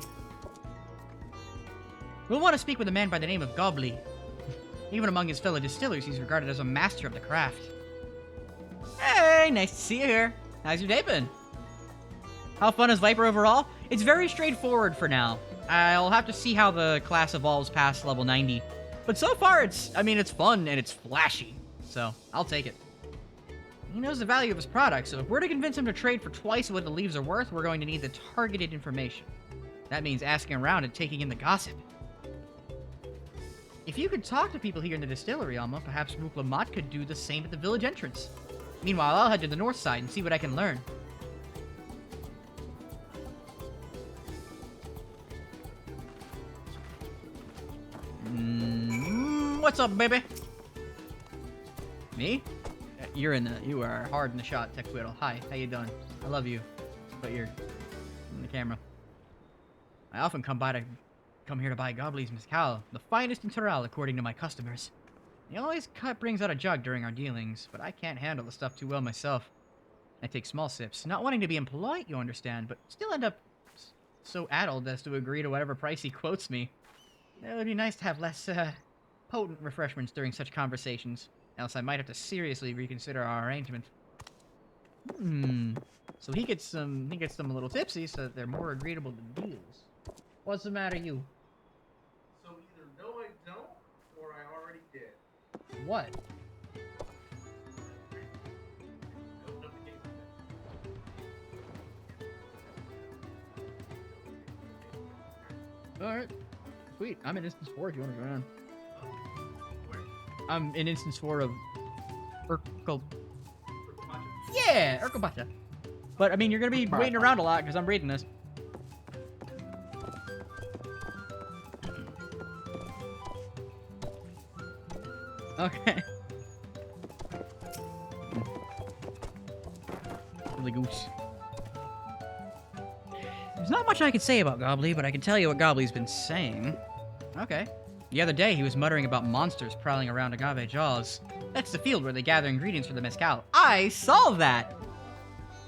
We'll want to speak with a man by the name of Gobbly. Even among his fellow distillers, he's regarded as a master of the craft. Hey, nice to see you here. How's your day been? How fun is Viper overall? It's very straightforward for now. I'll have to see how the class evolves past level 90. But so far, it's fun and it's flashy. So, I'll take it. He knows the value of his product, so if we're to convince him to trade for twice what the leaves are worth, we're going to need the targeted information. That means asking around and taking in the gossip. If you could talk to people here in the distillery, Alma, perhaps Rook Lamont could do the same at the village entrance. Meanwhile, I'll head to the north side and see what I can learn. What's up, baby? Me? You are hard in the shot, Tech Whittle. Hi, how you doing? I love you, but you're in the camera. I often come here to buy Gobbly's Mezcal, the finest in Toral according to my customers. He always brings out a jug during our dealings, but I can't handle the stuff too well myself. I take small sips, not wanting to be impolite, you understand, but still end up so addled as to agree to whatever price he quotes me. It would be nice to have less, potent refreshments during such conversations, else I might have to seriously reconsider our arrangement. So he gets them a little tipsy so that they're more agreeable to deals. What's the matter, you? So either no, I don't, or I already did. What? Alright. Sweet. I'm in instance 4 if you want to join on. I'm in instance 4 of Urkel. Yeah, Urkelbata. But I mean, you're gonna be waiting around a lot because I'm reading this. Okay. Silly goose. There's not much I can say about Gobbly, but I can tell you what Gobbly's been saying. Okay. The other day, he was muttering about monsters prowling around Agave Jaws. That's the field where they gather ingredients for the mezcal. I saw that!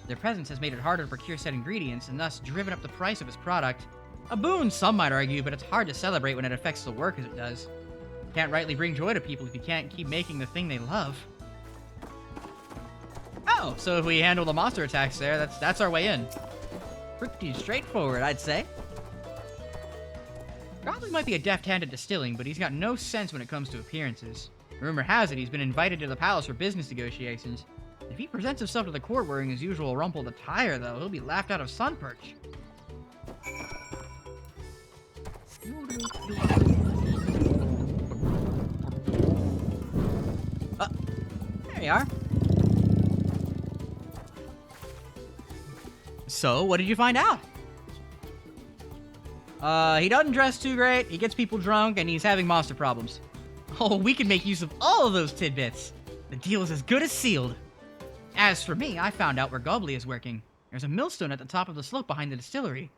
Their presence has made it harder to procure said ingredients, and thus driven up the price of his product. A boon, some might argue, but it's hard to celebrate when it affects the work as it does. You can't rightly bring joy to people if you can't keep making the thing they love. Oh, so if we handle the monster attacks there, that's our way in. Pretty straightforward, I'd say. Goblin might be a deft hand at distilling, but he's got no sense when it comes to appearances. Rumor has it he's been invited to the palace for business negotiations. If he presents himself to the court wearing his usual rumpled attire, though, he'll be laughed out of Sunperch. There you are. So, what did you find out? He doesn't dress too great, he gets people drunk, and he's having monster problems. Oh, we can make use of all of those tidbits. The deal is as good as sealed. As for me, I found out where Gobbly is working. There's a millstone at the top of the slope behind the distillery.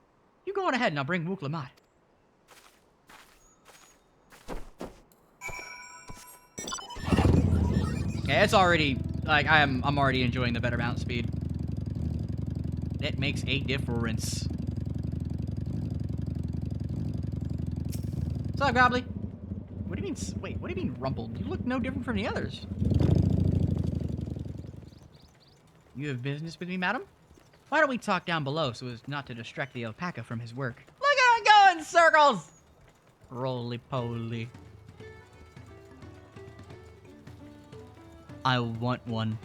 You go on ahead and I'll bring Wook Lamont. Yeah, it's already, like, I'm already enjoying the better mount speed. It makes a difference. What's up, Gobbly? What do you mean, wait, what do you mean rumpled? You look no different from the others. You have business with me, madam? Why don't we talk down below so as not to distract the alpaca from his work? Look at him go in circles! Roly-poly. I want one.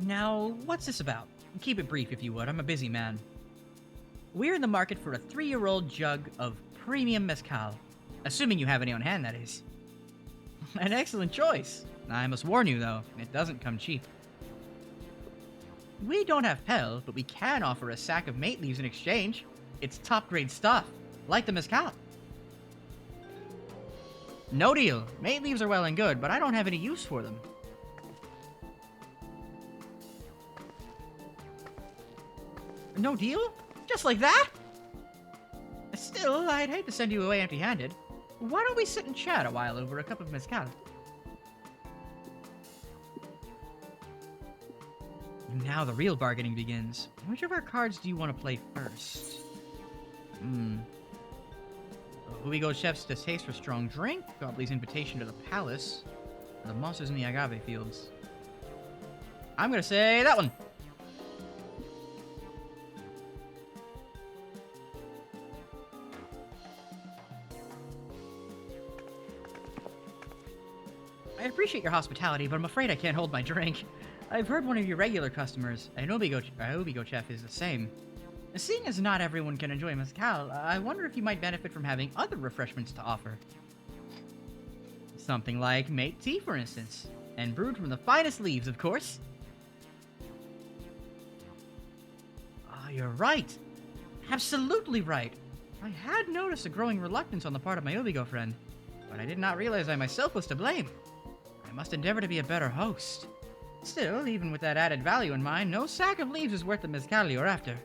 Now, what's this about? Keep it brief if you would, I'm a busy man. We're in the market for a 3-year-old jug of premium mezcal. Assuming you have any on hand, that is. An excellent choice. I must warn you, though, it doesn't come cheap. We don't have Pel, but we can offer a sack of mate leaves in exchange. It's top-grade stuff, like the mezcal. No deal. Mate leaves are well and good, but I don't have any use for them. No deal? Just like that? Still, I'd hate to send you away empty-handed. Why don't we sit and chat a while over a cup of mezcal? Now the real bargaining begins. Which of our cards do you want to play first? Huigo Chef's distaste for strong drink, Gobley's invitation to the palace, or the monsters in the agave fields. I'm gonna say that one. I appreciate your hospitality, but I'm afraid I can't hold my drink. I've heard one of your regular customers, an Obigo chef, is the same. Seeing as not everyone can enjoy mezcal, I wonder if you might benefit from having other refreshments to offer. Something like mate tea, for instance, and brewed from the finest leaves, of course. Ah, you're right. Absolutely right. I had noticed a growing reluctance on the part of my Obigo friend, but I did not realize I myself was to blame. I must endeavor to be a better host. Still, even with that added value in mind, no sack of leaves is worth the mezcal you're after.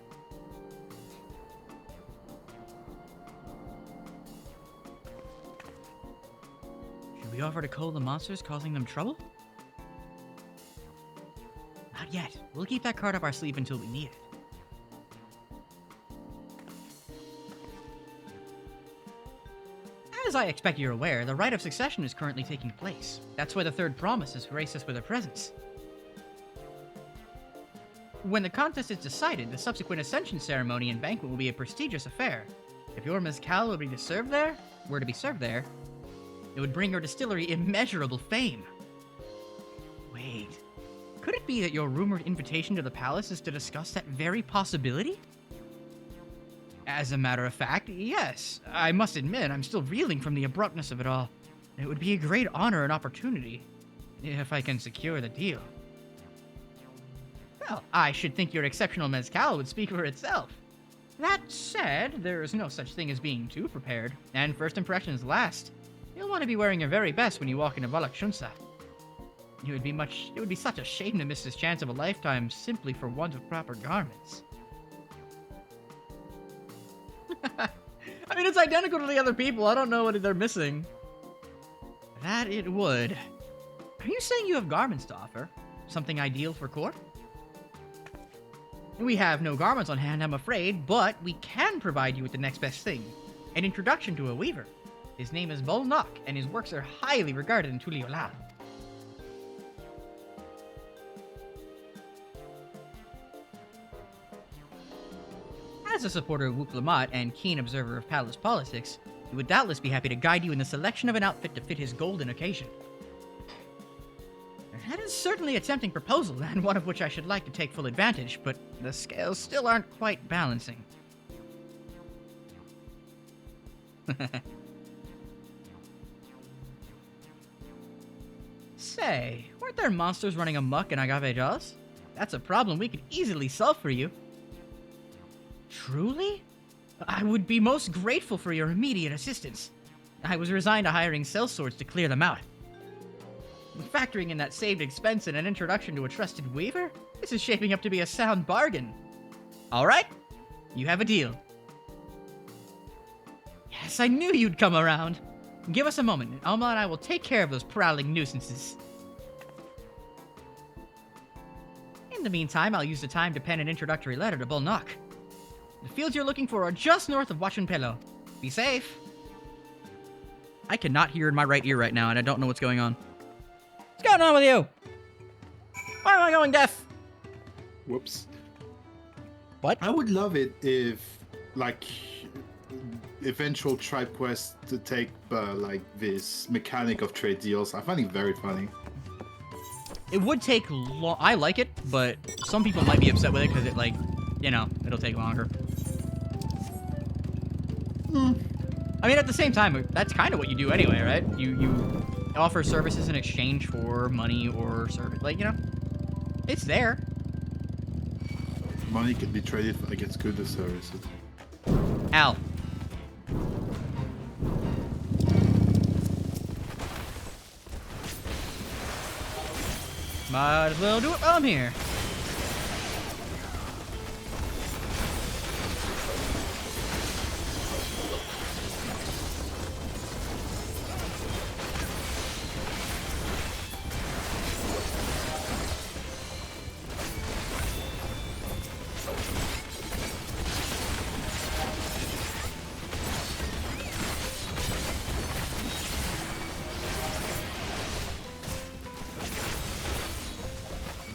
Should we offer to cull the monsters causing them trouble? Not yet. We'll keep that card up our sleeve until we need it. As I expect you're aware, the rite of succession is currently taking place. That's why the third promise has graced us with her presence. When the contest is decided, the subsequent ascension ceremony and banquet will be a prestigious affair. If your mezcal were to be served there, it would bring your distillery immeasurable fame. Wait, could it be that your rumored invitation to the palace is to discuss that very possibility? As a matter of fact, yes. I must admit, I'm still reeling from the abruptness of it all. It would be a great honor and opportunity, if I can secure the deal. Well, I should think your exceptional mezcal would speak for itself. That said, there is no such thing as being too prepared, and first impressions last. You'll want to be wearing your very best when you walk into Valak Shunsa. It would be such a shame to miss this chance of a lifetime simply for want of proper garments. I mean, it's identical to the other people. I don't know what they're missing. That it would. Are you saying you have garments to offer? Something ideal for court? We have no garments on hand, I'm afraid, but we can provide you with the next best thing. An introduction to a weaver. His name is Volnok, and his works are highly regarded in Tuliolal. As a supporter of Wuklamat and keen observer of palace politics, he would doubtless be happy to guide you in the selection of an outfit to fit his golden occasion. That is certainly a tempting proposal, and one of which I should like to take full advantage, but the scales still aren't quite balancing. Say, weren't there monsters running amok in Agave Jaws? That's a problem we could easily solve for you. Truly? I would be most grateful for your immediate assistance. I was resigned to hiring sellswords to clear them out. Factoring in that saved expense and an introduction to a trusted weaver, this is shaping up to be a sound bargain. Alright, you have a deal. Yes, I knew you'd come around. Give us a moment, and Alma and I will take care of those prowling nuisances. In the meantime, I'll use the time to pen an introductory letter to Volnok. The fields you're looking for are just north of Wachunpelo. Be safe. I cannot hear in my right ear right now, and I don't know what's going on. What's going on with you? Why am I going deaf? Whoops. What? I would love it if, like, eventual tribe quest to take, like, this mechanic of trade deals. I find it very funny. It would take long. I like it, but some people might be upset with it because it, like, you know, it'll take longer. I mean, at the same time, that's kind of what you do anyway, right? You offer services in exchange for money or service. Like, you know, it's there. Money can be traded against goods or services. Al. Might as well do it while I'm here.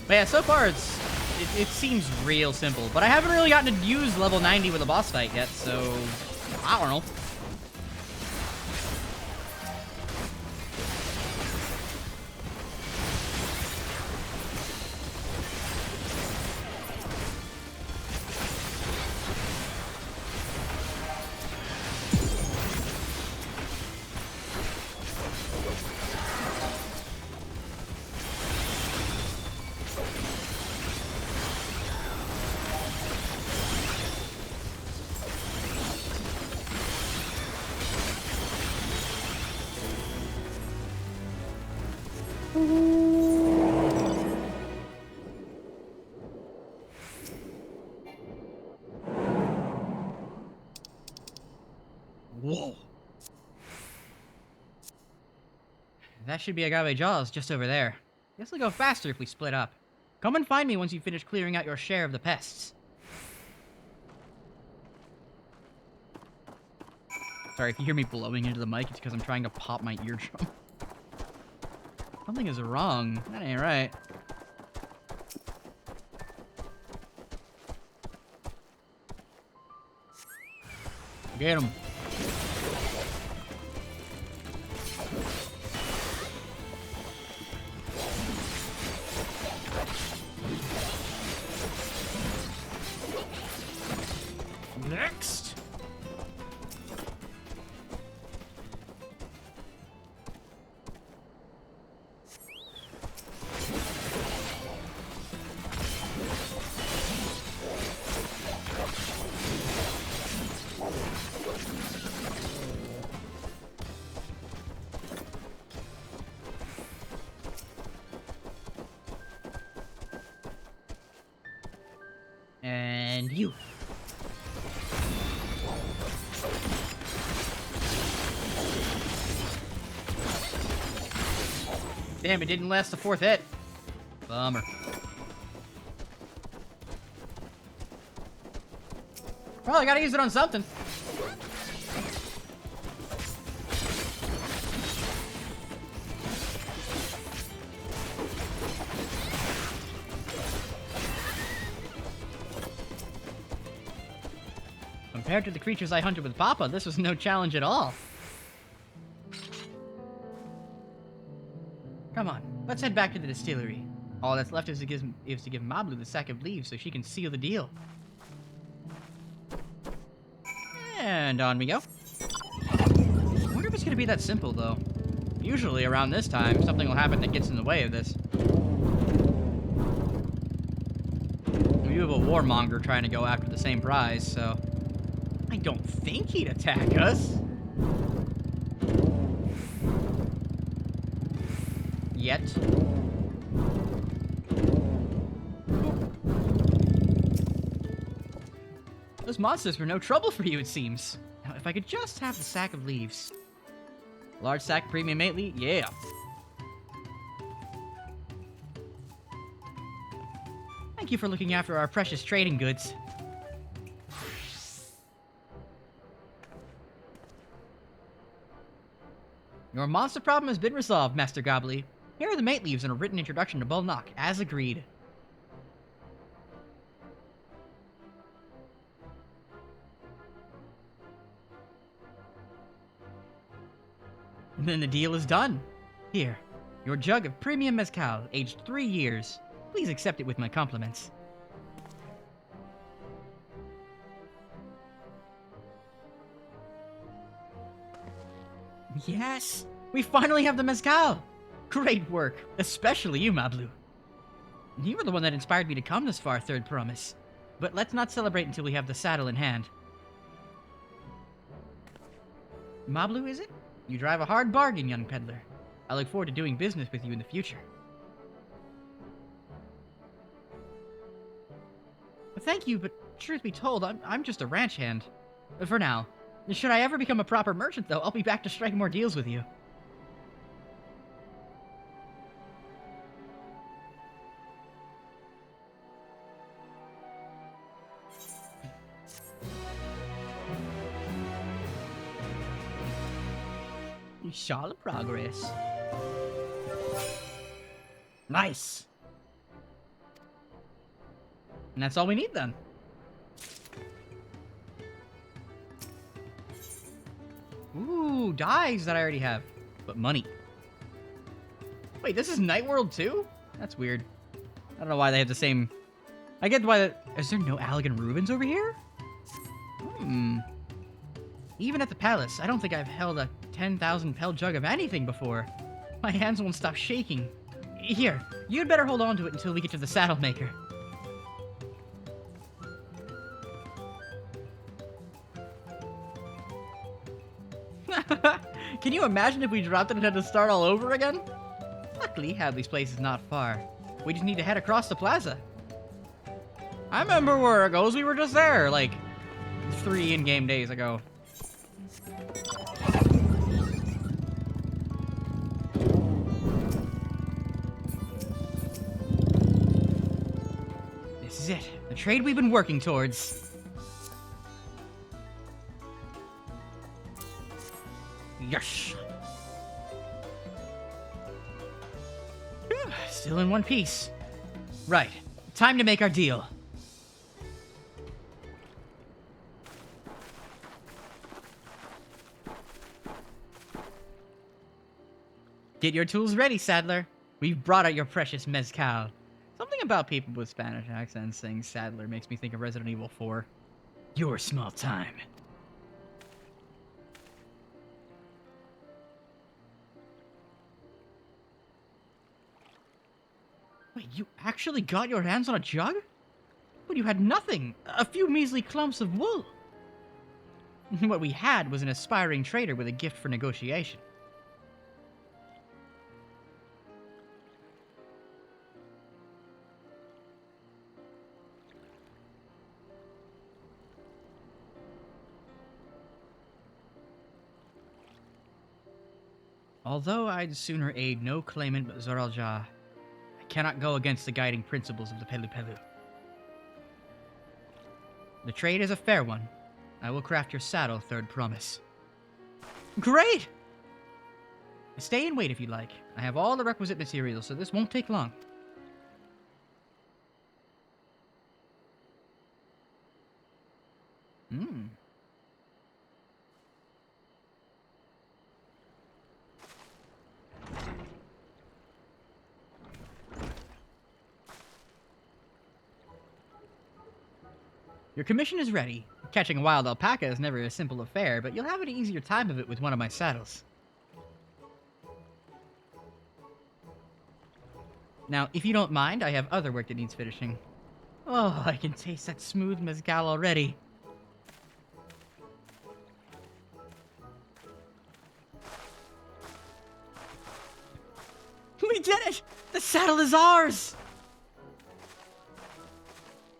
But yeah, so far it seems real simple, but I haven't really gotten to use level 90 with a boss fight yet, so I don't know. Whoa. That should be Agave Jaws just over there. Guess it'll go faster if we split up. Come and find me once you finish clearing out your share of the pests. Sorry, if you hear me blowing into the mic, it's because I'm trying to pop my eardrum. Something is wrong. That ain't right. Get him. Next. And you. Damn, it didn't last the fourth hit. Bummer. Well, I gotta use it on something. Compared to the creatures I hunted with Papa, this was no challenge at all. Come on, let's head back to the distillery. All that's left is to give Mablu the sack of leaves so she can seal the deal. And on we go. I wonder if it's gonna be that simple, though. Usually around this time, something will happen that gets in the way of this. We do have a warmonger trying to go after the same prize, so I don't think he'd attack us. Yet. Those monsters were no trouble for you, it seems. Now, if I could just have the sack of leaves. Large sack premium 8 leaf? Yeah. Thank you for looking after our precious trading goods. Your monster problem has been resolved, Master Gobbly. Here are the mate leaves and a written introduction to Bulnock, as agreed. And then the deal is done. Here, your jug of premium mezcal, aged 3 years. Please accept it with my compliments. Yes! We finally have the mezcal! Great work, especially you, Mablu. You were the one that inspired me to come this far, Third Promise. But let's not celebrate until we have the saddle in hand. Mablu, is it? You drive a hard bargain, young peddler. I look forward to doing business with you in the future. Thank you, but truth be told, I'm just a ranch hand. For now. Should I ever become a proper merchant, though, I'll be back to strike more deals with you. Shawl of progress. Nice. And that's all we need then. Ooh, dyes that I already have. But money. Wait, this is Night World too? That's weird. I don't know why they have the same... I get why... Is there no Allegan Rubens over here? Even at the palace, I don't think I've held a 10,000 pel jug of anything before. My hands won't stop shaking. Here, you'd better hold on to it until we get to the saddle maker. Can you imagine if we dropped it and had to start all over again? Luckily, Hadley's place is not far. We just need to head across the plaza. I remember where it goes. We were just there, like, 3 in-game days ago. This is it. The trade we've been working towards. Yes! Still in one piece. Right. Time to make our deal. Get your tools ready, Saddler. We've brought out your precious mezcal. Something about people with Spanish accents saying Saddler makes me think of Resident Evil 4. Your small time. Wait, you actually got your hands on a jug? But you had nothing. A few measly clumps of wool. What we had was an aspiring trader with a gift for negotiation. Although I'd sooner aid no claimant but Zoralja, I cannot go against the guiding principles of the Pelu Pelu. The trade is a fair one. I will craft your saddle, third promise. Great! Stay and wait if you'd like. I have all the requisite materials, so this won't take long. Your commission is ready. Catching a wild alpaca is never a simple affair, but you'll have an easier time of it with one of my saddles. Now, if you don't mind, I have other work that needs finishing. Oh, I can taste that smooth mezcal already. We did it! The saddle is ours!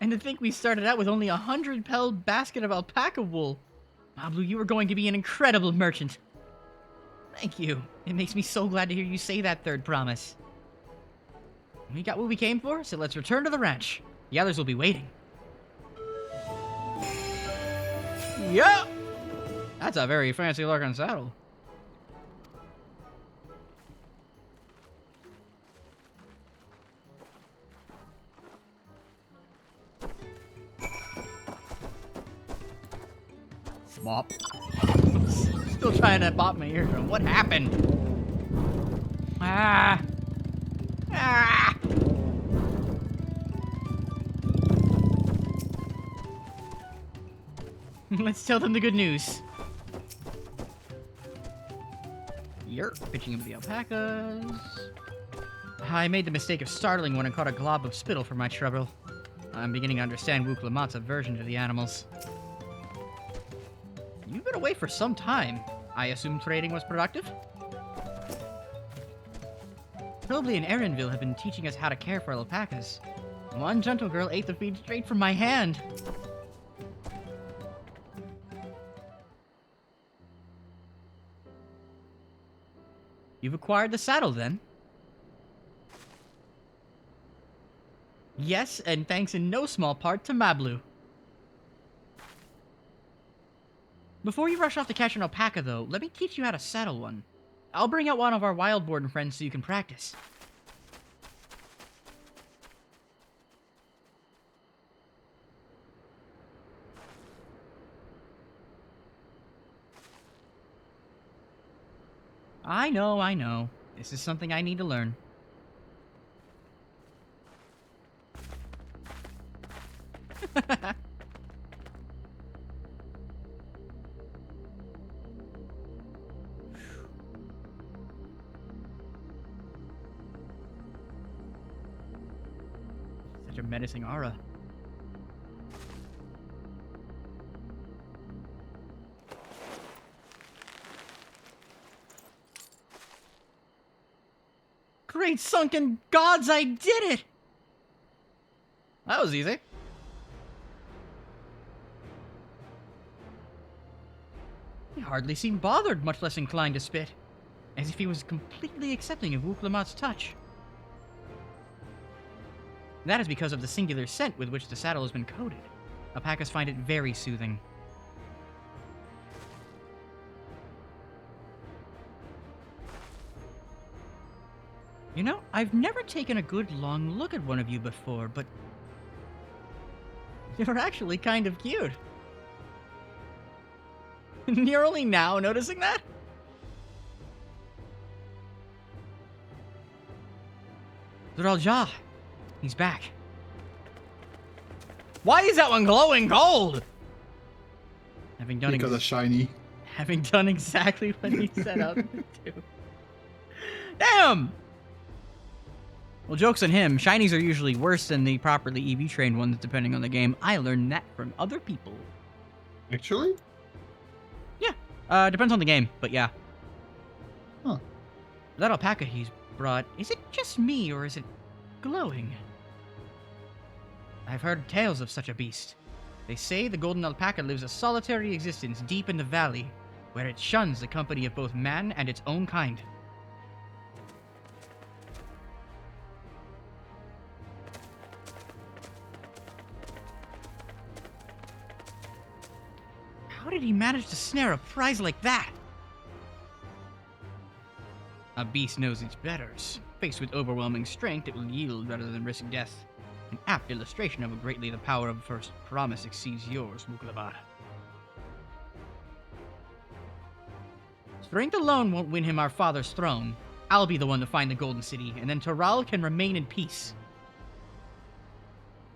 And to think we started out with only 100 pel basket of alpaca wool. Mablu, you are going to be an incredible merchant. Thank you. It makes me so glad to hear you say that, third promise. We got what we came for, so let's return to the ranch. The others will be waiting. Yeah! That's a very fancy looking saddle. Bop. Still trying to bop my eardrum. What happened? Ah! Ah! Let's tell them the good news. Yerp, pitching him with the alpacas. I made the mistake of startling one and caught a glob of spittle for my trouble. I'm beginning to understand Wu Klamat's aversion to the animals. You've been away for some time. I assume trading was productive? Tobley and Erinville have been teaching us how to care for alpacas. One gentle girl ate the feed straight from my hand. You've acquired the saddle, then? Yes, and thanks in no small part to Mablu. Before you rush off to catch an alpaca, though, let me teach you how to saddle one. I'll bring out one of our wildborn friends so you can practice. I know. This is something I need to learn. Such a menacing aura. Great sunken gods, I did it! That was easy. He hardly seemed bothered, much less inclined to spit. As if he was completely accepting of Wu Klamat's touch. That is because of the singular scent with which the saddle has been coated. Alpacas find it very soothing. You know, I've never taken a good long look at one of you before, but you're actually kind of cute. You're only now noticing that? Zeralja, he's back. Why is that one glowing gold? Having done because it's shiny. Having done exactly what he set out to do. Damn! Well, joke's on him. Shinies are usually worse than the properly EV trained ones, depending on the game. I learned that from other people. Actually? Yeah. Depends on the game, but yeah. Huh. That alpaca he's brought, is it just me, or is it glowing? I've heard tales of such a beast. They say the golden alpaca lives a solitary existence deep in the valley, where it shuns the company of both man and its own kind. How did he manage to snare a prize like that? A beast knows its betters. Faced with overwhelming strength, it will yield rather than risk death. An apt illustration of how greatly the power of first promise exceeds yours, Muklabar. Strength alone won't win him our father's throne. I'll be the one to find the Golden City, and then Toral can remain in peace.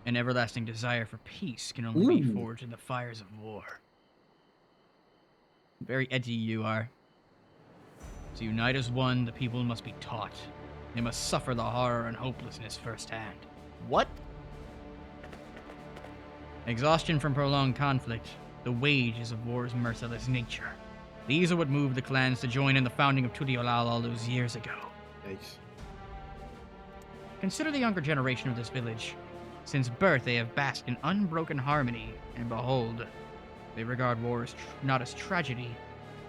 An everlasting desire for peace can only be forged in the fires of war. Very edgy you are. To unite as one, the people must be taught. They must suffer the horror and hopelessness firsthand. What? Exhaustion from prolonged conflict, the wages of war's merciless nature. These are what moved the clans to join in the founding of Tudiolal all those years ago. Nice. Consider the younger generation of this village. Since birth, they have basked in unbroken harmony, and behold, they regard war as not as tragedy,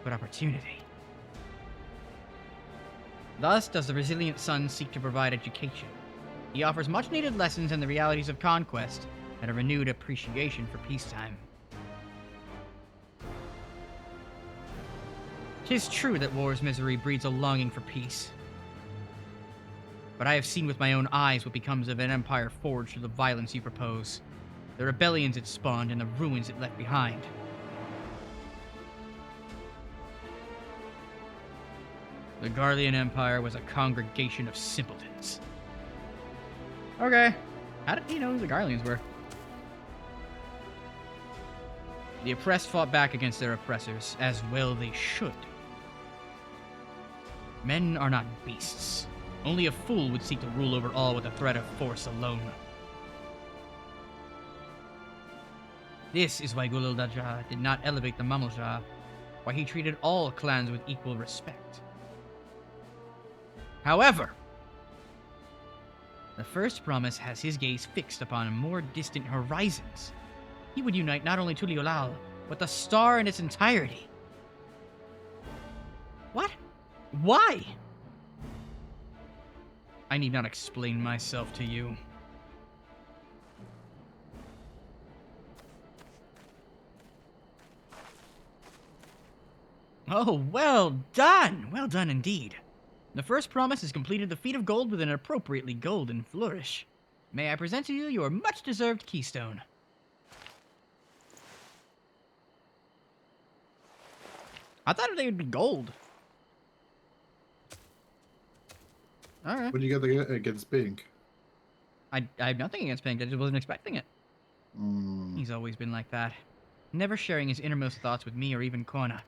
but opportunity. Thus does the resilient son seek to provide education. He offers much-needed lessons in the realities of conquest and a renewed appreciation for peacetime. 'Tis true that war's misery breeds a longing for peace. But I have seen with my own eyes what becomes of an empire forged through the violence you propose, the rebellions it spawned and the ruins it left behind. The Garlean Empire was a congregation of simpletons. Okay. How did he know who the Garleans were? The oppressed fought back against their oppressors, as well they should. Men are not beasts. Only a fool would seek to rule over all with the threat of force alone. This is why Gulul Daja did not elevate the Mamalja, why he treated all clans with equal respect. However, the first promise has his gaze fixed upon more distant horizons. He would unite not only Tuliolal, but the star in its entirety. What? Why? I need not explain myself to you. Oh, well done! Well done indeed. The first promise has completed the feat of gold with an appropriately golden flourish. May I present to you your much-deserved keystone. I thought they would be gold. Alright. What do you get against Pink? I have nothing against Pink, I just wasn't expecting it. Mm. He's always been like that. Never sharing his innermost thoughts with me or even Kona.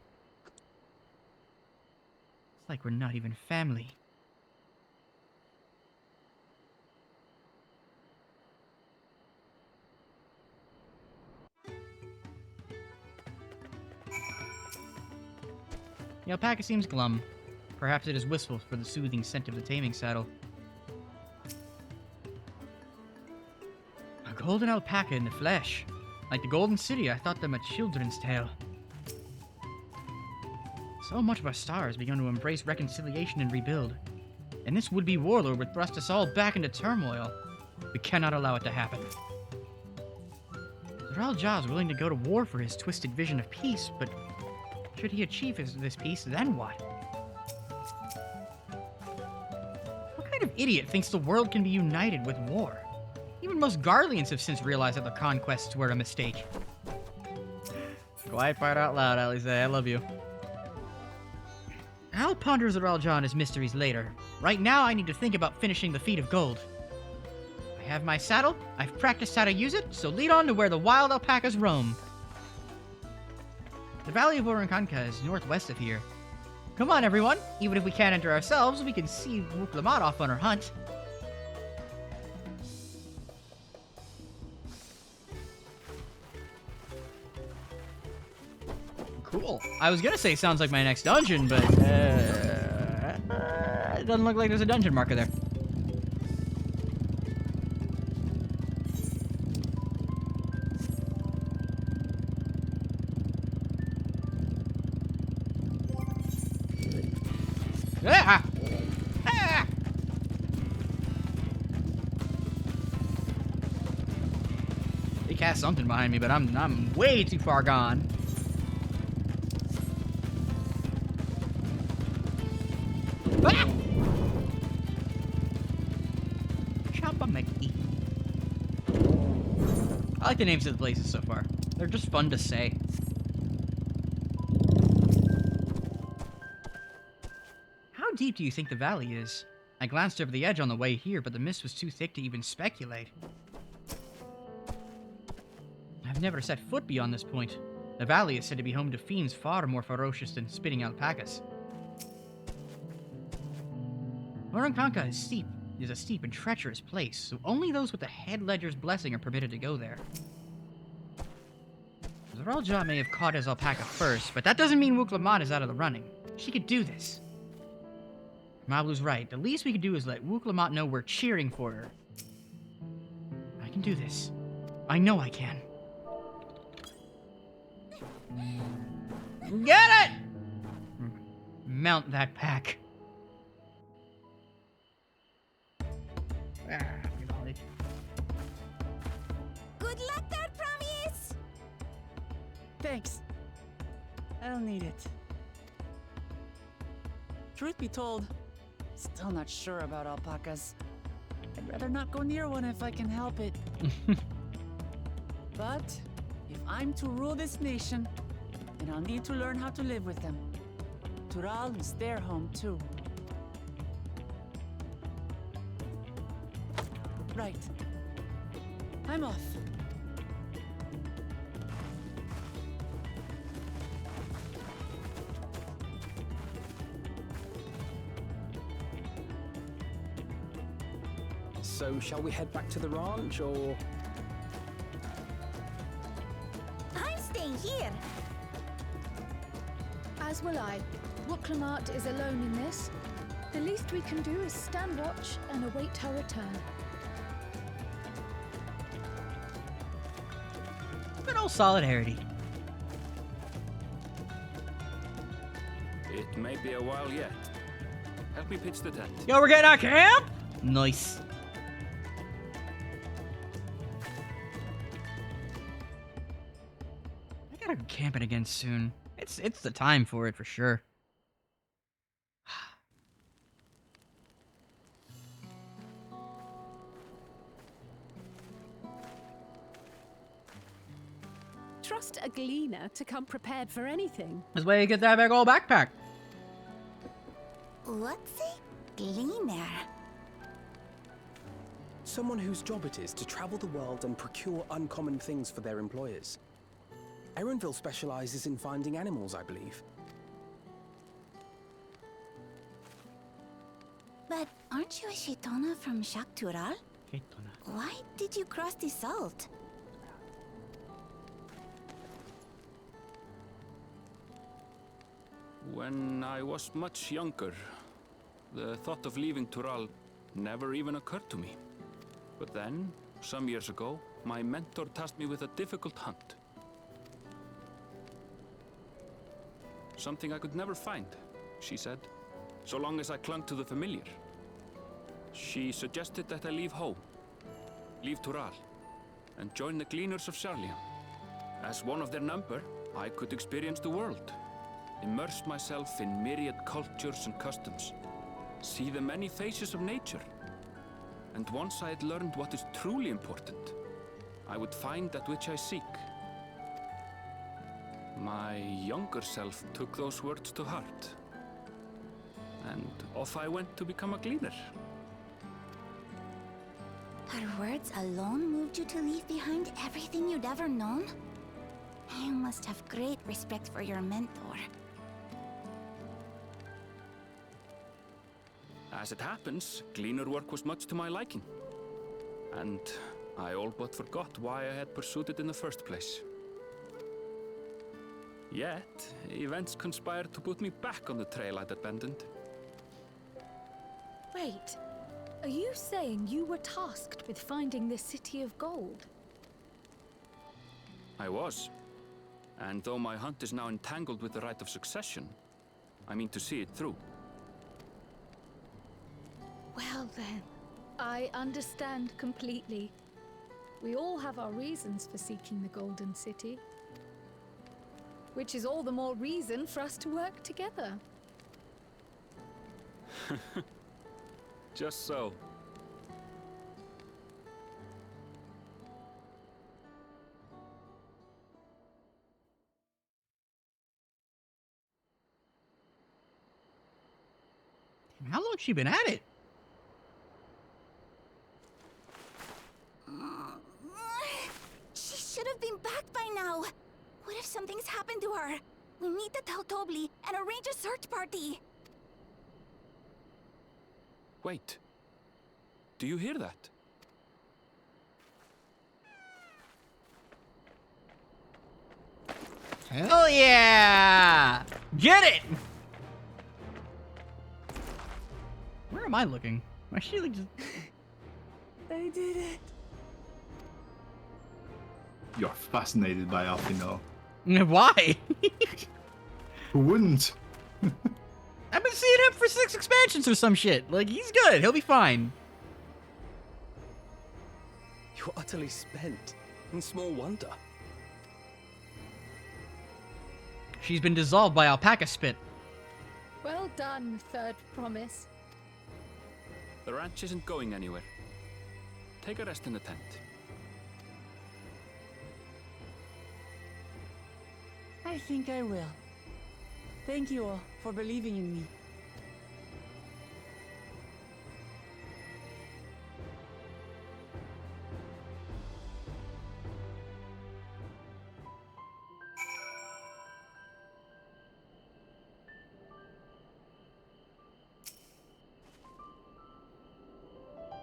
It's like we're not even family. The alpaca seems glum. Perhaps it is wistful for the soothing scent of the taming saddle. A golden alpaca in the flesh. Like the Golden City, I thought them a children's tale. So much of our star has begun to embrace reconciliation and rebuild. And this would-be warlord would thrust us all back into turmoil. We cannot allow it to happen. Ral Ja is willing to go to war for his twisted vision of peace, but should he achieve this peace, then what? What kind of idiot thinks the world can be united with war? Even most Garleans have since realized that the conquests were a mistake. Quiet part out loud, Alize. I love you. I'll ponder Ral Ja and his mysteries later. Right now, I need to think about finishing the feat of gold. I have my saddle, I've practiced how to use it, so lead on to where the wild alpacas roam. The Valley of Orankanka is northwest of here. Come on, everyone. Even if we can't enter ourselves, we can see Wuklamat off on her hunt. Cool. I was gonna say sounds like my next dungeon, but it doesn't look like there's a dungeon marker there. Ah! Ah! They cast something behind me, but I'm way too far gone. Ah! Chopameki. I like the names of the places so far. They're just fun to say. How deep do you think the valley is? I glanced over the edge on the way here, but the mist was too thick to even speculate. I've never set foot beyond this point. The valley is said to be home to fiends far more ferocious than spitting alpacas. Orankanka is a steep and treacherous place, so only those with the head ledger's blessing are permitted to go there. Ral Ja may have caught his alpaca first, but that doesn't mean Wuklamat is out of the running. She could do this. Mablu's right. The least we could do is let Wuklamat know we're cheering for her. I can do this. I know I can. Get it! Mount that pack. Good luck there, Promise! Thanks. I'll need it. Truth be told, still not sure about alpacas. I'd rather not go near one if I can help it. But if I'm to rule this nation, then I'll need to learn how to live with them. Tural is their home too. Right. I'm off. So, shall we head back to the ranch, or...? As will I. Wooklamart is alone in this. The least we can do is stand watch and await her return. Good old solidarity. It may be a while yet. Help me pitch the tent. Yo, we're getting our camp? Nice. I gotta go camping again soon. It's the time for it for sure. Trust a gleaner to come prepared for anything. That's why you get that big old backpack. What's a gleaner? Someone whose job it is to travel the world and procure uncommon things for their employers. Erenville specializes in finding animals, I believe. But aren't you a Shaitana from Shaktural? Why did you cross the salt? When I was much younger, the thought of leaving Tural never even occurred to me. But then, some years ago, my mentor tasked me with a difficult hunt. Something I could never find, she said, so long as I clung to the familiar. She suggested that I leave home, leave Tural, and join the Gleaners of Sharlian. As one of their number, I could experience the world, immerse myself in myriad cultures and customs, see the many faces of nature. And once I had learned what is truly important, I would find that which I seek. My younger self took those words to heart, and off I went to become a gleaner. Her words alone moved you to leave behind everything you'd ever known? You must have great respect for your mentor. As it happens, gleaner work was much to my liking, and I all but forgot why I had pursued it in the first place. Yet, events conspired to put me back on the trail I'd abandoned. Wait, are you saying you were tasked with finding the City of Gold? I was. And though my hunt is now entangled with the right of succession, I mean to see it through. Well then, I understand completely. We all have our reasons for seeking the Golden City. Which is all the more reason for us to work together. Just so. How long's she been at it? She should have been back by now. What if something's happened to her? We need to tell Tobli and arrange a search party. Wait. Do you hear that? Hell yeah! Get it! Where am I looking? Am I actually just... I did it. You're fascinated by Alfino. Why? Who wouldn't? I've been seeing him for 6 expansions or some shit. Like, he's good. He'll be fine. You're utterly spent, and small wonder. She's been dissolved by alpaca spit. Well done, Third Promise. The ranch isn't going anywhere. Take a rest in the tent. I think I will. Thank you all for believing in me.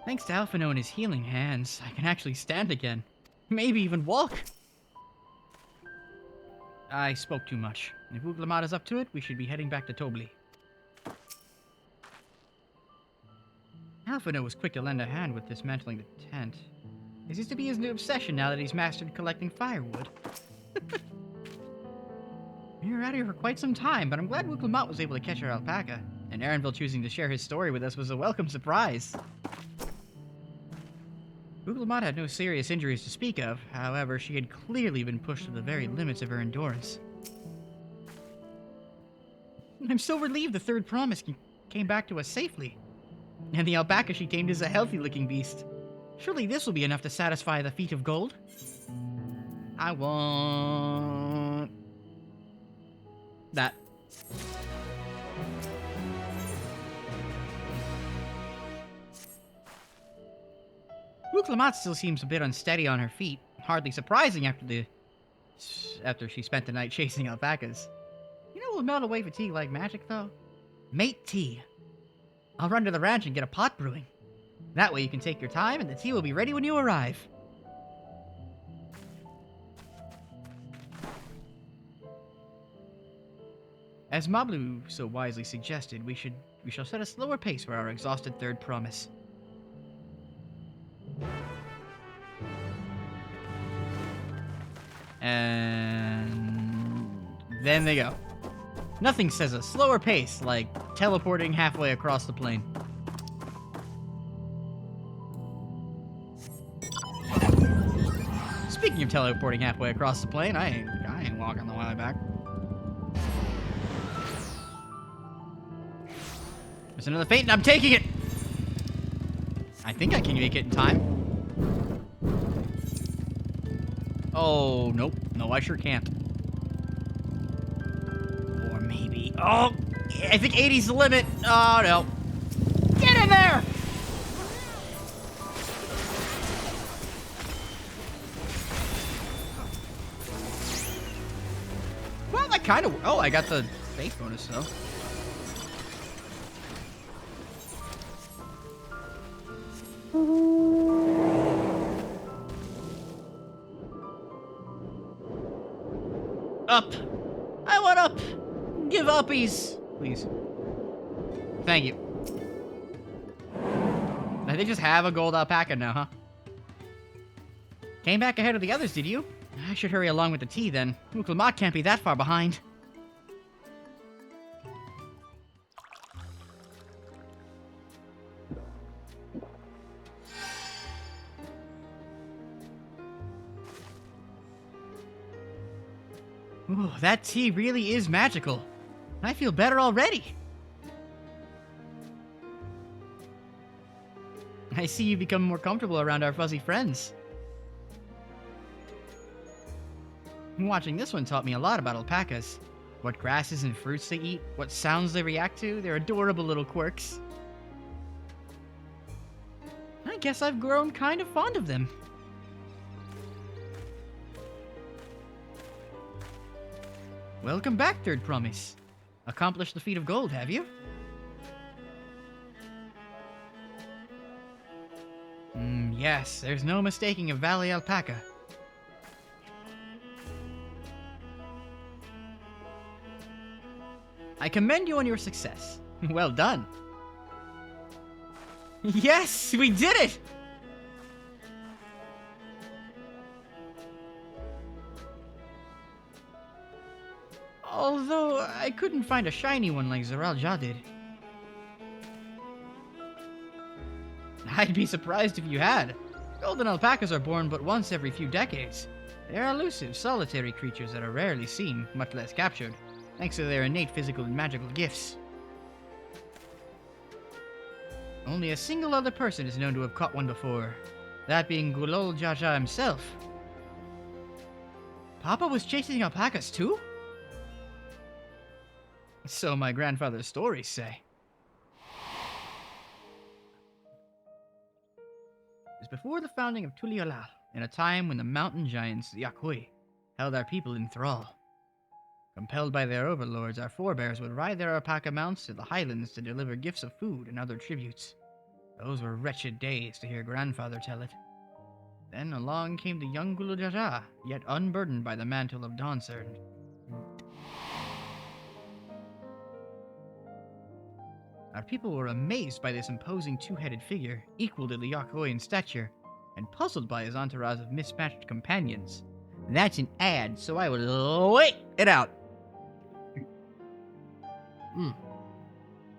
Thanks to Alphino and his healing hands, I can actually stand again. Maybe even walk. I spoke too much. If Uglamat is up to it, we should be heading back to Tobli. Alphino was quick to lend a hand with dismantling the tent. Is this to be his new obsession now that he's mastered collecting firewood? We were out here for quite some time, but I'm glad Uglamat was able to catch our alpaca, and Erenville choosing to share his story with us was a welcome surprise. Uglamat had no serious injuries to speak of, however, she had clearly been pushed to the very limits of her endurance. I'm so relieved the third promise came back to us safely. And the alpaca she tamed is a healthy-looking beast. Surely this will be enough to satisfy the feat of gold? I want... that. Uglamat still seems a bit unsteady on her feet. Hardly surprising after she spent the night chasing alpacas. You know what will melt away fatigue like magic, though? Mate tea. I'll run to the ranch and get a pot brewing. That way you can take your time and the tea will be ready when you arrive. As Mablu so wisely suggested, we shall set a slower pace for our exhausted third promise. And then they go. Nothing says a slower pace like teleporting halfway across the plain. Speaking of teleporting halfway across the plain, I ain't walking the way back. There's another feint and I'm taking it! I think I can make it in time. Oh, nope. No, I sure can't. Or maybe... Oh! I think 80's the limit. Oh, no. Get in there! Well, that kind of... Oh, I got the faith bonus, though. Up! I want up! Give uppies! Please. Thank you. They just have a gold alpaca now, huh? Came back ahead of the others, did you? I should hurry along with the tea, then. Uglamat can't be that far behind. Ooh, that tea really is magical. I feel better already. I see you become more comfortable around our fuzzy friends. Watching this one taught me a lot about alpacas. What grasses and fruits they eat, what sounds they react to, their adorable little quirks. I guess I've grown kind of fond of them. Welcome back, Third Promise. Accomplished the feat of gold, have you? Yes, there's no mistaking a valley alpaca. I commend you on your success. Well done. Yes, we did it! Although, I couldn't find a shiny one like Zeralja did. I'd be surprised if you had. Golden alpacas are born but once every few decades. They're elusive, solitary creatures that are rarely seen, much less captured, thanks to their innate physical and magical gifts. Only a single other person is known to have caught one before, that being Gulol Jaja himself. Papa was chasing alpacas too? So my grandfather's stories say. It was before the founding of Tuliolal, in a time when the mountain giants, the Yakui, held our people in thrall. Compelled by their overlords, our forebears would ride their alpaca mounts to the highlands to deliver gifts of food and other tributes. Those were wretched days, to hear grandfather tell it. Then along came the young Gulujaja, yet unburdened by the mantle of Dawntrail. Our people were amazed by this imposing two-headed figure, equal to the Yakoi in stature, and puzzled by his entourage of mismatched companions. That's an ad, so I will wait it out. How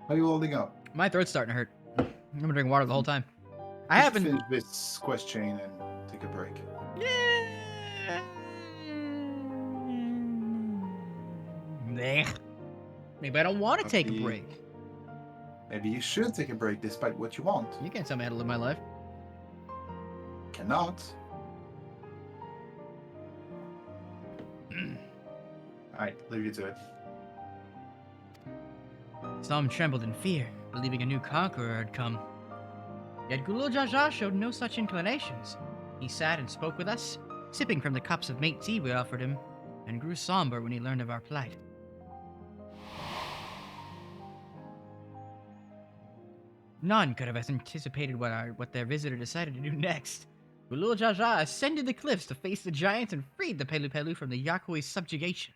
are you holding up? My throat's starting to hurt. I'm gonna drink water the whole time. I We should haven't. finish this quest chain and take a break. Maybe I don't want to take a break. Maybe you should take a break despite what you want. You can't tell me how to live my life. Cannot. Alright, leave you to it. Some trembled in fear, believing a new conqueror had come. Yet Gulul Jaja showed no such inclinations. He sat and spoke with us, sipping from the cups of mate tea we offered him, and grew somber when he learned of our plight. None could have anticipated what their visitor decided to do next. Gulul Jaja ascended the cliffs to face the giants and freed the Pelu Pelu from the Yakoi's subjugation.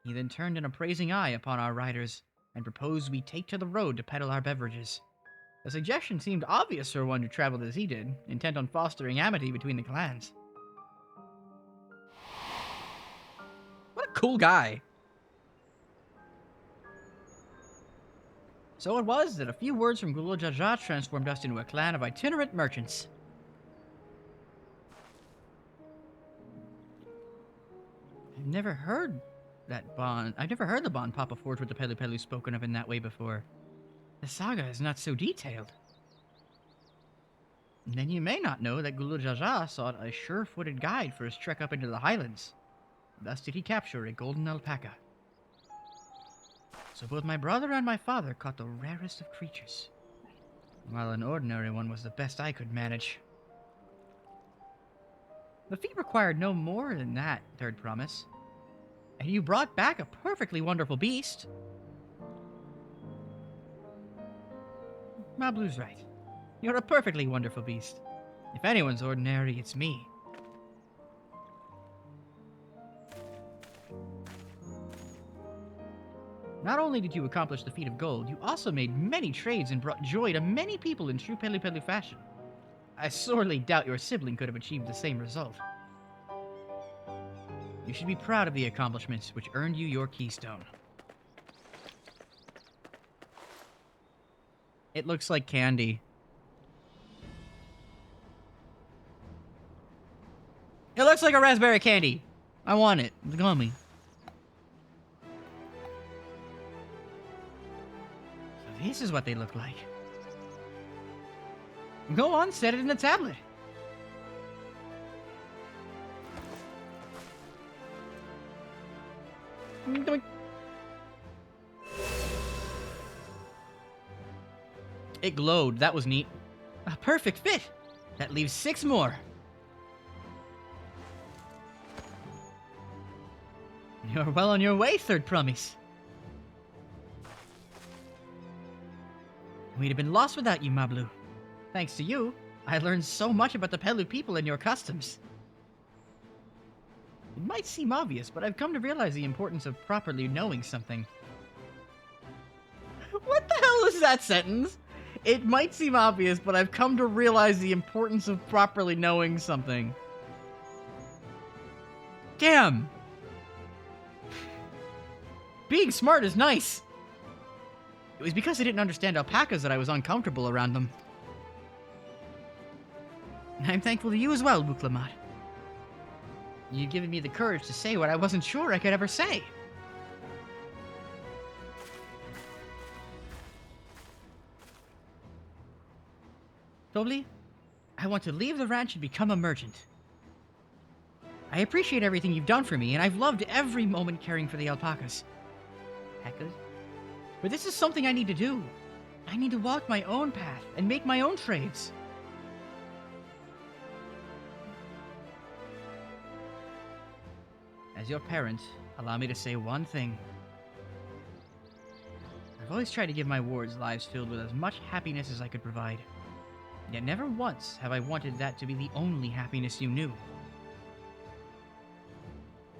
He then turned an appraising eye upon our riders and proposed we take to the road to peddle our beverages. The suggestion seemed obvious for one who traveled as he did, intent on fostering amity between the clans. What a cool guy. So it was that a few words from Gulul Jaja transformed us into a clan of itinerant merchants. I've never heard the bond Papa forged with the Pelu Pelu spoken of in that way before. The saga is not so detailed. And then you may not know that Gulul Jaja sought a sure-footed guide for his trek up into the highlands. Thus did he capture a golden alpaca. So both my brother and my father caught the rarest of creatures, while an ordinary one was the best I could manage. The feat required no more than that, Third Promise. And you brought back a perfectly wonderful beast. Mablu's right. You're a perfectly wonderful beast. If anyone's ordinary, it's me. Not only did you accomplish the feat of gold, you also made many trades and brought joy to many people in true Pelu Pelu fashion. I sorely doubt your sibling could have achieved the same result. You should be proud of the accomplishments which earned you your keystone. It looks like candy. It looks like a raspberry candy. I want it. It's gummy. So this is what they look like. Go on, set it in the tablet. Doink. It glowed. That was neat. A perfect fit. That leaves 6 more. You're well on your way, Third Promise. We'd have been lost without you, Mablu. Thanks to you, I learned so much about the Pelu people and your customs. It might seem obvious, but I've come to realize the importance of properly knowing something. What the hell is that sentence? It might seem obvious, but I've come to realize the importance of properly knowing something. Damn! Being smart is nice! It was because I didn't understand alpacas that I was uncomfortable around them. I'm thankful to you as well, Buklamat. You've given me the courage to say what I wasn't sure I could ever say. Tobli, I want to leave the ranch and become a merchant. I appreciate everything you've done for me, and I've loved every moment caring for the alpacas. Alpacas? But this is something I need to do. I need to walk my own path and make my own trades. As your parent, allow me to say one thing. I've always tried to give my wards lives filled with as much happiness as I could provide. Yet never once have I wanted that to be the only happiness you knew.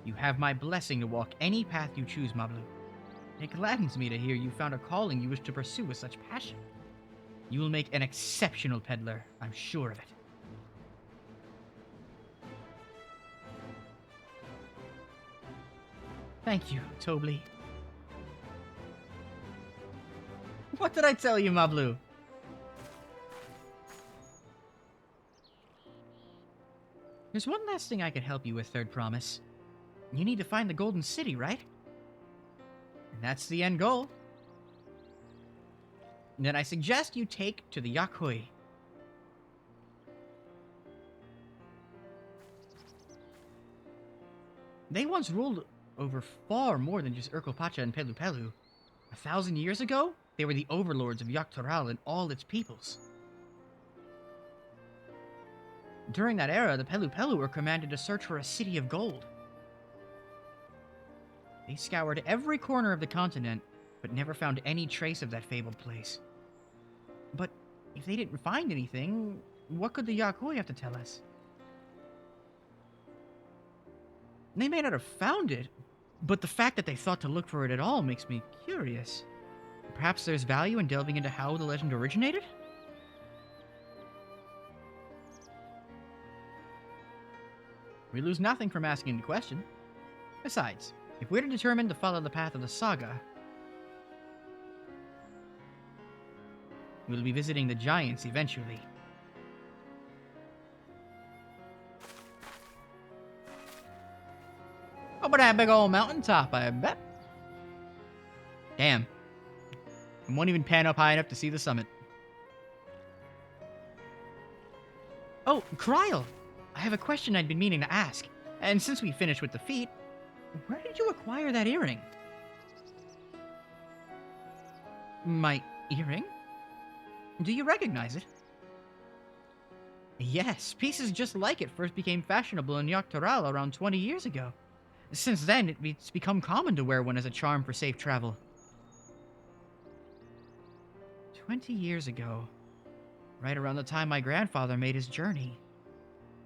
You have my blessing to walk any path you choose, Mablu. It gladdens me to hear you found a calling you wish to pursue with such passion. You will make an exceptional peddler, I'm sure of it. Thank you, Tobli. What did I tell you, Mablu? There's one last thing I could help you with, Third Promise. You need to find the Golden City, right? And that's the end goal. And then I suggest you take to the Yakui. They once ruled over far more than just Urkelpacha and Pelu Pelu. 1,000 years ago, they were the overlords of Yaktoral and all its peoples. During that era, the Pelu Pelu were commanded to search for a city of gold. They scoured every corner of the continent, but never found any trace of that fabled place. But if they didn't find anything, what could the Yakui have to tell us? They may not have found it, but the fact that they thought to look for it at all makes me curious. Perhaps there's value in delving into how the legend originated? We lose nothing from asking the question. Besides, if we're determined to follow the path of the saga, we'll be visiting the giants eventually. Over that big old mountaintop, I bet. Damn. I won't even pan up high enough to see the summit. Oh, Kryl! I have a question I'd been meaning to ask. And since we finished with the feat, where did you acquire that earring? My earring? Do you recognize it? Yes, pieces just like it first became fashionable in Yaktoral around 20 years ago. Since then, it's become common to wear one as a charm for safe travel. 20 years ago, right around the time my grandfather made his journey.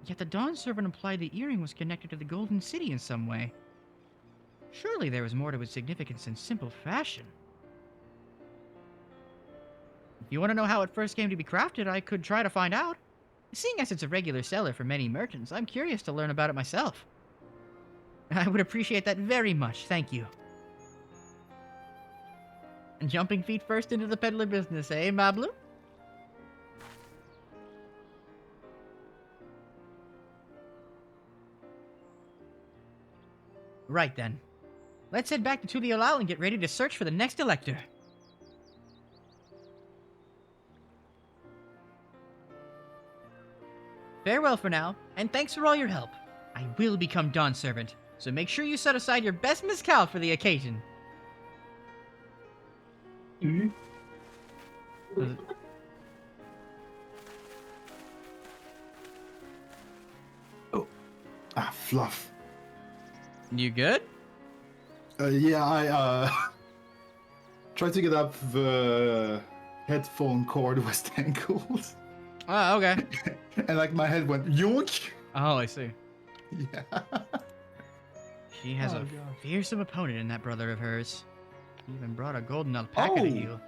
Yet the Dawn Servant implied the earring was connected to the Golden City in some way. Surely there was more to its significance than simple fashion. If you want to know how it first came to be crafted, I could try to find out. Seeing as it's a regular seller for many merchants, I'm curious to learn about it myself. I would appreciate that very much, thank you. And jumping feet first into the peddler business, eh, Mablu? Right then. Let's head back to Tuliolal and get ready to search for the next elector. Farewell for now, and thanks for all your help. I will become Dawn Servant, so make sure you set aside your best mezcal for the occasion. Oh. Ah, fluff. You good? Yeah, I tried to get up, the headphone cord was tangled. Oh, okay. And like my head went yoink. Oh, I see. Yeah. She has a fearsome opponent in that brother of hers. He even brought a golden alpaca to heal.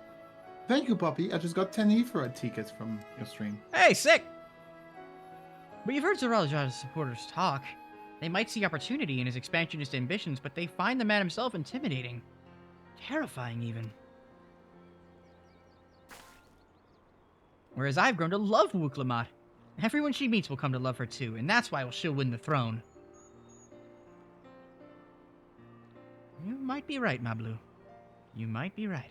Thank you, puppy. I just got 10 Ephra tickets from your stream. Hey, sick! But you've heard Zoralja's supporters talk. They might see opportunity in his expansionist ambitions, but they find the man himself intimidating. Terrifying, even. Whereas I've grown to love Wuklamot. Everyone she meets will come to love her too, and that's why she'll win the throne. You might be right, Mablu. You might be right.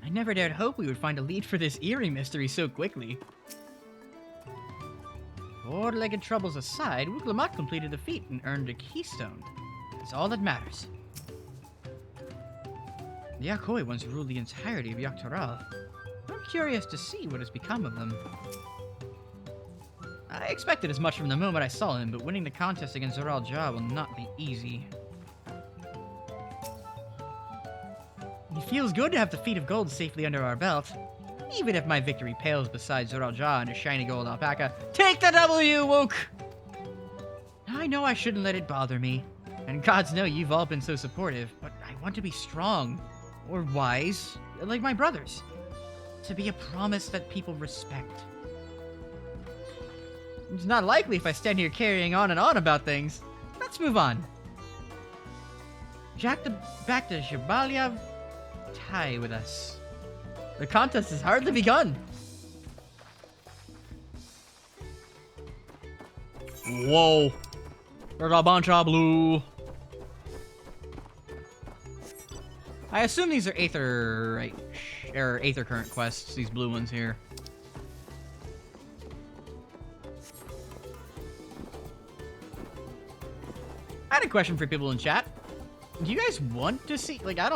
I never dared hope we would find a lead for this eerie mystery so quickly. Four-legged troubles aside, Wuklamot completed the feat and earned a keystone. That's all that matters. The Yakoi once ruled the entirety of Yaktoral. I'm curious to see what has become of them. I expected as much from the moment I saw him, but winning the contest against Zoralja will not be easy. It feels good to have the feet of gold safely under our belt. Even if my victory pales beside Zoralja and a shiny gold alpaca. Take the W, Woke! I know I shouldn't let it bother me. And gods know you've all been so supportive, but I want to be strong. Or wise, like my brothers. To be a promise that people respect. It's not likely if I stand here carrying on and on about things. Let's move on. Back to Shabalya tie with us. The contest has hardly begun. Whoa. There's a bunch of blue. I assume these are Aether, right? Or Aether current quests, these blue ones here. I had a question for people in chat. Do you guys want to see, like, I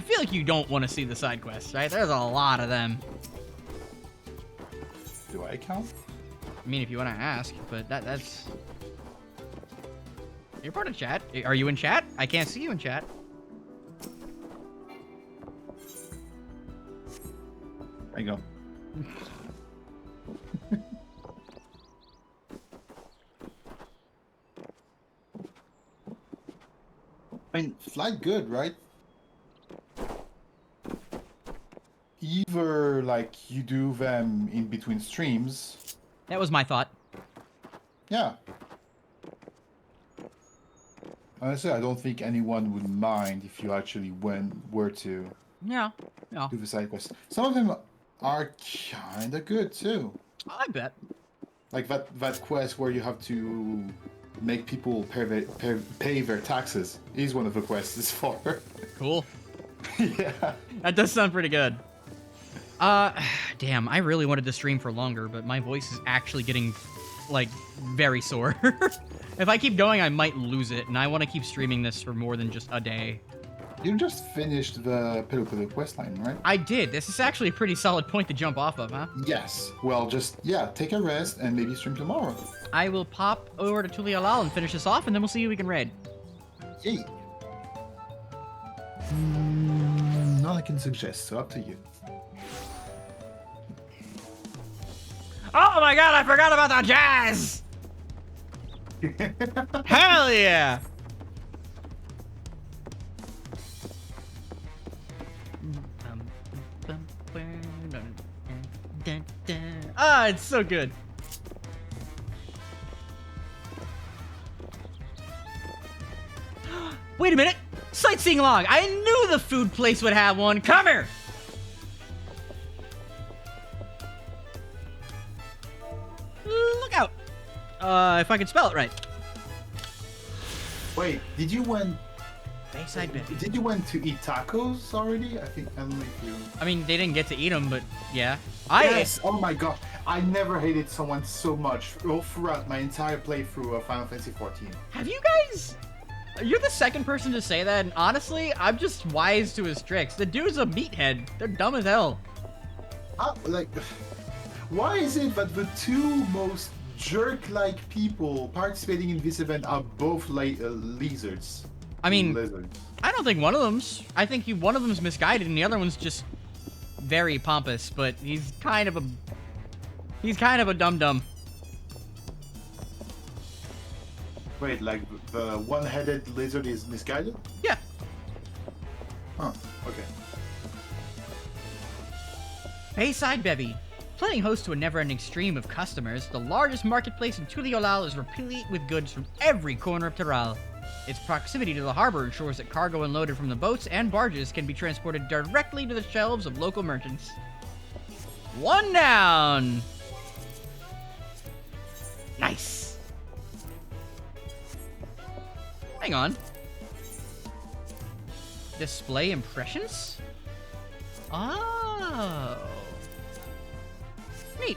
feel like you don't want to see the side quests, right? There's a lot of them. Do I count? I mean, if you want to ask, but that's... You're part of chat. Are you in chat? I can't see you in chat. There you go. I mean, flag good, right? Either, like, you do them in between streams. That was my thought. Yeah. Honestly, I don't think anyone would mind if you actually were to Yeah. do the side quests. Some of them are kind of good, too. I bet. Like that quest where you have to make people pay their taxes is one of the quests it's for. Cool. Yeah. That does sound pretty good. Damn, I really wanted to stream for longer, but my voice is actually getting, like, very sore. If I keep going, I might lose it, and I want to keep streaming this for more than just a day. You just finished the Pelu questline, right? I did. This is actually a pretty solid point to jump off of, huh? Yes. Well, just, yeah, take a rest and maybe stream tomorrow. I will pop over to Tulialal and finish this off, and then we'll see who we can raid. Yay. None I can suggest, so up to you. Oh my god, I forgot about the jazz! Hell yeah! Ah, it's so good. Wait a minute! Sightseeing log! I knew the food place would have one! Come here! Look out! If I can spell it right. Wait, did you went... Bayside Bit. Did you went to eat tacos already? I think I don't know if you... I mean, they didn't get to eat them, but yeah. Yes! Oh my god. I never hated someone so much all throughout my entire playthrough of Final Fantasy XIV. Have you guys... You're the second person to say that, and honestly, I'm just wise to his tricks. The dude's a meathead. They're dumb as hell. Like, why is it that the two most jerk-like people participating in this event are both lizards? I mean, lizards. I don't think one of them's... I think one of them's misguided, and the other one's just very pompous, but he's kind of a... He's kind of a dum-dum. Wait, like the one-headed lizard is misguided? Yeah. Huh, okay. Bayside Bevy. Playing host to a never-ending stream of customers, the largest marketplace in Tuliolal is replete with goods from every corner of Tiral. Its proximity to the harbor ensures that cargo unloaded from the boats and barges can be transported directly to the shelves of local merchants. One down! Nice! Hang on. Display impressions? Oh. Neat.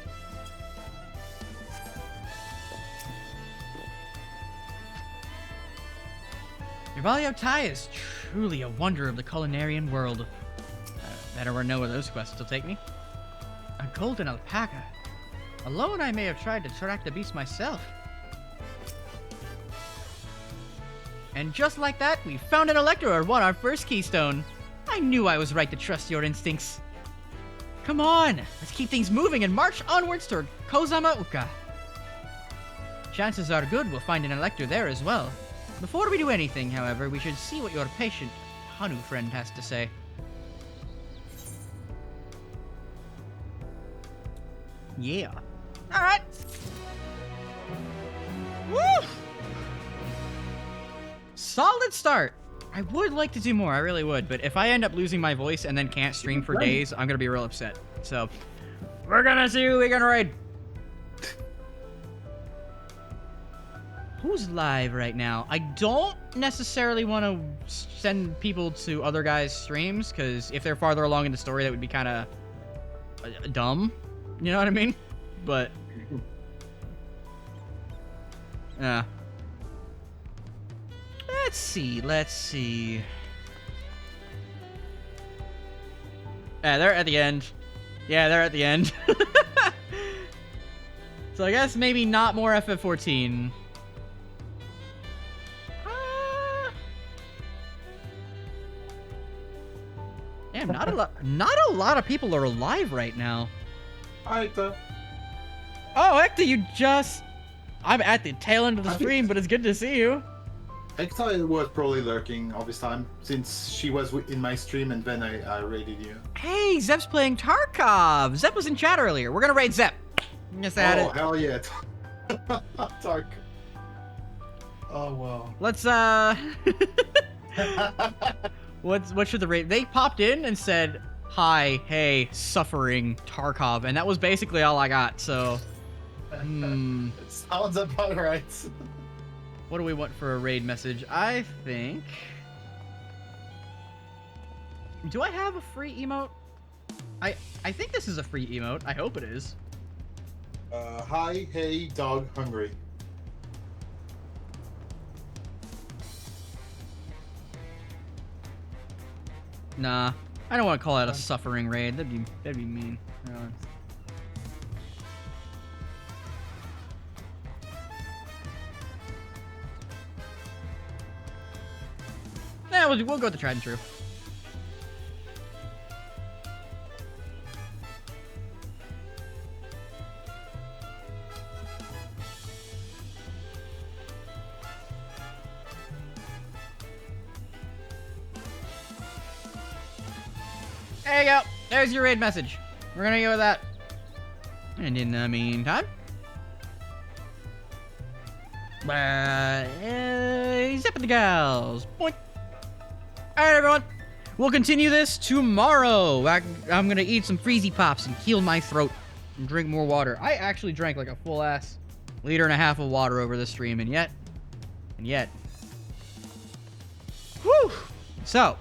Rivalio Tai is truly a wonder of the culinarian world. Better know where those quests will take me. A golden alpaca. Alone I may have tried to track the beast myself. And just like that, we found an Electro and won our first keystone. I I knew I was right to trust your instincts. Come on, let's keep things moving and march onwards toward Kozama Uka. Chances are good we'll find an elector there as well. Before we do anything, however, we should see what your patient Hanu friend has to say. Yeah. Alright. Woo! Solid start. I would like to do more, I really would, but if I end up losing my voice and then can't stream for days, I'm gonna be real upset. So, we're gonna see who we can raid. Who's live right now? I don't necessarily want to send people to other guys' streams, because if they're farther along in the story, that would be kind of dumb. You know what I mean? But, yeah. Let's see. Yeah, they're at the end. So I guess maybe not more FF14. Damn, not a lot of people are alive right now. Hi, Oh, Ekta, I'm at the tail end of the stream, but it's good to see you. Ekta was probably lurking all this time, since she was in my stream and then I raided you. Hey, Zep's playing Tarkov. Zep was in chat earlier. We're gonna raid Zep. Just add it. Hell yeah. Tark. Oh, wow. Let's, what should the raid? They popped in and said, hi, hey, suffering Tarkov, and that was basically all I got, so... It sounds about right. What do we want for a raid message? I think... Do I have a free emote? I think this is a free emote. I hope it is. Hi, hey, dog, hungry. Nah, I don't want to call it a suffering raid. That'd be mean. Nah, we'll go with the tried and true. There you go. There's your raid message. We're gonna go with that. And in the meantime, zip at the gals. Boink. All right, everyone. We'll continue this tomorrow. I'm gonna eat some freezy pops and heal my throat and drink more water. I actually drank like a full ass 1.5 liters of water over this stream, and yet. Whew. So.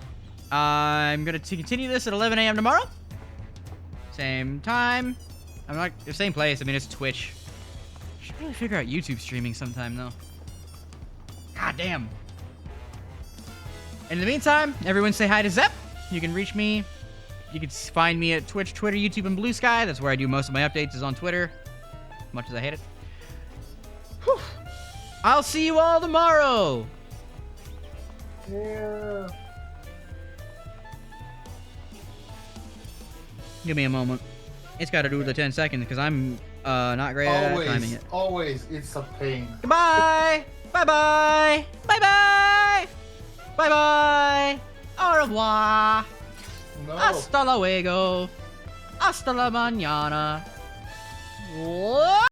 I'm gonna continue this at 11 a.m. tomorrow. Same time. I'm not the same place. I mean, it's Twitch. Should really figure out YouTube streaming sometime, though. God damn. In the meantime, everyone say hi to Zep. You can reach me. You can find me at Twitch, Twitter, YouTube, and Blue Sky. That's where I do most of my updates, is on Twitter. As much as I hate it. Whew. I'll see you all tomorrow. Yeah. Give me a moment. It's got to do with the 10 seconds because I'm not great at timing it. Always, it's a pain. Goodbye. Bye-bye. Bye-bye. Bye-bye. Au revoir. No. Hasta luego. Hasta la mañana. What?